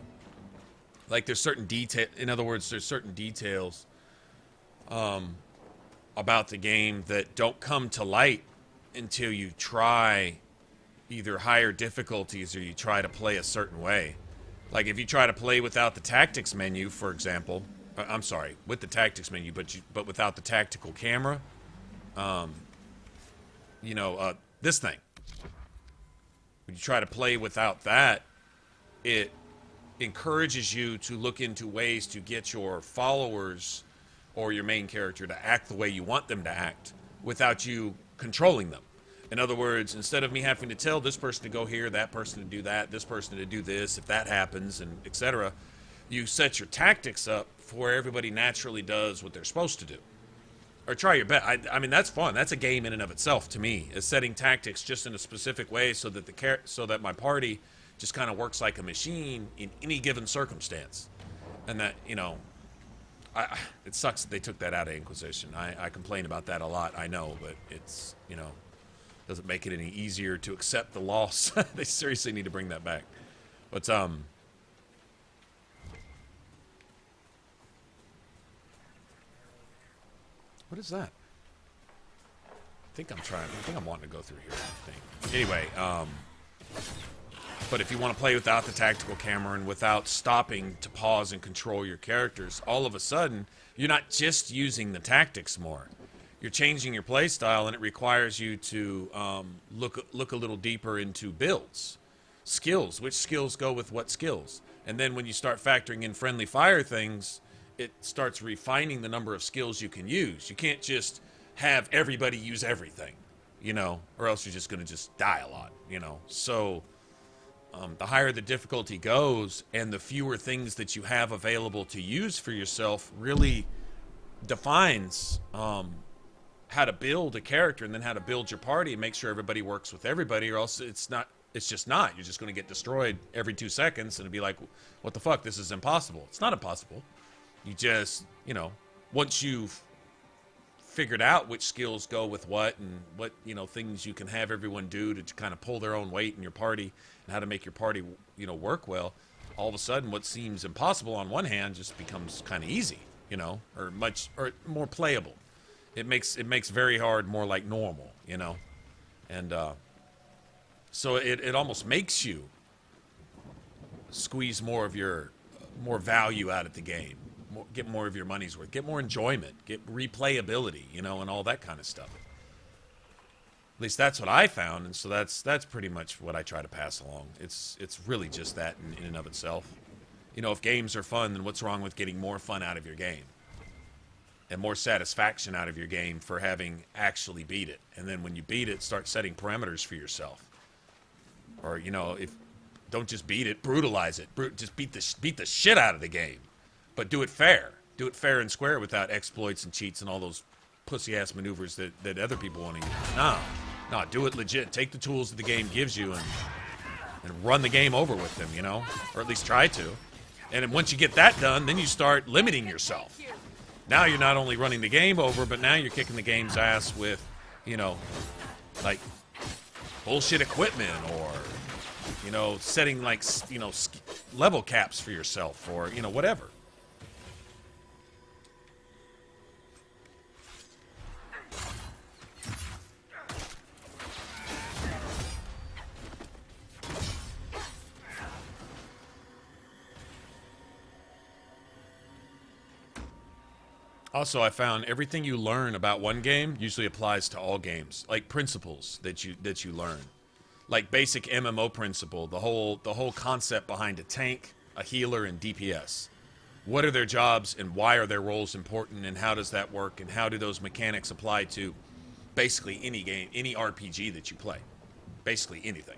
Like there's certain detail, in other words, there's certain details about the game that don't come to light until you try either higher difficulties or you try to play a certain way. Like if you try to play without the tactics menu, for example, I'm sorry, with the tactics menu, but without the tactical camera, this thing. When you try to play without that, it encourages you to look into ways to get your followers or your main character to act the way you want them to act without you controlling them. In other words, instead of me having to tell this person to go here, that person to do that, this person to do this, if that happens, and etc., you set your tactics up for where everybody naturally does what they're supposed to do. Or try your best. I mean, that's fun. That's a game in and of itself to me, is setting tactics just in a specific way so that my party just kind of works like a machine in any given circumstance. And that, it sucks that they took that out of Inquisition. I complain about that a lot, I know, but it's, doesn't make it any easier to accept the loss. They seriously need to bring that back. But, what is that? I think I'm wanting to go through here, I think. Anyway, but if you want to play without the tactical camera and without stopping to pause and control your characters, all of a sudden, you're not just using the tactics more. You're changing your play style, and it requires you to look a little deeper into builds. Skills. Which skills go with what skills? And then when you start factoring in friendly fire things, it starts refining the number of skills you can use. You can't just have everybody use everything, or else you're just going to just die a lot, So the higher the difficulty goes and the fewer things that you have available to use for yourself really defines how to build a character and then how to build your party and make sure everybody works with everybody, or else it's just not. You're just going to get destroyed every 2 seconds and it'll be like, what the fuck? This is impossible. It's not impossible. You just, once you've figured out which skills go with what and what, things you can have everyone do to kind of pull their own weight in your party and how to make your party, work well, all of a sudden what seems impossible on one hand just becomes kind of easy, or more playable. It makes very hard more like normal, and so it almost makes you squeeze more value out of the game. Get more of your money's worth, get more enjoyment, get replayability, and all that kind of stuff. At least that's what I found, and so that's pretty much what I try to pass along. It's really just that in and of itself. If games are fun, then what's wrong with getting more fun out of your game? And more satisfaction out of your game for having actually beat it. And then when you beat it, start setting parameters for yourself. Or, if don't just beat it, brutalize it. Just beat the shit out of the game. But do it fair. Do it fair and square without exploits and cheats and all those pussy-ass maneuvers that other people want to use. No, do it legit. Take the tools that the game gives you and run the game over with them, Or at least try to. And then once you get that done, then you start limiting yourself. Now you're not only running the game over, but now you're kicking the game's ass with, like bullshit equipment or, setting like, level caps for yourself or, whatever. Also, I found everything you learn about one game usually applies to all games, like principles that you learn, like basic MMO principle, the whole concept behind a tank, a healer, and DPS. What are their jobs and why are their roles important and how does that work and how do those mechanics apply to basically any game, any RPG that you play, basically anything.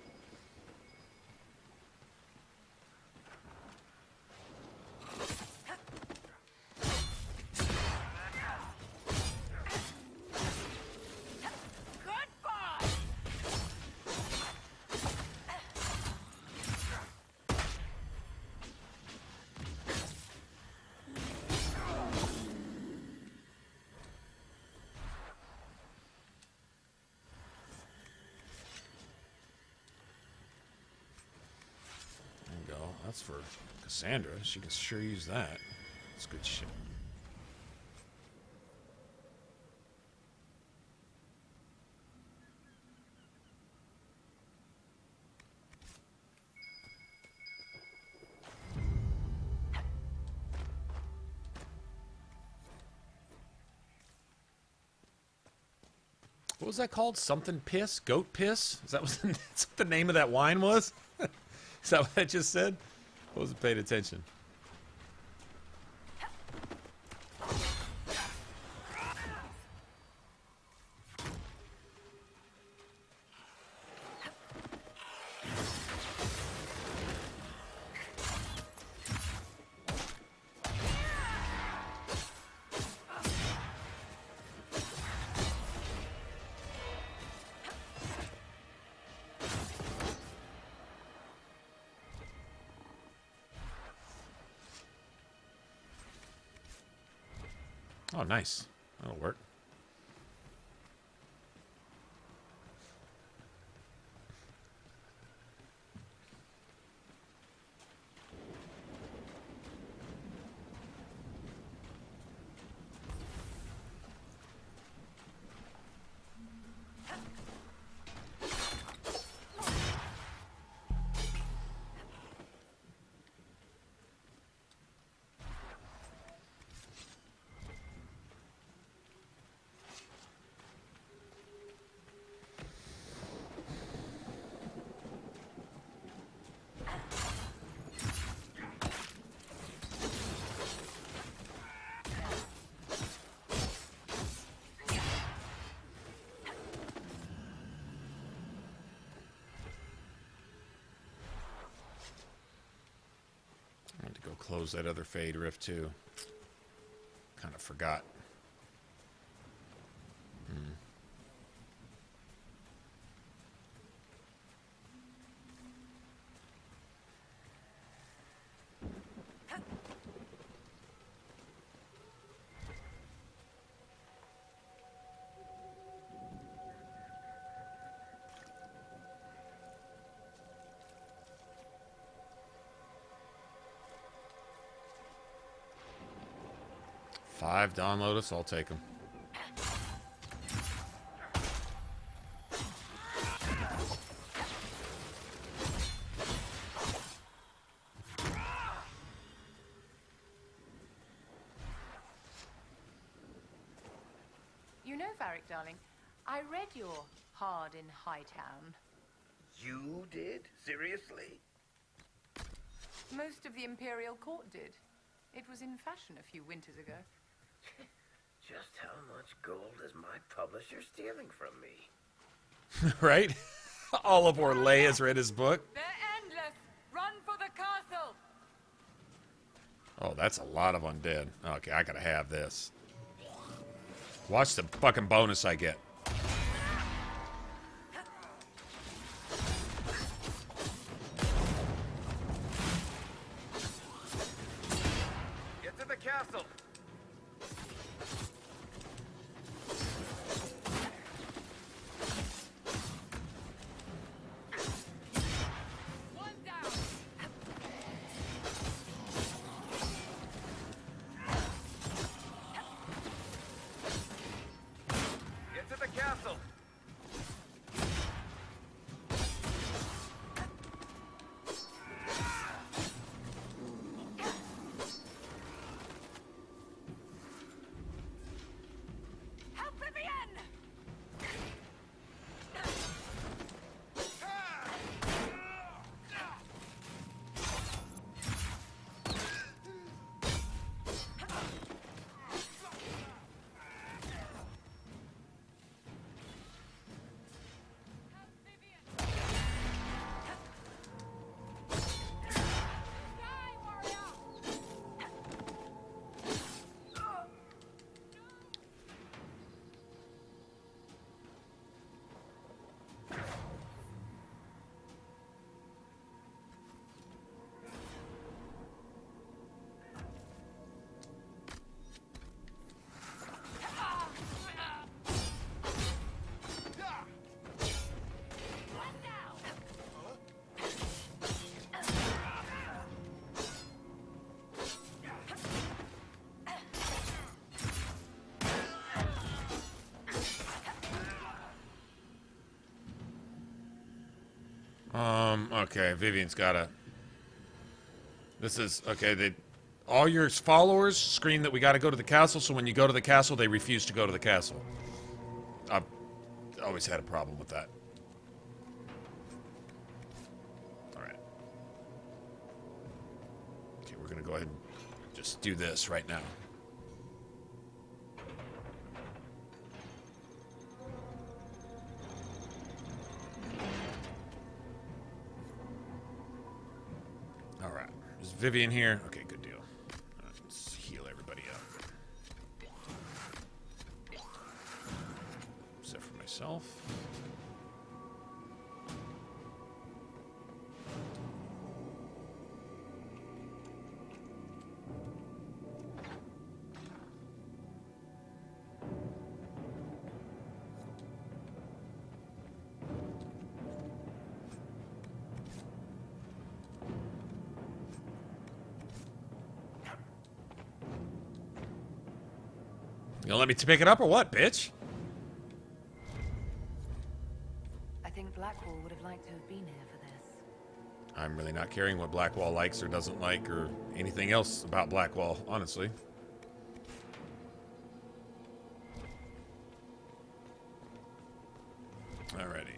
That's for Cassandra. She can sure use that. That's good shit. What was that called? Something piss? Goat piss? Is that what the name of that wine was? Is that what I just said? I wasn't paying attention. Oh, nice. That'll work. Close that other fade rift too. Kind of forgot. Five Dawn Lotus, I'll take them. You know, Varric, darling, I read your Hard in Hightown. You did? Seriously? Most of the Imperial Court did. It was in fashion a few winters ago. Just how much gold is my publisher stealing from me? Right? All of Orlais has read his book. They're endless. Run for the castle. Oh, that's a lot of undead. Okay, I gotta have this. Watch the fucking bonus I get. Get to the castle. Get to the Okay, Vivian's gotta... This is... Okay, all your followers scream that we gotta go to the castle, so when you go to the castle, they refuse to go to the castle. I've always had a problem with that. Alright. Okay, we're gonna go ahead and just do this right now. Alright. Is Vivian here? Okay, good deal. Alright, let's heal everybody up. Except for myself. You gonna let me pick it up or what, bitch? I think Blackwall would have liked to have been here for this. I'm really not caring what Blackwall likes or doesn't like or anything else about Blackwall, honestly. Alrighty.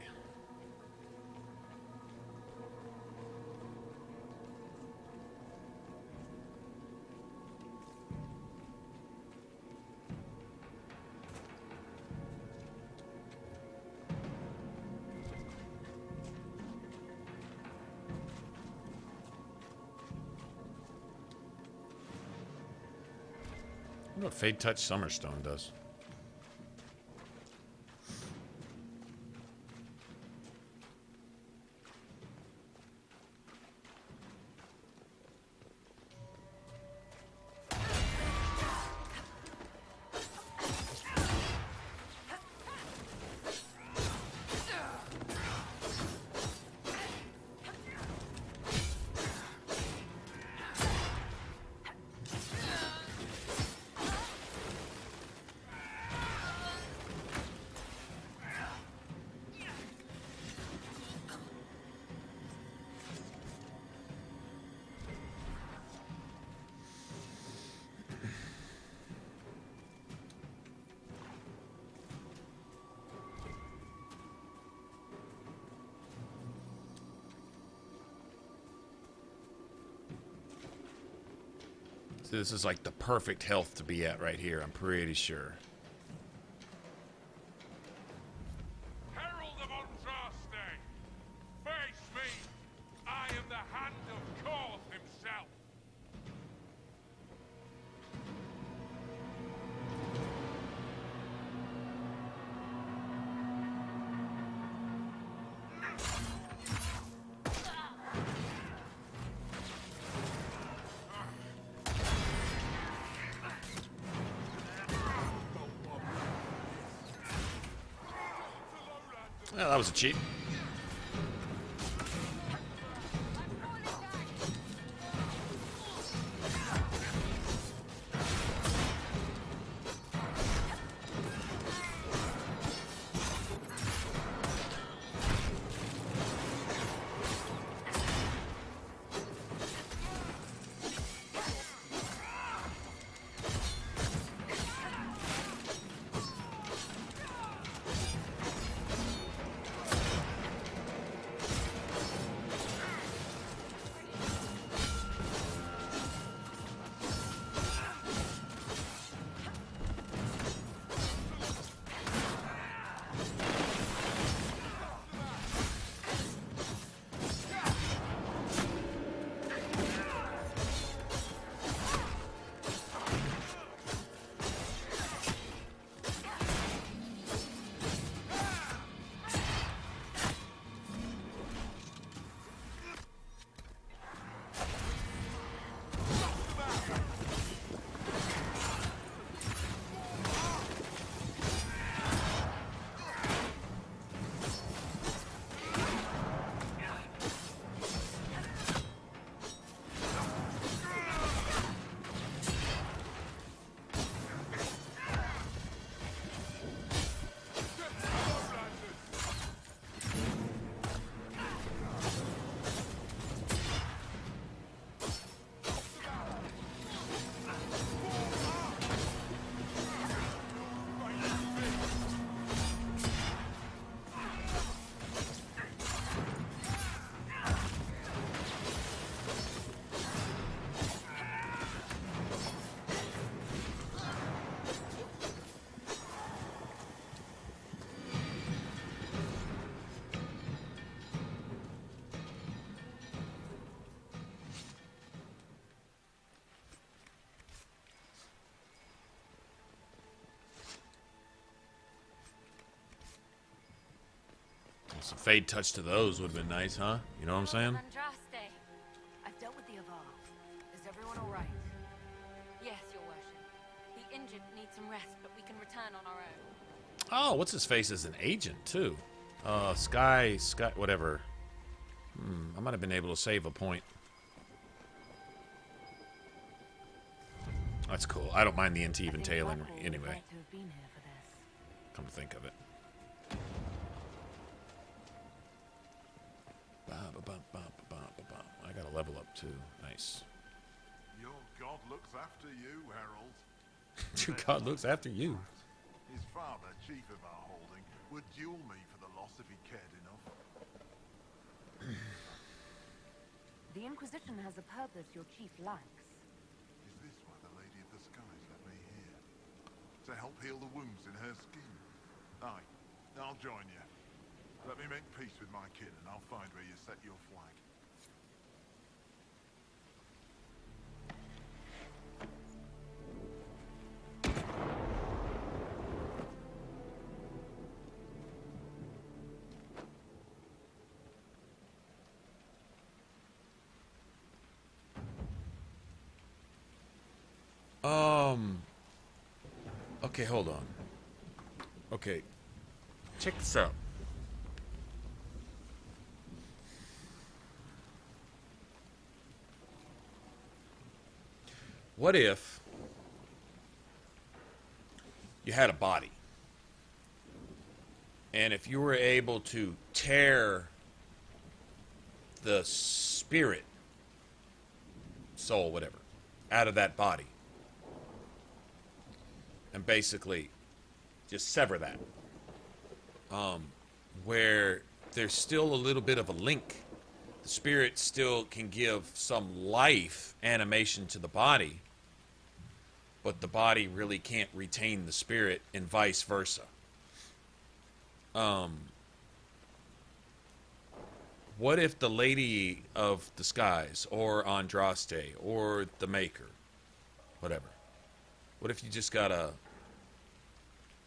I wonder what Fade Touch Summerstone does. So this is like the perfect health to be at right here, I'm pretty sure. Herald of Andraste! Face me! I am the hand of Koth himself! Well, that was a cheat. Some fade touch to those would have been nice, huh? You know what I'm saying? I've dealt with the Avar. Is everyone all right? Yes, Your Worship. The injured need some rest, but we can return on our own. Oh, what's his face is an agent too. Sky, whatever. I might have been able to save a point. That's cool. I don't mind the even tailing anyway. Come to think of it. I gotta level up too. Nice. Your god looks after you, Herald. Your god looks after you. His father, chief of our holding, would duel me for the loss if he cared enough. The Inquisition has a purpose your chief lacks. Is this why the Lady of the Skies let me here? To help heal the wounds in her skin? Aye, I'll join you. Let me make peace with my kid and I'll find where you set your flag. Okay, hold on. Okay. Check this out. What if you had a body? And if you were able to tear the spirit, soul, whatever, out of that body, and basically just sever that, where there's still a little bit of a link. The spirit still can give some life, animation to the body, but the body really can't retain the spirit, and vice versa. What if the Lady of the Skies, or Andraste, or the Maker, whatever, what if you just got a...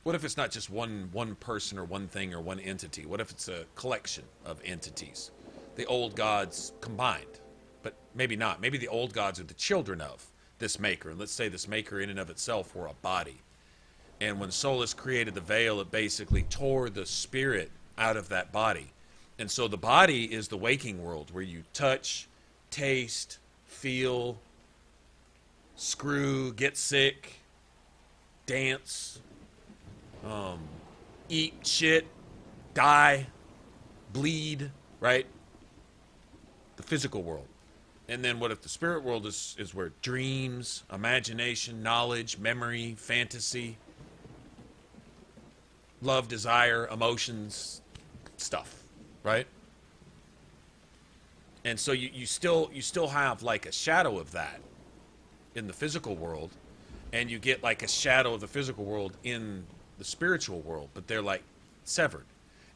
What if it's not just one person or one thing or one entity? What if it's a collection of entities? The old gods combined. But maybe not. Maybe the old gods are the children of this Maker. And let's say this Maker in and of itself were a body. And when Solus created the veil, it basically tore the spirit out of that body. And so the body is the waking world, where you touch, taste, feel, screw, get sick, dance, eat shit, die, bleed, right? The physical world. And then what if the spirit world is where dreams, imagination, knowledge, memory, fantasy, love, desire, emotions, stuff, right? And so you still have like a shadow of that in the physical world, and you get like a shadow of the physical world in the spiritual world, but they're like severed.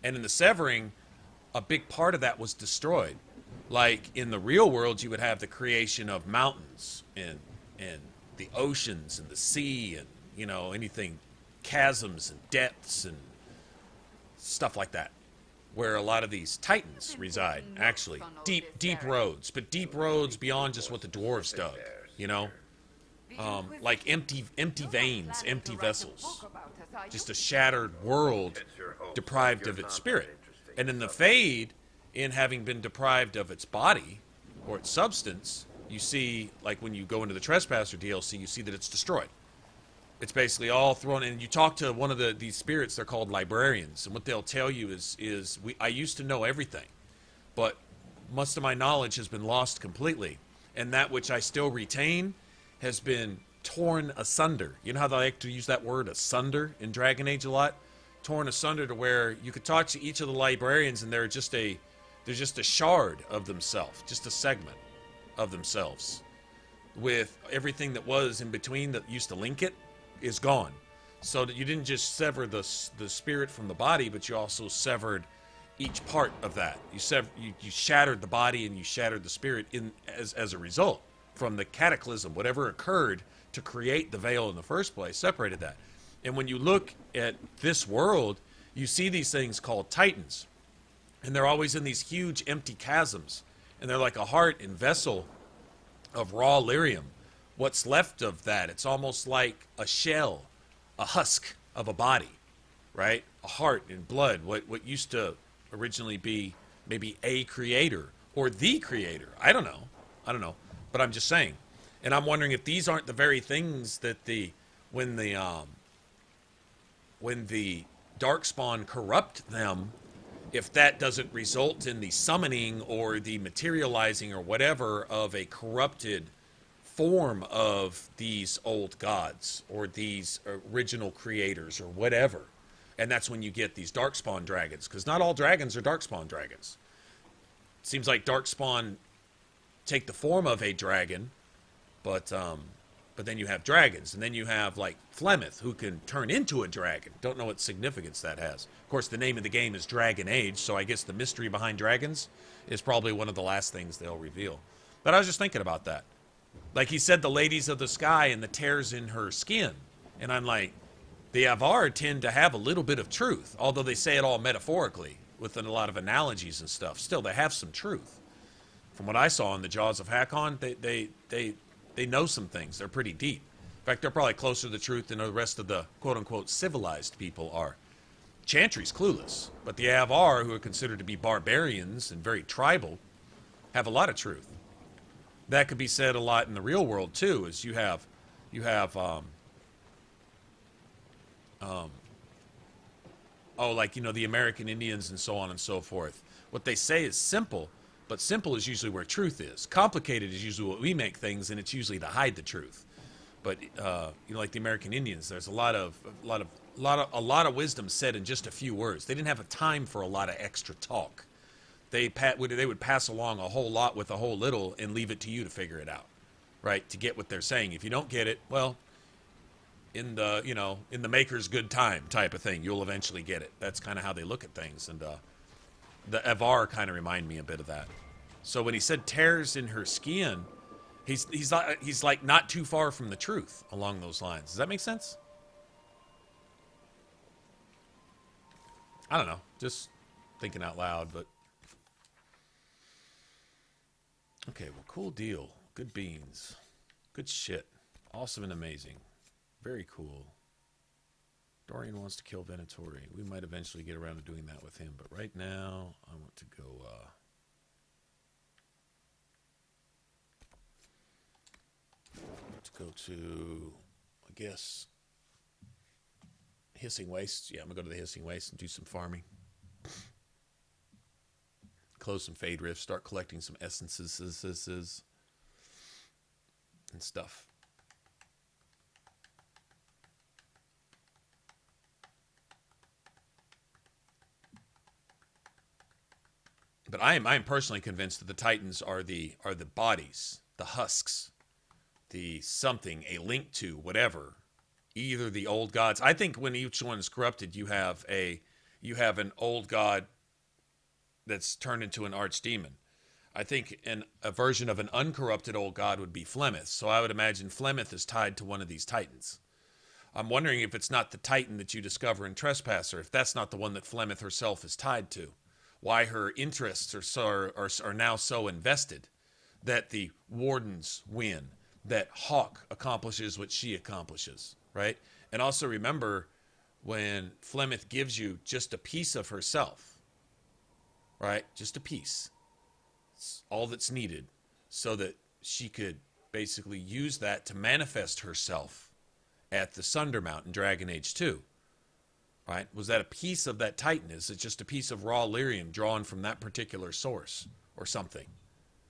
And in the severing, a big part of that was destroyed. Like in the real world, you would have the creation of mountains and the oceans and the sea and, you know, anything, chasms and depths and stuff like that, where a lot of these titans reside. Actually, deep roads, but deep roads beyond just what the dwarves dug, you know. Like empty veins, empty vessels, just a shattered world deprived of its spirit. And in the Fade, in having been deprived of its body or its substance, you see, like when you go into the Trespasser DLC, you see that it's destroyed. It's basically all thrown, and you talk to one of these spirits, they're called librarians, and what they'll tell you is I used to know everything, but most of my knowledge has been lost completely, and that which I still retain has been torn asunder. You know how they like to use that word, asunder, in Dragon Age a lot? Torn asunder, to where you could talk to each of the librarians and they're just a shard of themselves, just a segment of themselves, with everything that was in between that used to link it is gone. So that you didn't just sever the spirit from the body, but you also severed each part of that. You shattered the body and you shattered the spirit as a result. From the cataclysm, whatever occurred to create the veil in the first place, separated that. And when you look at this world, you see these things called titans. And they're always in these huge empty chasms. And they're like a heart and vessel of raw lyrium. What's left of that, it's almost like a shell, a husk of a body, right? A heart and blood, what used to originally be maybe a creator or the creator. I don't know. But I'm just saying. And I'm wondering if these aren't the very things that when the darkspawn corrupt them, if that doesn't result in the summoning or the materializing or whatever of a corrupted form of these old gods or these original creators or whatever. And that's when you get these darkspawn dragons, because not all dragons are darkspawn dragons. It seems like darkspawn take the form of a dragon, but then you have dragons, and then you have like Flemeth, who can turn into a dragon. Don't know what significance that has. Of course, the name of the game is Dragon Age, so I guess the mystery behind dragons is probably one of the last things they'll reveal. But I was just thinking about that. Like he said, the ladies of the sky and the tears in her skin. And I'm like, the Avar tend to have a little bit of truth, although they say it all metaphorically with a lot of analogies and stuff. Still, they have some truth. From what I saw in the Jaws of Hakon, they know some things. They're pretty deep. In fact, they're probably closer to the truth than the rest of the quote-unquote civilized people are. Chantry's clueless, but the Avar, who are considered to be barbarians and very tribal, have a lot of truth. That could be said a lot in the real world too, is you have like, you know, the American Indians and so on and so forth. What they say is simple, but simple is usually where truth is. Complicated is usually what we make things, and it's usually to hide the truth. But you know, like the American Indians, there's a lot of wisdom said in just a few words. They didn't have a time for a lot of extra talk. They would pass along a whole lot with a whole little and leave it to you to figure it out, right? To get what they're saying. If you don't get it, well, in the maker's good time type of thing, you'll eventually get it. That's kind of how they look at things. And the Avar kind of remind me a bit of that. So when he said tears in her skin, he's like not too far from the truth along those lines. Does that make sense? I don't know. Just thinking out loud, but okay, well, cool deal. Good beans. Good shit. Awesome and amazing. Very cool. Dorian wants to kill Venatori. We might eventually get around to doing that with him, but right now I want to go to, I guess, Hissing Waste. Yeah, I'm going to go to the Hissing Waste and do some farming. Close some Fade Rifts, start collecting some essences and stuff. But I am personally convinced that the Titans are the bodies, the husks, the something, a link to whatever, either the old gods. I think when each one is corrupted, you have an old god that's turned into an archdemon. I think a version of an uncorrupted old god would be Flemeth. So I would imagine Flemeth is tied to one of these Titans. I'm wondering if it's not the Titan that you discover in Trespasser, if that's not the one that Flemeth herself is tied to. Why her interests are now so invested that the Wardens win, that Hawk accomplishes what she accomplishes, right? And also remember when Flemeth gives you just a piece of herself, right? Just a piece. It's all that's needed so that she could basically use that to manifest herself at the Sundermount in Dragon Age 2. Right? Was that a piece of that Titan? Is it just a piece of raw lyrium drawn from that particular source or something?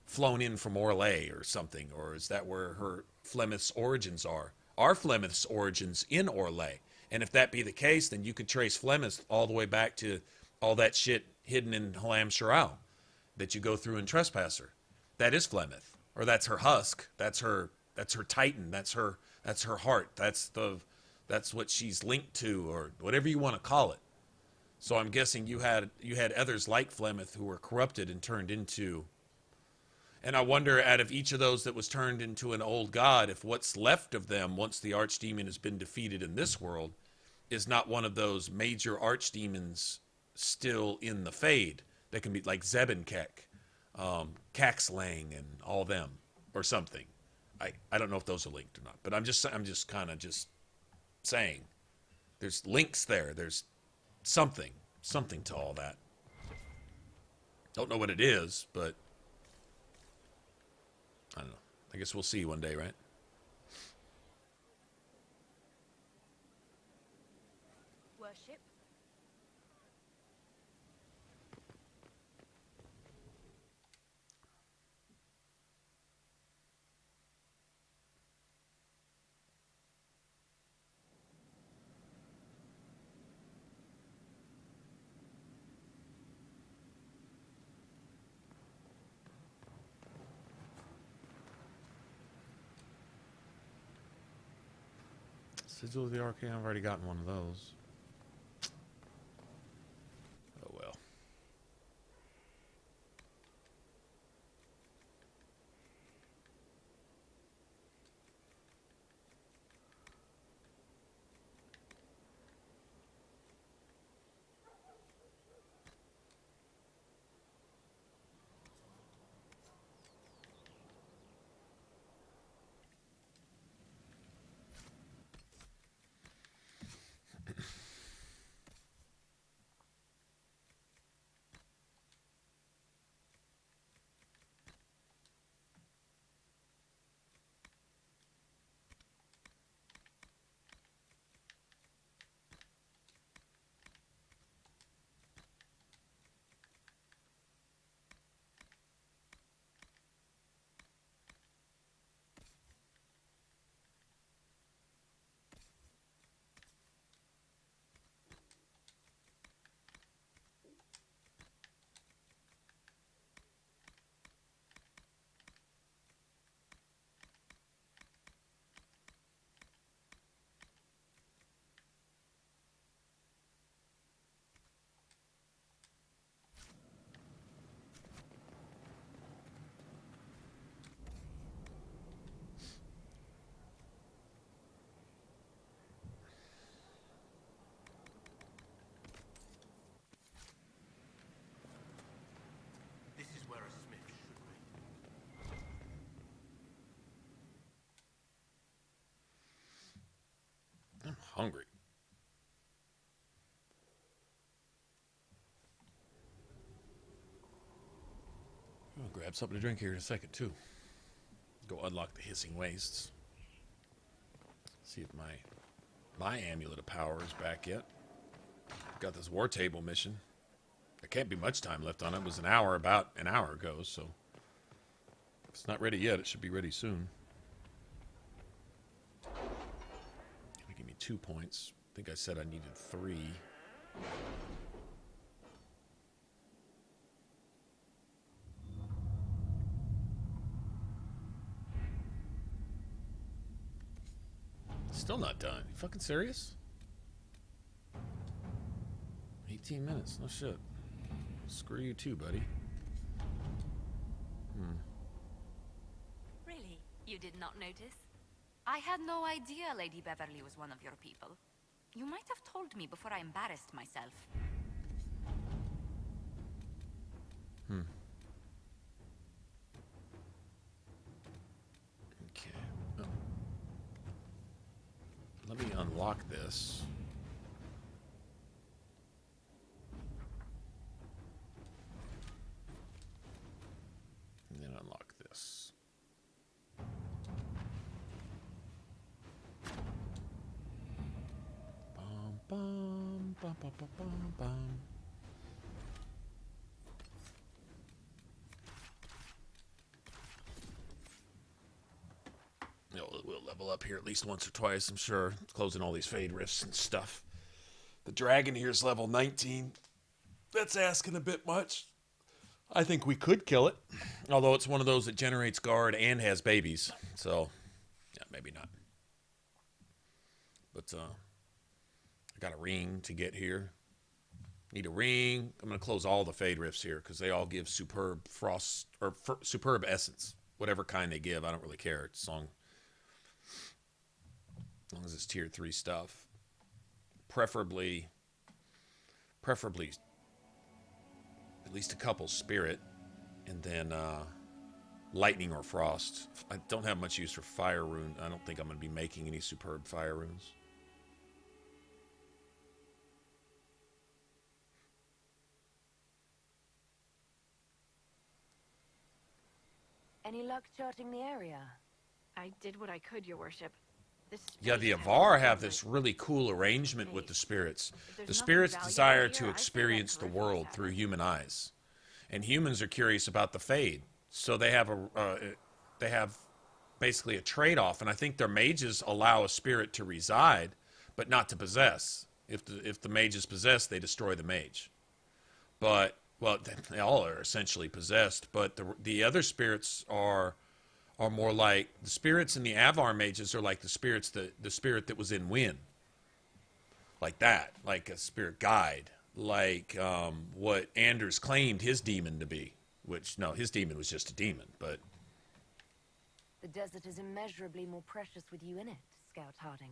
Flown in from Orlais or something? Or is that where her Flemeth's origins are? Are Flemeth's origins in Orlais? And if that be the case, then you could trace Flemeth all the way back to all that shit hidden in Halam Shiral that you go through in Trespasser. That is Flemeth. Or that's her husk. That's her Titan. That's her heart. That's what she's linked to, or whatever you want to call it. So I'm guessing you had others like Flemeth who were corrupted and turned into. And I wonder, out of each of those that was turned into an old god, if what's left of them once the archdemon has been defeated in this world is not one of those major archdemons still in the Fade They can be like Zeb and Keck, Caxlang and all them or something. I don't know if those are linked or not, but I'm just kind of just saying there's links there. There's something to all that. Don't know what it is, but I don't know. I guess we'll see one day, right? Worship. Sigil of the Arcane, I've already gotten one of those. Oh well. This is where a smith should be. I'm hungry. I'll grab something to drink here in a second, too. Go unlock the hissing wastes. See if my amulet of power is back yet. Got this war table mission. There can't be much time left on it. It was about an hour ago, so if it's not ready yet, it should be ready soon. Gonna give me 2 points. I think I said I needed 3. Still not done. You fucking serious? 18 minutes. No shit. Screw you too, buddy. Really? You did not notice? I had no idea Lady Beverly was one of your people. You might have told me before I embarrassed myself. Okay. Oh. Let me unlock this. And then unlock this. Bum, bum, bum, bum, bum, bum, bum. We'll level up here at least once or twice, I'm sure. Closing all these fade rifts and stuff. The dragon here's level 19. That's asking a bit much. I think we could kill it. Although it's one of those that generates guard and has babies. So, yeah, maybe not. But, I got a ring to get here. Need a ring. I'm going to close all the fade rifts here because they all give superb frost, or superb essence. Whatever kind they give, I don't really care. It's as long as it's tier 3 stuff. Preferably at least a couple spirit, and then lightning or frost. I don't have much use for fire rune. I don't think I'm going to be making any superb fire runes. Any luck charting the area? I did what I could, Your Worship. Yeah, the Avar have this really cool arrangement with the spirits. The spirits desire to experience the world through human eyes, and humans are curious about the fade. So they have basically a trade-off, and I think their mages allow a spirit to reside, but not to possess. If the mage is possessed, they destroy the mage. But well, they all are essentially possessed, but the other spirits are more like the spirits, and the Avar mages are like the spirits the spirit that was in Wynn, like that, like a spirit guide, like what Anders claimed his demon to be. Which no, his demon was just a demon, but the desert is immeasurably more precious with you in it, Scout Harding.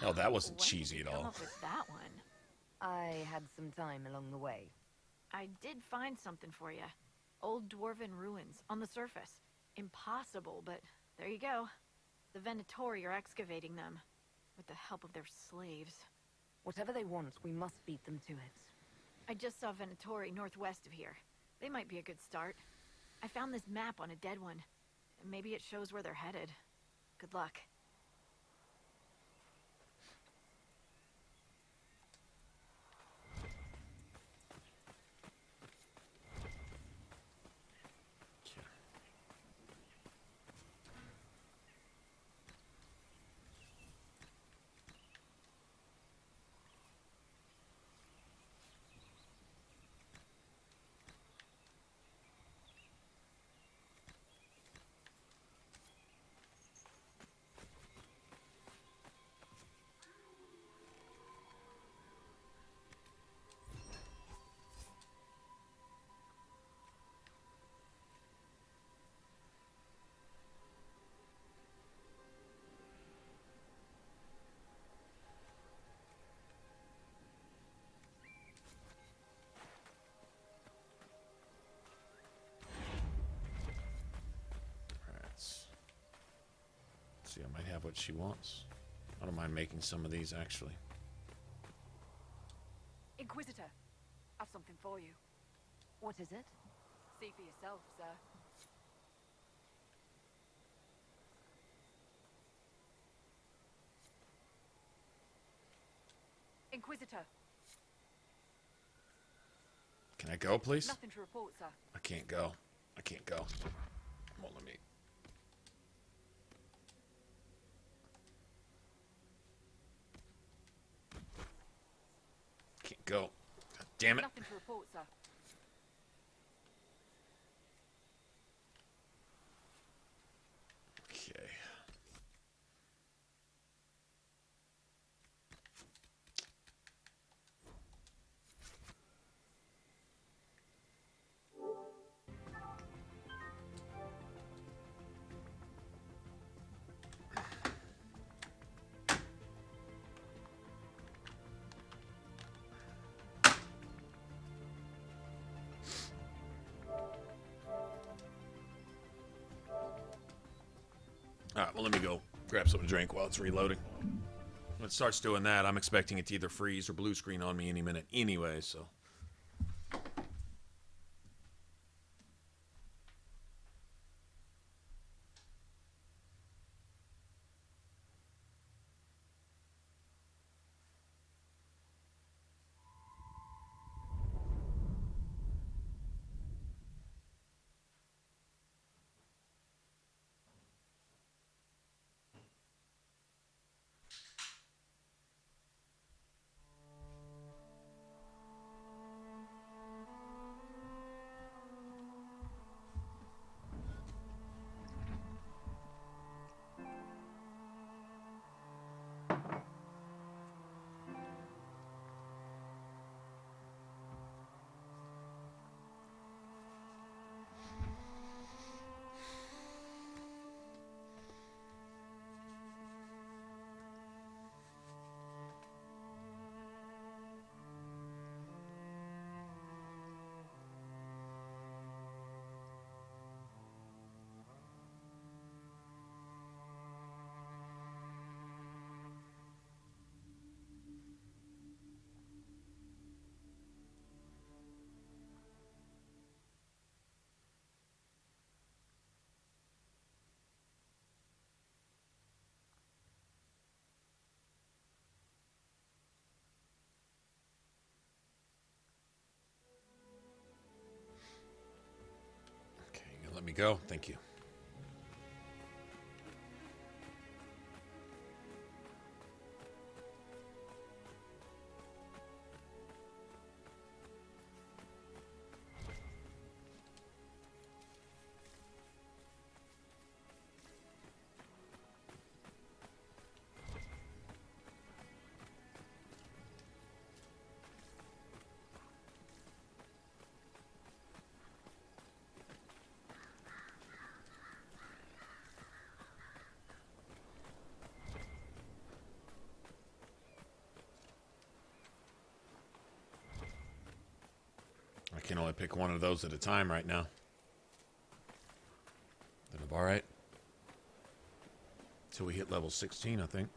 Oh, that wasn't cheesy at all. Come up with that one. I had some time along the way. I did find something for you. Old dwarven ruins on the surface. Impossible, but there you go. The Venatori are excavating them, with the help of their slaves. Whatever they want, we must beat them to it. I just saw Venatori northwest of here. They might be a good start. I found this map on a dead one. Maybe it shows where they're headed. Good luck. See, I might have what she wants. I don't mind making some of these, actually. Inquisitor, I've something for you. What is it? See for yourself, sir. Inquisitor. Can I go, please? Nothing to report, sir. I can't go. I can't go. Well, let me... Can't go. God damn it. Nothing to report, sir. Okay. Alright, well, let me go grab something to drink while it's reloading. When it starts doing that, I'm expecting it to either freeze or blue screen on me any minute anyway, so... go. Thank you. I can only pick one of those at a time right now. Then I'm all right. Till we hit level 16, I think.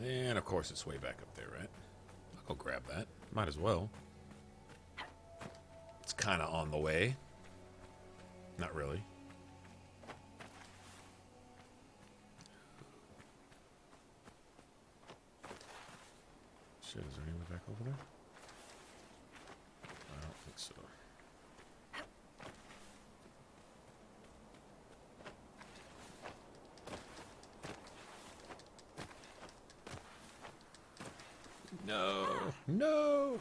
And of course it's way back up there, right? I'll go grab that. Might as well. It's kind of on the way. Not really. Shit, is there anyone back over there? I don't think so. No. No.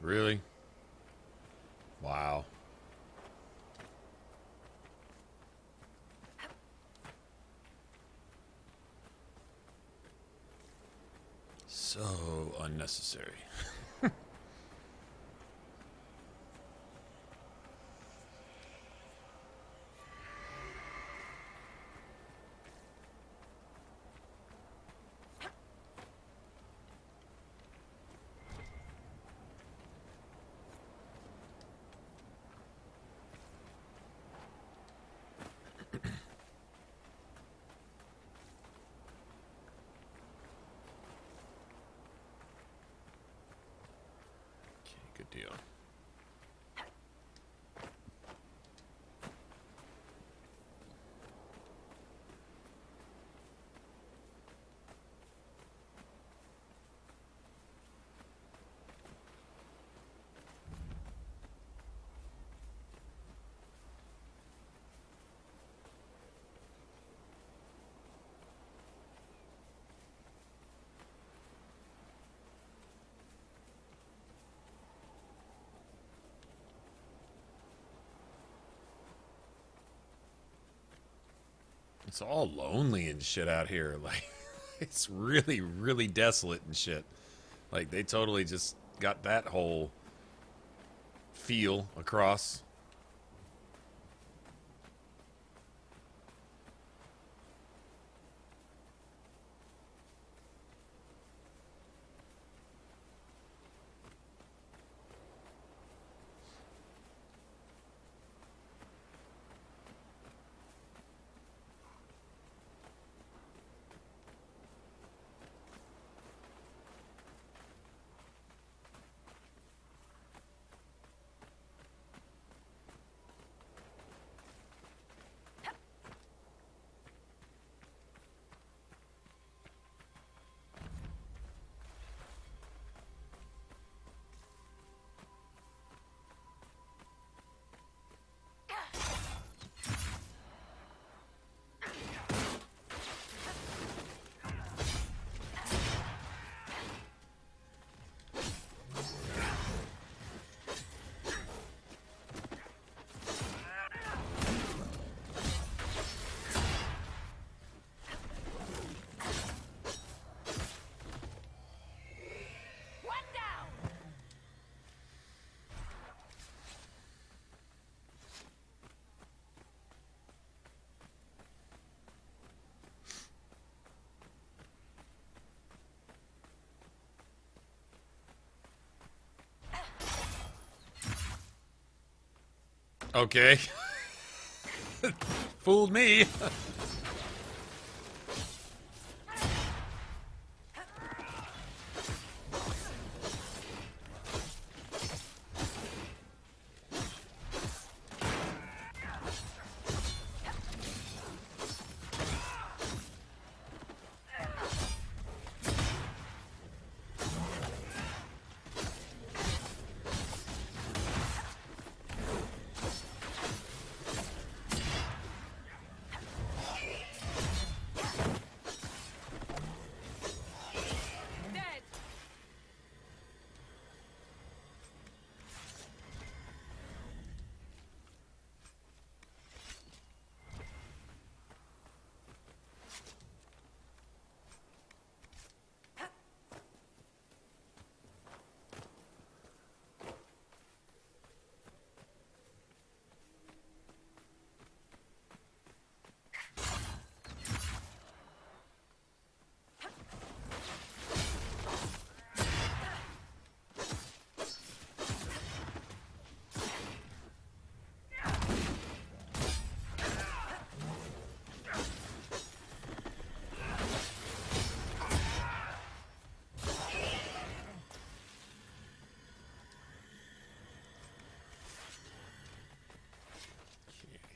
Really? Wow. So unnecessary. Good deal. It's all lonely and shit out here. Like, it's really, really desolate and shit. Like, they totally just got that whole feel across. Okay. Fooled me.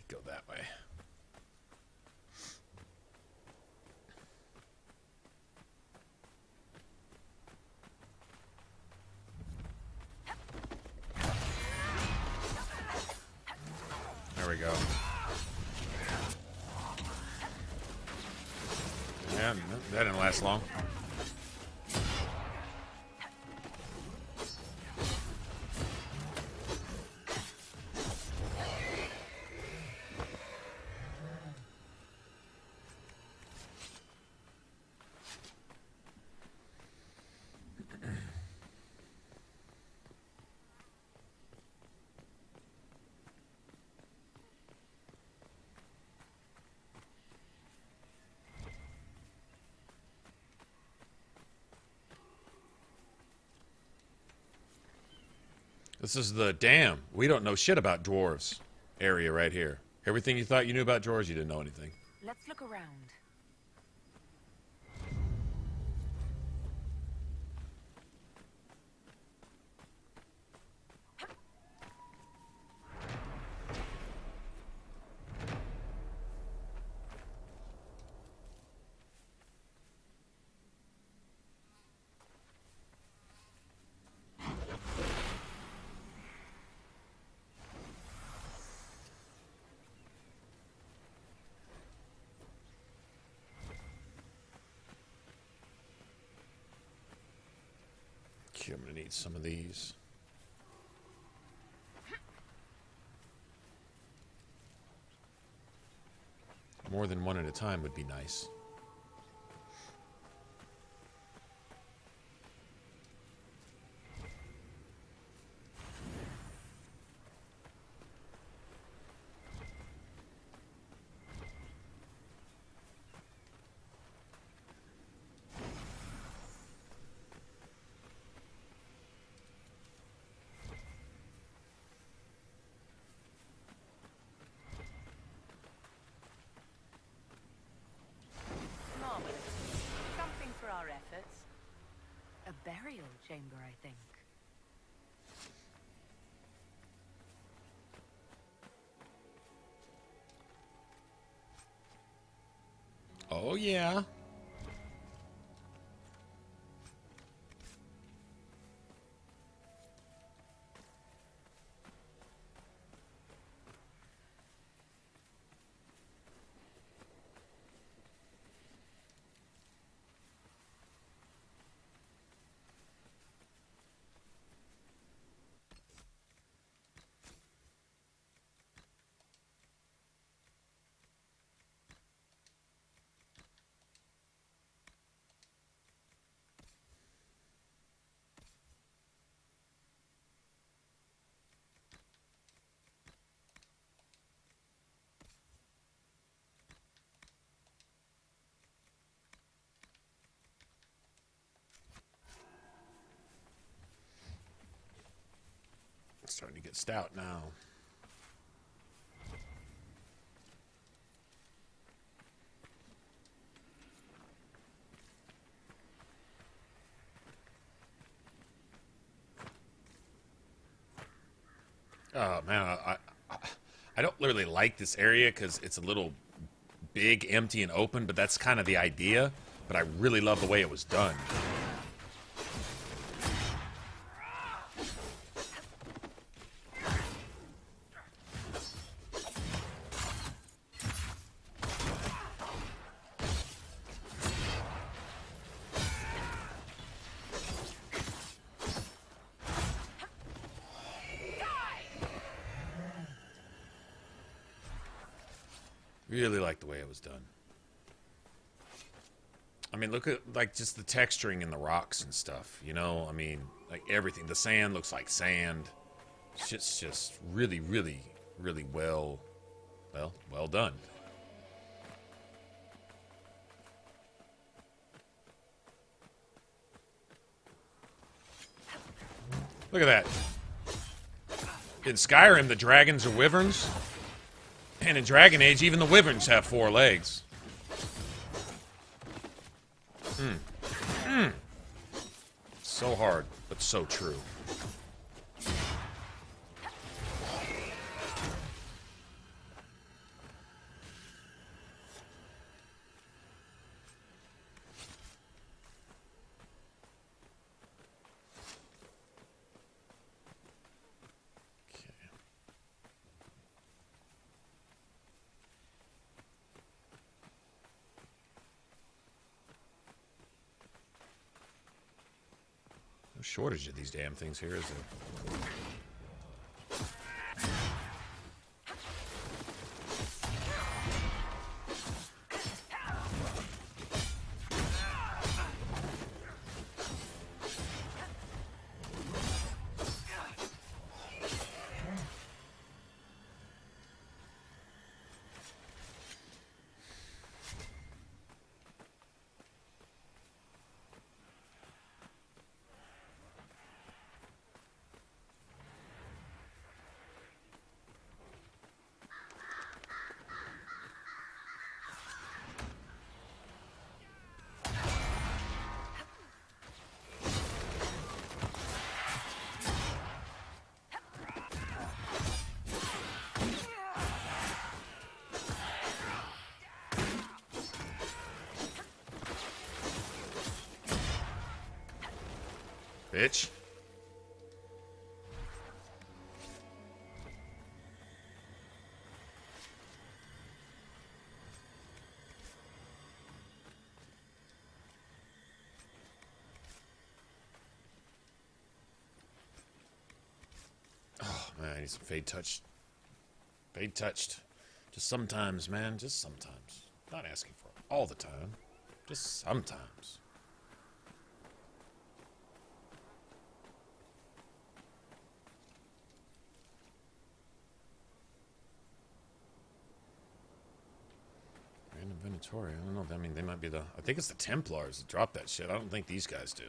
Go that way. There we go. Yeah, that didn't last long. This is the damn. We don't know shit about dwarves area right here. Everything you thought you knew about dwarves, you didn't know anything. Let's look around. I'm gonna need some of these. More than one at a time would be nice. Burial chamber, I think. Oh, yeah. It's starting to get stout now. Oh man, I don't really like this area because it's a little big, empty, and open. But that's kind of the idea. But I really love the way it was done. Really like the way it was done. I mean, look at like just the texturing in the rocks and stuff, you know? I mean, like everything. The sand looks like sand. Shit's just really, really, really well done. Look at that. In Skyrim, the dragons are wyverns. And in Dragon Age, even the wyverns have 4 legs. So hard, but so true. No shortage of these damn things here, is there? Bitch. Oh, man, I need some fade touch. Fade touched. Just sometimes, man. Just sometimes. Not asking for it all the time. Just sometimes. Inventory. I don't know. I mean, they might be the... I think it's the Templars that drop that shit. I don't think these guys do.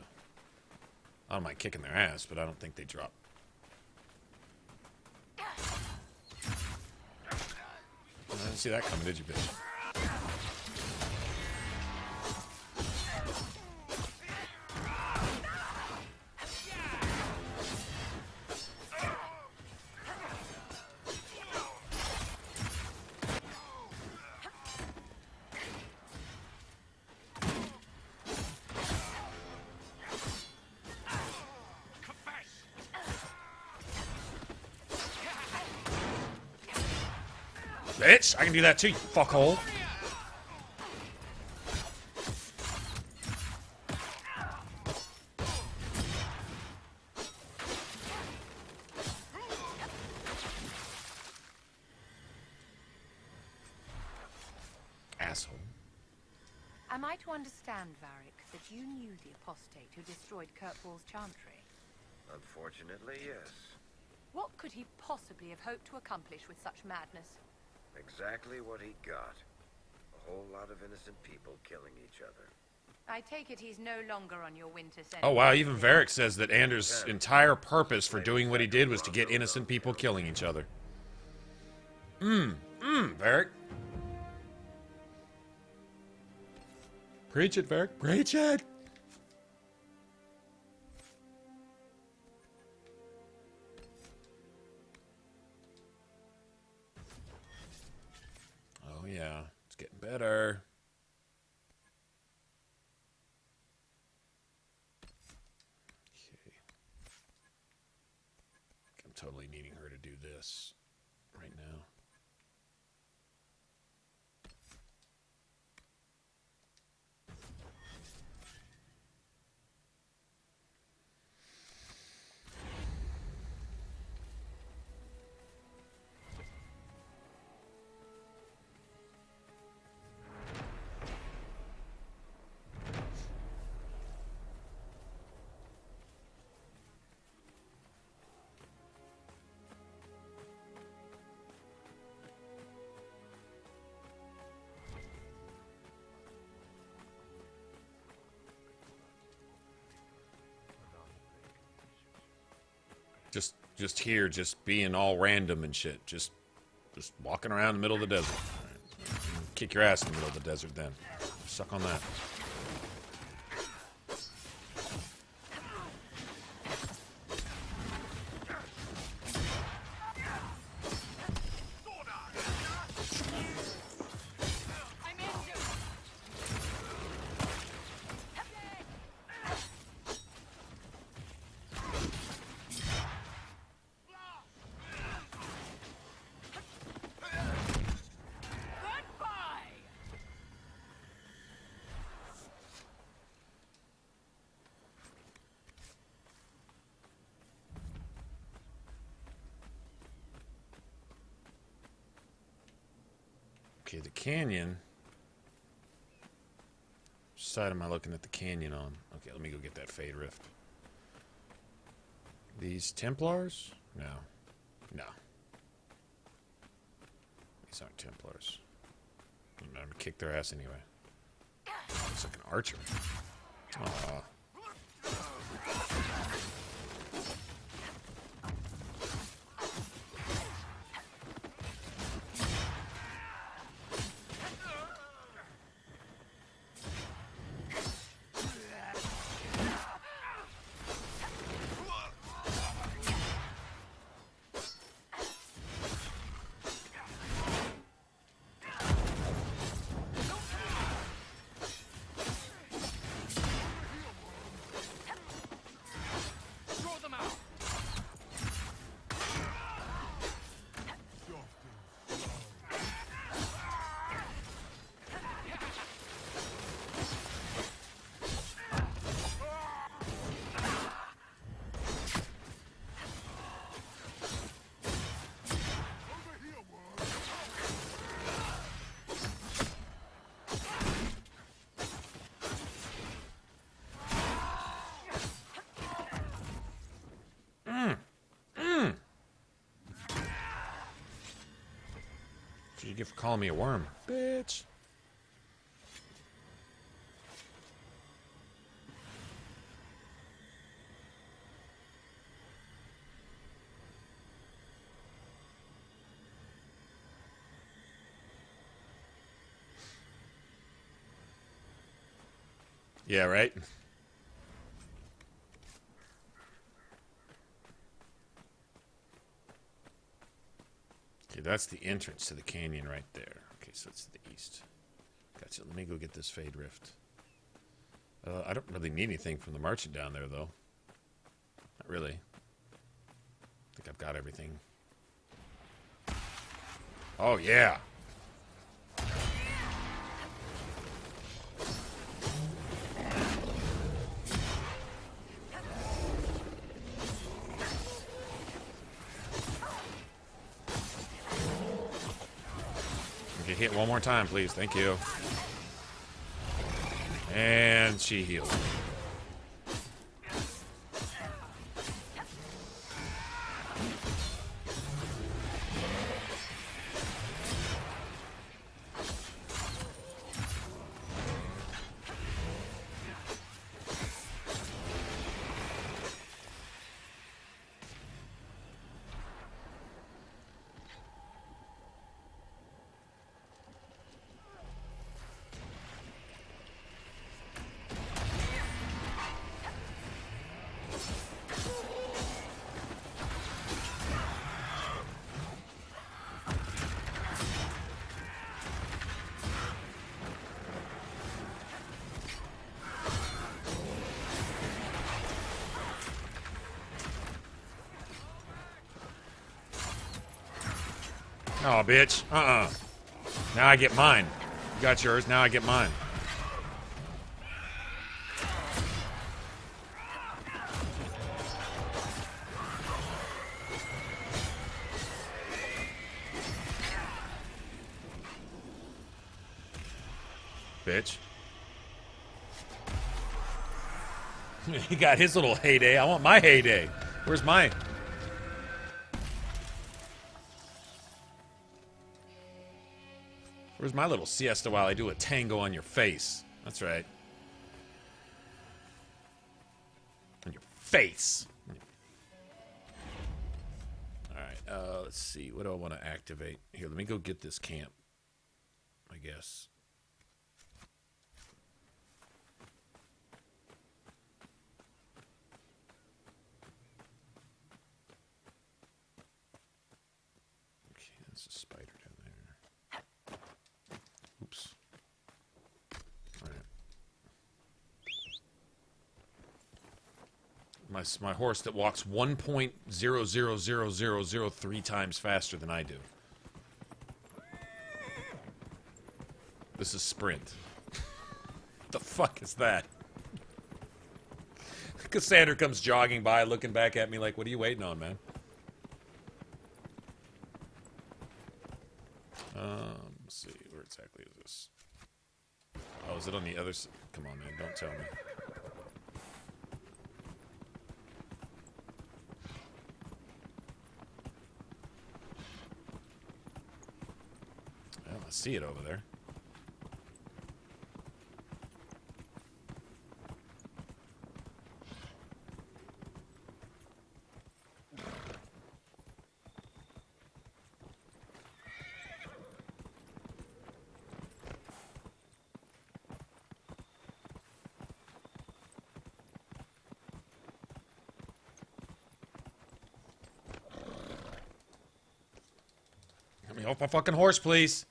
I don't mind kicking their ass, but I don't think they drop. I didn't see that coming, did you, bitch? Bitch, I can do that too, you fuckhole. Asshole. Am I to understand, Varric, that you knew the apostate who destroyed Kirkwall's chantry? Unfortunately, yes. What could he possibly have hoped to accomplish with such madness? Exactly what he got. A whole lot of innocent people killing each other. I take it he's no longer on your winter sentence. Oh wow, even Varric says that Anders' entire purpose for doing what he did was to get innocent people killing each other. Varric. Preach it, Varric. Preach it! yeah. It's getting better. Okay. I'm totally needing her to do this right now. Just here, just being all random and shit. Just walking around in the middle of the desert. Kick your ass in the middle of the desert then. Suck on that. Okay, the canyon. Which side am I looking at the canyon on? Okay, let me go get that Fade Rift. These Templars? No. No. These aren't Templars. I'm gonna kick their ass anyway. Looks like an archer. Aww. What you get for calling me a worm, bitch? Yeah, right? Okay, that's the entrance to the canyon right there. Okay, so it's to the east. Gotcha. Let me go get this Fade Rift. I don't really need anything from the merchant down there, though. Not really. I think I've got everything. Oh, yeah. Get hit one more time, please. Thank you. And she healed. Oh, bitch. Now I get mine. You got yours. Now I get mine. Bitch. He got his little heyday. I want my heyday. Where's my... Where's my little siesta while I do a tango on your face? That's right. On your face. Alright, let's see. What do I want to activate? Here, let me go get this camp, I guess. Okay, there's a spider down there. Oops. Alright. My horse that walks 1.000003 times faster than I do. This is sprint. The fuck is that? Cassandra comes jogging by, looking back at me like, what are you waiting on, man? Let's see, where exactly is this? Oh, is it on the other side? Come on, man, don't tell me. Well, I see it over there. Let me off my fucking horse, please.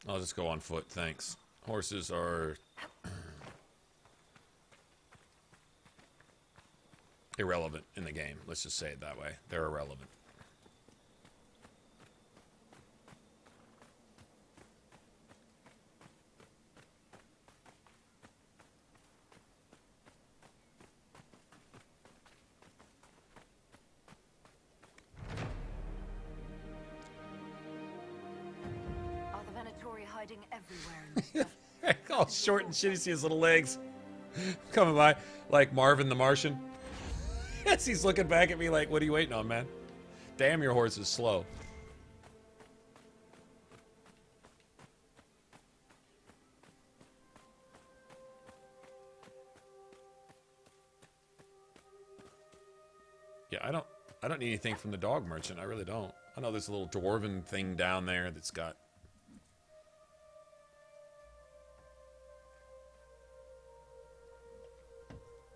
I'll just go on foot, thanks. Horses are irrelevant in the game. Let's just say it that way. They're irrelevant. Are the Venatori hiding everywhere in this stuff? All short and shit, you see his little legs coming by like Marvin the Martian. Yes, he's looking back at me like, what are you waiting on, man? Damn, your horse is slow. Yeah, I don't need anything from the dog merchant. I really don't. I know there's a little dwarven thing down there that's got...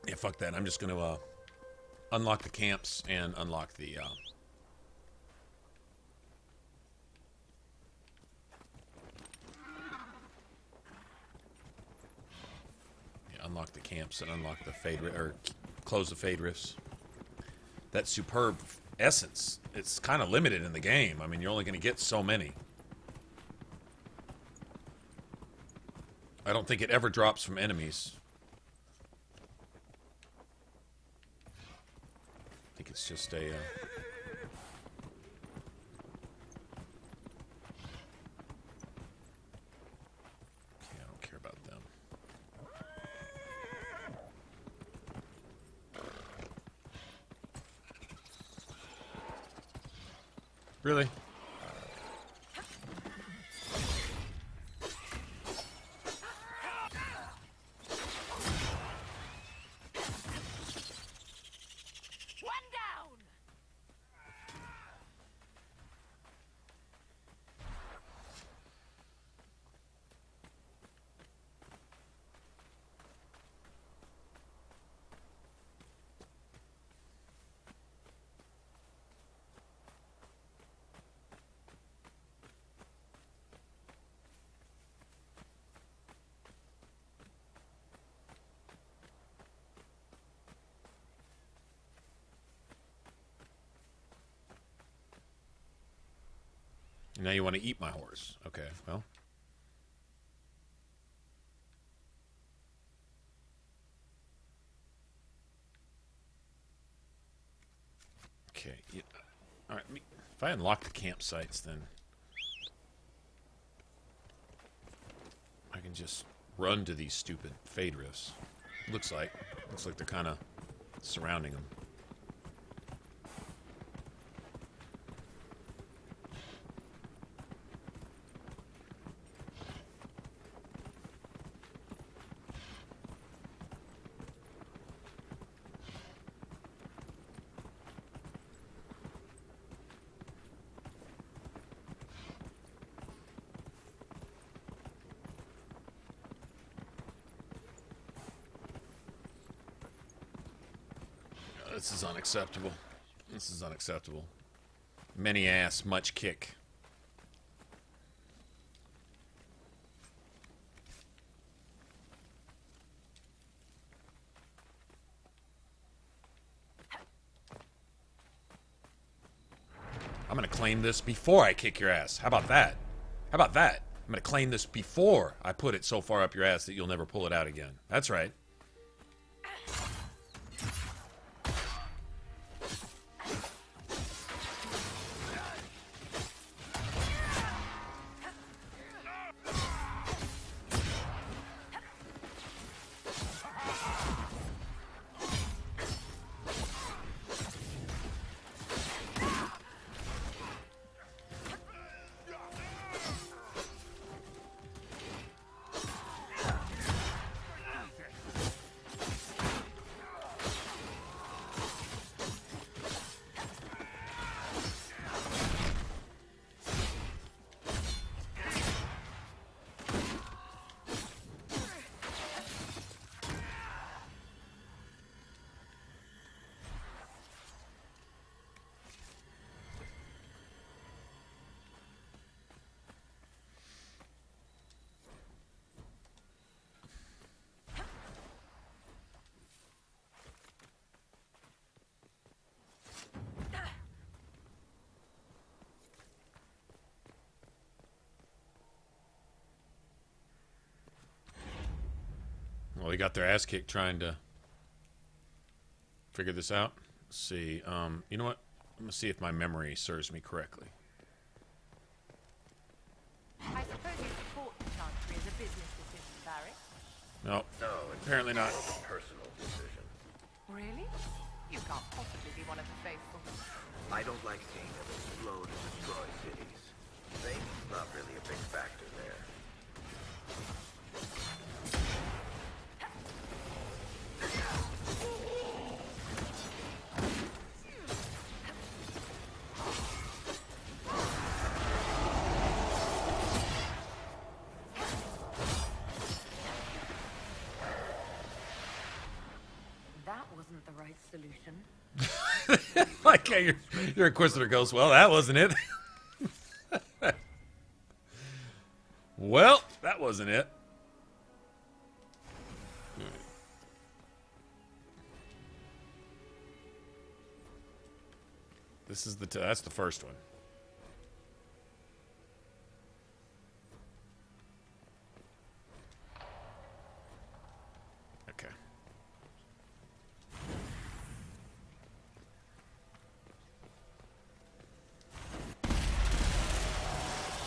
Yeah, fuck that. I'm just going to unlock the camps and unlock the... Yeah, unlock the camps and unlock the fade... Or close the fade rifts. That superb essence, it's kind of limited in the game. I mean, you're only going to get so many. I don't think it ever drops from enemies. I think it's just a... Okay, I don't care about them. Really? And now you want to eat my horse. Okay, well. Okay, yeah. All right. If I unlock the campsites, then I can just run to these stupid fade rifts. Looks like they're kind of surrounding them. This is unacceptable. This is unacceptable. Many ass, much kick. I'm gonna claim this before I kick your ass. How about that? How about that? I'm gonna claim this before I put it so far up your ass that you'll never pull it out again. That's right. Well, they got their ass kicked trying to figure this out. Let's see. You know what? I'm gonna see if my memory serves me correctly. I suppose you support the Chantry as a business decision, Barry? No. No, Apparently not. It's a personal decision. Really? You can't possibly be one of the faithful. I don't like seeing them explode and destroy cities. Faith's not really a big factor there. That wasn't the right solution. Like your Inquisitor goes, well, that wasn't it. Well, that wasn't it. This is that's the first one. Okay.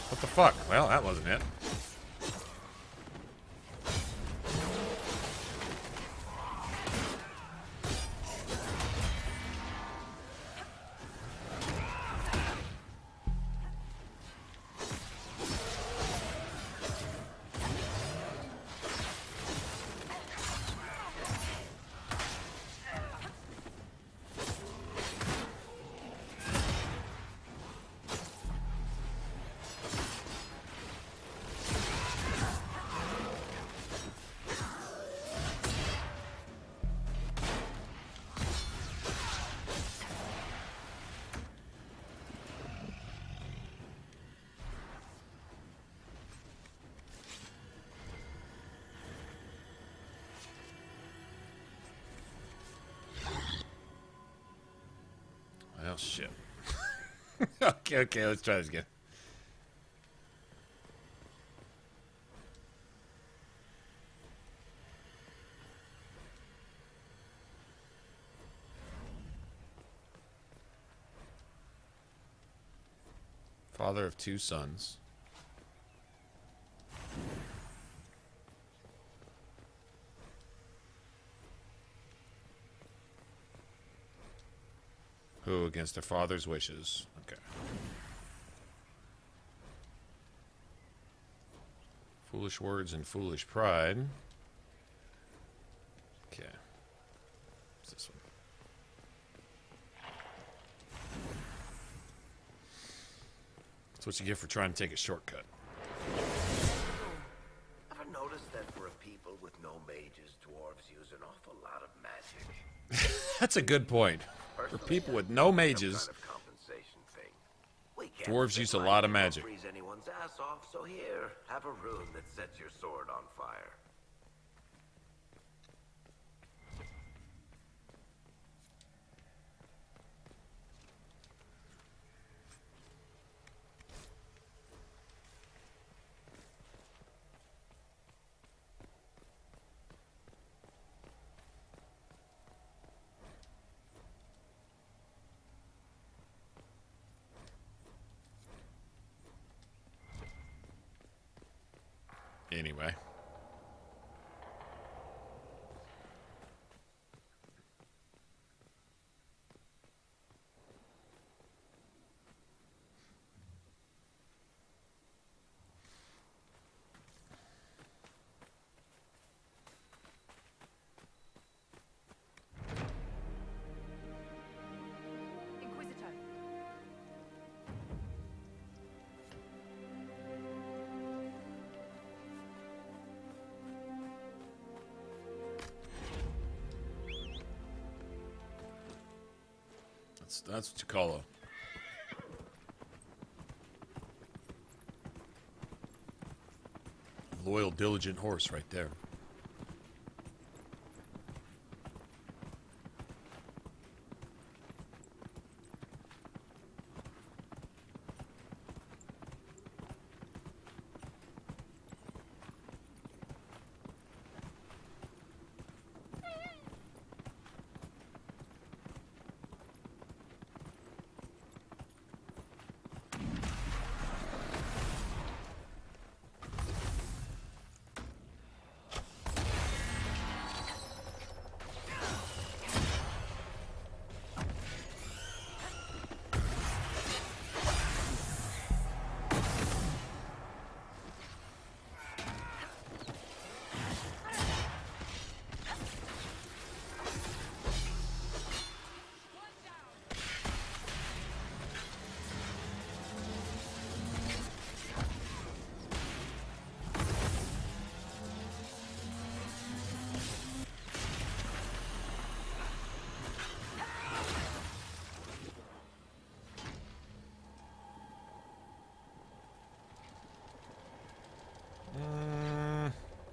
What the fuck? Well, that wasn't it. Oh, shit. Okay, let's try this again. Father of 2 sons. Who, against their father's wishes. Okay. Foolish words and foolish pride. Okay. What's this one? That's what you get for trying to take a shortcut. Ever noticed that for a people with no mages, dwarves use an awful lot of magic? That's a good point. For people with no mages, dwarves use a lot of magic. Freeze anyone's ass off, so here, have a rune that sets your sword on fire. Anyway. Inquisitor. That's what you call a loyal, diligent horse right there.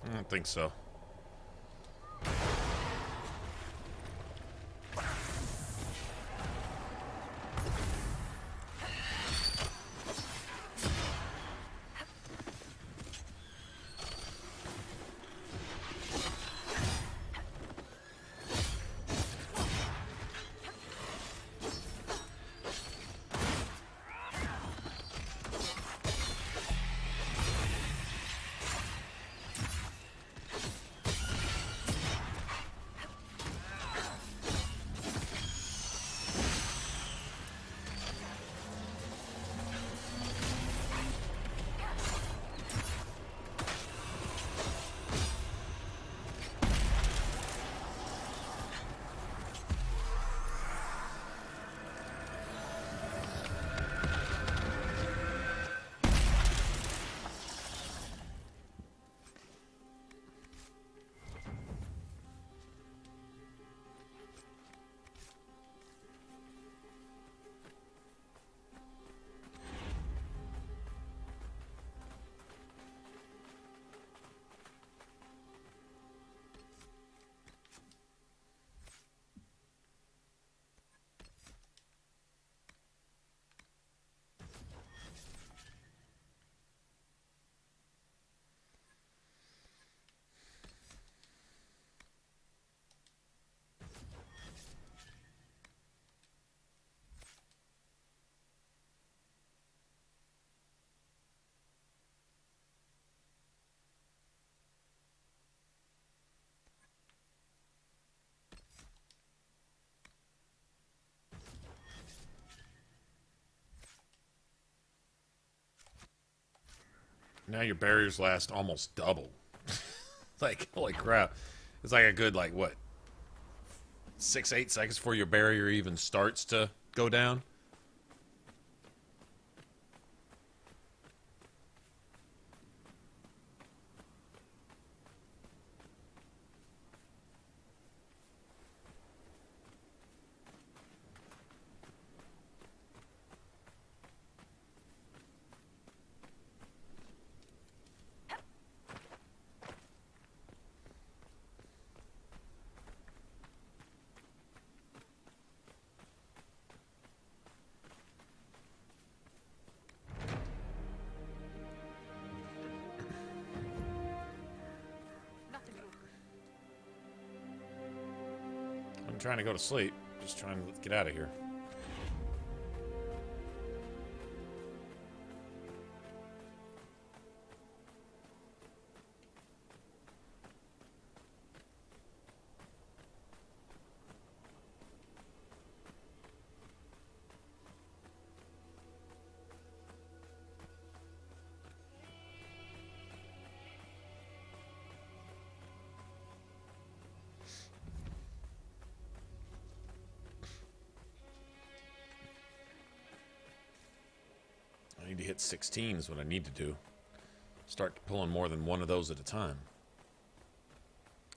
I don't think so. Now your barriers last almost double. Like, holy crap. It's like a good, like, what? 6-8 seconds before your barrier even starts to go down. I'm trying to go to sleep. Just trying to get out of here. I need to hit 16 is what I need to do. Start pulling more than one of those at a time.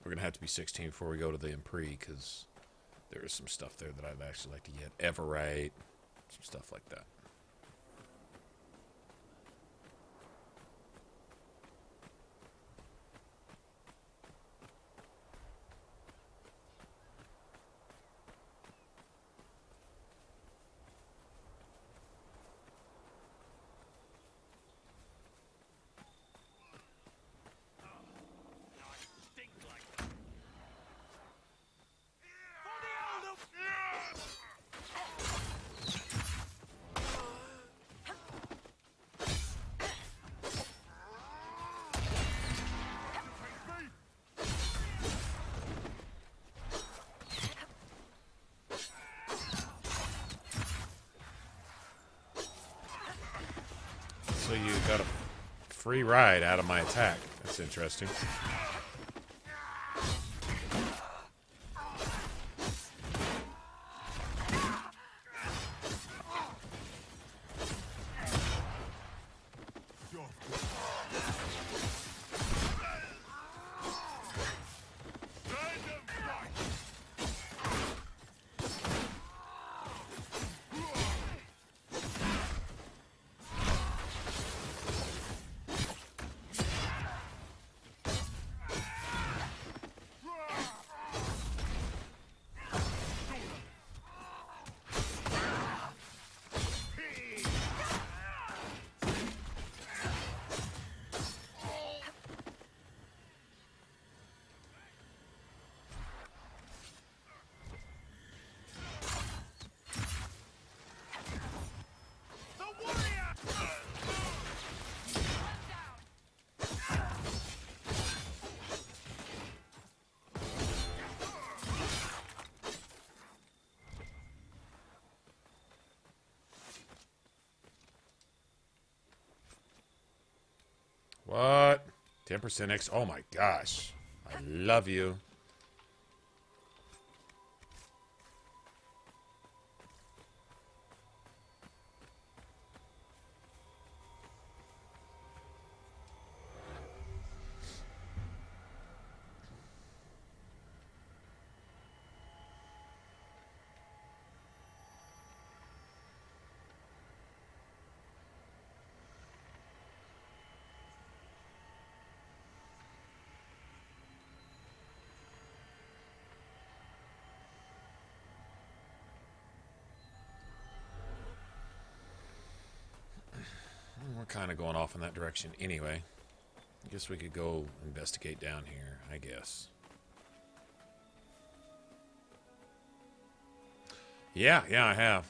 We're going to have to be 16 before we go to the Impree, because there is some stuff there that I'd actually like to get. Everite, some stuff like that. So you got a free ride out of my attack. That's interesting. What? 10% X. Oh my gosh. I love you. We're kind of going off in that direction anyway. I guess we could go investigate down here, I guess. Yeah, I have.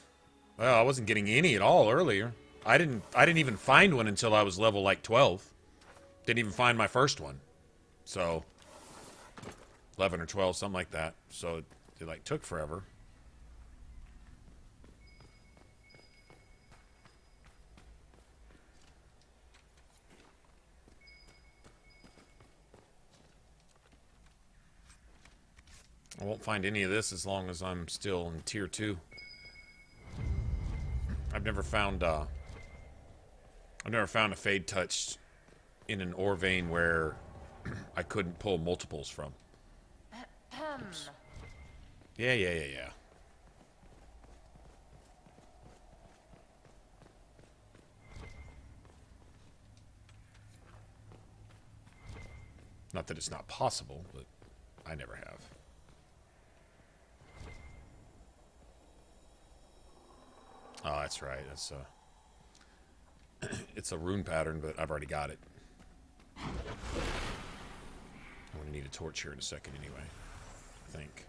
Well, I wasn't getting any at all earlier. I didn't even find one until I was level like 12. Didn't even find my first one. So 11 or 12, something like that. So it like took forever. find any of this as long as I'm still in tier 2. I've never found a fade touch in an ore vein where I couldn't pull multiples from. Oops. Yeah. Not that it's not possible, but I never have. Oh, that's right. That's it's a rune pattern, but I've already got it. I'm gonna need a torch here in a second anyway, I think.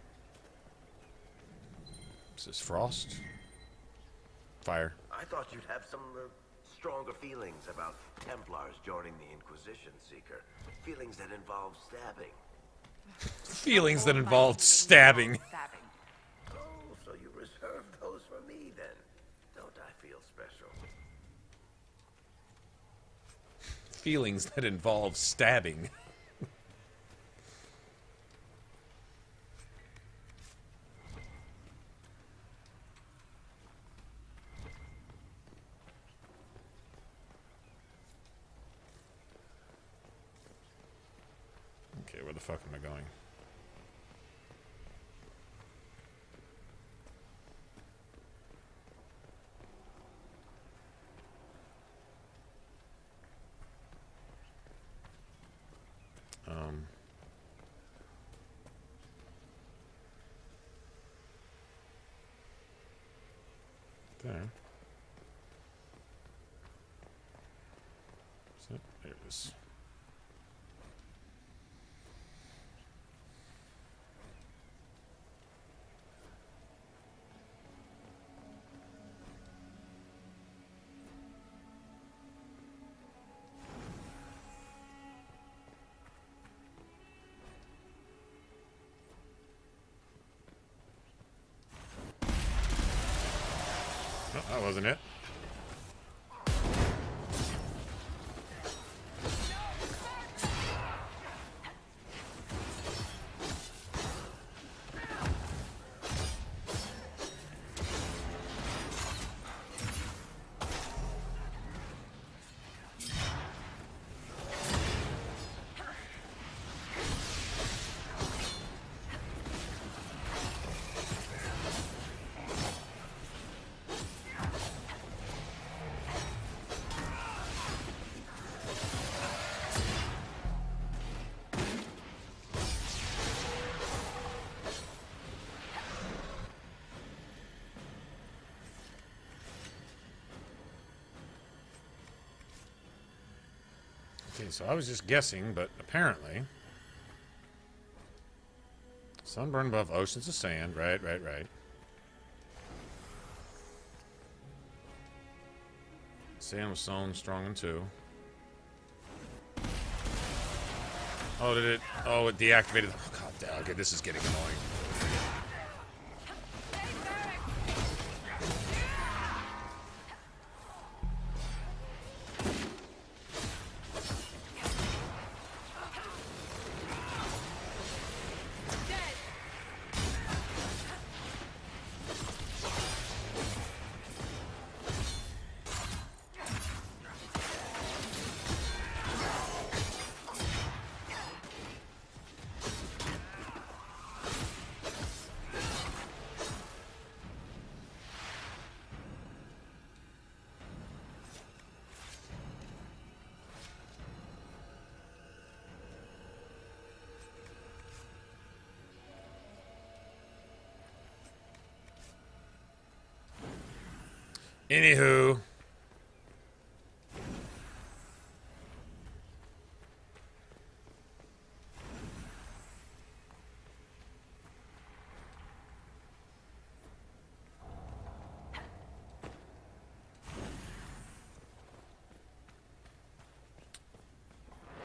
Is this frost? Fire. I thought you'd have some stronger feelings about Templars joining the Inquisition, Seeker. Feelings that involve stabbing. Feelings that involve stabbing. Oh, so you reserved those for me then. Don't I feel special? Feelings that involve stabbing. Okay, where the fuck am I going? There. Is it? There it is. No, that wasn't it. Okay, so I was just guessing, but apparently sunburn above oceans of sand. Right. Sand was sown strong in two. Oh, did it? Oh, it deactivated. Oh, god damn. Okay, this is getting annoying. Anywho.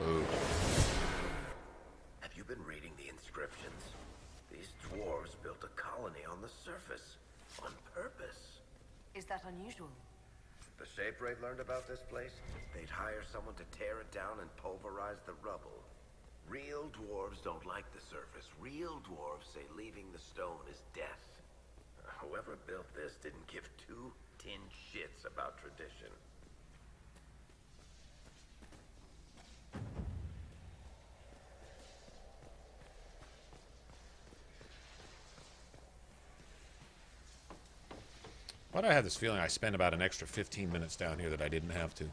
Ooh. Have you been reading the inscriptions? These dwarves built a colony on the surface. On purpose. Is that unusual? The Shape Raid learned about this place, they'd hire someone to tear it down and pulverize the rubble. Real dwarves don't like the surface. Real dwarves say leaving the stone is death. Whoever built this didn't give two tin shits about tradition. Why do I have this feeling I spent about an extra 15 minutes down here that I didn't have to?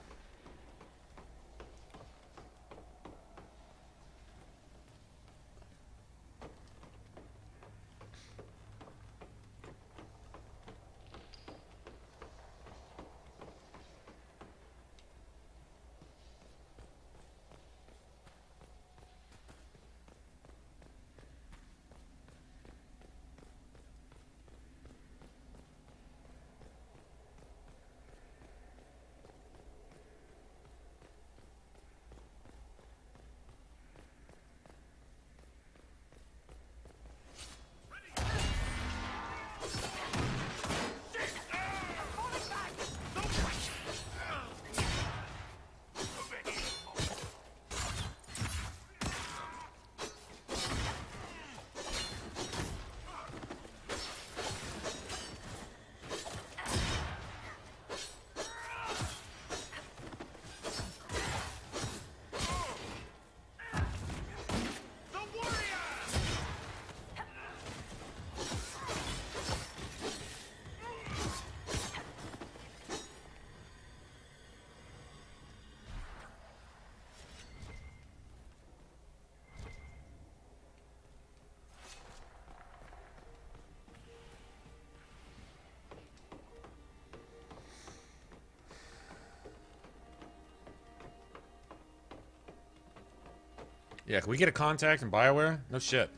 Yeah, can we get a contact in BioWare? No shit.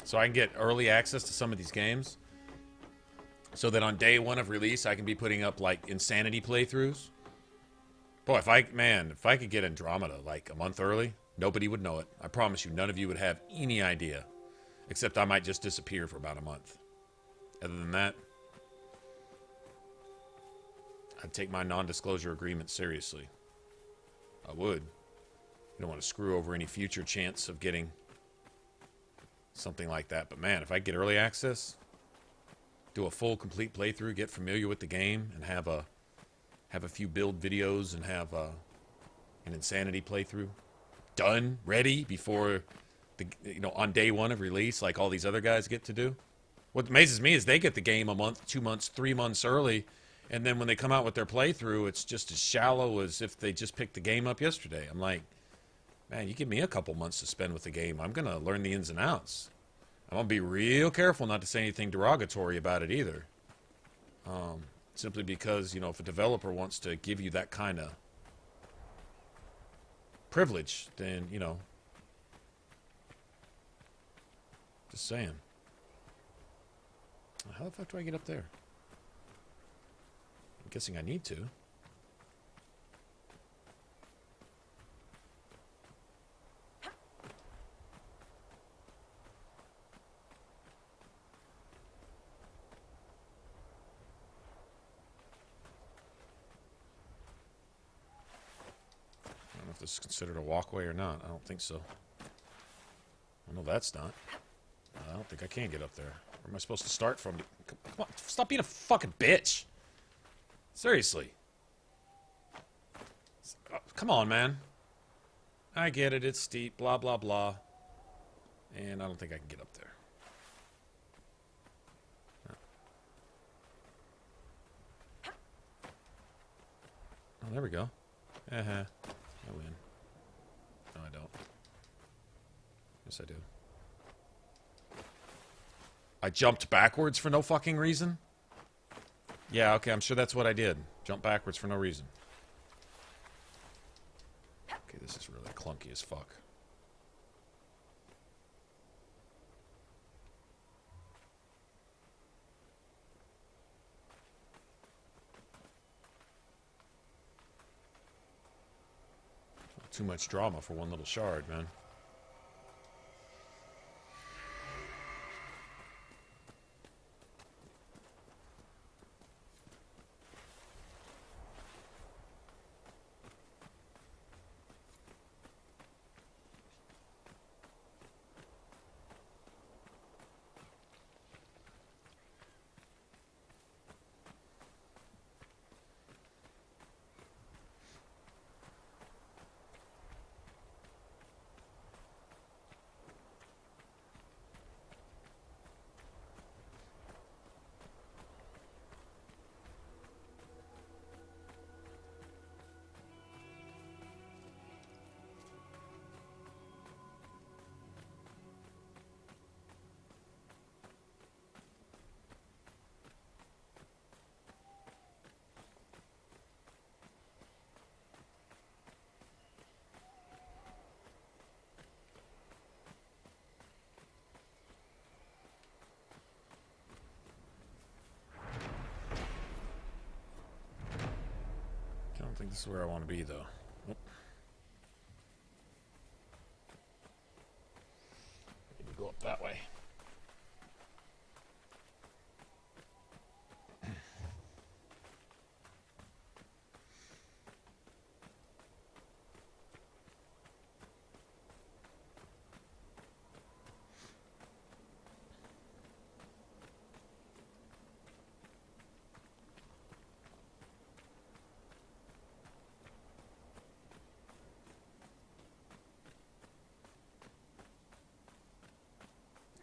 So I can get early access to some of these games. So that on day one of release, I can be putting up, like, Insanity playthroughs. Boy, if I could get Andromeda, like, a month early, nobody would know it. I promise you, none of you would have any idea. Except I might just disappear for about a month. Other than that, I'd take my non-disclosure agreement seriously. I would. You don't want to screw over any future chance of getting something like that. But man, if I get early access, do a full, complete playthrough, get familiar with the game, and have a few build videos and have an Insanity playthrough done, ready before on day one of release, like all these other guys get to do. What amazes me is they get the game a month, 2 months, 3 months early, and then when they come out with their playthrough, it's just as shallow as if they just picked the game up yesterday. I'm like, man, you give me a couple months to spend with the game, I'm going to learn the ins and outs. I'm going to be real careful not to say anything derogatory about it either. Simply because, if a developer wants to give you that kind of privilege, then, just saying. How the fuck do I get up there? I'm guessing I need to. If this is considered a walkway or not. I don't think so. I know that's not. I don't think I can get up there. Where am I supposed to start from? Come on, stop being a fucking bitch. Seriously. Come on, man. I get it, it's steep, blah, blah, blah. And I don't think I can get up there. Oh, there we go. Uh-huh. I win. No, I don't. Yes, I do. I jumped backwards for no fucking reason? Yeah, okay, I'm sure that's what I did. Jump backwards for no reason. Okay, this is really clunky as fuck. Too much drama for one little shard, man. think this is where I want to be, though. Nope. Need to go up that way.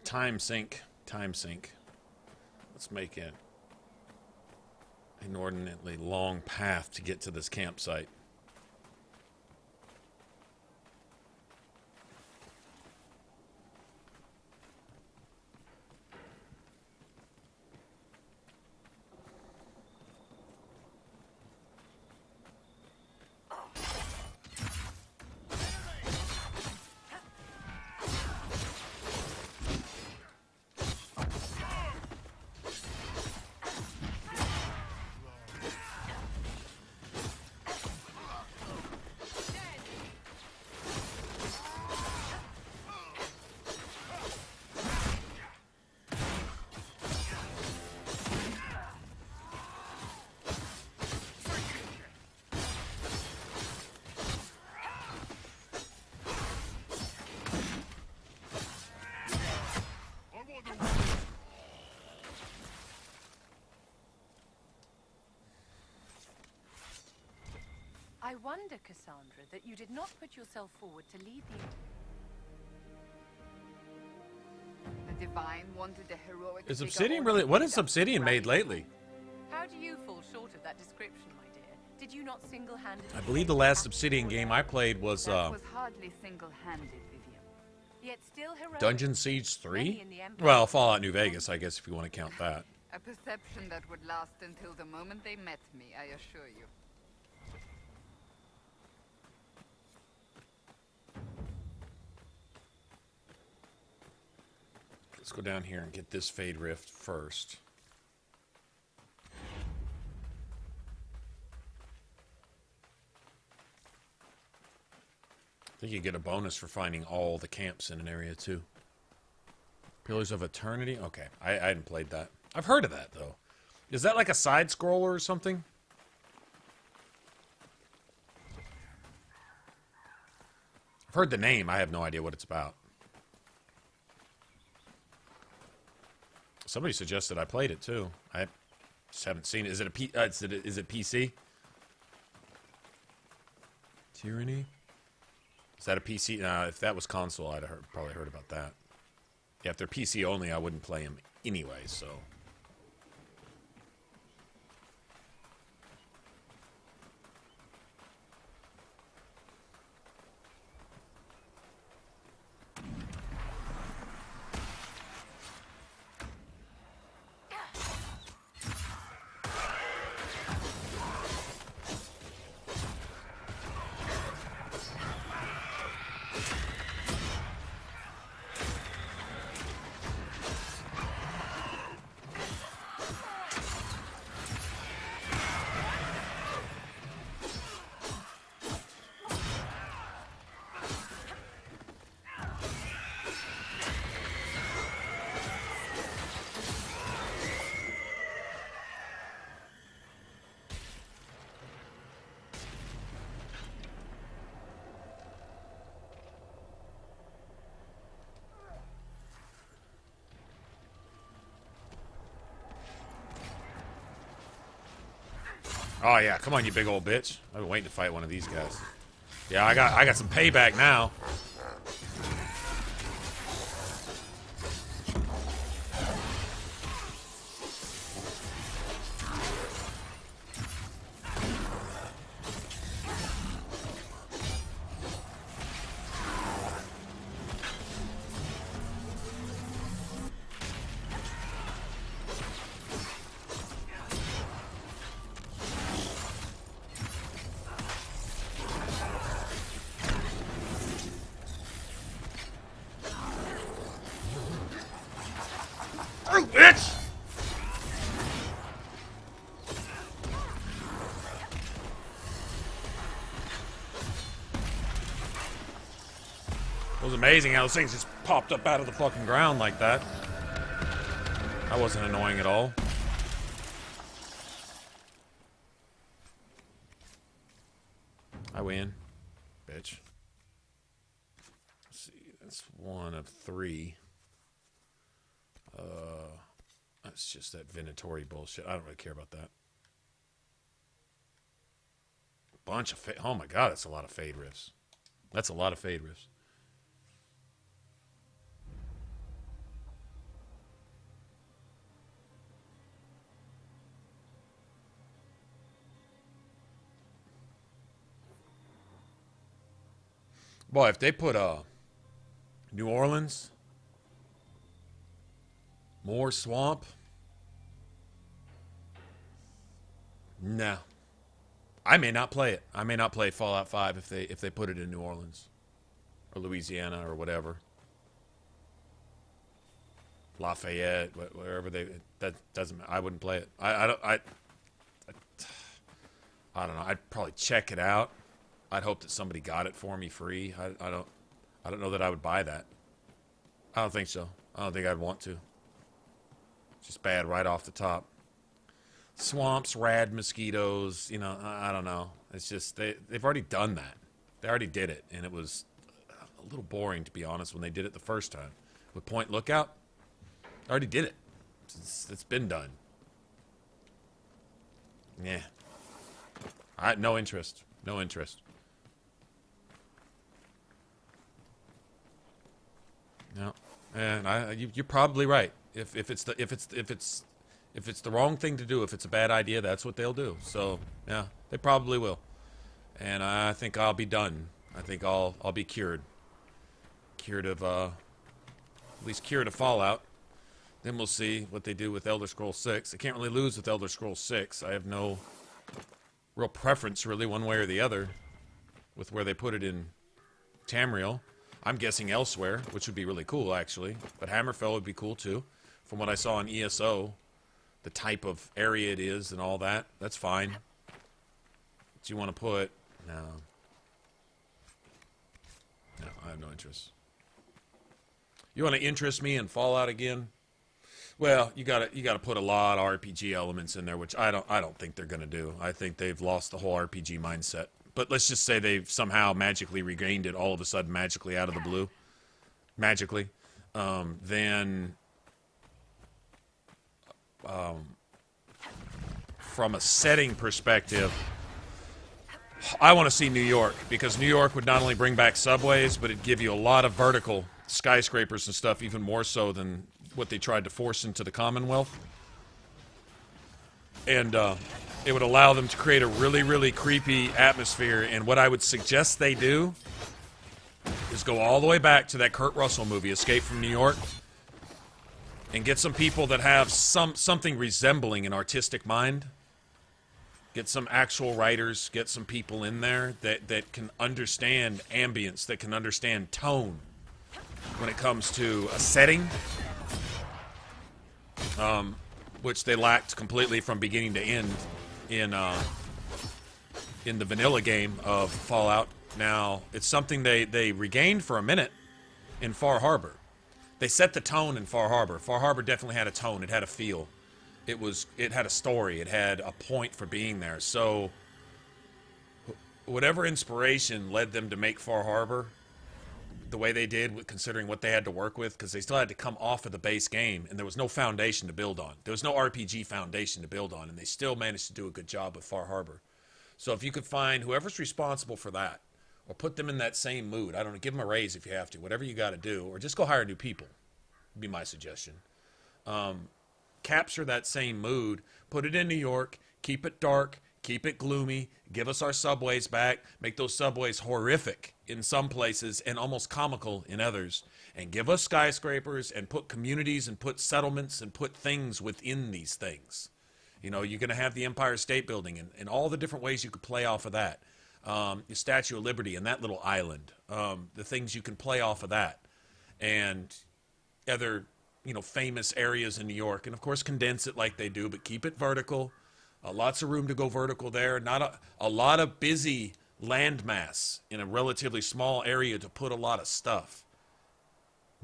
Time sink. Time sink. Let's make it an inordinately long path to get to this campsite. I wonder, Cassandra, that you did not put yourself forward to lead The Divine wanted a heroic... Is Obsidian really... What has Obsidian made lately? How do you fall short of that description, my dear? Did you not single-handedly... I believe the last Obsidian game I played was That was hardly single-handed, Vivian. Yet still heroic. Dungeon Siege 3? Well, Fallout New Vegas, I guess, if you want to count that. A perception that would last until the moment they met me, I assure you. Let's go down here and get this Fade Rift first. I think you get a bonus for finding all the camps in an area, too. Pillars of Eternity? Okay, I hadn't played that. I've heard of that, though. Is that like a side-scroller or something? I've heard the name. I have no idea what it's about. Somebody suggested I played it too. I just haven't seen it. Is it is it PC? Tyranny? Is that a PC? If that was console, I'd have probably heard about that. Yeah, if they're PC only, I wouldn't play them anyway, so... Oh yeah, come on, you big old bitch. I've been waiting to fight one of these guys. Yeah, I got some payback now. Bitch! was amazing how those things just popped up out of the fucking ground like that. That wasn't annoying at all. I win. Bitch. Let's see. That's 1 of 3. That's just that Venatori bullshit. I don't really care about that. Bunch of fade. Oh my god, that's a lot of fade riffs. That's a lot of fade riffs. Boy, if they put New Orleans, more swamp, no. I may not play it. I may not play Fallout 5 if they put it in New Orleans or Louisiana or whatever. Lafayette, wherever that doesn't. I wouldn't play it. I don't know. I'd probably check it out. I'd hope that somebody got it for me free. I don't know that I would buy that. I don't think so. I don't think I'd want to. Just bad right off the top. Swamps, rad mosquitoes, you know, I don't know. It's just, they've already done that. They already did it, and it was a little boring, to be honest, when they did it the first time. With Point Lookout, I already did it. It's been done. Yeah. No interest. No interest. No. And you're probably right. If it's the wrong thing to do, if it's a bad idea, that's what they'll do. So, yeah, they probably will. And I think I'll be done. I think I'll be cured. Cured of, at least cured of Fallout. Then we'll see what they do with Elder Scrolls 6. I can't really lose with Elder Scrolls 6. I have no real preference, really, one way or the other, with where they put it in Tamriel. I'm guessing elsewhere, which would be really cool, actually. But Hammerfell would be cool, too. From what I saw on ESO, the type of area it is and all that, that's fine. What you want to put? No. No, I have no interest. You want to interest me in Fallout again? Well, you gotta put a lot of RPG elements in there, which I don't think they're gonna do. I think they've lost the whole RPG mindset. But let's just say they've somehow magically regained it all of a sudden, magically out of the blue. Magically. Then from a setting perspective, I want to see New York, because New York would not only bring back subways, but it'd give you a lot of vertical skyscrapers and stuff, even more so than what they tried to force into the Commonwealth. And it would allow them to create a really, really creepy atmosphere. And what I would suggest they do is go all the way back to that Kurt Russell movie, Escape from New York, and get some people that have something resembling an artistic mind. Get some actual writers, get some people in there that can understand ambience, that can understand tone when it comes to a setting, which they lacked completely from beginning to end in the vanilla game of Fallout. Now, it's something they regained for a minute in Far Harbor. They set the tone in Far Harbor. Far Harbor definitely had a tone. It had a feel. It had a story. It had a point for being there. So whatever inspiration led them to make Far Harbor the way they did, considering what they had to work with, because they still had to come off of the base game, and there was no foundation to build on. There was no RPG foundation to build on, and they still managed to do a good job with Far Harbor. So if you could find whoever's responsible for that, or put them in that same mood, I don't know, give them a raise if you have to, whatever you got to do, or just go hire new people, would be my suggestion. Capture that same mood, put it in New York, keep it dark, keep it gloomy, give us our subways back, make those subways horrific in some places and almost comical in others, and give us skyscrapers and put communities and put settlements and put things within these things. You know, you're going to have the Empire State Building and all the different ways you could play off of that. The Statue of Liberty and that little island, the things you can play off of that, and other, famous areas in New York. And, of course, condense it like they do, but keep it vertical. Lots of room to go vertical there. Not a lot of busy landmass in a relatively small area to put a lot of stuff.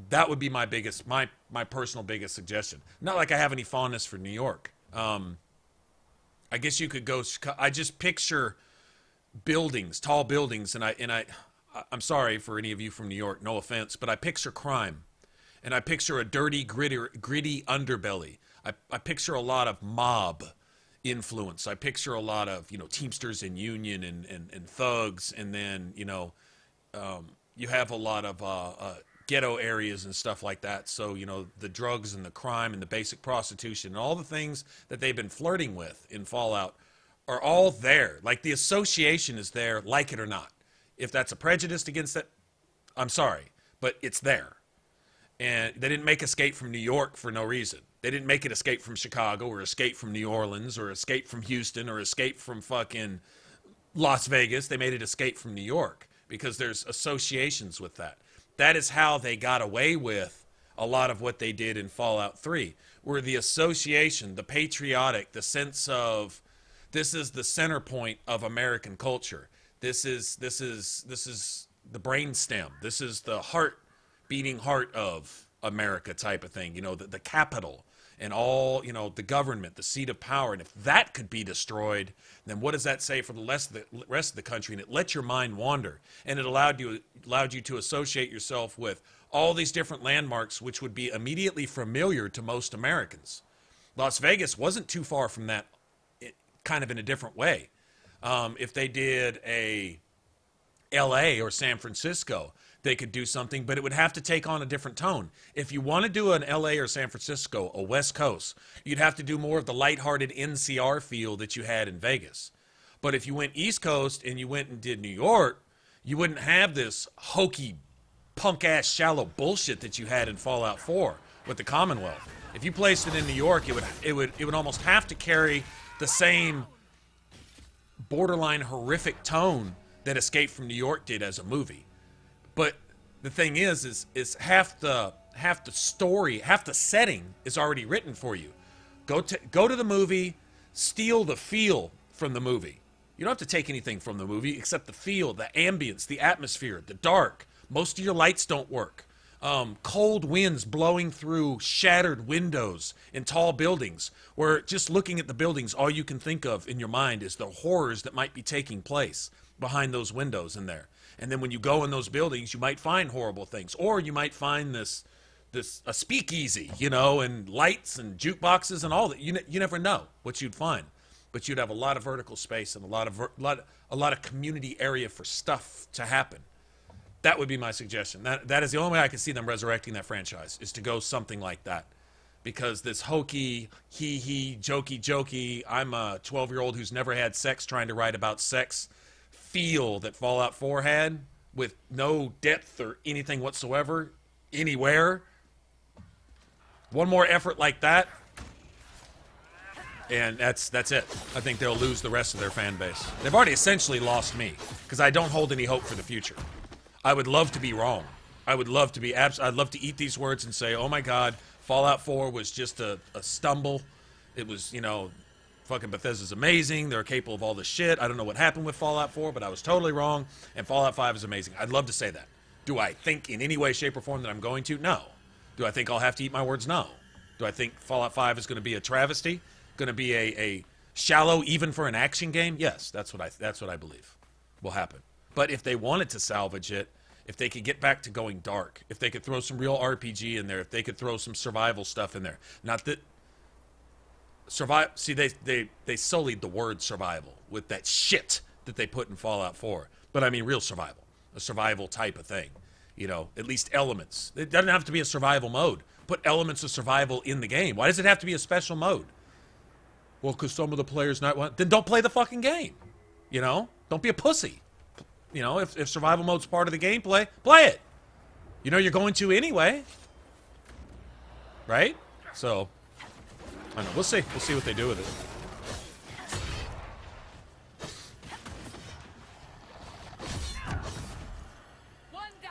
That would be my biggest, my personal biggest suggestion. Not like I have any fondness for New York. I guess you could go. I just picture buildings, tall buildings, and I'm sorry for any of you from New York, no offense, but I picture crime, and I picture a dirty, gritty underbelly. I picture a lot of mob influence. I picture a lot of, you know, Teamsters and Union and thugs, and then, you know, you have a lot of ghetto areas and stuff like that. So, you know, the drugs and the crime and the basic prostitution and all the things that they've been flirting with in Fallout are all there. Like, the association is there, like it or not. If that's a prejudice against it, I'm sorry, but it's there. And they didn't make Escape from New York for no reason. They didn't make it Escape from Chicago or Escape from New Orleans or Escape from Houston or Escape from fucking Las Vegas. They made it Escape from New York because there's associations with that. That is how they got away with a lot of what they did in Fallout 3, where the association, the patriotic, the sense of this is the center point of American culture. This is the brainstem. This is the beating heart of America type of thing. You know, the capital and all, you know, the government, the seat of power. And if that could be destroyed, then what does that say for the rest of the country? And it let your mind wander, and it allowed you to associate yourself with all these different landmarks, which would be immediately familiar to most Americans. Las Vegas wasn't too far from that, kind of in a different way. If they did a LA or San Francisco, they could do something, but it would have to take on a different tone. If you want to do an LA or San Francisco, a West Coast, you'd have to do more of the lighthearted NCR feel that you had in Vegas. But if you went East Coast and you went and did New York, you wouldn't have this hokey, punk-ass, shallow bullshit that you had in Fallout 4 with the Commonwealth. If you placed it in New York, it would almost have to carry the same borderline horrific tone that Escape from New York did as a movie. But the thing is half the story, half the setting is already written for you. Go to the movie, steal the feel from the movie. You don't have to take anything from the movie except the feel, the ambience, the atmosphere, the dark. Most of your lights don't work. Cold winds blowing through shattered windows in tall buildings, where just looking at the buildings, all you can think of in your mind is the horrors that might be taking place behind those windows in there. And then when you go in those buildings, you might find horrible things, or you might find a speakeasy, you know, and lights and jukeboxes and all that. You never know what you'd find, but you'd have a lot of vertical space and a lot of community area for stuff to happen. That would be my suggestion. That is the only way I can see them resurrecting that franchise, is to go something like that. Because this hokey, jokey, I'm a 12-year-old who's never had sex trying to write about sex feel that Fallout 4 had, with no depth or anything whatsoever, anywhere. One more effort like that, and that's it. I think they'll lose the rest of their fan base. They've already essentially lost me, because I don't hold any hope for the future. I would love to be wrong. I would love to be I'd love to eat these words and say, oh my God, Fallout 4 was just a stumble. It was, you know, fucking Bethesda's amazing. They're capable of all this shit. I don't know what happened with Fallout 4, but I was totally wrong. And Fallout 5 is amazing. I'd love to say that. Do I think in any way, shape, or form that I'm going to? No. Do I think I'll have to eat my words? No. Do I think Fallout 5 is going to be a travesty? Going to be a shallow, even for an action game? Yes, that's what I believe will happen. But if they wanted to salvage it, if they could get back to going dark, if they could throw some real RPG in there, if they could throw some survival stuff in there. Not that see, they sullied the word survival with that shit that they put in Fallout 4. But I mean real survival, a survival type of thing. You know, at least elements. It doesn't have to be a survival mode. Put elements of survival in the game. Why does it have to be a special mode? Well, because some of the players not want. Then don't play the fucking game. You know, don't be a pussy. You know, if survival mode's part of the gameplay, play it. You know you're going to anyway. Right? So, I don't know. We'll see. We'll see what they do with it. One down.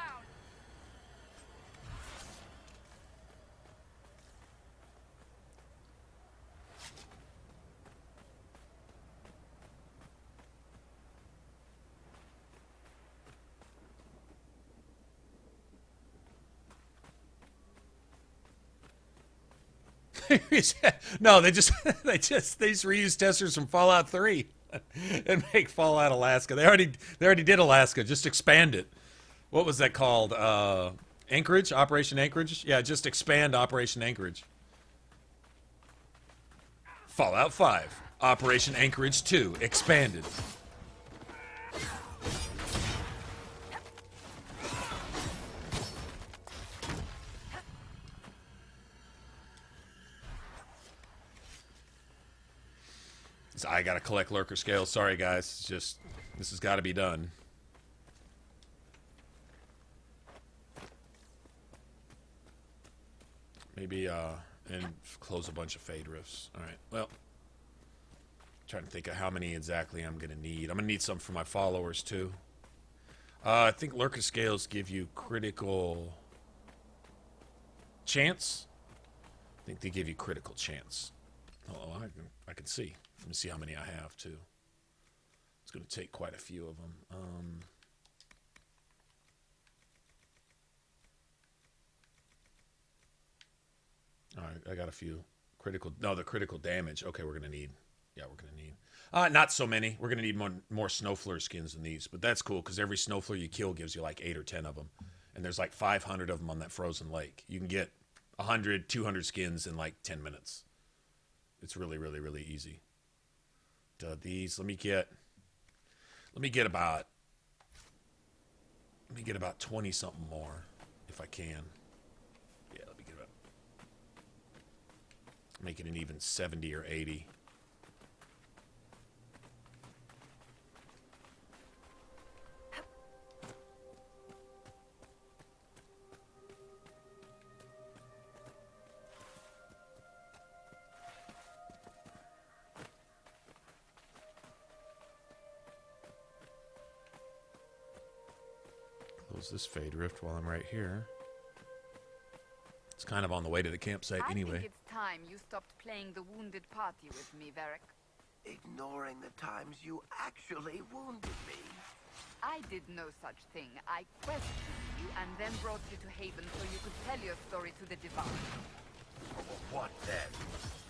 No, they just reuse testers from Fallout 3 and make Fallout Alaska. They already did Alaska. Just expand it. What was that called? Anchorage? Operation Anchorage? Yeah, just expand Operation Anchorage. Fallout 5. Operation Anchorage 2. Expanded. I gotta collect lurker scales. Sorry, guys. It's just, this has got to be done. Maybe, and close a bunch of fade rifts. All right. Well, trying to think of how many exactly I'm gonna need. I'm gonna need some for my followers too. I think lurker scales give you critical chance. I think they give you critical chance. Oh, I can see. Let me see how many I have, too. It's going to take quite a few of them. All right, I got a few. The critical damage. Okay, we're going to need. Yeah, we're going to need. Not so many. We're going to need more Snowflare skins than these. But that's cool, because every Snowflare you kill gives you like 8 or 10 of them. And there's like 500 of them on that frozen lake. You can get 100, 200 skins in like 10 minutes. It's really, really, really easy. These, let me get about 20 something more if I can. Yeah, let me get about, make it an even 70 or 80. This fade rift while I'm right here. It's kind of on the way to the campsite anyway. I think it's time you stopped playing the wounded party with me, Varric. Ignoring the times you actually wounded me. I did no such thing. I questioned you and then brought you to Haven so you could tell your story to the Divine. What then?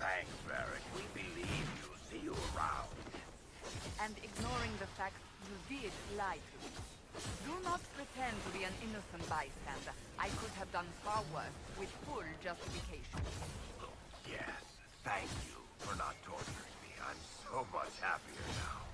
Thanks, Varric. We believe you. See you around. And ignoring the fact you did lie to me. Do not pretend to be an innocent bystander. I could have done far worse, with full justification. Yes, thank you for not torturing me. I'm so much happier now.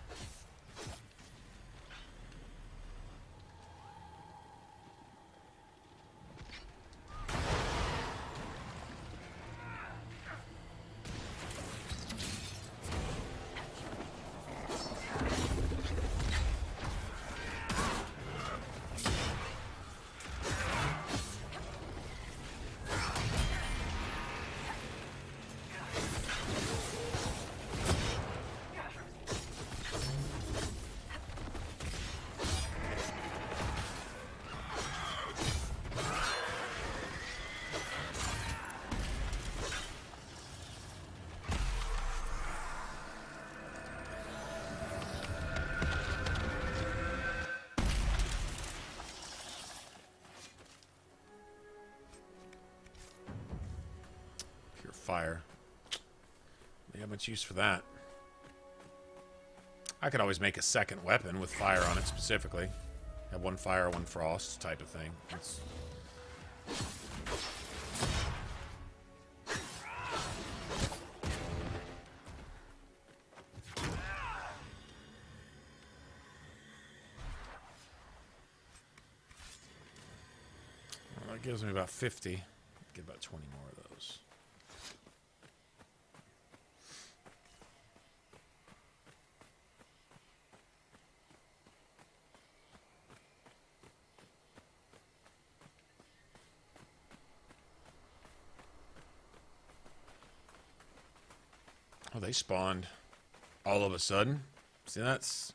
Fire. They have much use for that. I could always make a second weapon with fire on it specifically. Have one fire, one frost type of thing. It's... Well, that gives me about 50. Get about 20 more of those. Oh, they spawned all of a sudden. See, what's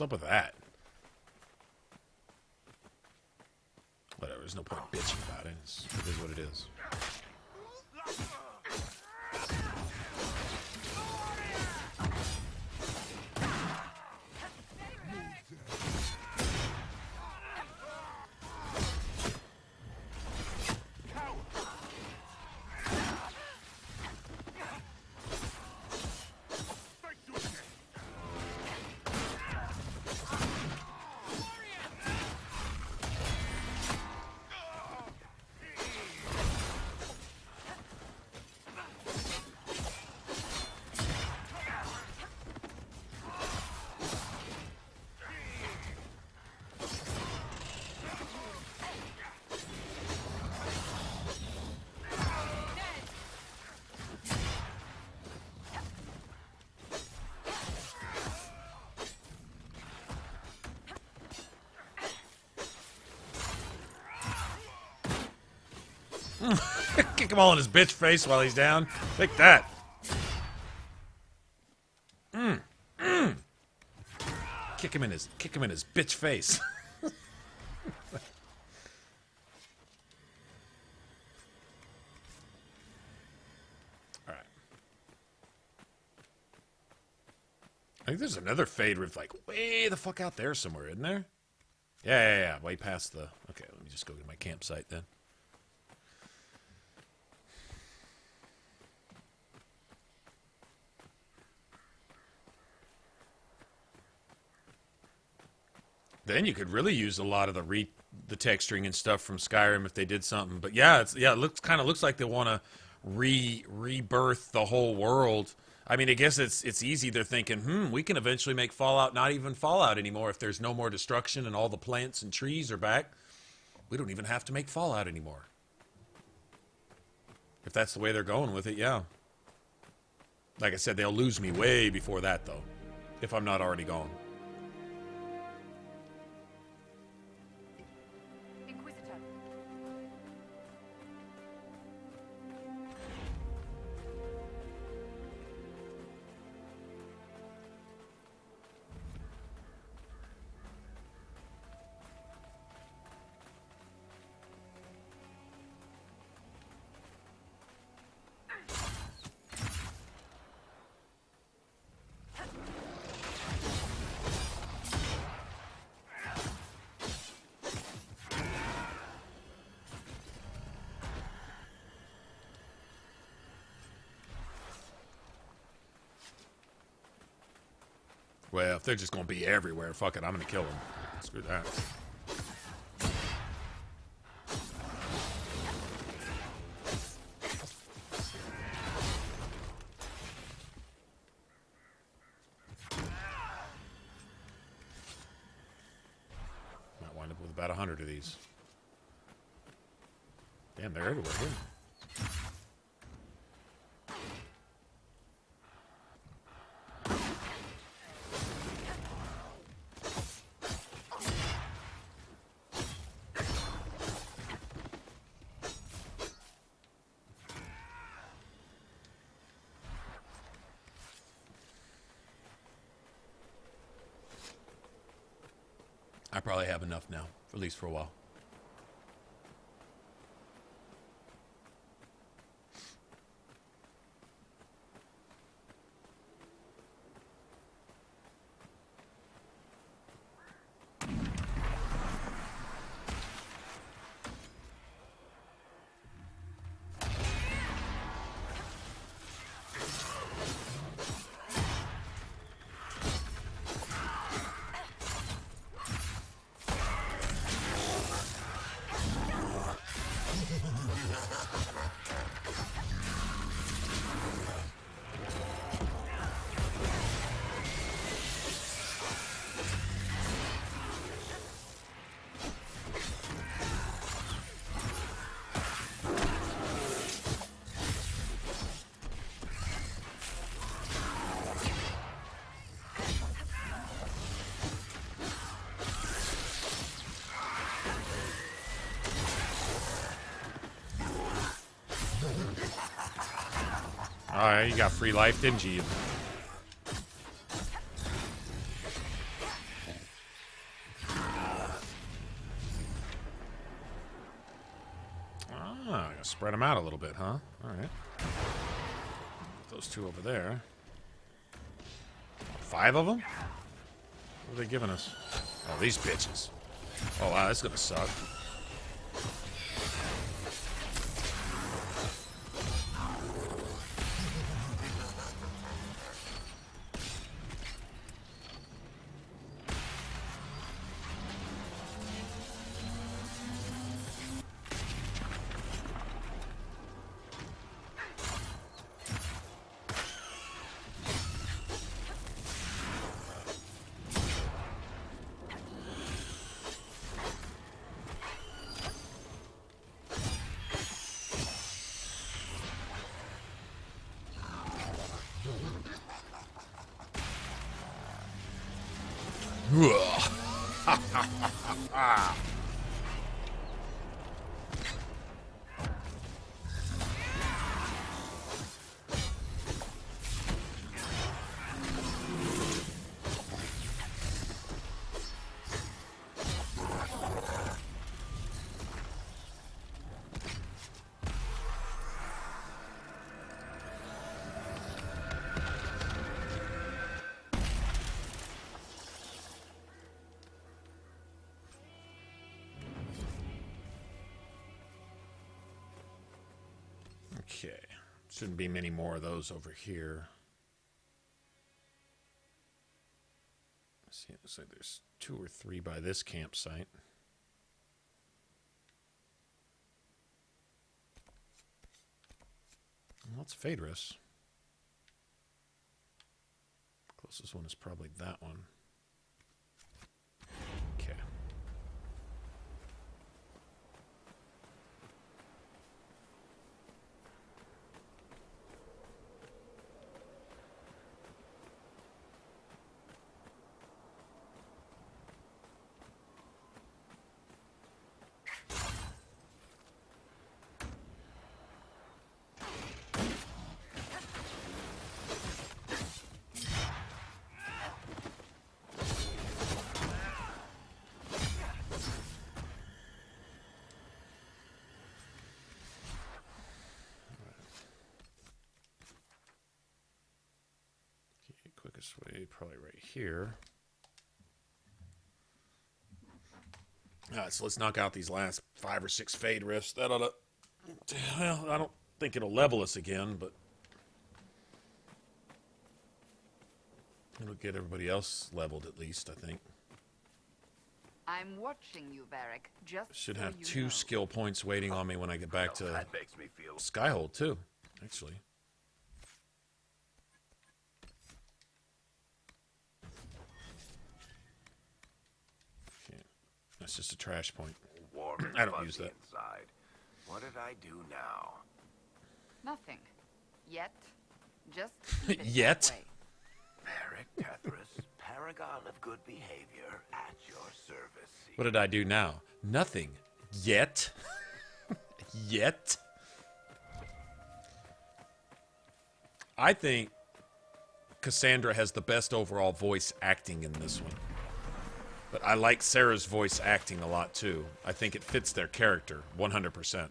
up with that? Whatever, there's no point bitching about it. It is what it is. Kick him all in his bitch face while he's down. Take that. Kick him in his bitch face. All right. I think there's another fade rift like way the fuck out there somewhere, isn't there? Yeah. Way past the. Okay, let me just go to my campsite then. Then you could really use a lot of the texturing and stuff from Skyrim if they did something. But yeah, it looks like they want to rebirth the whole world. I mean, I guess it's easy. They're thinking, we can eventually make Fallout not even Fallout anymore if there's no more destruction and all the plants and trees are back. We don't even have to make Fallout anymore. If that's the way they're going with it, yeah. Like I said, they'll lose me way before that, though, if I'm not already gone. Well, if they're just going to be everywhere, fuck it, I'm going to kill them. Screw that. Might wind up with about 100 of these. Damn, they're everywhere here. I probably have enough now, at least for a while. Alright, you got free life, didn't you? Ah, spread them out a little bit, huh? Alright. Those two over there. 5 of them? What are they giving us? Oh, these bitches. Oh, wow, that's gonna suck. Shouldn't be many more of those over here. Let's see, it looks like there's 2 or 3 by this campsite. Well, it's Hairdos. Closest one is probably that one. Okay. Quickest way, probably right here. Alright, so let's knock out these last 5 or 6 fade rifts. That ought to... Well, I don't think it'll level us again, but... it'll get everybody else leveled at least, I think. I'm watching you, Varric. Just Should so have you 2 know. skill points waiting on me when I get back to That makes me feel... Skyhold, too, actually. That's just a trash point. Warm I don't use that. Inside. What did I do now? Nothing. Yet. Just keep it Yet? that way. Varric Tethras, paragon of good behavior, at your service. What did I do now? Nothing. Yet? Yet? I think Cassandra has the best overall voice acting in this one. But I like Sarah's voice acting a lot, too. I think it fits their character, 100%.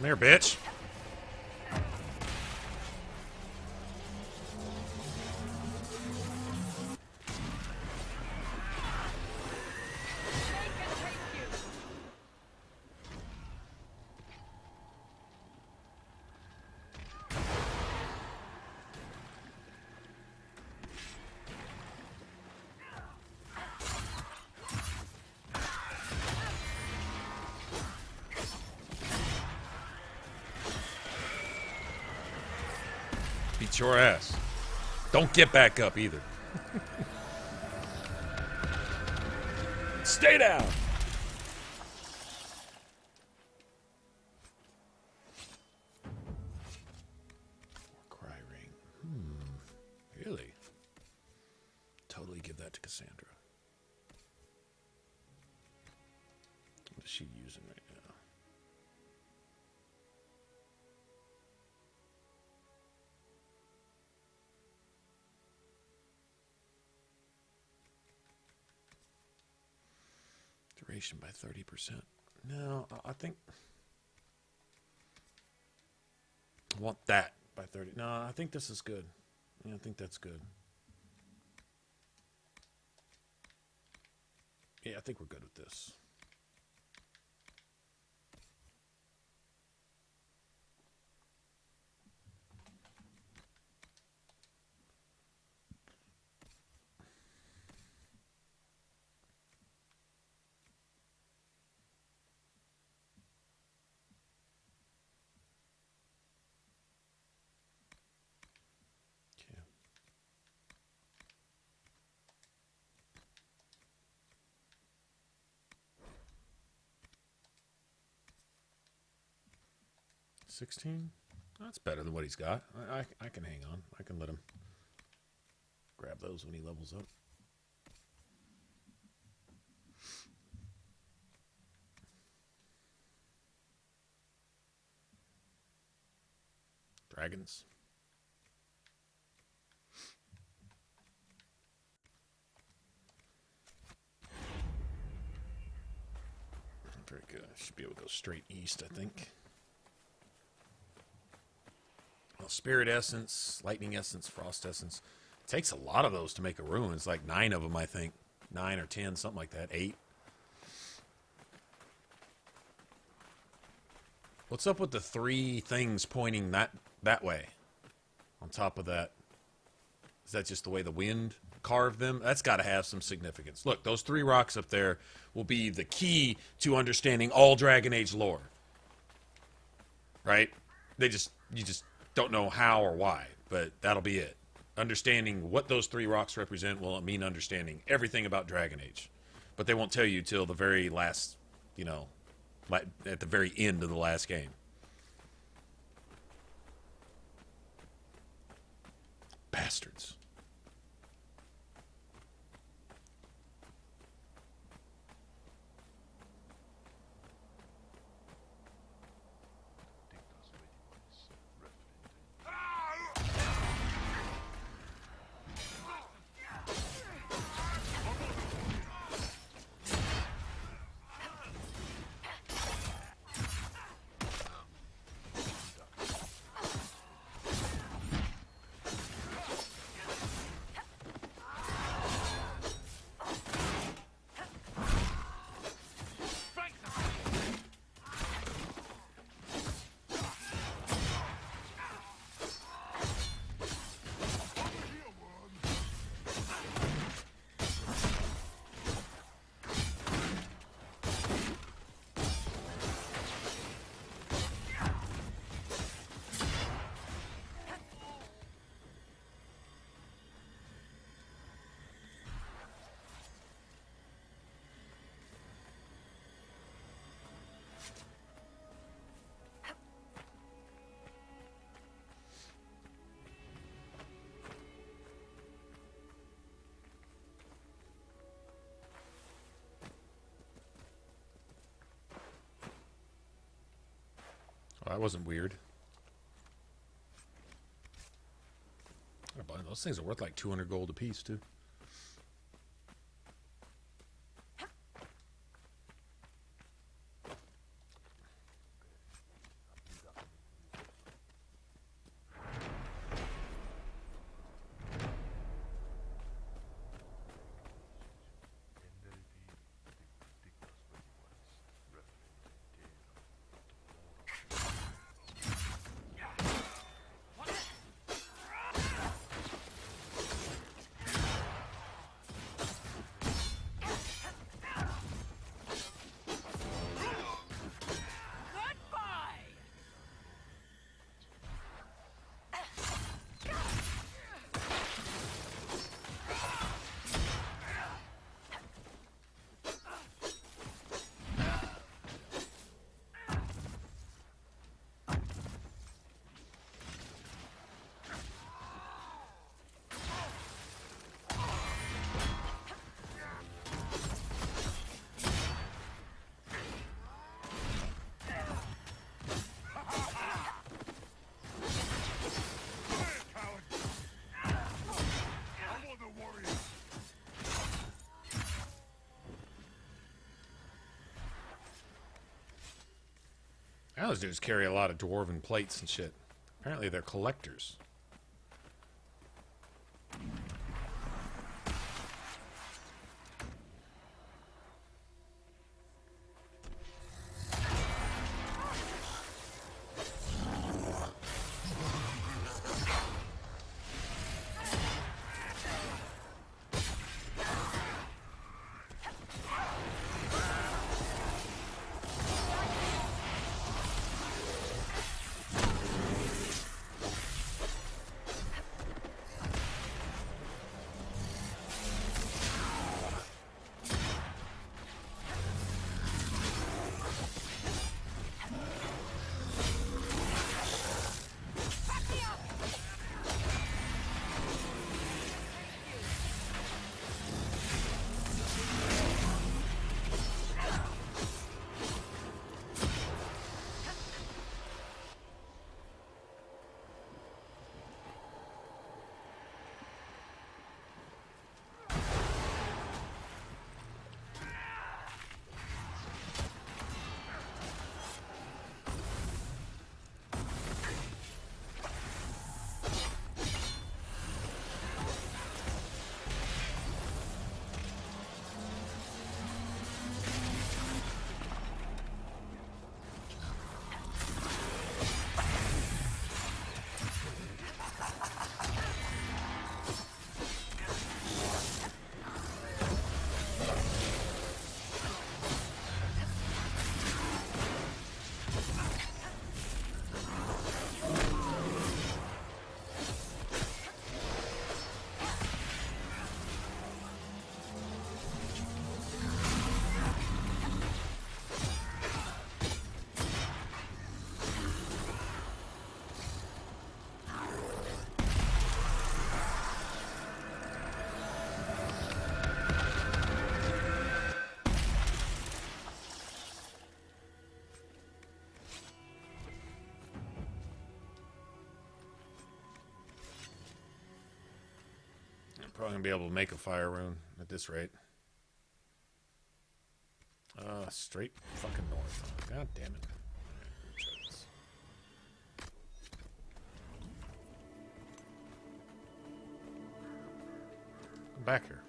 Come here, bitch. Beat your ass. Don't get back up either. Stay down. Cry ring. Really? Totally give that to Cassandra. What is she using right now? Duration by 30%. No, I think I want that by 30. No, I think this is good. Yeah, I think that's good. Yeah, I think we're good with this. $16? That's better than what he's got. I can hang on. I can let him grab those when he levels up. Dragons. Very good. Should be able to go straight east, I think. Well, Spirit Essence, Lightning Essence, Frost Essence. It takes a lot of those to make a ruin. It's like 9 of them, I think. 9 or 10, something like that. 8. What's up with the 3 things pointing that way? On top of that. Is that just the way the wind carved them? That's got to have some significance. Look, those 3 rocks up there will be the key to understanding all Dragon Age lore. Right? You just don't know how or why, but that'll be it. Understanding what those 3 rocks represent will mean understanding everything about Dragon Age. But they won't tell you till the very last, you know, at the very end of the last game. Bastards. That wasn't weird. Those things are worth like 200 gold apiece, too. Those dudes carry a lot of dwarven plates and shit. Apparently they're collectors. Probably gonna be able to make a fire rune at this rate. Straight fucking north. God damn it. Come back here.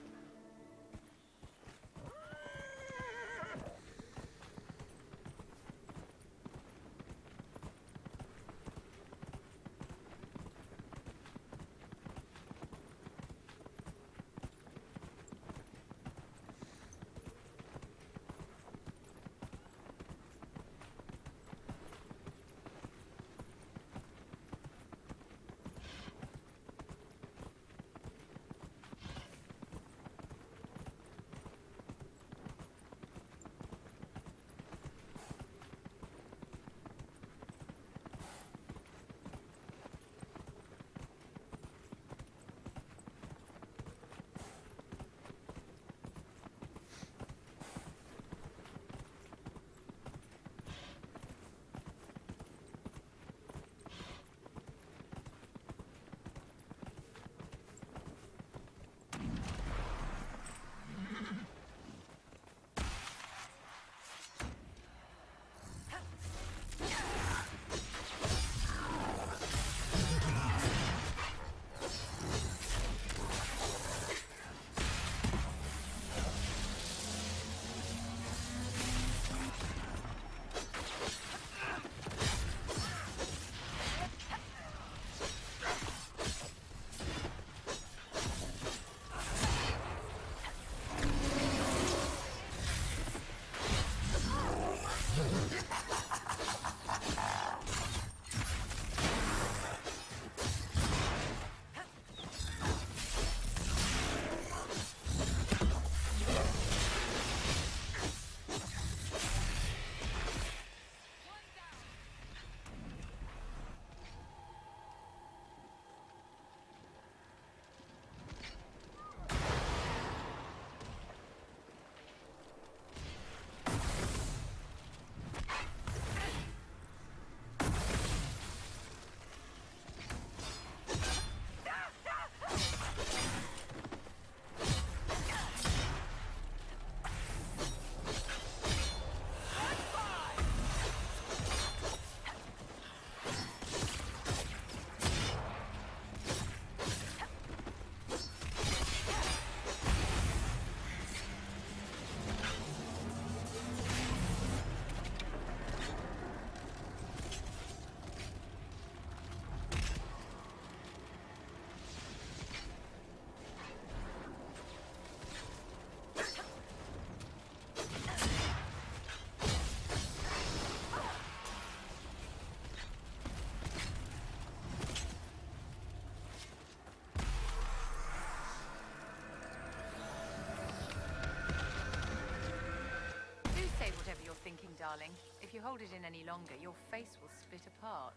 darling. If you hold it in any longer, your face will split apart.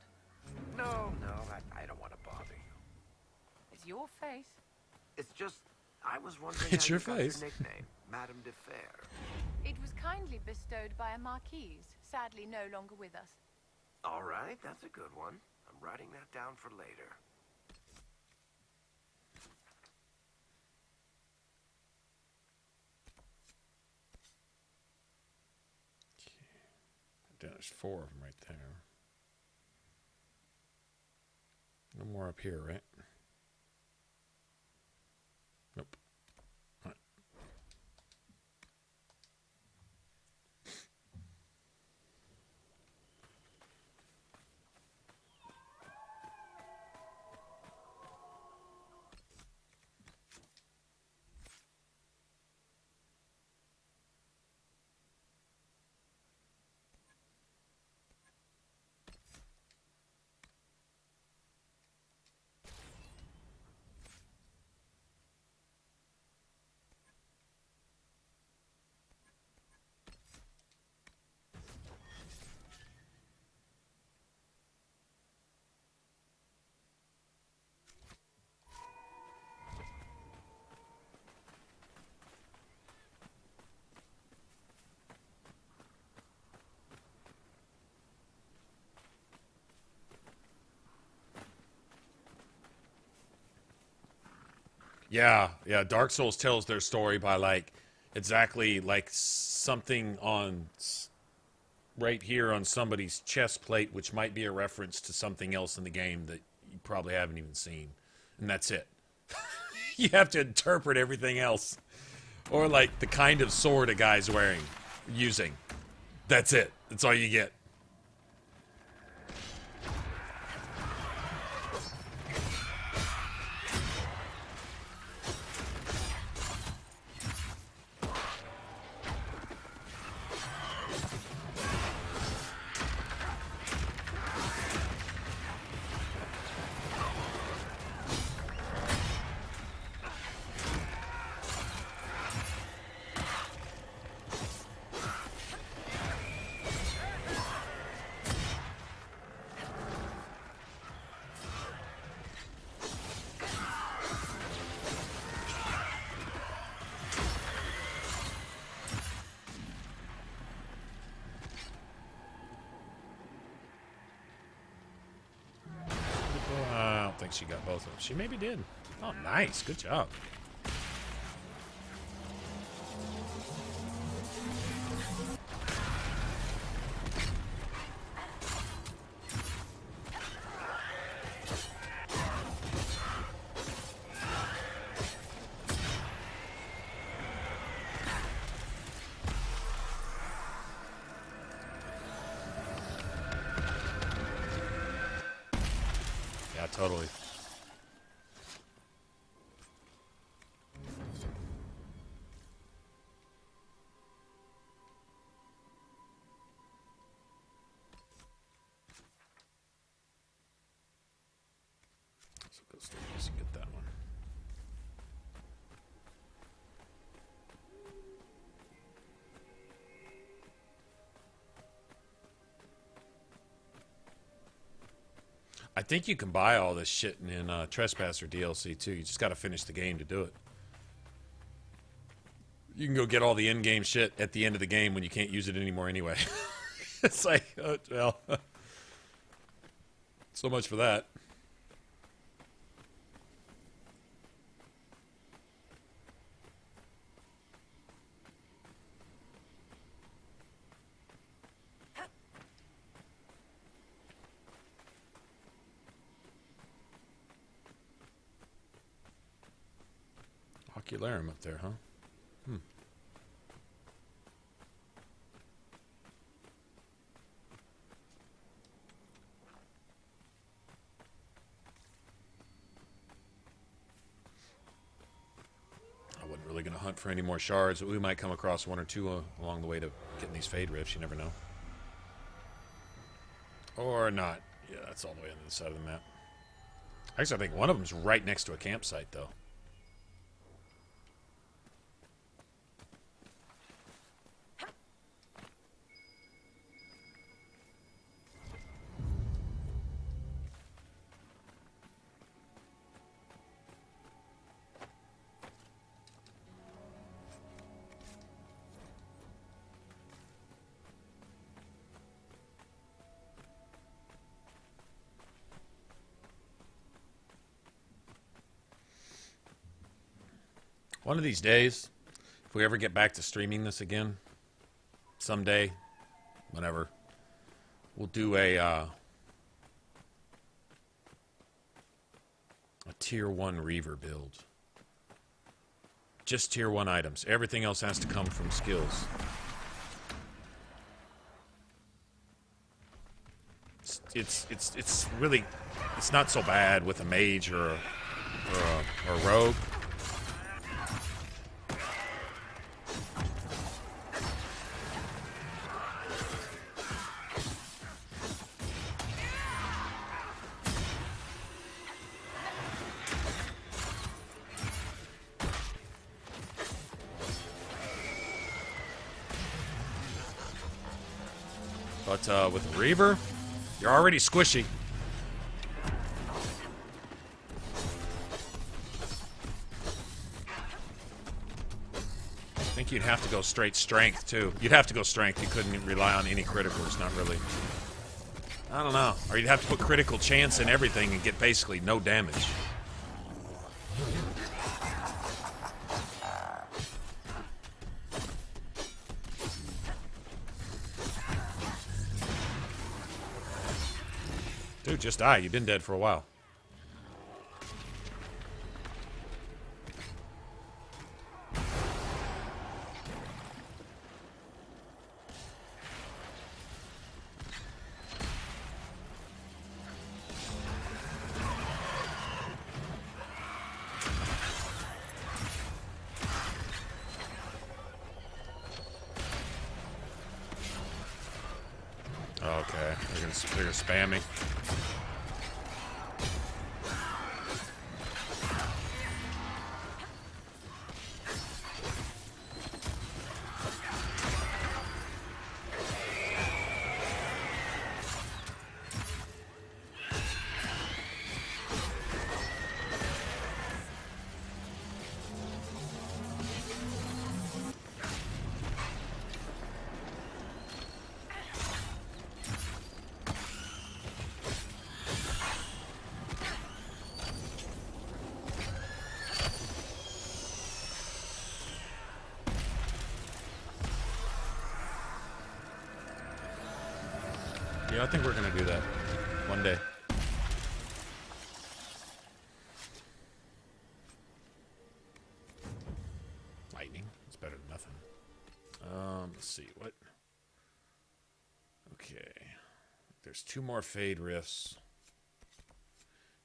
No, I don't want to bother you. It's your face. It's just, I was wondering It's how your you got face. your nickname, Madame de Fer. It was kindly bestowed by a marquise, sadly no longer with us. All right, that's a good one. I'm writing that down for later. There's 4 of them right there. No more up here, right? Nope. All right. Yeah, Dark Souls tells their story by like exactly like something on right here on somebody's chest plate, which might be a reference to something else in the game that you probably haven't even seen, and that's it. You have to interpret everything else, or like the kind of sword a guy's using. That's it. That's all you get. She got both of them. She maybe did. Oh, nice. Good job. Yeah, totally. Get that one. I think you can buy all this shit in Trespasser DLC too. You just got to finish the game to do it. You can go get all the in-game shit at the end of the game when you can't use it anymore anyway. It's like, oh, well, so much for that. Ocularum up there, huh? I wasn't really going to hunt for any more shards, but we might come across one or two along the way to getting these Fade Rifts. You never know. Or not. Yeah, that's all the way on the other side of the map. Actually, I think one of them's right next to a campsite, though. One of these days, if we ever get back to streaming this again, someday, whenever, we'll do a tier 1 Reaver build. Just tier 1 items. Everything else has to come from skills. It's really, it's not so bad with a mage or a rogue. But with a Reaver, you're already squishy. I think you'd have to go straight strength, too. You'd have to go strength. You couldn't rely on any criticals, not really. I don't know. Or you'd have to put critical chance in everything and get basically no damage. Dude, just die. You've been dead for a while. Okay, they're gonna spam me. Yeah, I think we're gonna do that one day. Lightning. It's better than nothing. Let's see what. Okay, there's 2 more Fade Rifts.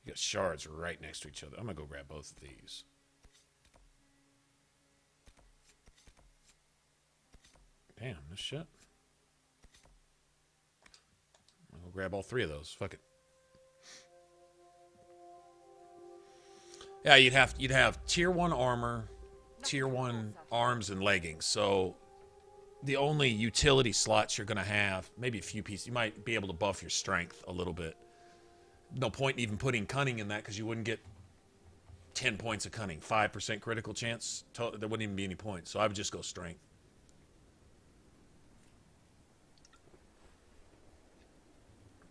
You got shards right next to each other. I'm gonna go grab both of these. Damn, this shit. I'll grab all 3 of those. Fuck it. Yeah, you'd have tier 1 armor, tier 1 arms and leggings. So the only utility slots you're gonna have, maybe a few pieces. You might be able to buff your strength a little bit. No point in even putting cunning in that because you wouldn't get 10 points of cunning. 5% critical chance. There wouldn't even be any points. So I would just go strength.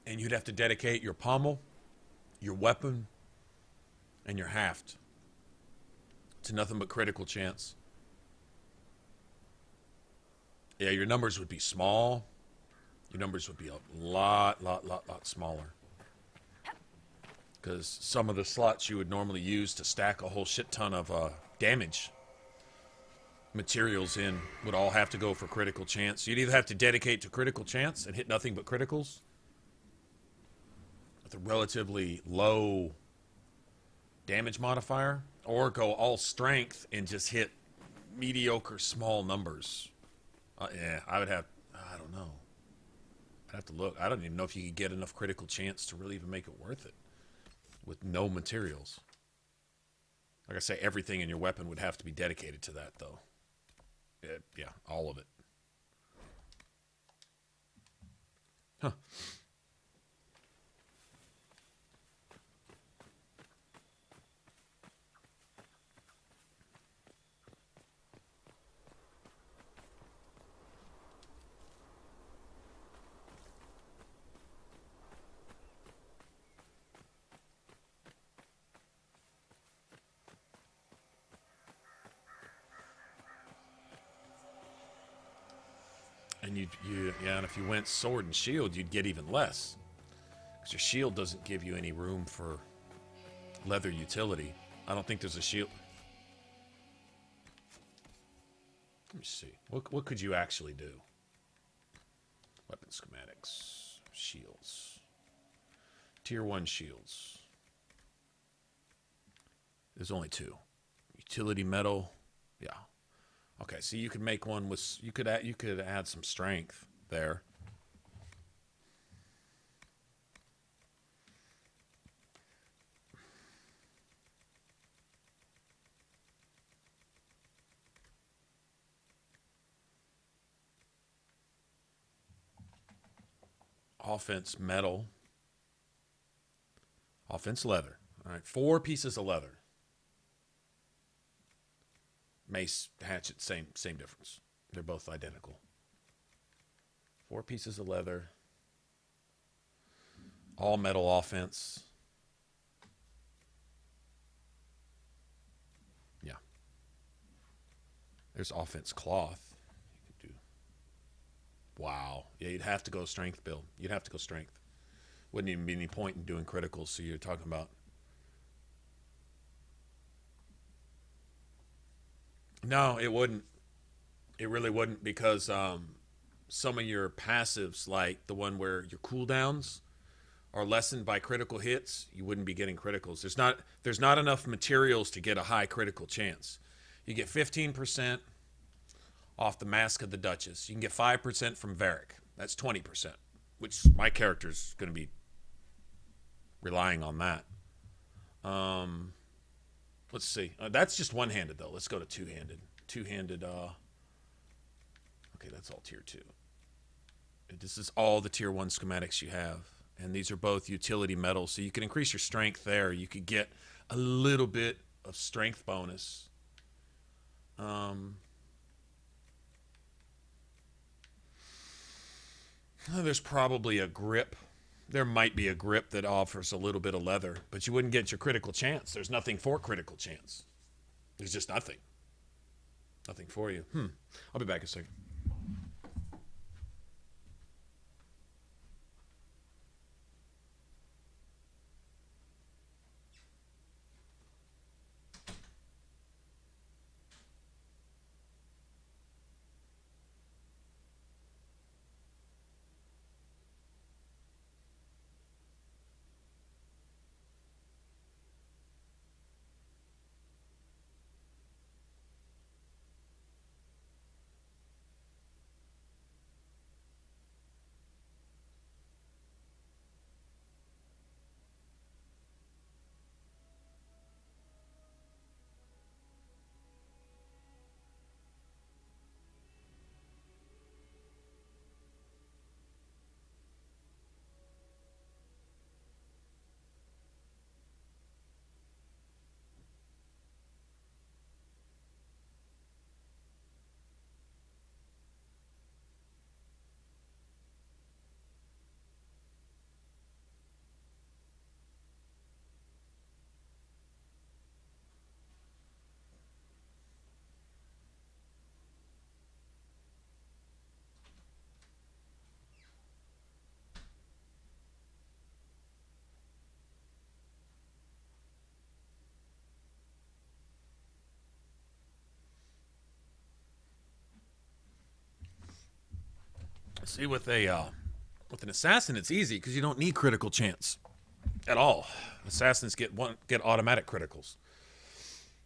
And you'd have to dedicate your pommel, your weapon, and your haft to nothing but critical chance. Yeah, your numbers would be small. Your numbers would be a lot smaller. Because some of the slots you would normally use to stack a whole shit ton of damage materials in would all have to go for critical chance. You'd either have to dedicate to critical chance and hit nothing but criticals, with a relatively low damage modifier, or go all strength and just hit mediocre small numbers. Yeah, I don't know. I'd have to look. I don't even know if you could get enough critical chance to really even make it worth it with no materials. Like I say, everything in your weapon would have to be dedicated to that, though. Yeah, all of it. Huh. And and if you went sword and shield, you'd get even less. Because your shield doesn't give you any room for leather utility. I don't think there's a shield. Let me see. What could you actually do? Weapon schematics. Shields. Tier 1 shields. There's only 2. Utility metal. Yeah. Okay, so you could make one with you could add some strength there. Offense metal. Offense leather. All right, 4 pieces of leather. Mace, hatchet, same difference. They're both identical. 4 pieces of leather. All metal offense. Yeah. There's offense cloth. You could do. Wow. Yeah, you'd have to go strength build. You'd have to go strength. Wouldn't even be any point in doing criticals. So you're talking about. No, it wouldn't. It really wouldn't, because some of your passives, like the one where your cooldowns are lessened by critical hits, you wouldn't be getting criticals. There's not enough materials to get a high critical chance. You get 15% off the Mask of the Duchess. You can get 5% from Varric. That's 20%, which my character's going to be relying on that. Let's see. That's just one-handed, though. Let's go to two-handed. Two-handed, okay, that's all tier 2. This is all the tier 1 schematics you have. And these are both utility metals, so you can increase your strength there. You could get a little bit of strength bonus. There's probably a grip. There might be a grip that offers a little bit of leather, but you wouldn't get your critical chance. There's nothing for critical chance. There's just nothing. Nothing for you. I'll be back in a second. See, with an assassin, it's easy because you don't need critical chance at all. Assassins get automatic criticals,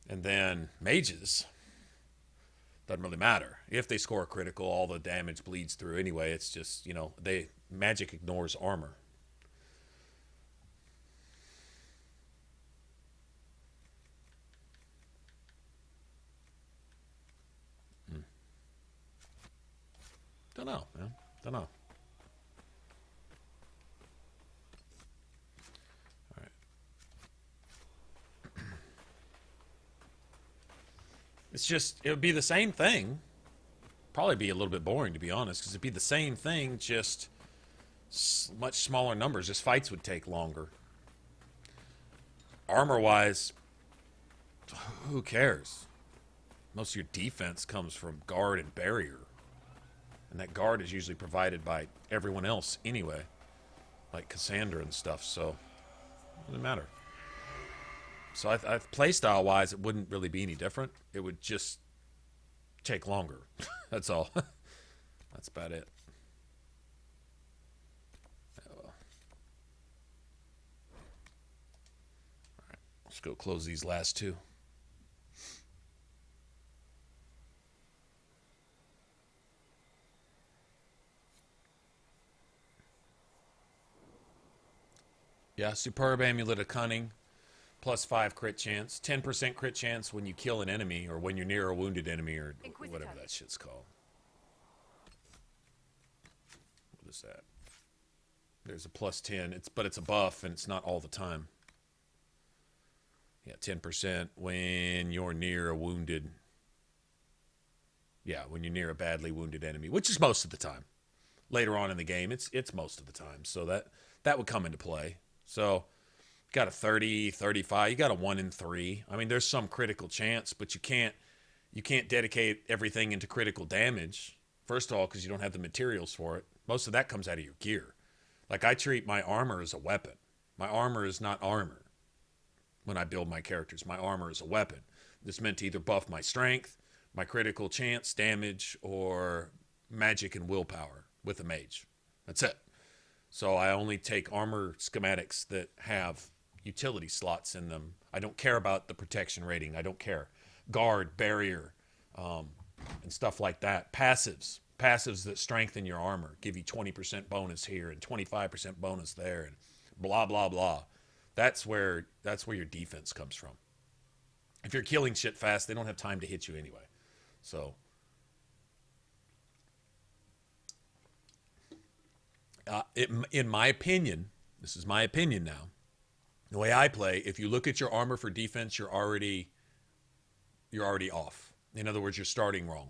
and then mages doesn't really matter if they score a critical. All the damage bleeds through anyway. It's just, magic ignores armor. Don't know, man. Don't know. All right. It's just, it would be the same thing. Probably be a little bit boring, to be honest, because it'd be the same thing, just much smaller numbers. Just fights would take longer. Armor-wise, who cares? Most of your defense comes from guard and barrier. And that guard is usually provided by everyone else anyway, like Cassandra and stuff, so it doesn't matter. So I playstyle-wise, it wouldn't really be any different. It would just take longer. That's all. That's about it. All right, let's go close these last two. Yeah, superb amulet of cunning, +5 crit chance, 10% crit chance when you kill an enemy or when you're near a wounded enemy or whatever that shit's called. What is that? There's a +10. But it's a buff and it's not all the time. Yeah, 10% when you're near a wounded. Yeah, when you're near a badly wounded enemy, which is most of the time. Later on in the game, it's most of the time, so that would come into play. So, you got a 30, 35, you got a 1 in 3. I mean, there's some critical chance, but you can't dedicate everything into critical damage. First of all, because you don't have the materials for it. Most of that comes out of your gear. Like, I treat my armor as a weapon. My armor is not armor when I build my characters. My armor is a weapon. It's meant to either buff my strength, my critical chance, damage, or magic and willpower with a mage. That's it. So I only take armor schematics that have utility slots in them. I don't care about the protection rating. I don't care. Guard, barrier, and stuff like that. Passives that strengthen your armor, give you 20% bonus here and 25% bonus there, and blah blah blah. That's where your defense comes from. If you're killing shit fast, they don't have time to hit you anyway. So in my opinion, this is my opinion now, the way I play, if you look at your armor for defense, you're already off. In other words, you're starting wrong.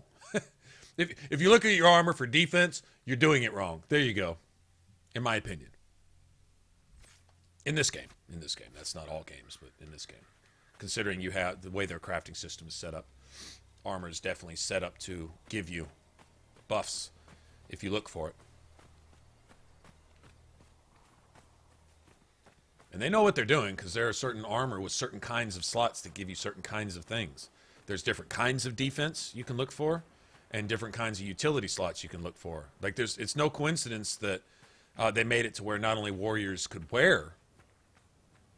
If you look at your armor for defense, you're doing it wrong. There you go. In my opinion. In this game. That's not all games, but in this game. Considering you have the way their crafting system is set up, armor is definitely set up to give you buffs if you look for it. And they know what they're doing, because there are certain armor with certain kinds of slots that give you certain kinds of things. There's different kinds of defense you can look for, and different kinds of utility slots you can look for. Like, it's no coincidence that they made it to where not only warriors could wear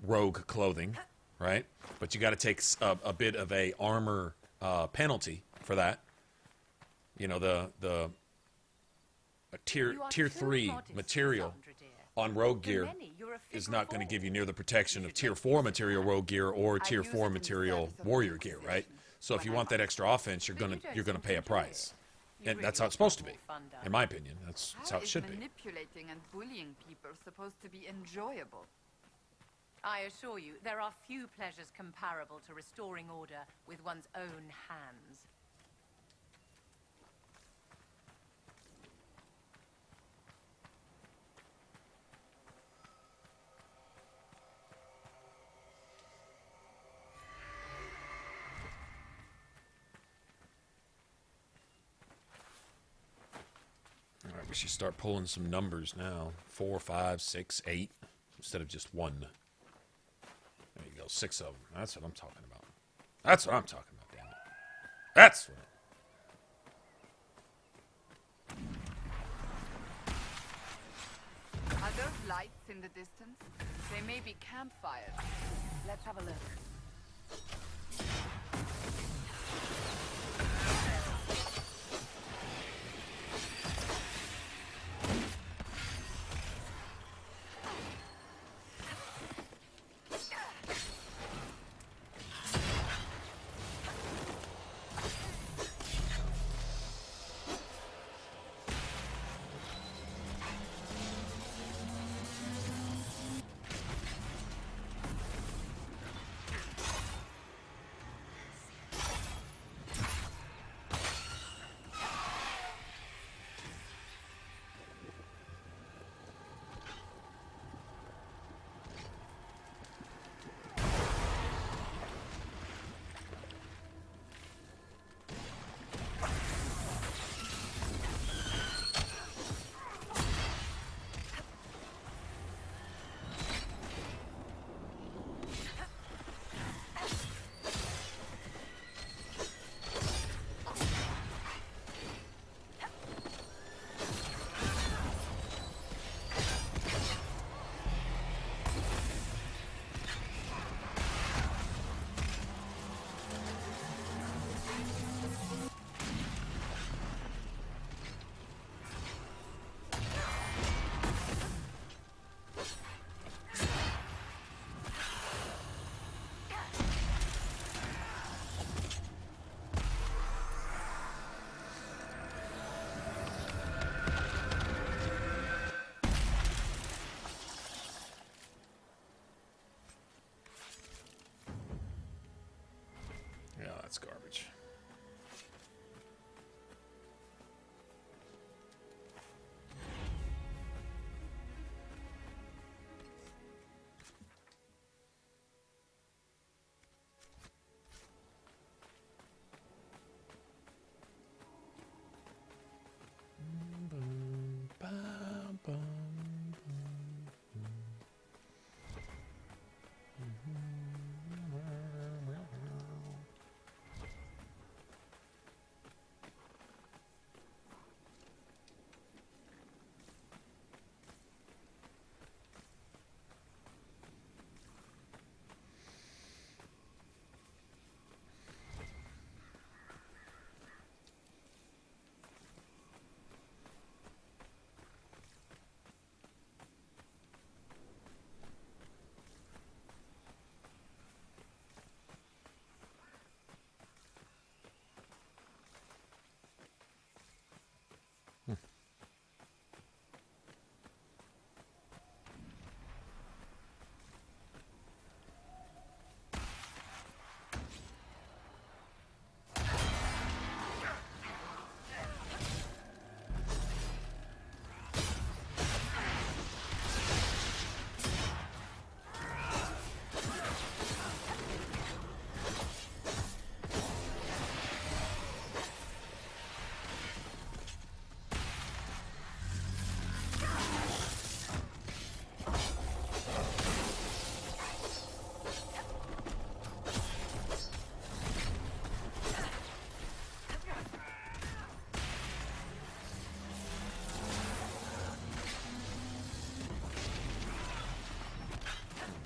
rogue clothing, right? But you got to take a bit of a armor penalty for that. You know, the tier 3 material on rogue gear is not going to give you near the protection of tier 4 material rogue gear or tier 4 material warrior gear, right? So if you want that extra offense, you're gonna pay a price, and that's how it's supposed to be, in my opinion. That's how it should be. Manipulating and bullying people supposed to be enjoyable? I assure you, there are few pleasures comparable to restoring order with one's own hands. All right, we should start pulling some numbers now. 4, 5, 6, 8, instead of just 1. There you go, 6 of them. That's what I'm talking about. That's what I'm talking about, damn it. That's what. Are those lights in the distance? They may be campfires. Let's have a look.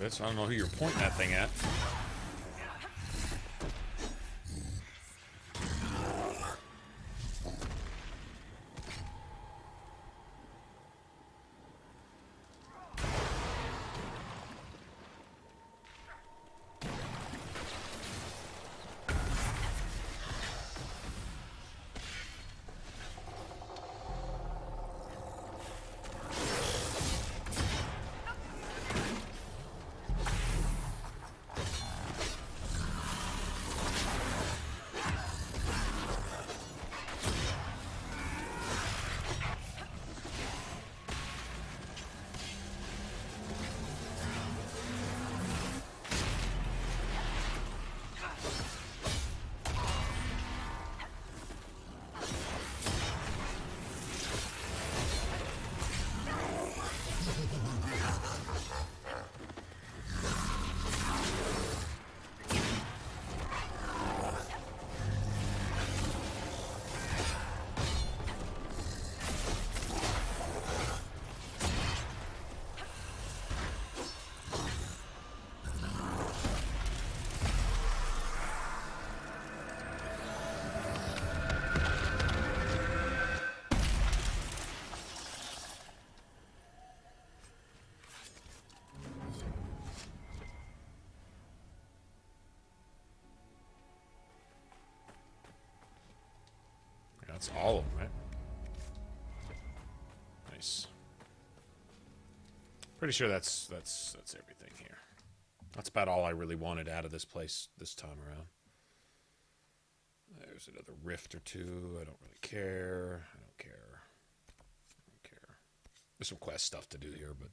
bitch. I don't know who you're pointing that thing at. That's all of them, right? Nice. Pretty sure that's everything here. That's about all I really wanted out of this place this time around. There's another rift or two. I don't really care. I don't care. I don't care. There's some quest stuff to do here, but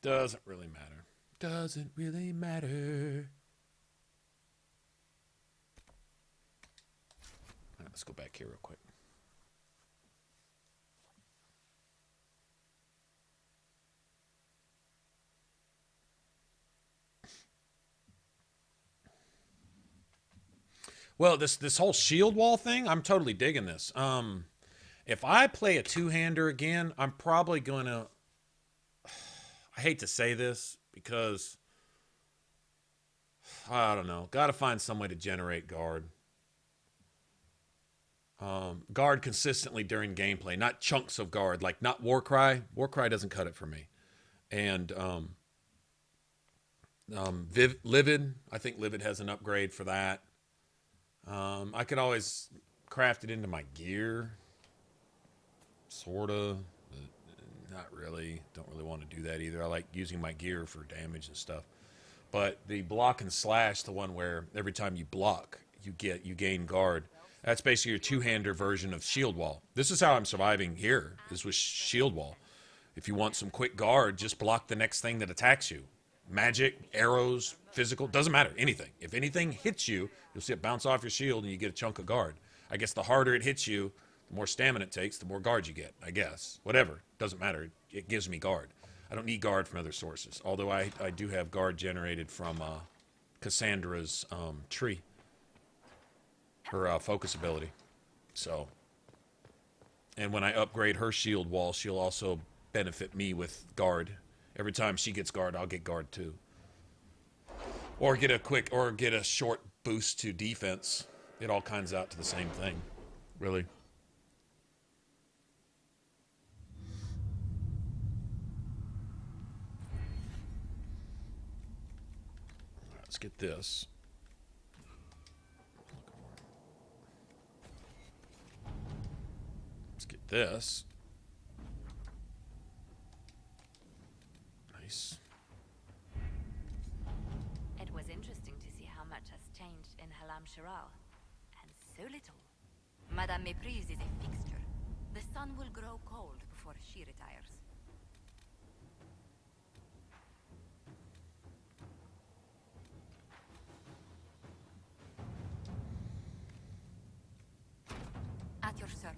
doesn't really matter. Doesn't really matter. All right, let's go back here real quick. Well, this whole shield wall thing, I'm totally digging this. If I play a two-hander again, I'm probably going to... I hate to say this because... I don't know. Got to find some way to generate guard. Guard consistently during gameplay. Not chunks of guard. Like, not Warcry. Warcry doesn't cut it for me. And Livid. I think Livid has an upgrade for that. I could always craft it into my gear. Sorta. Not really. Don't really want to do that either. I like using my gear for damage and stuff. But the block and slash, the one where every time you block, you gain guard. That's basically your two-hander version of shield wall. This is how I'm surviving here, is with shield wall. If you want some quick guard, just block the next thing that attacks you. Magic, arrows, physical, doesn't matter, anything. If anything hits you, you'll see it bounce off your shield and you get a chunk of guard. I guess the harder it hits you, the more stamina it takes, the more guard you get, I guess. Whatever, doesn't matter, it gives me guard. I don't need guard from other sources, although I do have guard generated from Cassandra's tree. Her focus ability. So, and when I upgrade her shield wall, she'll also benefit me with guard. Every time she gets guard, I'll get guard too. Or get a short boost to defense. It all comes out to the same thing, really. Let's get this. Let's get this. Nice. It was interesting to see how much has changed in Halam Shiral. And so little. Madame Méprise is a fixture. The sun will grow cold before she retires. At your service.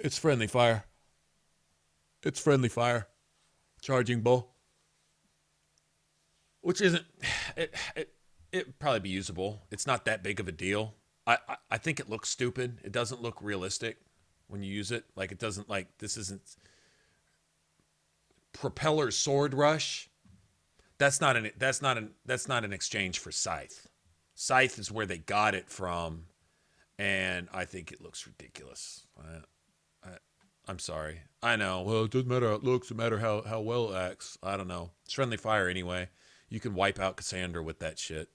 It's friendly fire. It's friendly fire. Charging bow. Which isn't... It'd probably be usable. It's not that big of a deal. I think it looks stupid. It doesn't look realistic when you use it. Like, it doesn't, like, this isn't... Propeller sword rush. That's not an exchange for scythe. Scythe is where they got it from, and I think it looks ridiculous. I'm sorry. I know. Well, it doesn't matter how it looks. It matters how well it acts. I don't know. It's friendly fire anyway. You can wipe out Cassandra with that shit.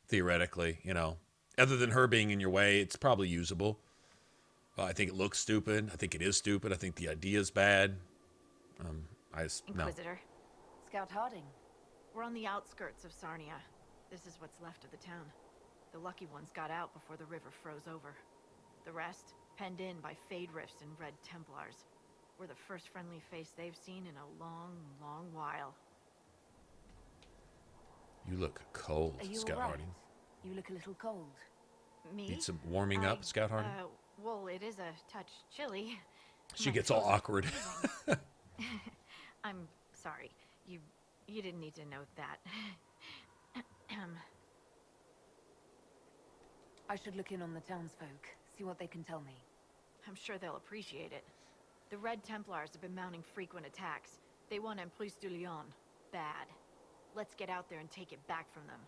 Theoretically, you know. Other than her being in your way, it's probably usable. I think it looks stupid. I think it is stupid. I think the idea is bad. Inquisitor. No. Scout Harding. We're on the outskirts of Sarnia. This is what's left of the town. The lucky ones got out before the river froze over. The rest, penned in by Fade Rifts and Red Templars. We're the first friendly face they've seen in a long, long while. You look cold, Scout Harding. You look a little cold. Me? Need some warming up, Scout Harding? Well, it is a touch chilly. She gets all awkward. I'm sorry. You didn't need to note that. I should look in on the townsfolk, see what they can tell me. I'm sure they'll appreciate it. The Red Templars have been mounting frequent attacks. They want Emprise du Lion. Bad. Let's get out there and take it back from them.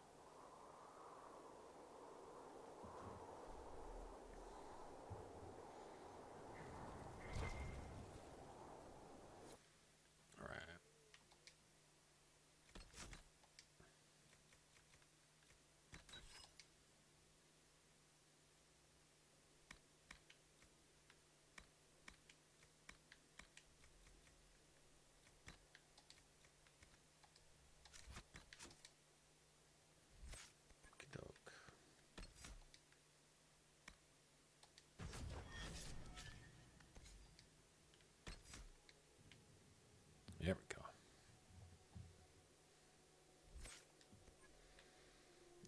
There we go.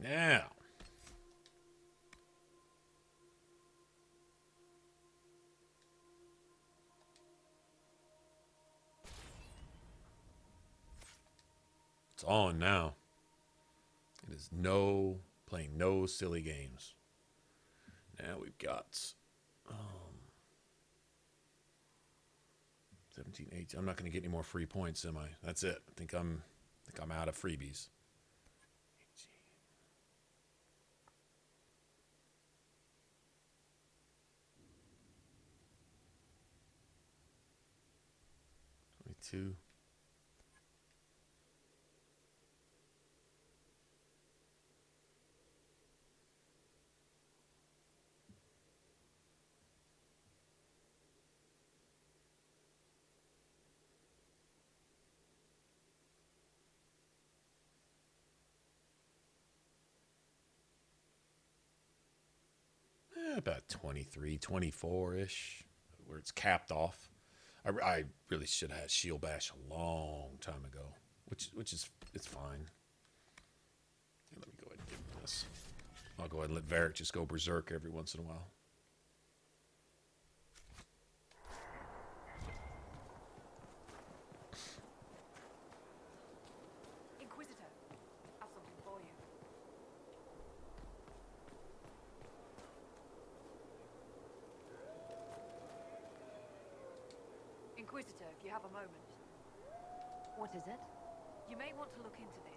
Now. It's on now. It is playing no silly games. Now we've got 17, 18. I'm not going to get any more free points, am I? That's it. I think I'm out of freebies. 22. About 23, 24-ish, where it's capped off. I really should have had Shield Bash a long time ago, which is, it's fine. Yeah, let me go ahead and give him this. I'll go ahead and let Varric just go berserk every once in a while. Inquisitor, I have something for you. Inquisitor, if you have a moment. What is it? You may want to look into this.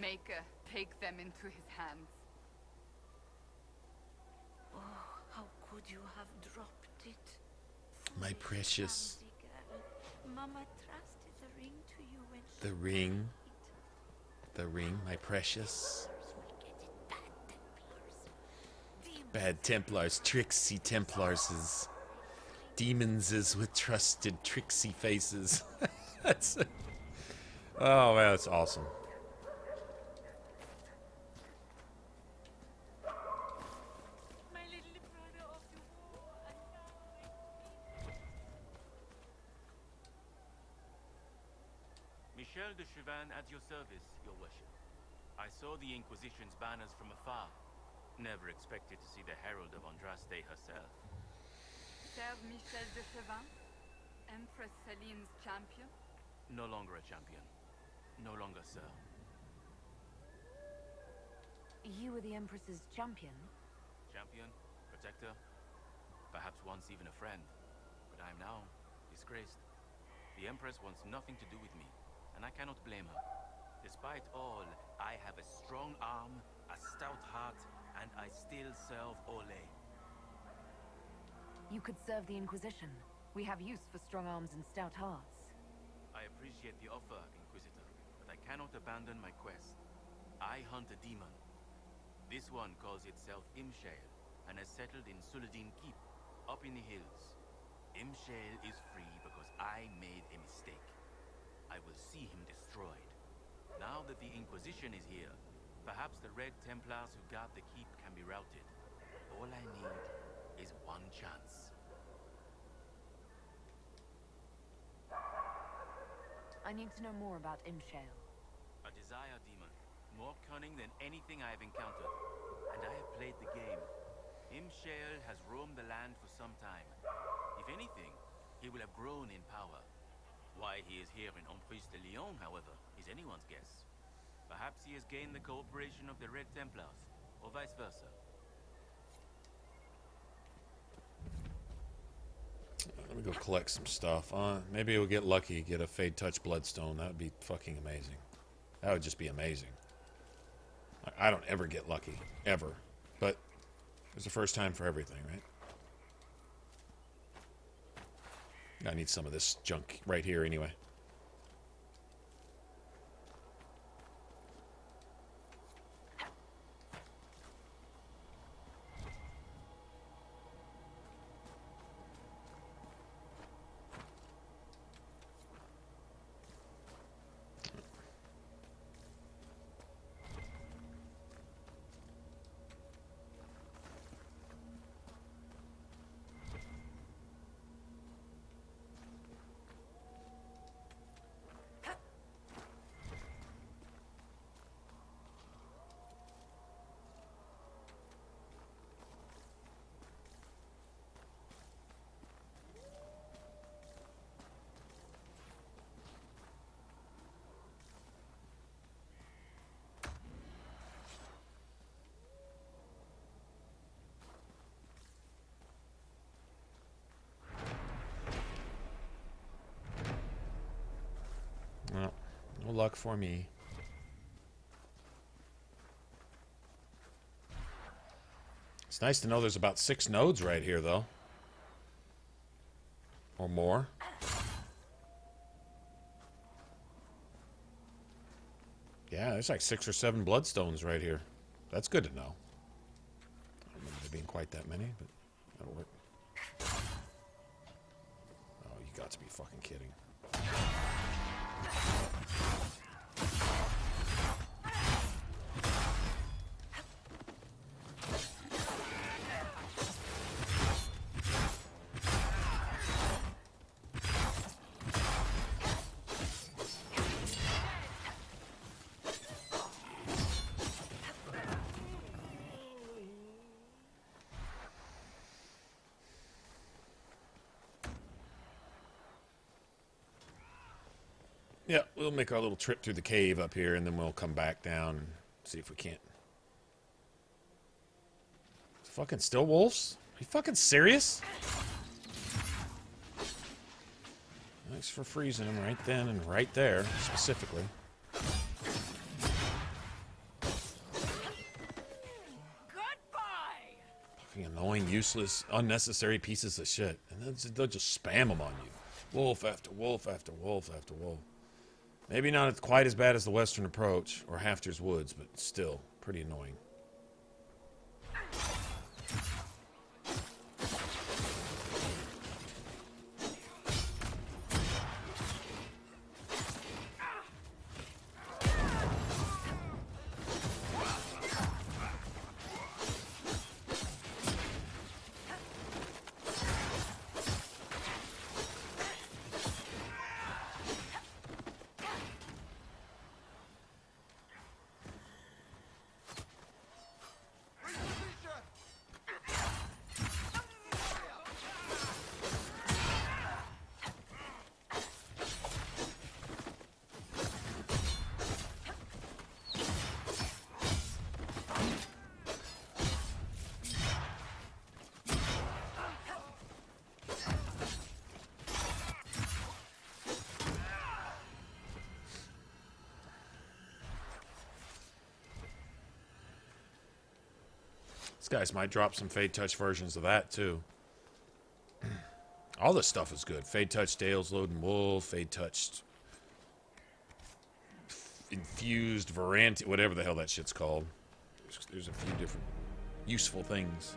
Maker, take them into his hands. Oh, how could you have dropped it? My precious. Mama trusted the ring to you when she The ring. The ring, my precious. Bad Templars, tricksy Templars, demons is with trusted tricksy faces. That's Oh man, that's awesome. Michel de Chauvin at your service, your worship. I saw the Inquisition's banners from afar. Never expected to see the Herald of Andraste herself. Sir Michel de Chauvin, Empress Celine's champion? No longer a champion. No longer, sir. You were the Empress's champion? Champion, protector, perhaps once even a friend. But I am now disgraced. The Empress wants nothing to do with me, and I cannot blame her. Despite all, I have a strong arm, a stout heart, and I still serve Ole. You could serve the Inquisition. We have use for strong arms and stout hearts. I appreciate the offer, Inquisitor, but I cannot abandon my quest. I hunt a demon. This one calls itself Imshale, and has settled in Suladin Keep, up in the hills. Imshale is free because I made a mistake. I will see him destroyed. Now that the Inquisition is here, perhaps the Red Templars who guard the keep can be routed. All I need is one chance. I need to know more about Imshale. A desire demon, more cunning than anything I have encountered. And I have played the game. Imshale has roamed the land for some time. If anything, he will have grown in power. Why he is here in Emprise de Lyon, however, is anyone's guess. Perhaps he has gained the cooperation of the Red Templars, or vice versa. Let me go collect some stuff. Maybe we'll get lucky, get a Fade Touch Bloodstone. That would be fucking amazing. That would just be amazing. I don't ever get lucky. Ever. But there's a first time for everything, right? I need some of this junk right here anyway. Well, no luck for me. It's nice to know there's about 6 nodes right here, though. Or more. Yeah, there's like 6 or 7 bloodstones right here. That's good to know. I don't remember there being quite that many, but that'll work. Oh, you got to be fucking kidding. Yeah, we'll make our little trip through the cave up here, and then we'll come back down and see if we can't. Fucking still wolves? Are you fucking serious? Thanks for freezing them right then and right there, specifically. Goodbye! Fucking annoying, useless, unnecessary pieces of shit. And they'll just spam them on you. Wolf after wolf after wolf after wolf. Maybe not quite as bad as the Western Approach or Hafter's Woods, but still pretty annoying. These guys might drop some Fade Touch versions of that, too. All this stuff is good. Fade Touch Dale's Loading Wool, Fade Touched Infused Varanti, whatever the hell that shit's called. There's a few different useful things.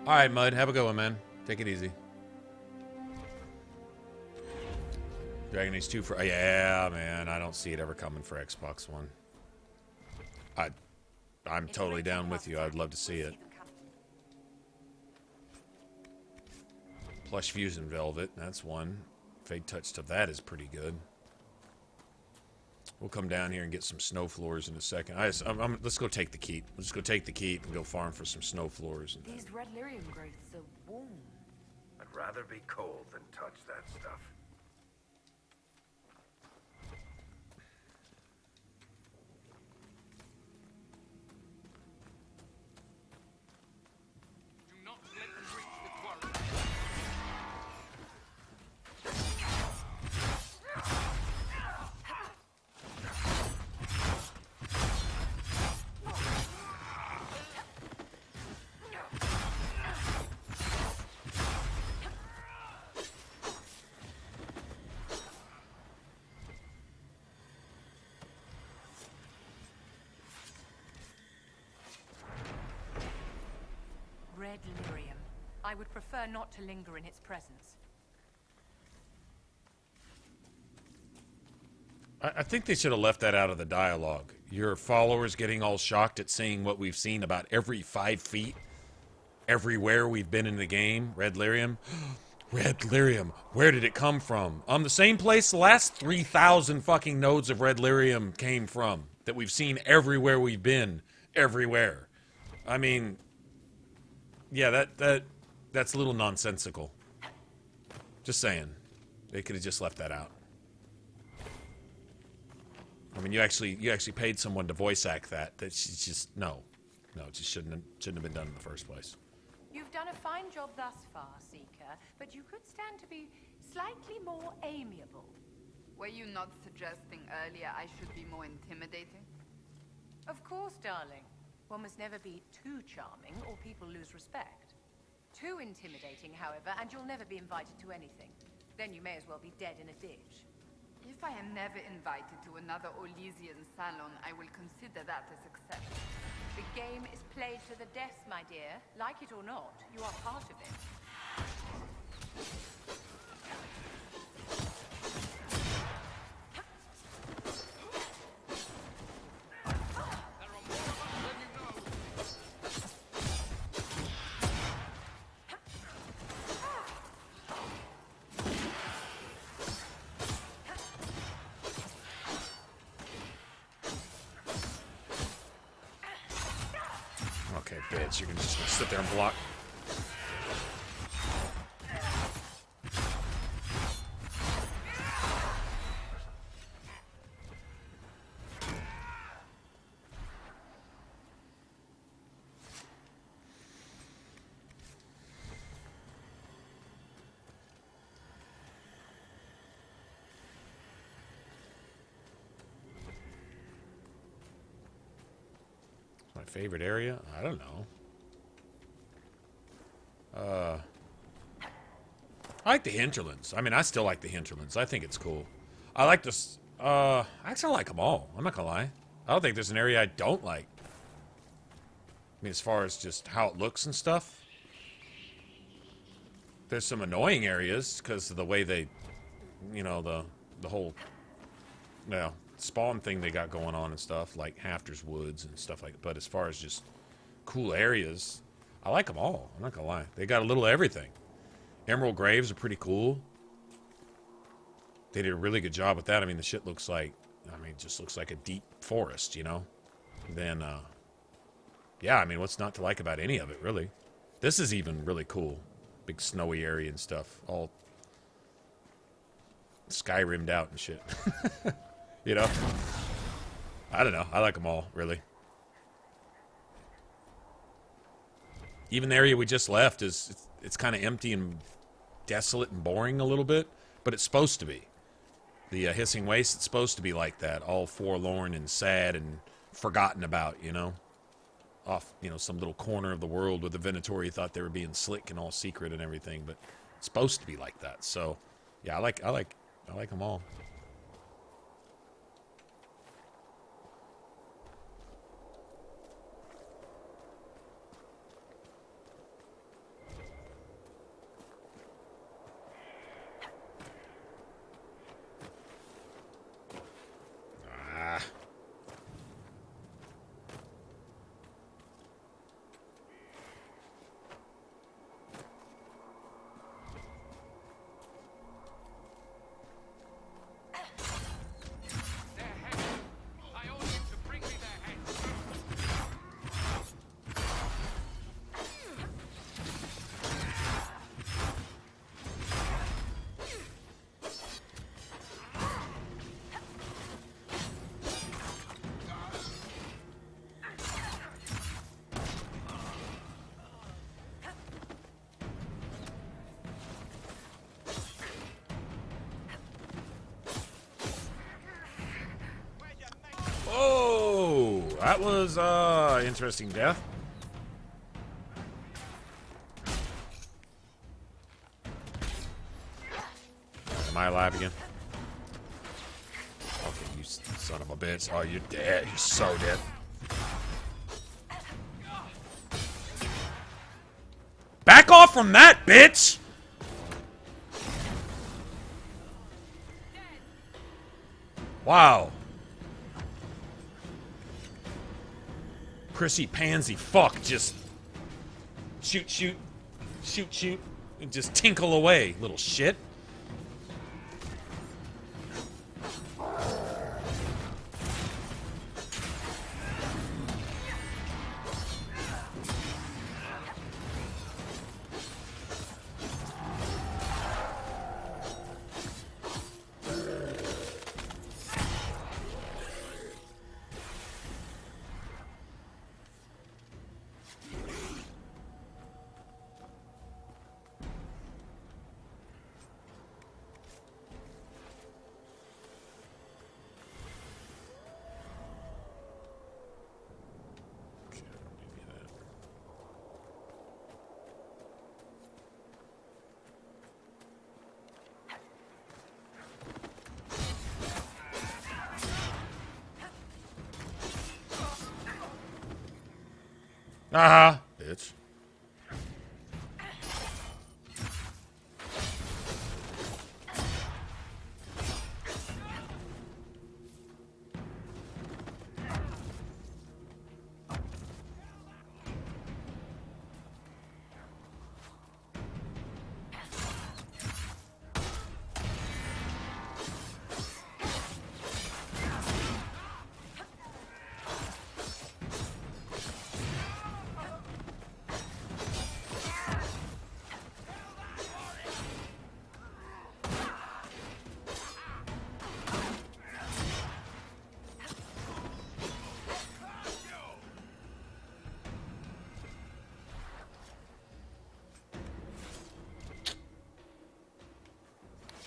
Alright, Mud. Have a good one, man. Take it easy. Dragon Age 2 for... yeah, man. I don't see it ever coming for Xbox One. I'm totally down with you. I'd love to see it. Plush Fusion Velvet. That's one. Fade Touch to that is pretty good. We'll come down here and get some snow floors in a second. Let's go take the keep. Let's go take the keep and go farm for some snow floors. These red lyrium growths are warm. I'd rather be cold than touch that stuff. Red lyrium. I would prefer not to linger in its presence. I think they should have left that out of the dialogue. Your followers getting all shocked at seeing what we've seen about every 5 feet. Everywhere we've been in the game. Red lyrium. Red lyrium. Where did it come from? The same place the last 3,000 fucking nodes of red lyrium came from. That we've seen everywhere we've been. Everywhere. I mean... yeah, that's a little nonsensical. Just saying. They could have just left that out. I mean, you actually paid someone to voice act that. She's just no, it just shouldn't have been done in the first place. You've done a fine job thus far, Seeker, but you could stand to be slightly more amiable. Were you not suggesting earlier I should be more intimidating? Of course, darling. One must never be too charming, or people lose respect. Too intimidating, however, and you'll never be invited to anything. Then you may as well be dead in a ditch. If I am never invited to another Elysian salon, I will consider that a success. The game is played to the death, my dear. Like it or not, you are part of it. You can just sit there and block. My favorite area? I don't know. I like the hinterlands. I mean, I still like the hinterlands. I think it's cool. I like this. Actually, I like them all. I'm not gonna lie. I don't think there's an area I don't like. I mean, as far as just how it looks and stuff. There's some annoying areas because of the way they, you know, the whole, spawn thing they got going on and stuff, like Hafter's Woods and stuff like that. But as far as just cool areas, I like them all. I'm not gonna lie. They got a little of everything. Emerald Graves are pretty cool. They did a really good job with that. I mean, the shit looks like, it just looks like a deep forest, you know? Then, yeah, I mean, what's not to like about any of it, really? This is even really cool. Big snowy area and stuff. All Skyrimmed out and shit. You know? I don't know. I like them all, really. Even the area we just left it's kind of empty and desolate and boring a little bit, but it's supposed to be. The Hissing Waste, it's supposed to be like that, all forlorn and sad and forgotten about, you know? Off, you know, some little corner of the world where the Venatori thought they were being slick and all secret and everything, but it's supposed to be like that. So, yeah, I like them all. That was interesting death. Am I alive again? Okay, you son of a bitch. Oh, you're dead. You're so dead. Back off from that, bitch! Wow. Prissy pansy fuck, just shoot, and just tinkle away, little shit. Aha, bitch.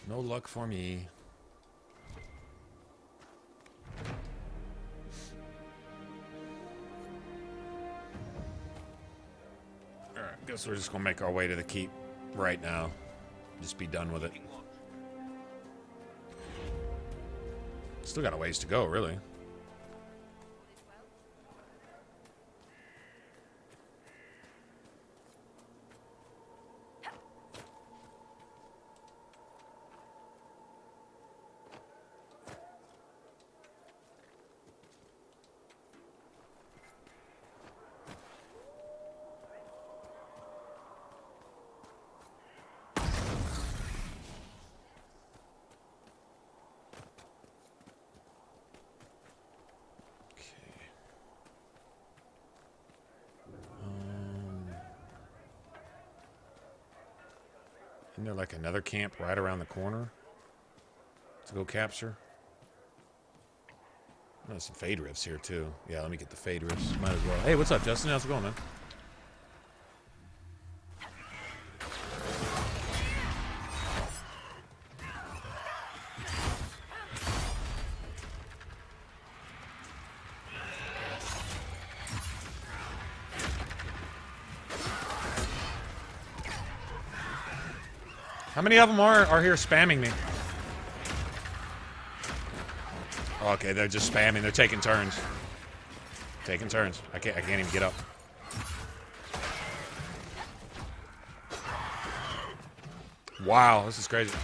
No luck for me. Alright, guess we're just gonna make our way to the keep right now. Just be done with it. Still got a ways to go, really. Isn't there like another camp right around the corner to go capture? There's some fade rifts here too. Yeah, let me get the fade rifts. Might as well. Hey, what's up, Justin? How's it going, man? How many of them are here spamming me? Okay, they're just spamming. They're taking turns. Taking turns. I can't even get up. Wow, this is crazy.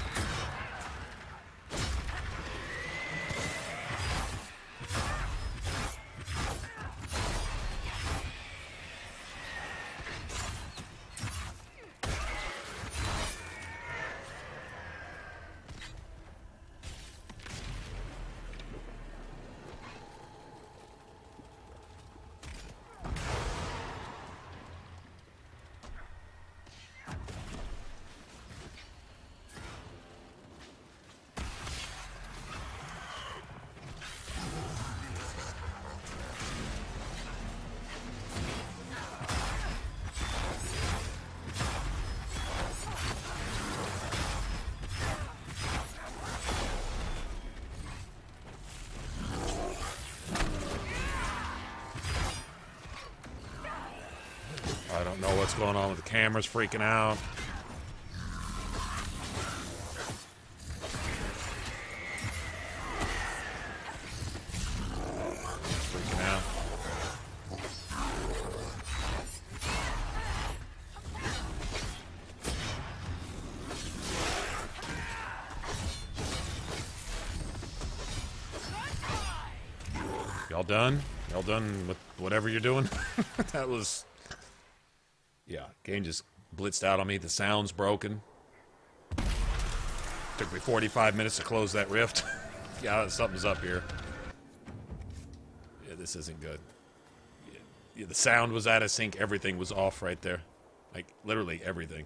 I don't know what's going on with the cameras freaking out. Freaking out. Y'all done? Y'all done with whatever you're doing? That was... Yeah, game just blitzed out on me. The sound's broken. Took me 45 minutes to close that rift. Yeah, something's up here. Yeah, this isn't good. Yeah, the sound was out of sync. Everything was off right there. Like, literally everything.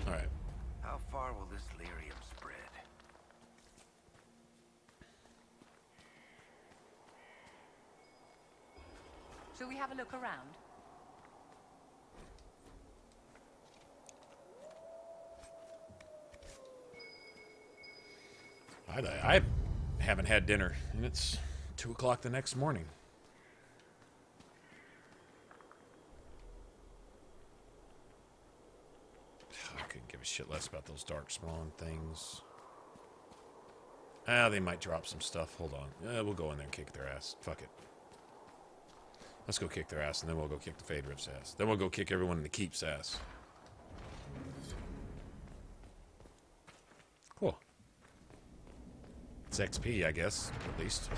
All right. How far will this lyrium spread? Shall we have a look around? I haven't had dinner, and it's 2 o'clock the next morning. I couldn't give a shit less about those dark spawn things. They might drop some stuff. Hold on. We'll go in there and kick their ass. Fuck it. Let's go kick their ass, and then we'll go kick the Fade Rift's ass. Then we'll go kick everyone in the Keep's ass. Cool. It's XP, I guess, at least.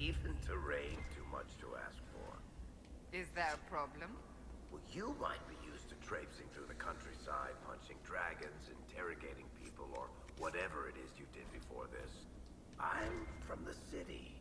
even terrain too much to ask for. Is there a problem? Well, you might be used to traipsing through the countryside, punching dragons, interrogating people, or whatever it is you did before this. I'm from the city.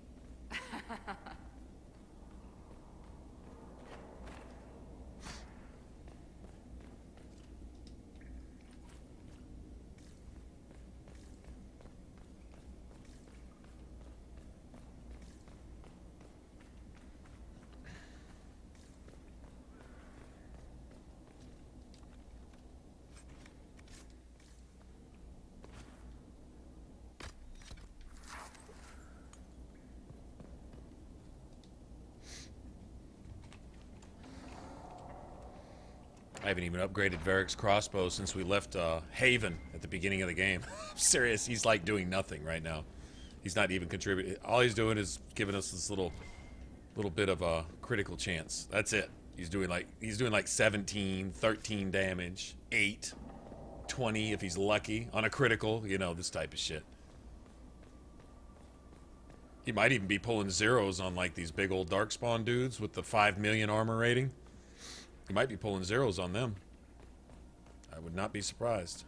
I haven't even upgraded Varric's crossbow since we left Haven at the beginning of the game. I'm serious, he's like doing nothing right now. He's not even contributing. All he's doing is giving us this little bit of a critical chance. That's it. He's doing like 17, 13 damage, 8, 20 if he's lucky on a critical, you know, this type of shit. He might even be pulling zeros on like these big old darkspawn dudes with the 5 million armor rating. He might be pulling zeros on them. I would not be surprised.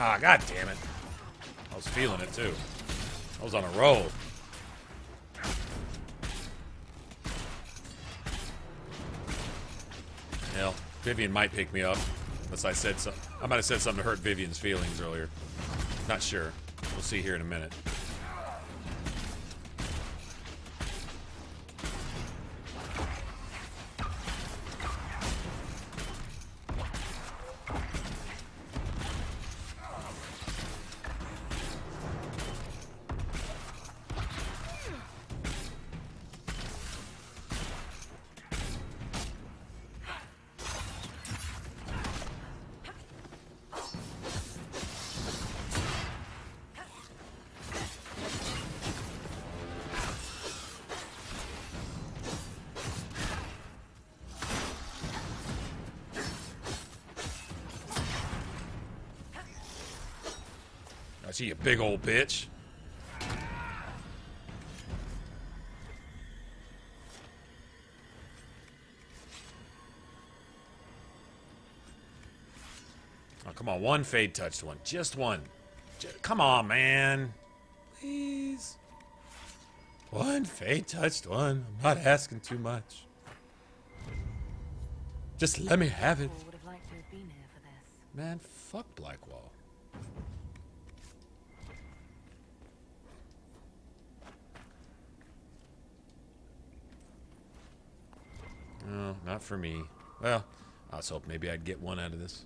Ah, god damn it. I was feeling it too. I was on a roll. Hell, Vivian might pick me up. Unless I said something. I might have said something to hurt Vivian's feelings earlier. Not sure. We'll see here in a minute. I see you, big old bitch. Oh, come on, one fade touched one. Just one. Come on, man. Please. One fade touched one. I'm not asking too much. Just let me have it. Would have liked to have been here for this. Man, fuck Blackwall. No, not for me. Well, I was hoping maybe I'd get one out of this.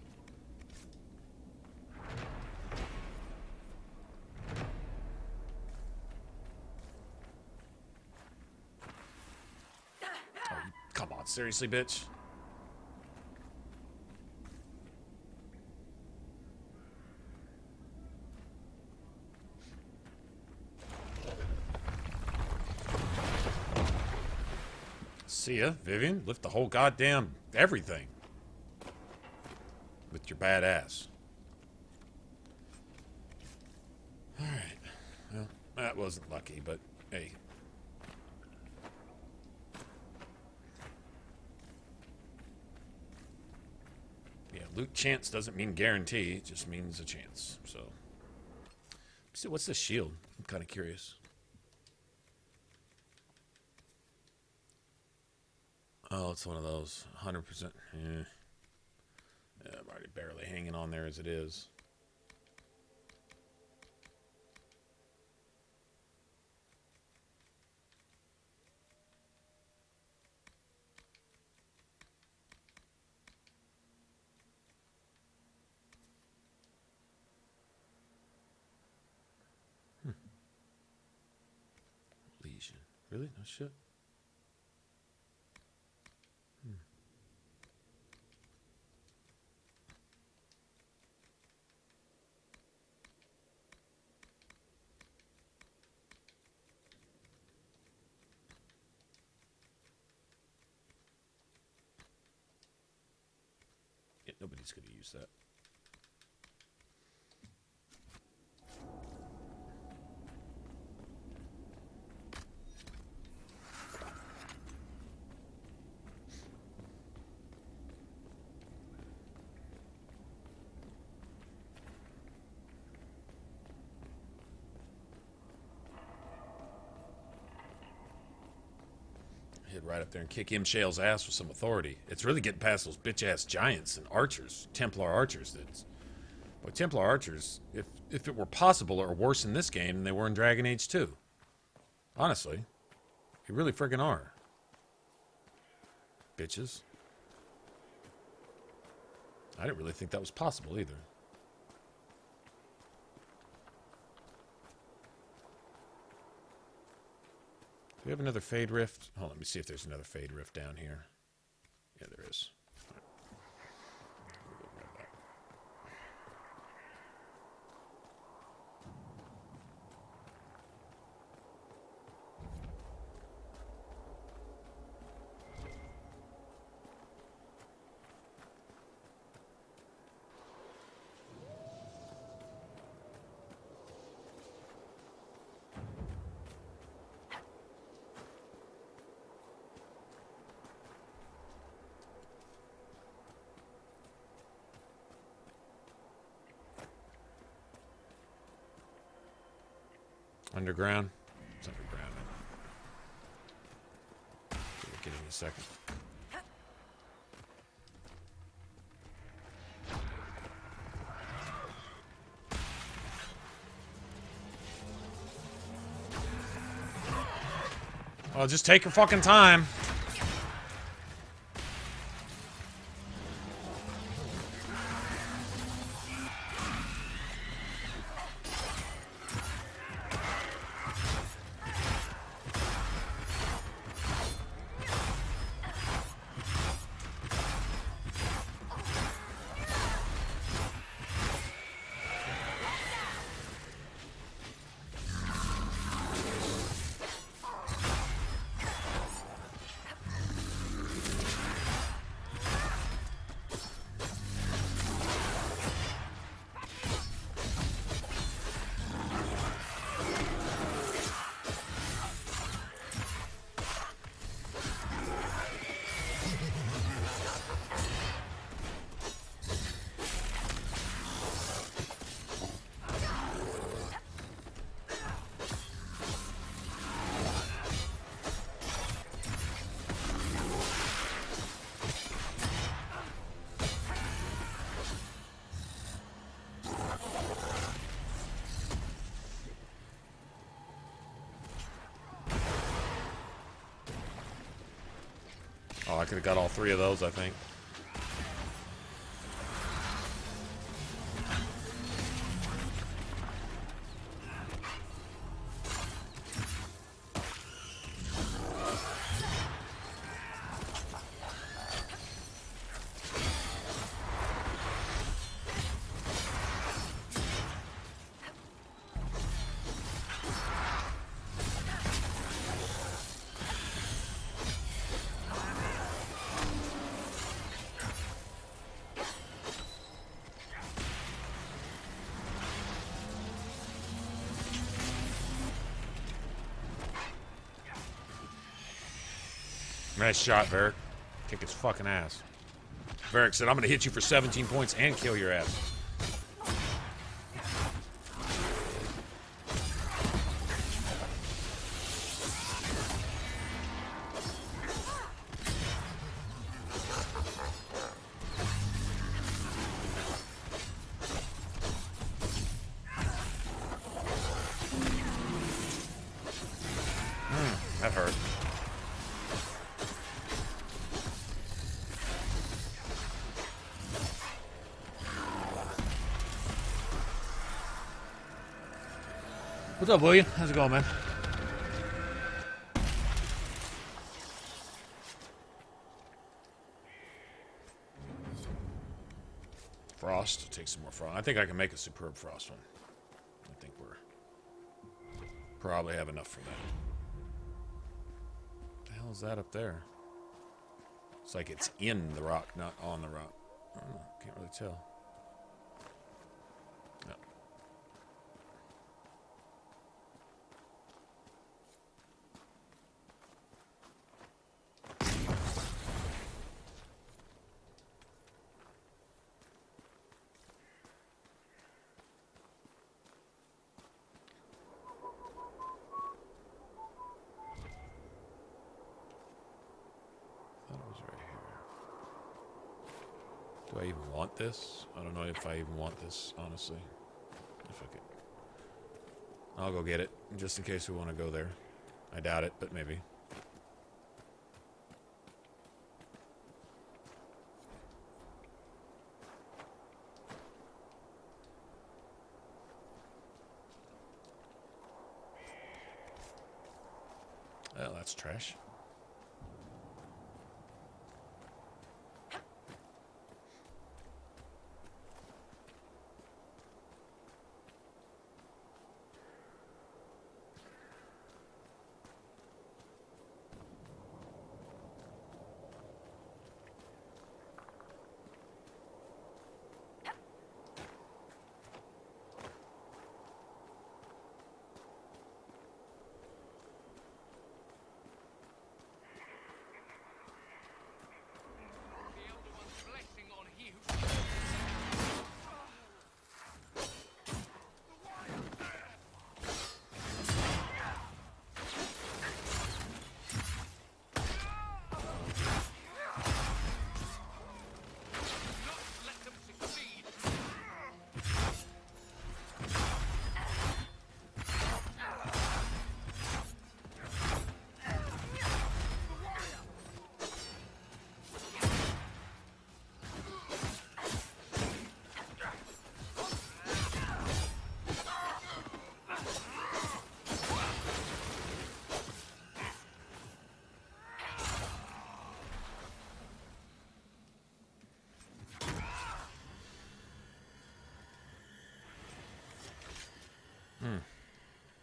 on, seriously, bitch? See ya, Vivian. Lift the whole goddamn everything. With your bad ass. Alright. Well, that wasn't lucky, but hey. Yeah, loot chance doesn't mean guarantee. It just means a chance. So, what's this shield? I'm kind of curious. Oh, it's one of those. 100%. Yeah, I'm already barely hanging on there as it is. Lesion. Really? No shit? Yeah, nobody's going to use that. Head right up there and kick him Shale's ass with some authority. It's really getting past those bitch-ass giants and archers, Templar archers. Boy, Templar archers, if it were possible, are worse in this game than they were in Dragon Age 2. Honestly. They really friggin' are. Bitches. I didn't really think that was possible either. Do we have another Fade Rift? Hold on, let me see if there's another Fade Rift down here. Yeah, there is. Underground? It's underground. We'll get in a second. Well, just take your fucking time. Oh, I could have got all three of those, I think. Nice shot, Varric. Kick his fucking ass. Varric said, I'm going to hit you for 17 points and kill your ass. That hurt. What's up, William? How's it going, man? Frost. Take some more frost. I think I can make a superb frost one. I think we're probably have enough for that. What the hell is that up there? It's like it's in the rock, not on the rock. I don't know. Can't really tell. No. Do I even want this? I don't know if I even want this, honestly. If I could. I'll go get it, just in case we want to go there. I doubt it, but maybe. Well, that's trash.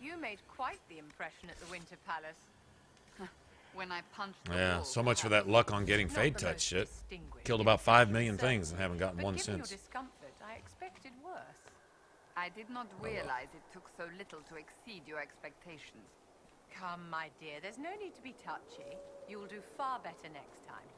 You made quite the impression at the Winter Palace. When I punched the Yeah, wall, so much for that luck on getting Not Fade the Touch most shit. distinguished, Killed about 5 million things and haven't gotten but one given since. your discomfort, I expected worse. I did not realize it took so little to exceed your expectations. Come, my dear, there's no need to be touchy. You'll do far better next time.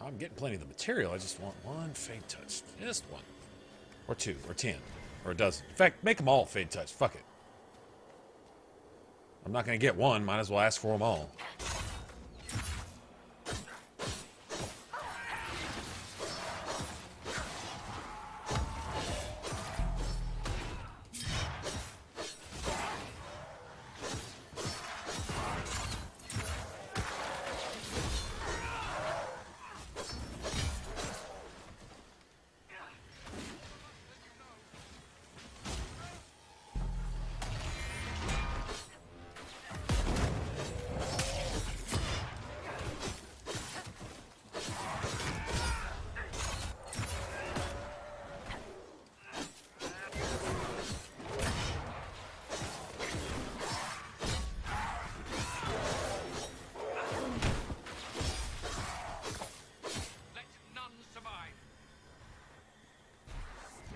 I'm getting plenty of the material. I just want one Fade Touch. Just one. Or 2. Or 10. Or a dozen. In fact, make them all Fade Touch. Fuck it. I'm not going to get one. Might as well ask for them all.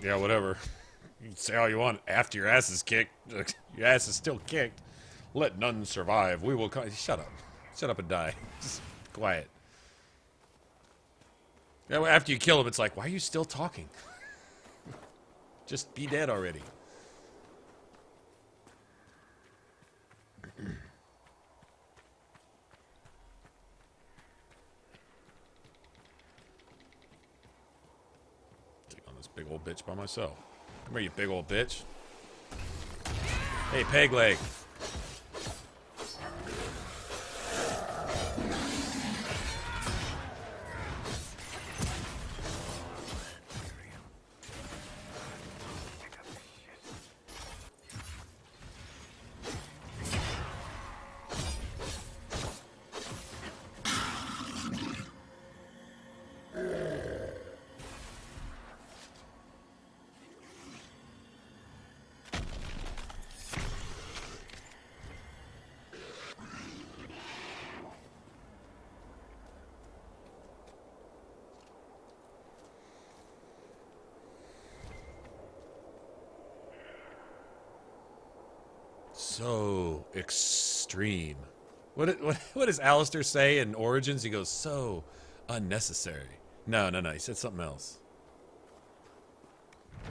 Yeah, whatever. You can say all you want. After your ass is kicked, your ass is still kicked. Let none survive. We will come. Shut up. Shut up and die. Just quiet. Yeah, after you kill him, it's like, why are you still talking? Just be dead already. Take on this big old bitch by myself. Come here, you big old bitch. Hey, peg leg. So extreme. What does Alistair say in Origins? He goes, so unnecessary. No. He said something else.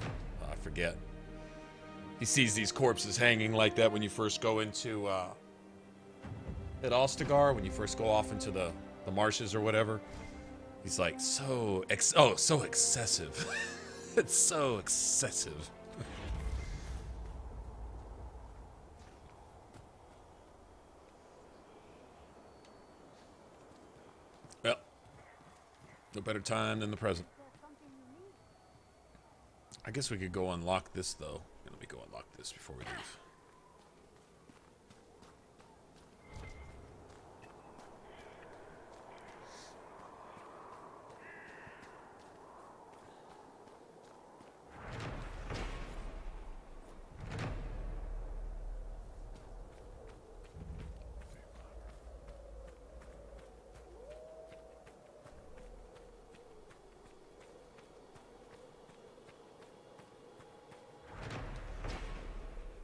Oh, I forget. He sees these corpses hanging like that when you first go into at Ostagar, when you first go off into the marshes or whatever. He's like, so excessive. It's so excessive. Well, no better time than the present. I guess we could go unlock this, though. Let me go unlock this before we leave.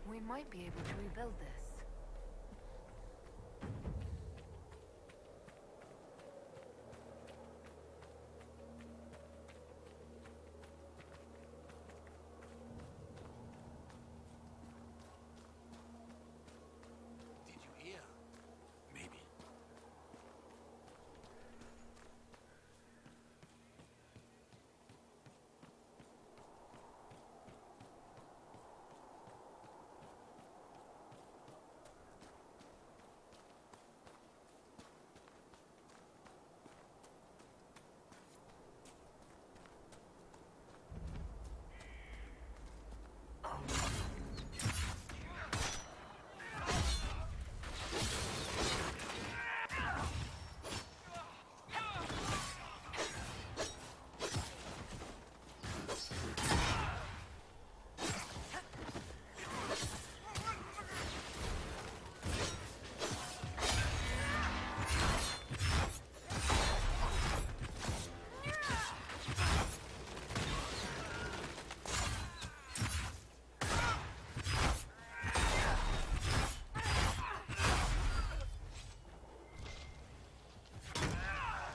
We might be able to rebuild this. Did you hear? Maybe.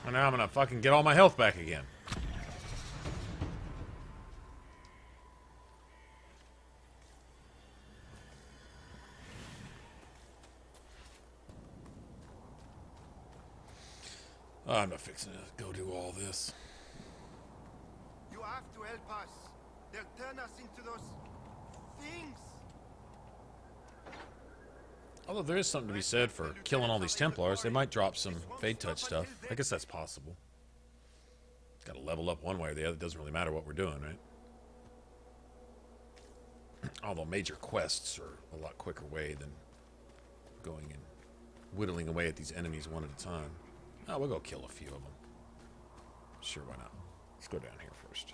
And now I'm gonna fucking get all my health back again. Oh, I'm not fixing to go do all this. You have to help us. They'll turn us into those things. Although there is something to be said for killing all these Templars, they might drop some Fade Touch stuff. I guess that's possible. Got to level up one way or the other. It doesn't really matter what we're doing, right? Although major quests are a lot quicker way than going and whittling away at these enemies one at a time. Oh, we'll go kill a few of them. Sure, why not? Let's go down here first.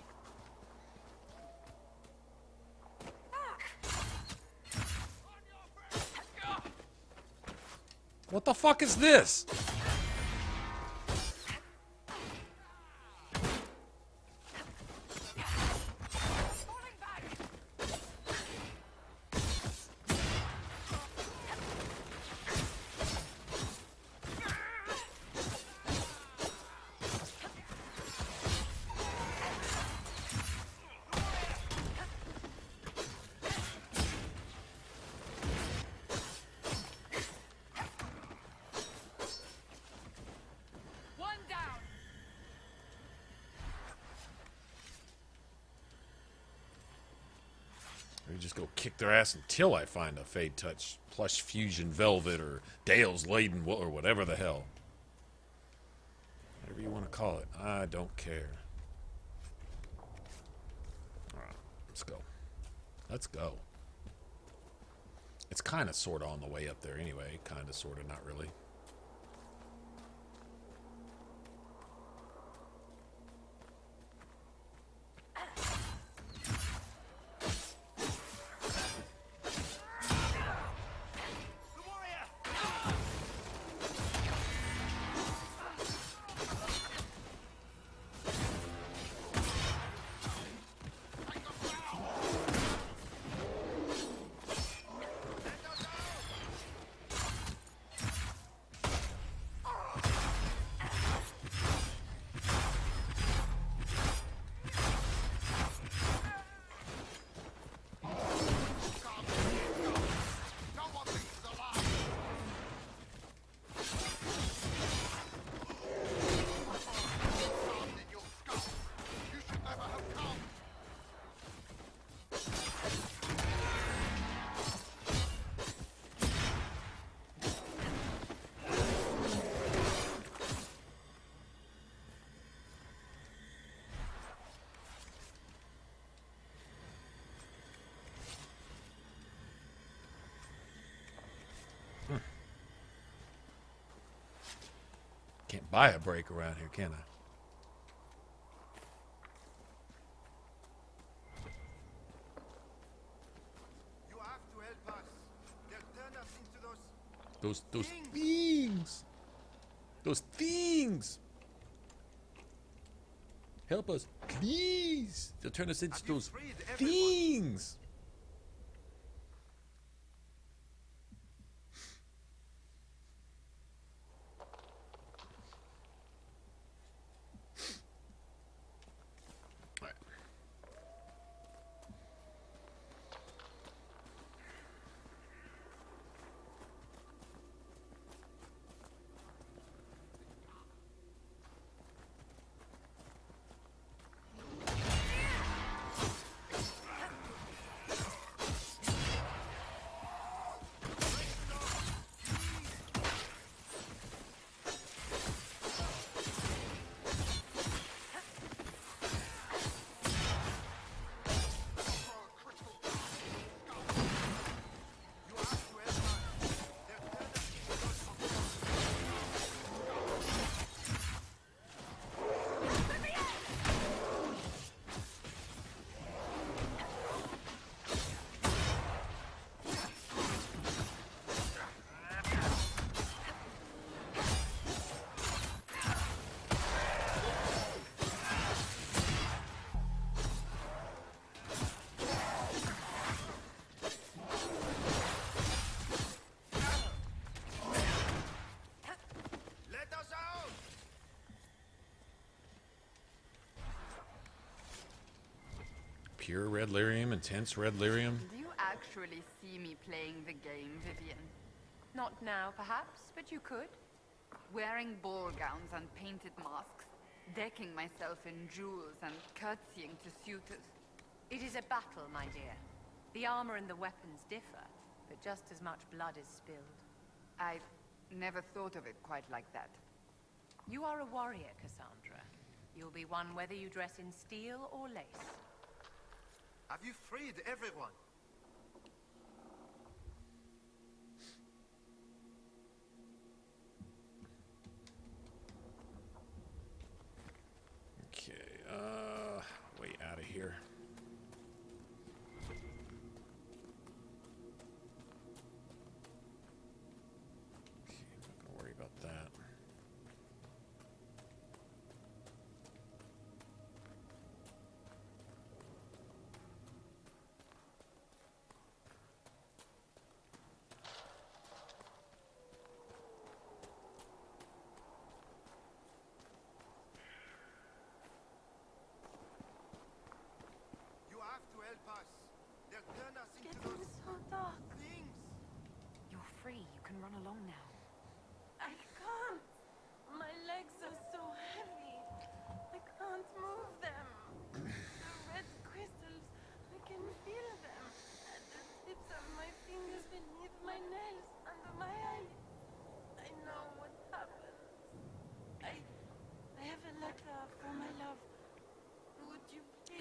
What the fuck is this? Or you just go kick their ass until I find a Fade Touch Plush Fusion Velvet or Dale's Laden or whatever the hell. Whatever you want to call it. I don't care. Alright, let's go. Let's go. It's kind of sort of on the way up there anyway. Kind of, sort of, not really. Can't buy a break around here, can I? You have to help us. They'll turn us into Those things. Those things. Help us, please. They'll turn us into those things. Pure red lyrium, intense red lyrium. Do you actually see me playing the game, Vivian? Not now, perhaps, but you could. Wearing ball gowns and painted masks, decking myself in jewels and curtsying to suitors. It is a battle, my dear. The armor and the weapons differ, but just as much blood is spilled. I've never thought of it quite like that. You are a warrior, Cassandra. You'll be one whether you dress in steel or lace. Have you freed everyone? Okay, way out of here. Okay, I'm not gonna worry about that. Free. You can run along now. I can't. My legs are so heavy. I can't move them. The red crystals, I can feel them.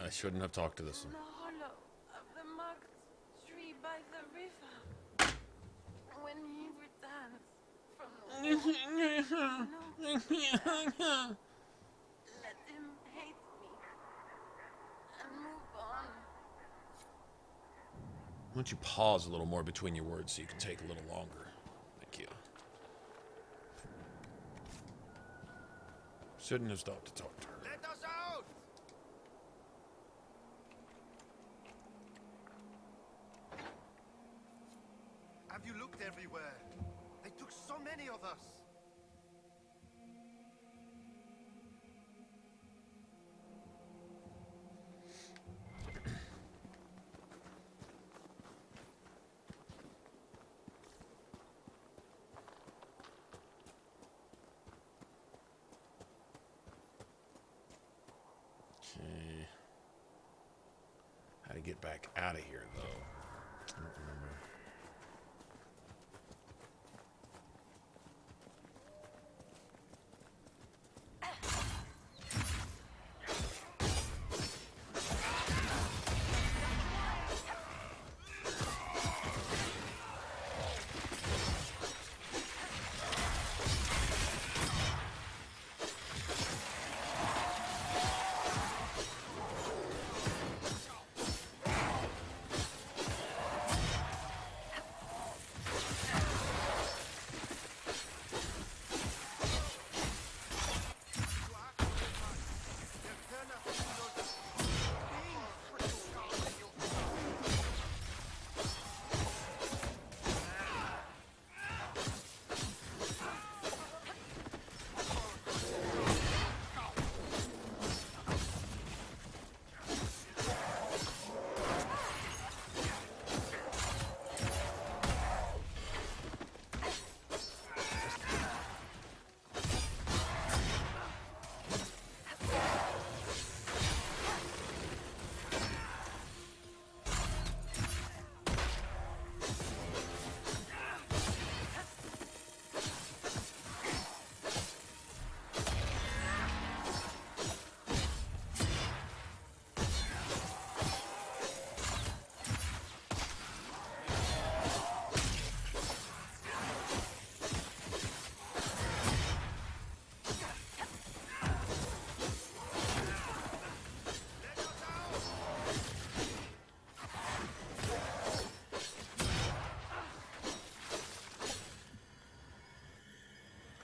I shouldn't have talked to this one. The hollow of the marked tree by the river. When he returns from the war, let him hate me and move on. Why don't you pause a little more between your words so you can take a little longer? Thank you. Shouldn't have stopped to talk to her. Let us out! Have you looked everywhere? They took so many of us. Okay. How to get back out of here, though? I don't remember.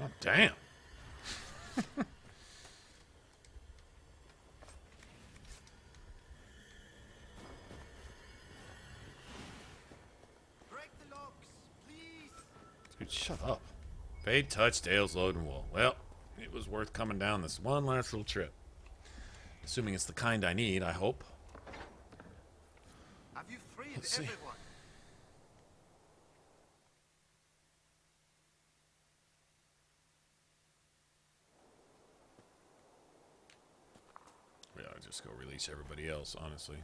Oh, damn. Break the locks, please. Dude, shut up. Fade touch, Dale's loading wool. Well, it was worth coming down this one last little trip. Assuming it's the kind I need, I hope. Have you freed Let's see. everyone? Yeah, I'll just go release everybody else, honestly.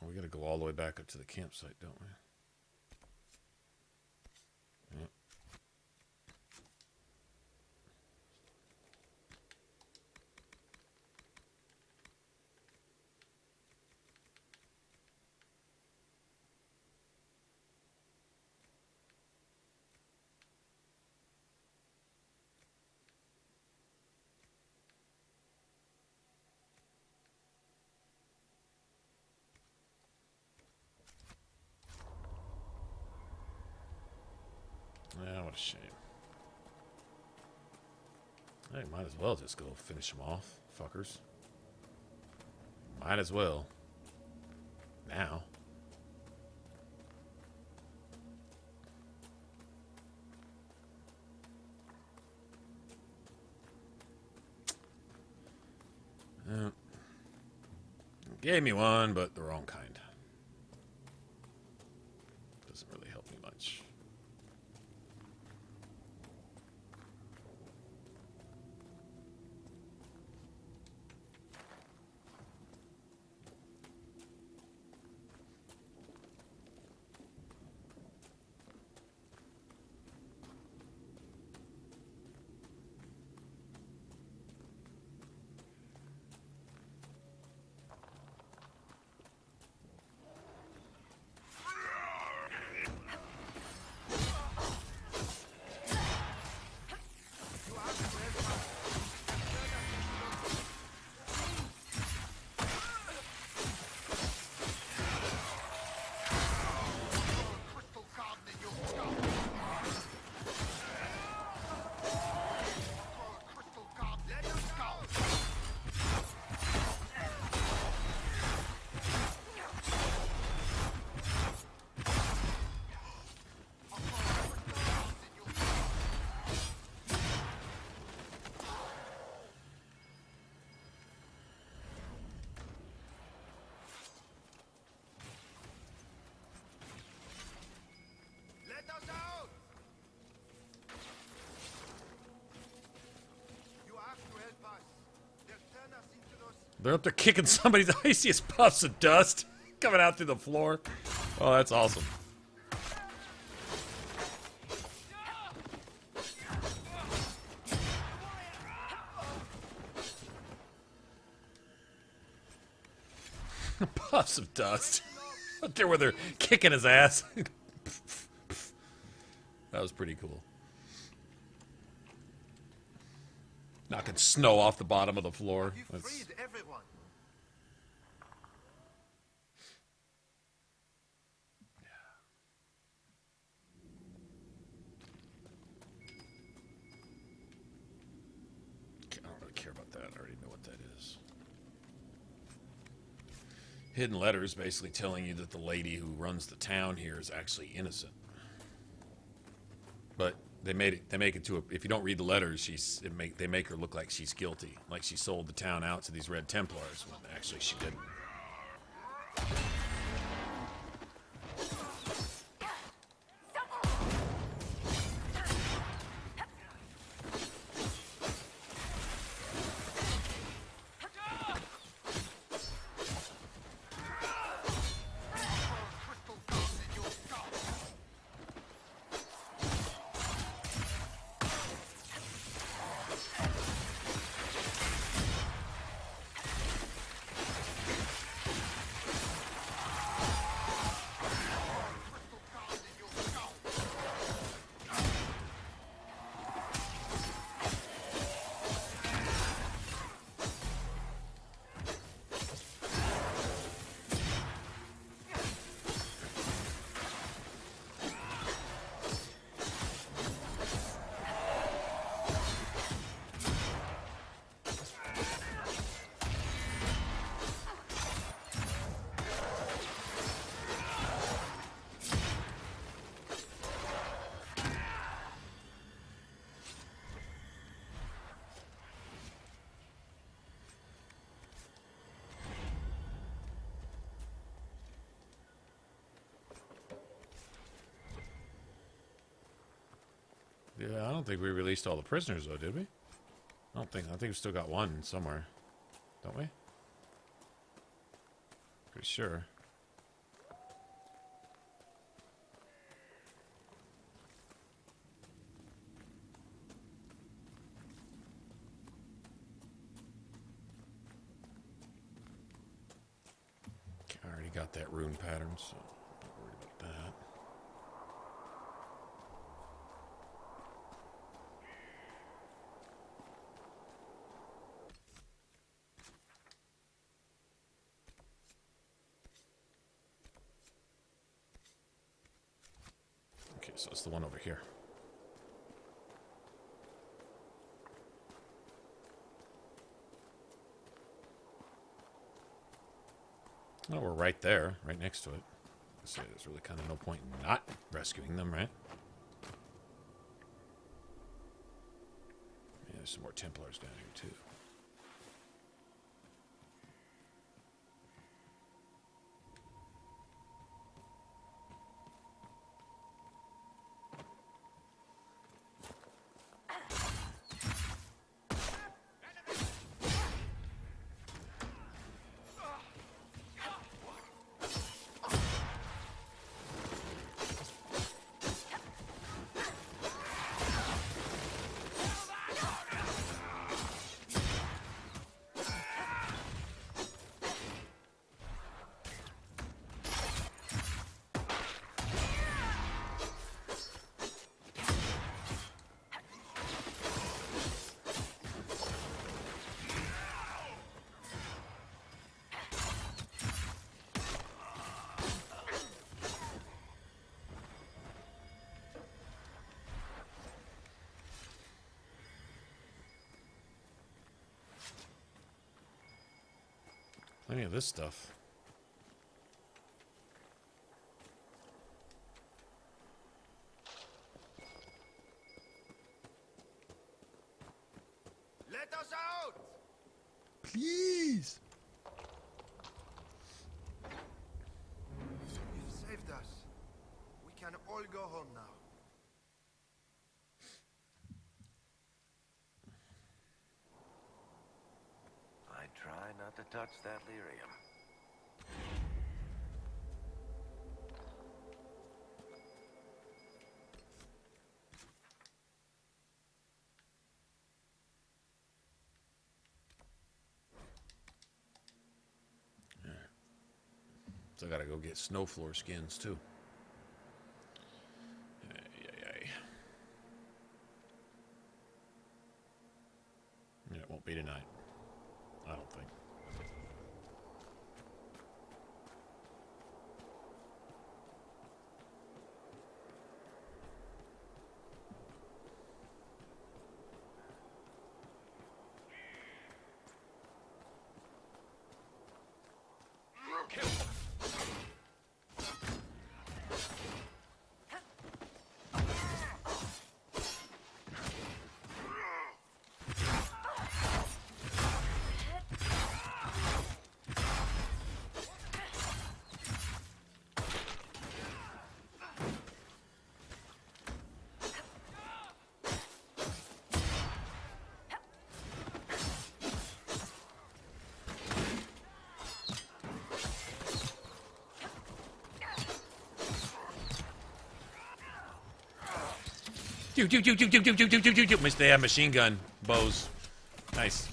We gotta go all the way back up to the campsite, don't we? Yep. Yeah, what a shame. Hey, might as well just go finish them off, fuckers. Might as well. Now. Gave me one, but the wrong kind. Doesn't really help me much. They're up there kicking somebody's iciest puffs of dust coming out through the floor. Oh, that's awesome. Puffs of dust. Up there where they're kicking his ass. That was pretty cool. Knocking snow off the bottom of the floor. That's... everyone. I don't really care about that. I already know what that is. Hidden letters basically telling you that the lady who runs the town here is actually innocent. But they make it to a, if you don't read the letters, they make her look like she's guilty, like she sold the town out to these Red Templars when actually she didn't. Yeah, I don't think we released all the prisoners, though, did we? I think we still got one somewhere. Don't we? Pretty sure. Okay, I already got that rune pattern, so don't worry about that. So it's the one over here. Oh, we're right there, right next to it. So there's really kind of no point in not rescuing them, right? Yeah, there's some more Templars down here, too. Plenty of this stuff. Let us out! Please! You've saved us. We can all go home now. I try not to touch that lyrium. So I gotta go get snow floor skins too. Yeah, it won't be tonight. I don't think. Missed they have machine gun bows. Nice.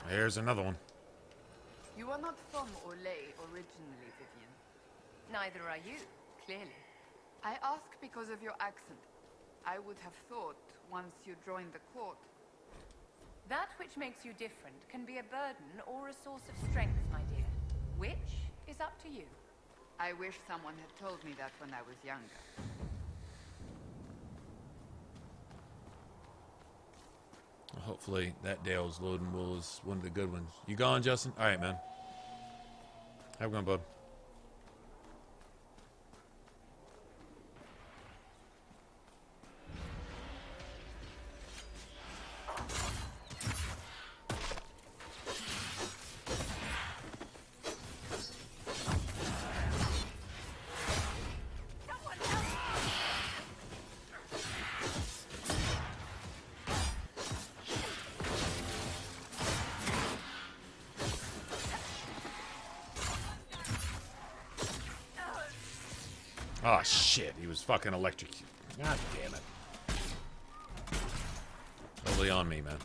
There's another one. You are not from Olay originally, Vivian. Neither are you, clearly. I ask because of your accent. I would have thought, once you joined the court... That which makes you different can be a burden or a source of strength, my dear. Which is up to you. I wish someone had told me that when I was younger. Hopefully that Dale's loading wool is one of the good ones. You gone, Justin? All right, man. Have a good one, bud. Oh, shit. He was fucking electrocuted. God damn it. Totally on me, man.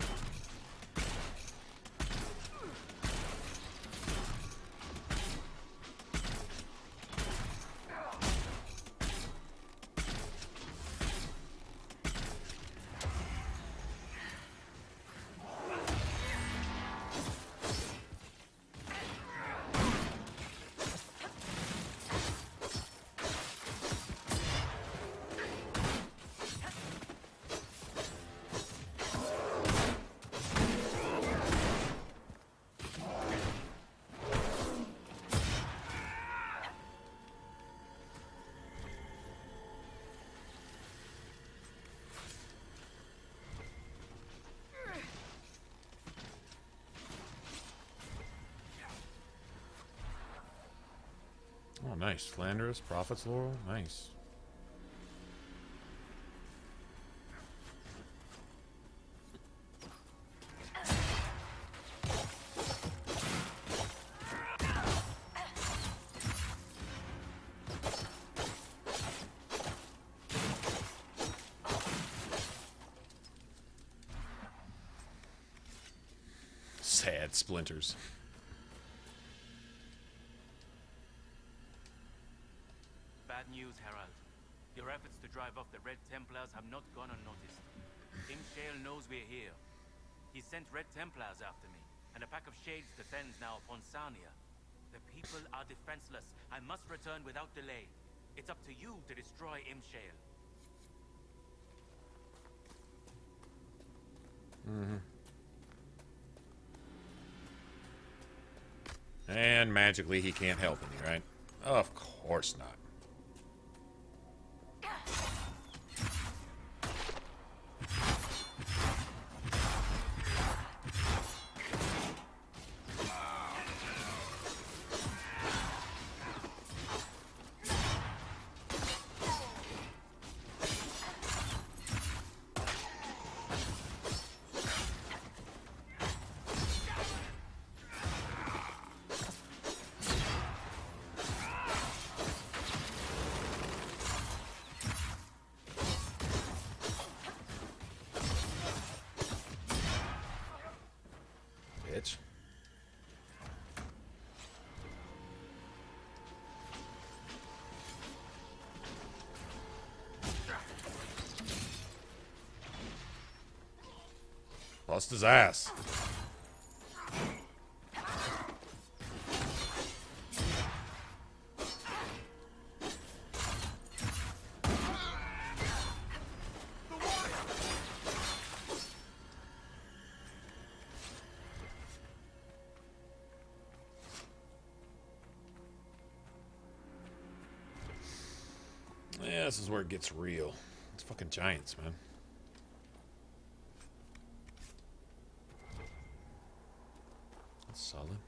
Oh, nice. Flanders, Prophet's Laurel. Nice. Sad splinters. Bad news, Herald. Your efforts to drive off the Red Templars have not gone unnoticed. Imshale knows we're here. He sent Red Templars after me, and a pack of Shades descends now upon Sarnia. The people are defenseless. I must return without delay. It's up to you to destroy Imshale. Mm-hmm. And magically he can't help any, right? Of course not. Bitch. Lost his ass. Yeah, this is where it gets real. It's fucking giants, man. That's solid.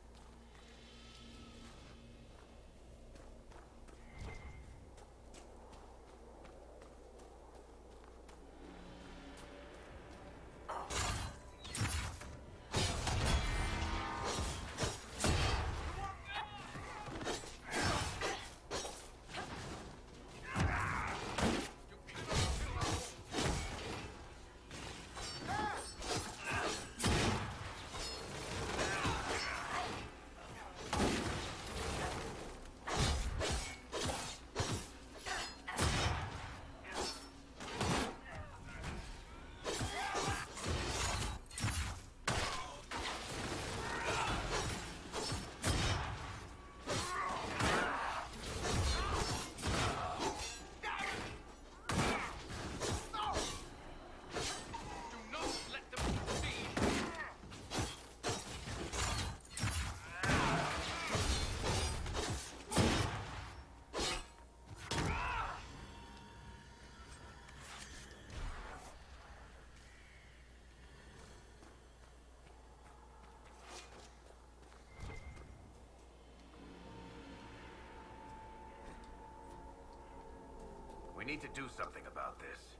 We need to do something about this.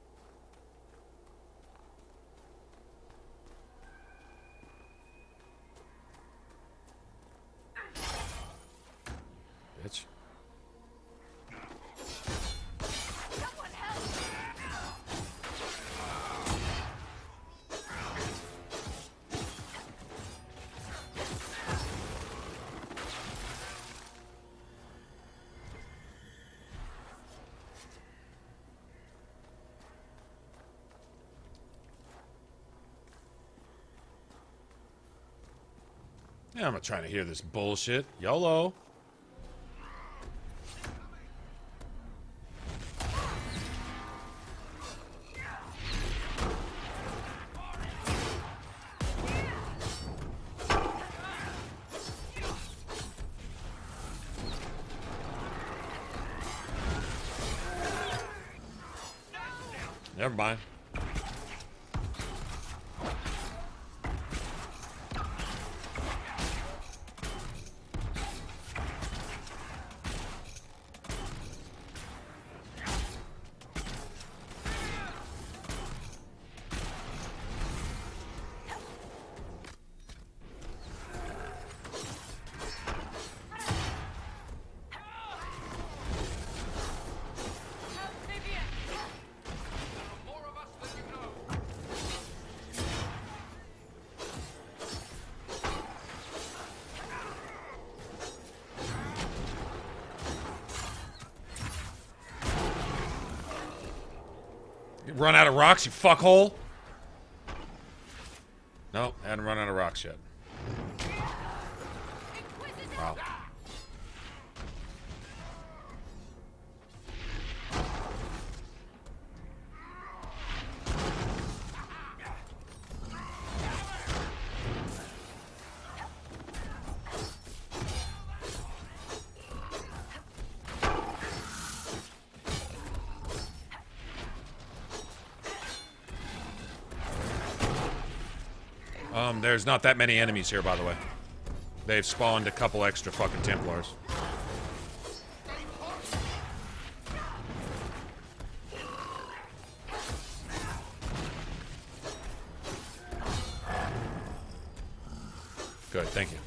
Bitch. Someone help! Yeah, I'm not trying to hear this bullshit. YOLO. Never mind. Run out of rocks, you fuckhole. Nope, hadn't run out of rocks yet. Wow. There's not that many enemies here, by the way. They've spawned a couple extra fucking Templars. Good, thank you.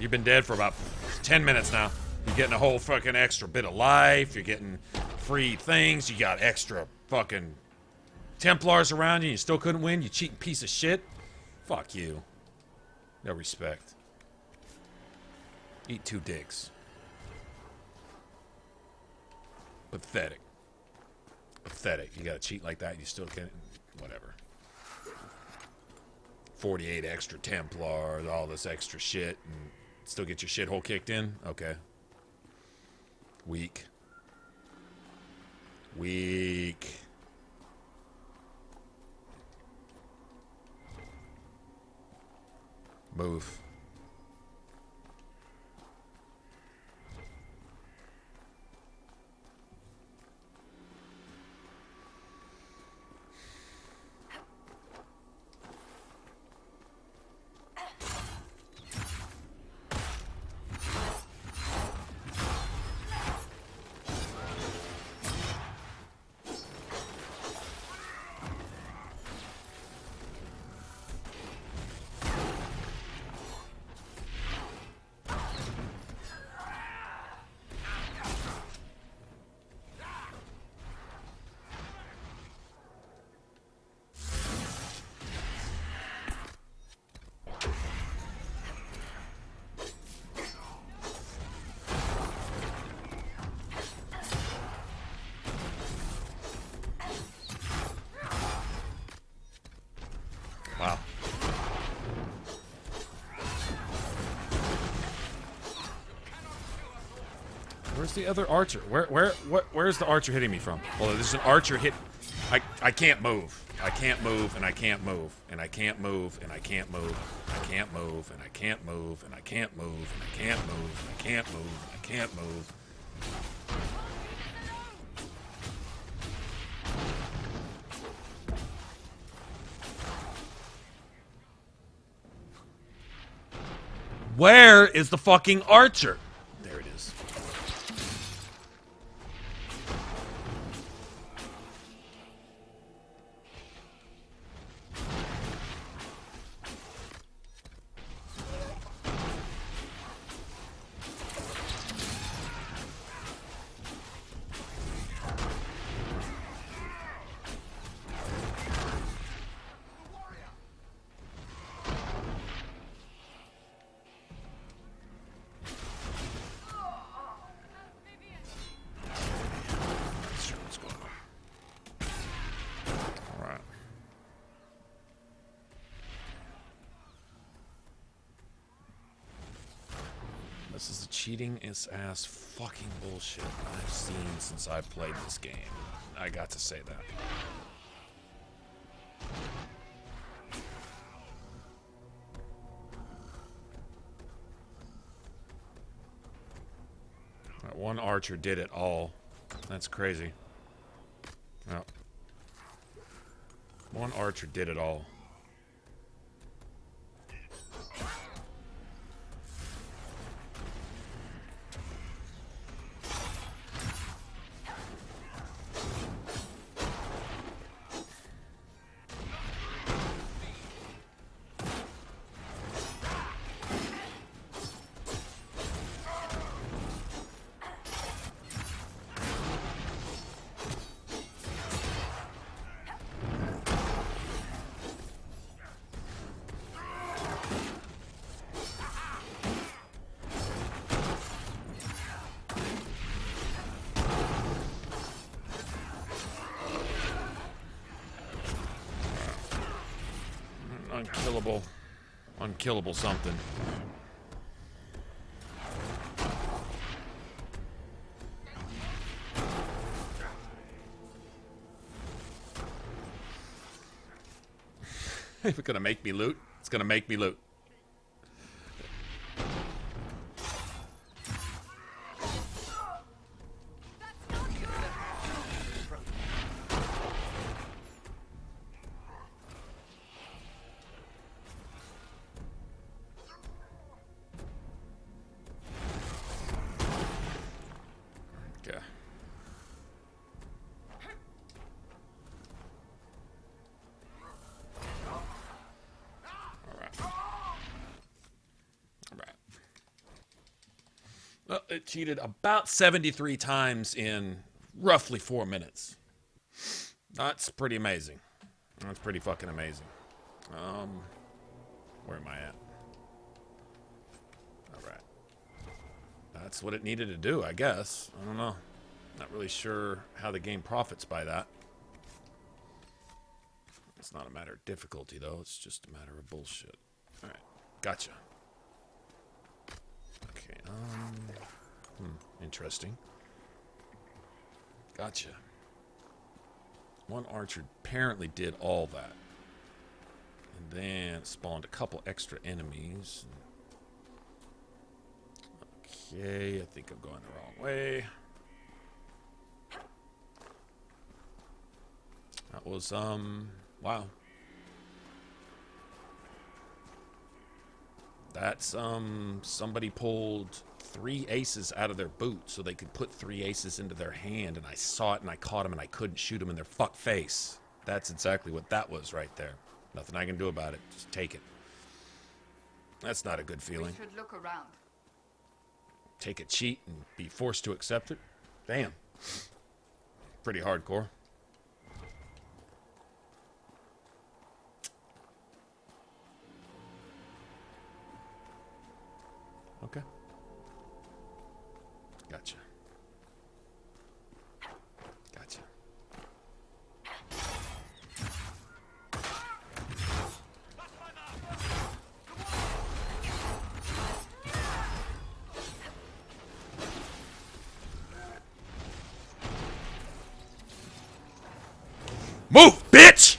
You've been dead for about 10 minutes now. You're getting a whole fucking extra bit of life. You're getting free things. You got extra fucking Templars around you. You still couldn't win. You cheating piece of shit. Fuck you. No respect. Eat 2 dicks. Pathetic. Pathetic. You gotta cheat like that and you still can't. Whatever. 48 extra Templars, all this extra shit, and still get your shithole kicked in? Okay. Weak. Weak. Move. Wow. Where's the other archer? Where's the archer hitting me from? Well, there's an archer hit. I can't move. I can't move, and I can't move, and I can't move, and I can't move. I can't move, and I can't move, and I can't move, and I can't move, and I can't move, and I can't move. Where is the fucking archer? There it is. This is the cheating ass fucking bullshit I've seen since I played this game. I got to say that. That one archer did it all. That's crazy. Oh. One archer did it all. Unkillable something. If it's gonna make me loot, it's gonna make me loot. It cheated about 73 times in roughly 4 minutes. That's pretty amazing. That's pretty fucking amazing. Where am I at? Alright. That's what it needed to do, I guess. I don't know. Not really sure how the game profits by that. It's not a matter of difficulty, though. It's just a matter of bullshit. Alright. Gotcha. Okay, interesting. Gotcha. One archer apparently did all that. And then spawned a couple extra enemies. Okay, I think I'm going the wrong way. That was, wow. That's, somebody pulled 3 aces out of their boot so they could put 3 aces into their hand, and I saw it and I caught them and I couldn't shoot them in their fuck face. That's exactly what that was right there. Nothing I can do about it. Just take it. That's not a good feeling. We should look around. Take a cheat and be forced to accept it? Damn. Pretty hardcore. Okay. Gotcha. Gotcha. Move, bitch!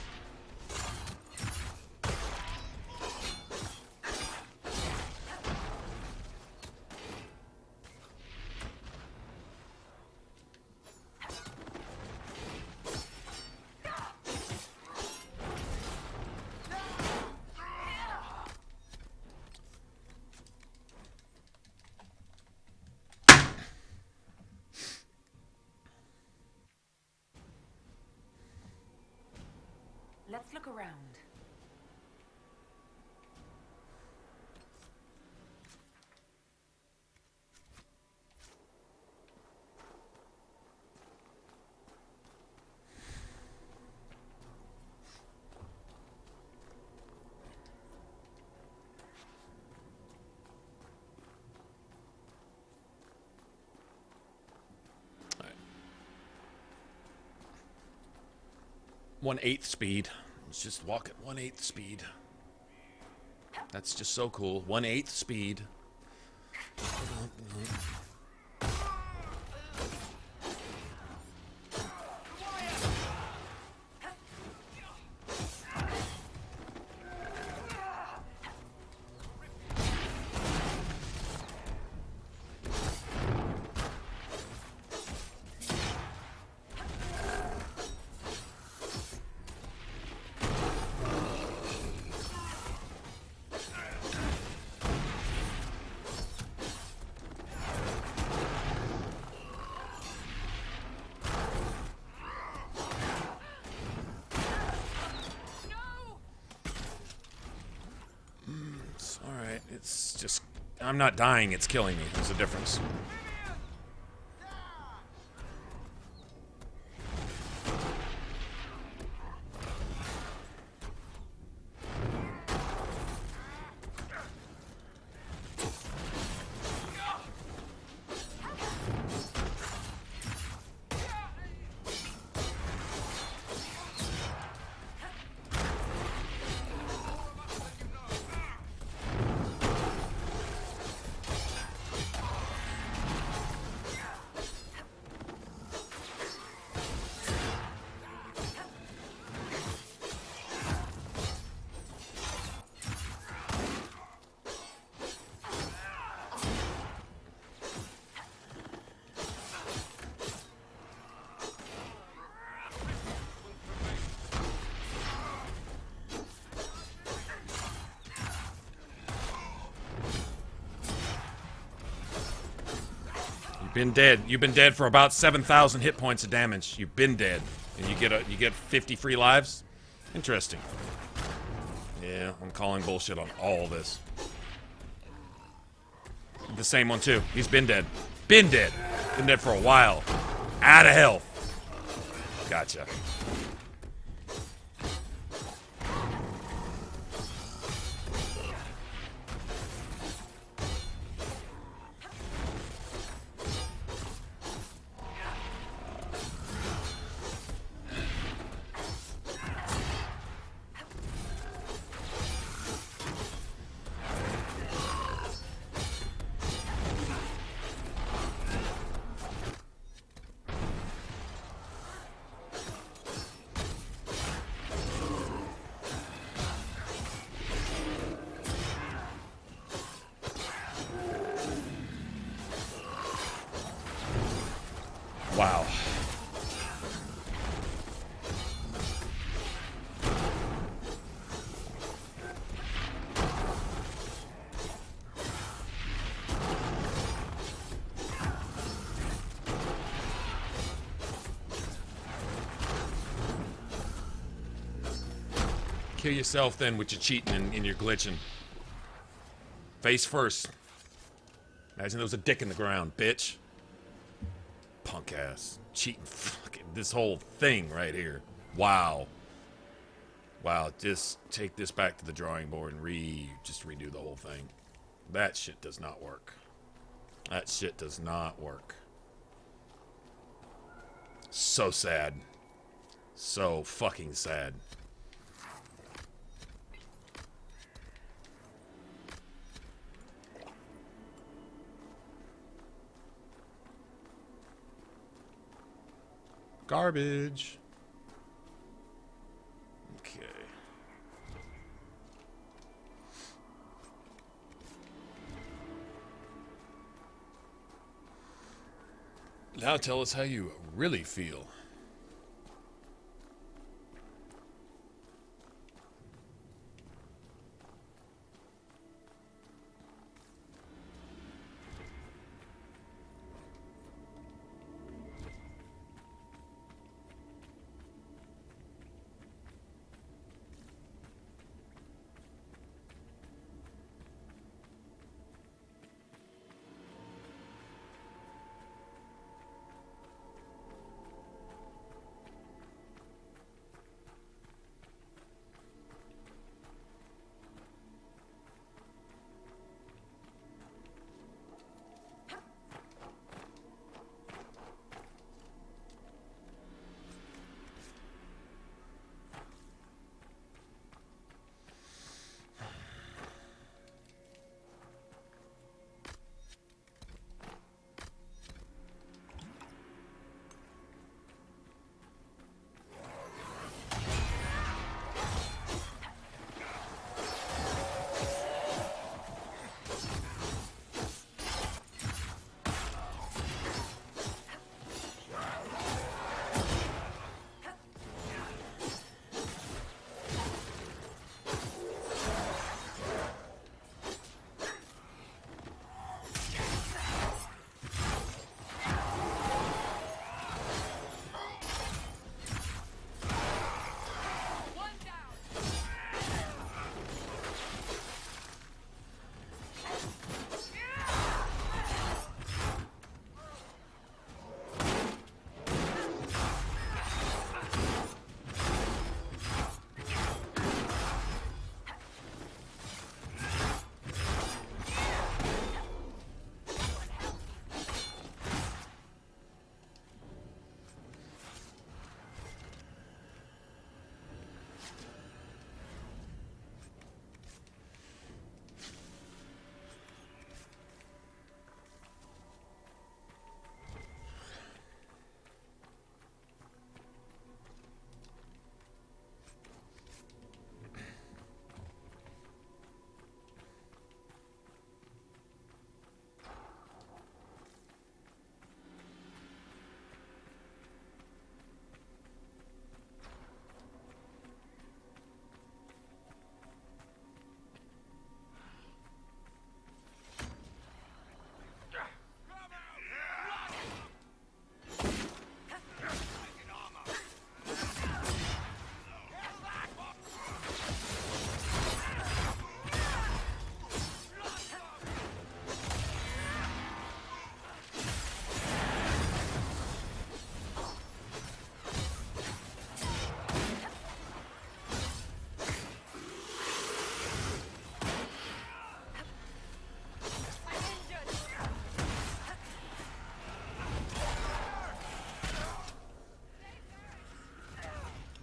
Let's look around. All right. 1/8 speed. Let's just walk at 1/8 speed. That's just so cool. 1/8 speed. It's just, I'm not dying, it's killing me. There's a difference. Been dead. You've been dead for about 7,000 hit points of damage. You've been dead, and you get 50 free lives. Interesting. Yeah, I'm calling bullshit on all this. The same one too. He's been dead. Been dead. Been dead for a while. Out of health. Gotcha. Wow. Kill yourself then with your cheating and your glitching. Face first. Imagine there was a dick in the ground, bitch. Punk ass. Cheating fucking this whole thing right here. Wow. Wow, just take this back to the drawing board and just redo the whole thing. That shit does not work. That shit does not work. So sad. So fucking sad. Garbage. Okay. Now tell us how you really feel.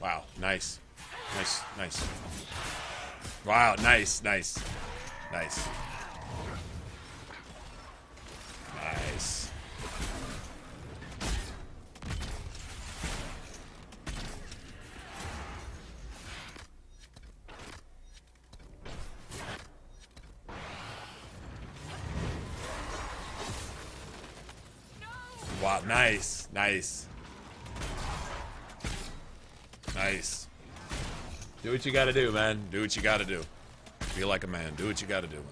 Wow, nice. Nice, nice. Wow, nice, nice. Nice. Nice. Wow, nice, nice. Nice. Do what you gotta do, man. Do what you gotta do. Feel like a man. Do what you gotta do, man.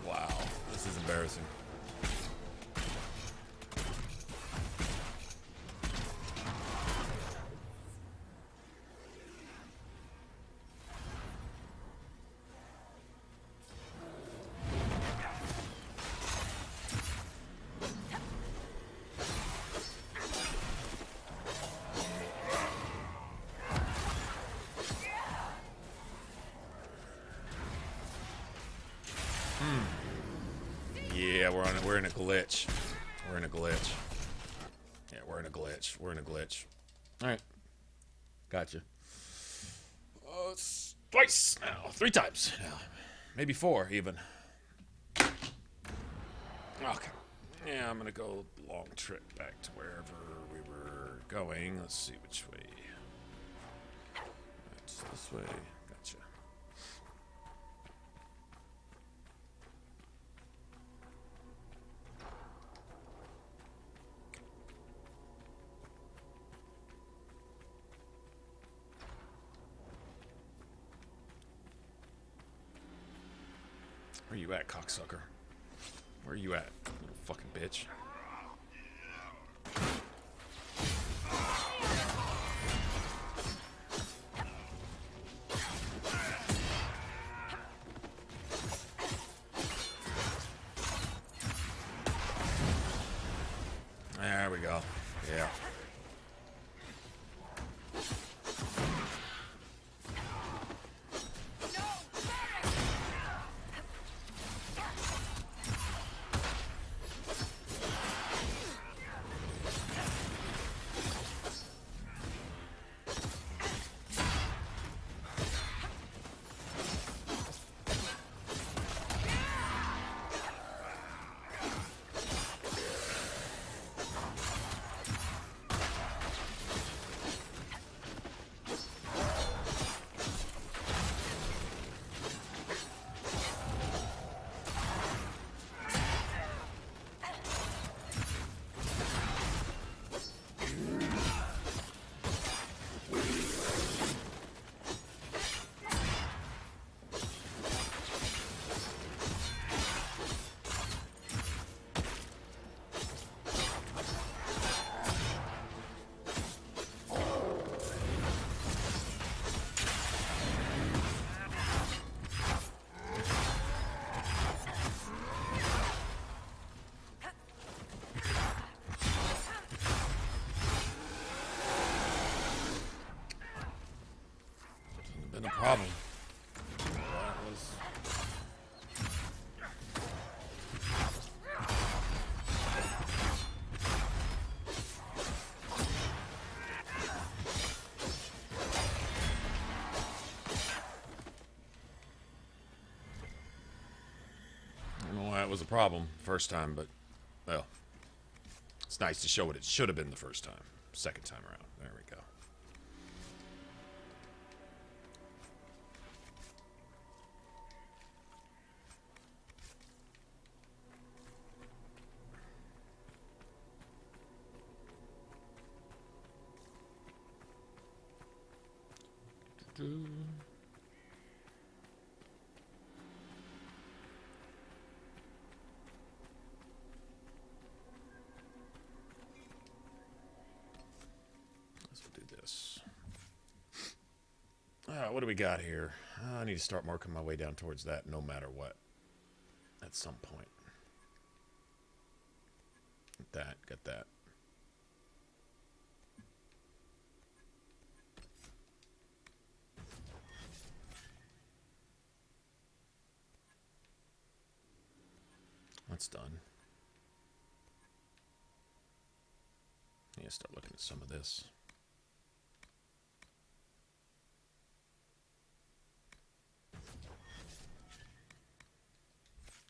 Wow, this is embarrassing. Yeah, we're in a glitch. We're in a glitch. Yeah, we're in a glitch. We're in a glitch. All right, gotcha. It's twice now, 3 times now, maybe 4 even. Okay. Yeah, I'm gonna go long trip back to wherever we were going. Let's see which way. It's this way. Gotcha. Where you at, cocksucker? Where you at, little fucking bitch? There we go. Yeah. Problem. That was... I don't know why it was a problem first time, but, well, it's nice to show what it should have been the first time. Second time around. There we go. Let's do this. What do we got here? I need to start marking my way down towards that no matter what. At some point. Got that. That's done. need to start looking at some of this.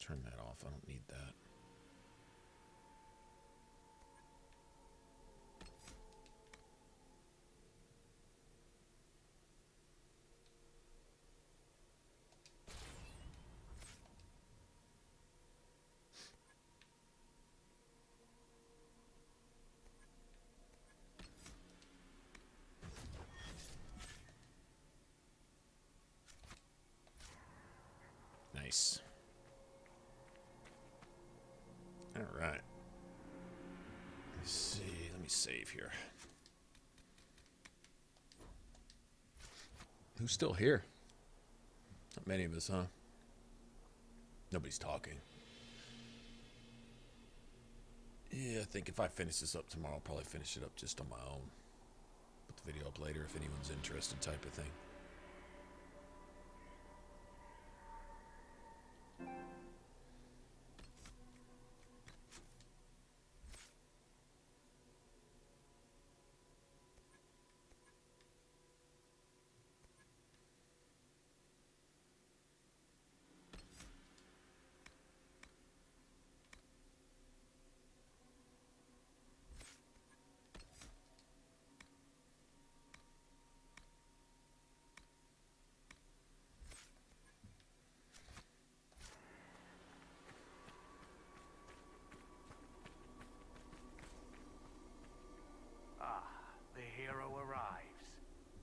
Turn that off. I don't need that. Nice. All right. Let's see. Let me save here. Who's still here? Not many of us, huh? Nobody's talking. Yeah, I think if I finish this up tomorrow, I'll probably finish it up just on my own. Put the video up later if anyone's interested, type of thing.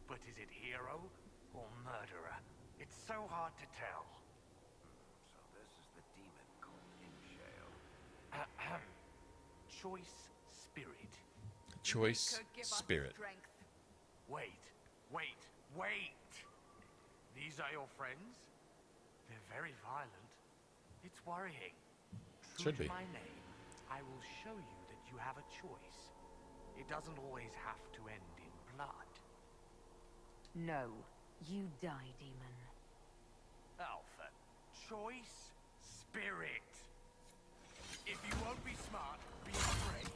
But is it hero or murderer? It's so hard to tell. So this is the demon called Inshale. Choice spirit. Choice spirit. Wait. These are your friends? They're very violent. It's worrying. True Should be. to my name, I will show you that you have a choice. It doesn't always have to end in blood. No, you die, demon. Alpha, choice spirit. If you won't be smart, be afraid.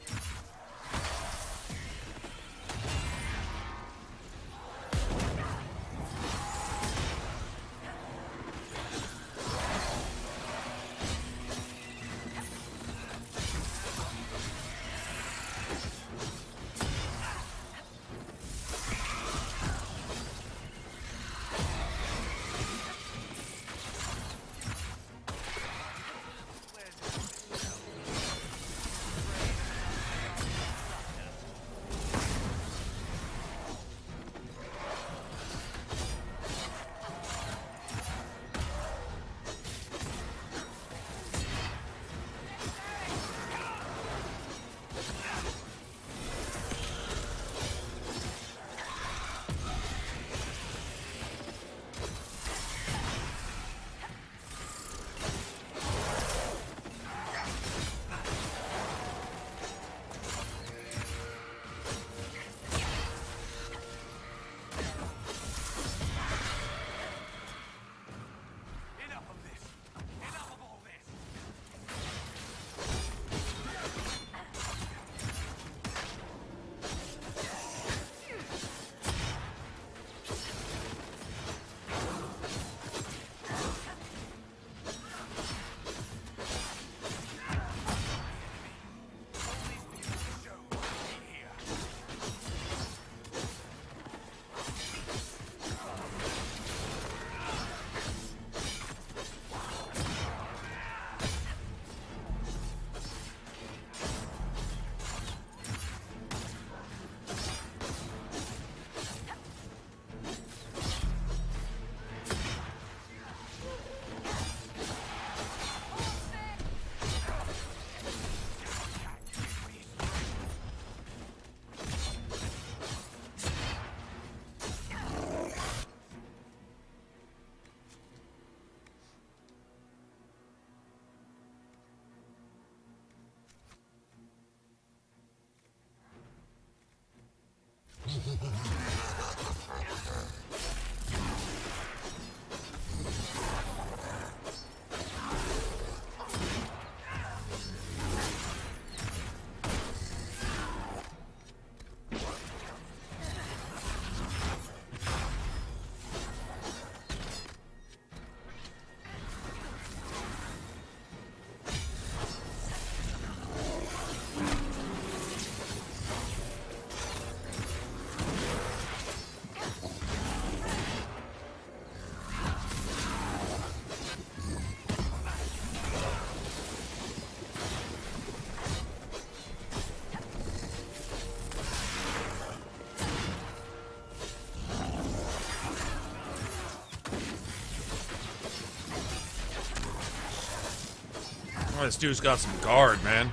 this dude's got some guard, man.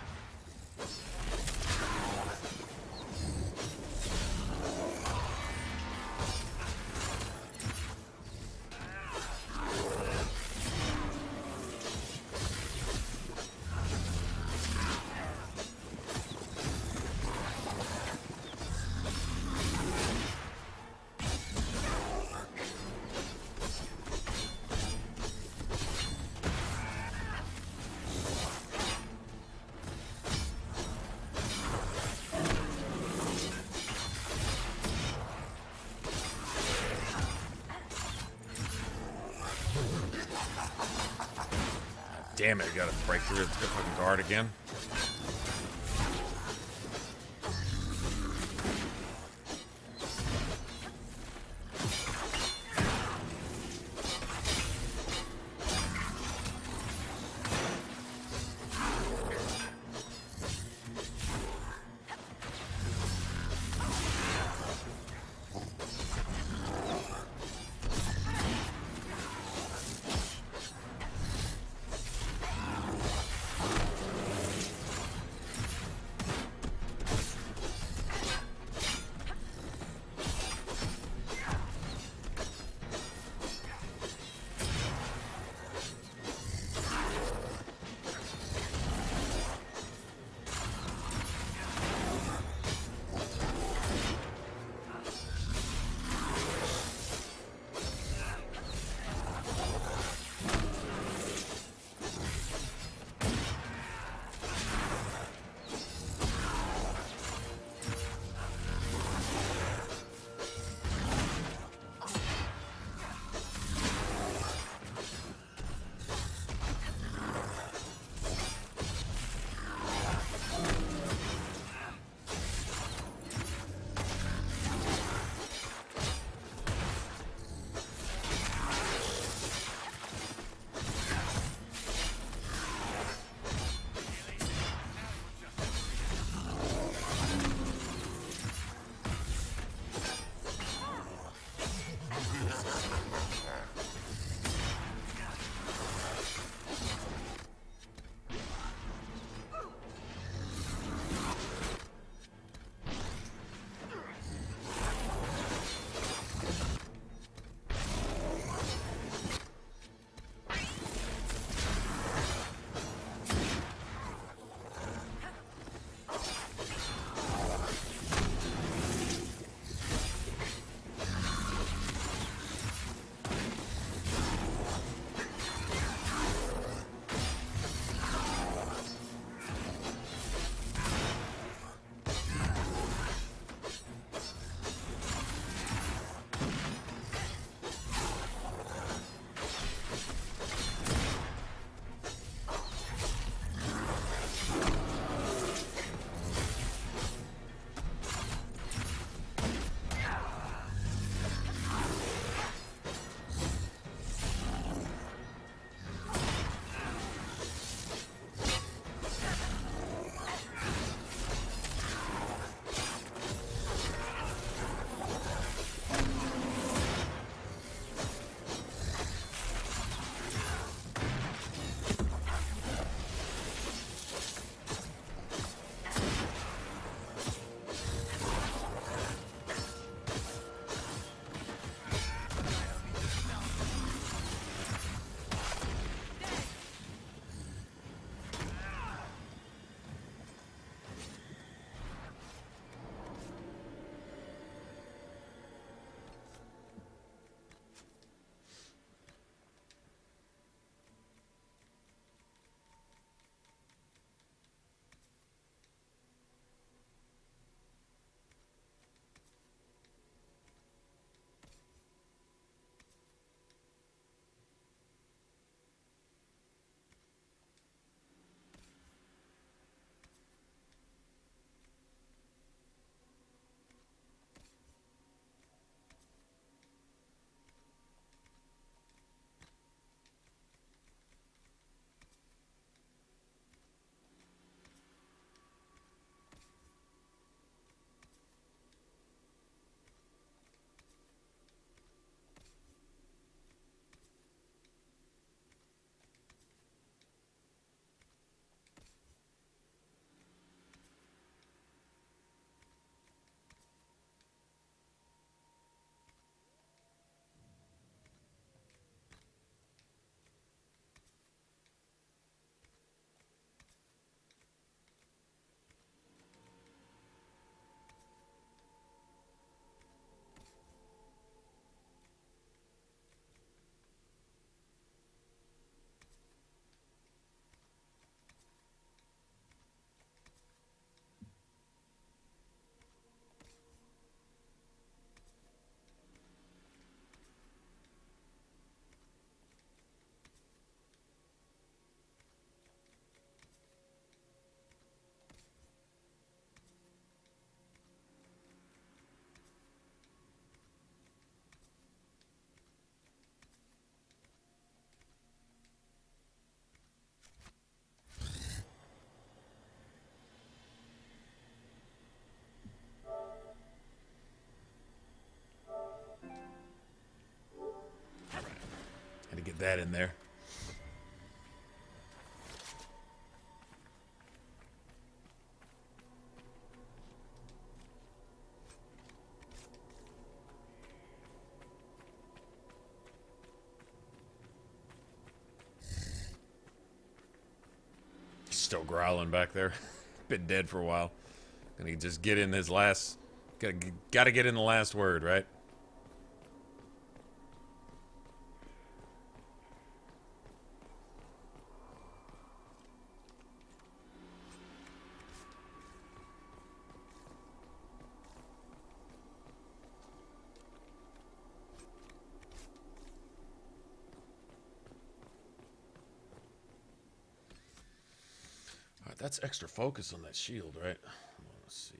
Damn it, I gotta break through the fucking guard again. Get that in there. Still growling back there. Been dead for a while. Gonna just get in his last. Gotta get in the last word, right? That's extra focus on that shield, right? Let's see.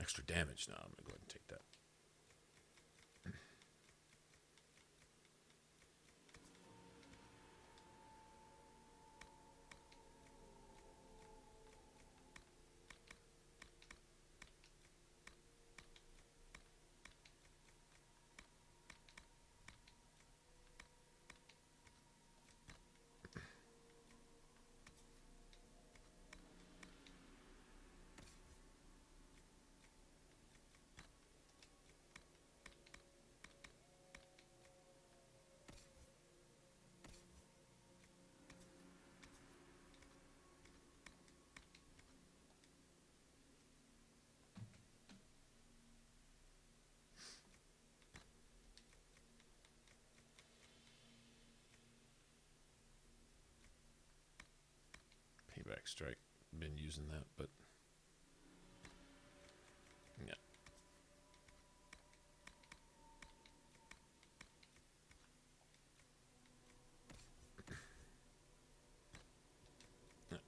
Extra damage now. I'm going to go ahead and take that. Payback strike. Been using that, but yeah.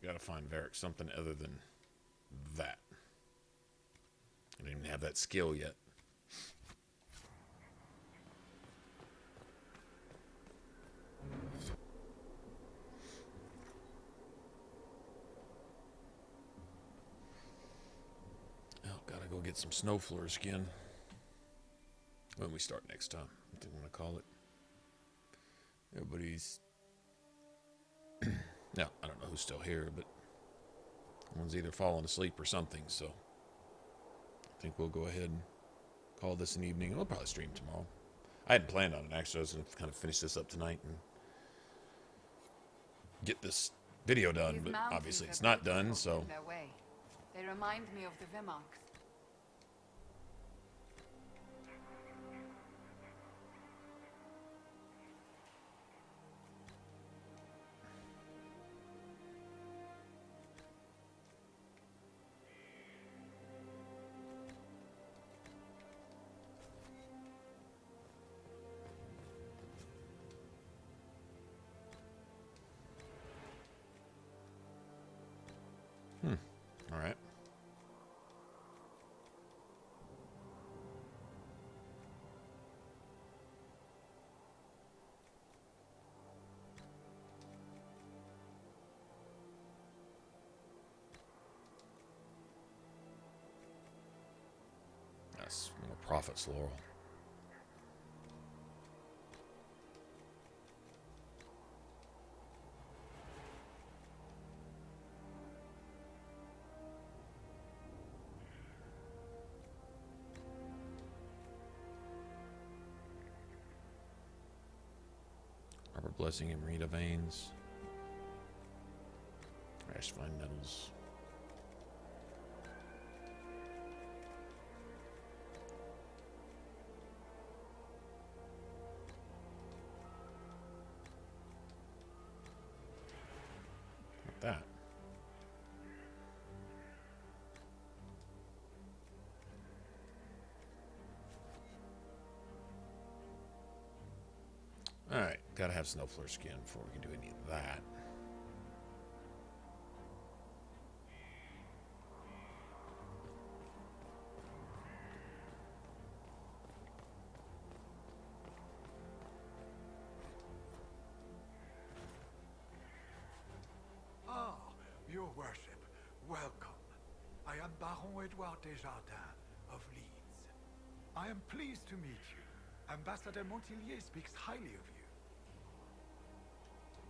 Gotta find Varric something other than that. I didn't even have that skill yet. Oh, gotta go get some snowflare skin when we start next time. What do you want to call it? Everybody's... No, I don't know who's still here, but one's either falling asleep or something, so I think we'll go ahead and call this an evening. We'll probably stream tomorrow. I hadn't planned on it, actually. I was going to kind of finish this up tonight and get this video done, but obviously it's not done, so... They remind me of the Vemarks. All right. That's more profits, Laurel. Blessing and Marina veins. Rash fine metals. Like that. Alright, gotta have snowflare skin before we can do any of that. Ah, your worship, welcome. I am Baron Edouard Desjardins of Leeds. I am pleased to meet you. Ambassador Montillier speaks highly of you.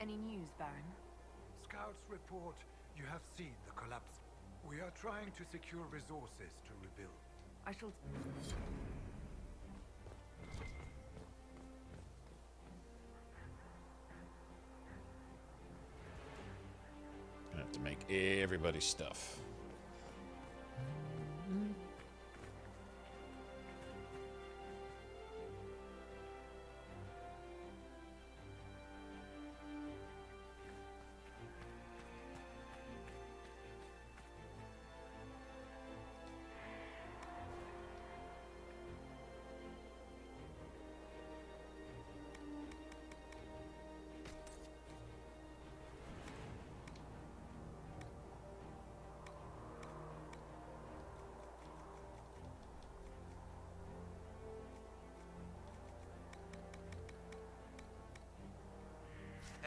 Any news, Baron? Scouts report you have seen the collapse. We are trying to secure resources to rebuild. I shall... I have to make everybody's stuff.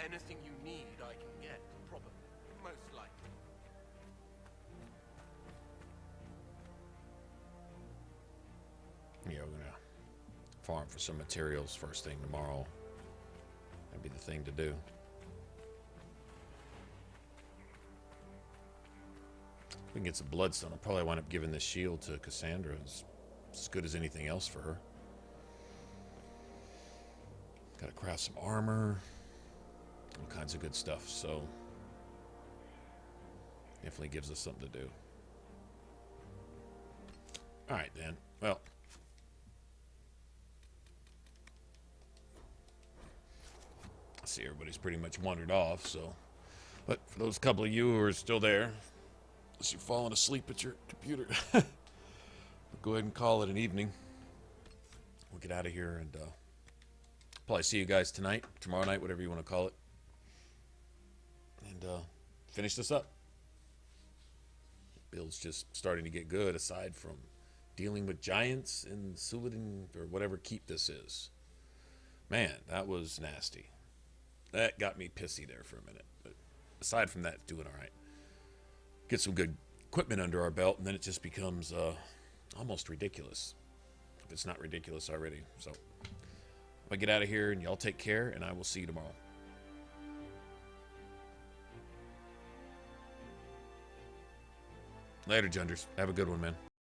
Anything you need, I can get. Probably. Most likely. Yeah, we're gonna farm for some materials first thing tomorrow. That'd be the thing to do. We can get some bloodstone. I'll probably wind up giving this shield to Cassandra. It's as good as anything else for her. Gotta craft some armor. All kinds of good stuff, so definitely gives us something to do. Alright then. Well, I see everybody's pretty much wandered off, so but for those couple of you who are still there, unless you're falling asleep at your computer, we'll go ahead and call it an evening. We'll get out of here and probably see you guys tonight, tomorrow night, whatever you want to call it. And finish this up. Build's just starting to get good, aside from dealing with giants in Suladin or whatever keep this is. Man, that was nasty. That got me pissy there for a minute. But aside from that, doing all right. Get some good equipment under our belt, and then it just becomes almost ridiculous. If it's not ridiculous already. So I get out of here, and y'all take care, and I will see you tomorrow. Later, Genders. Have a good one, man.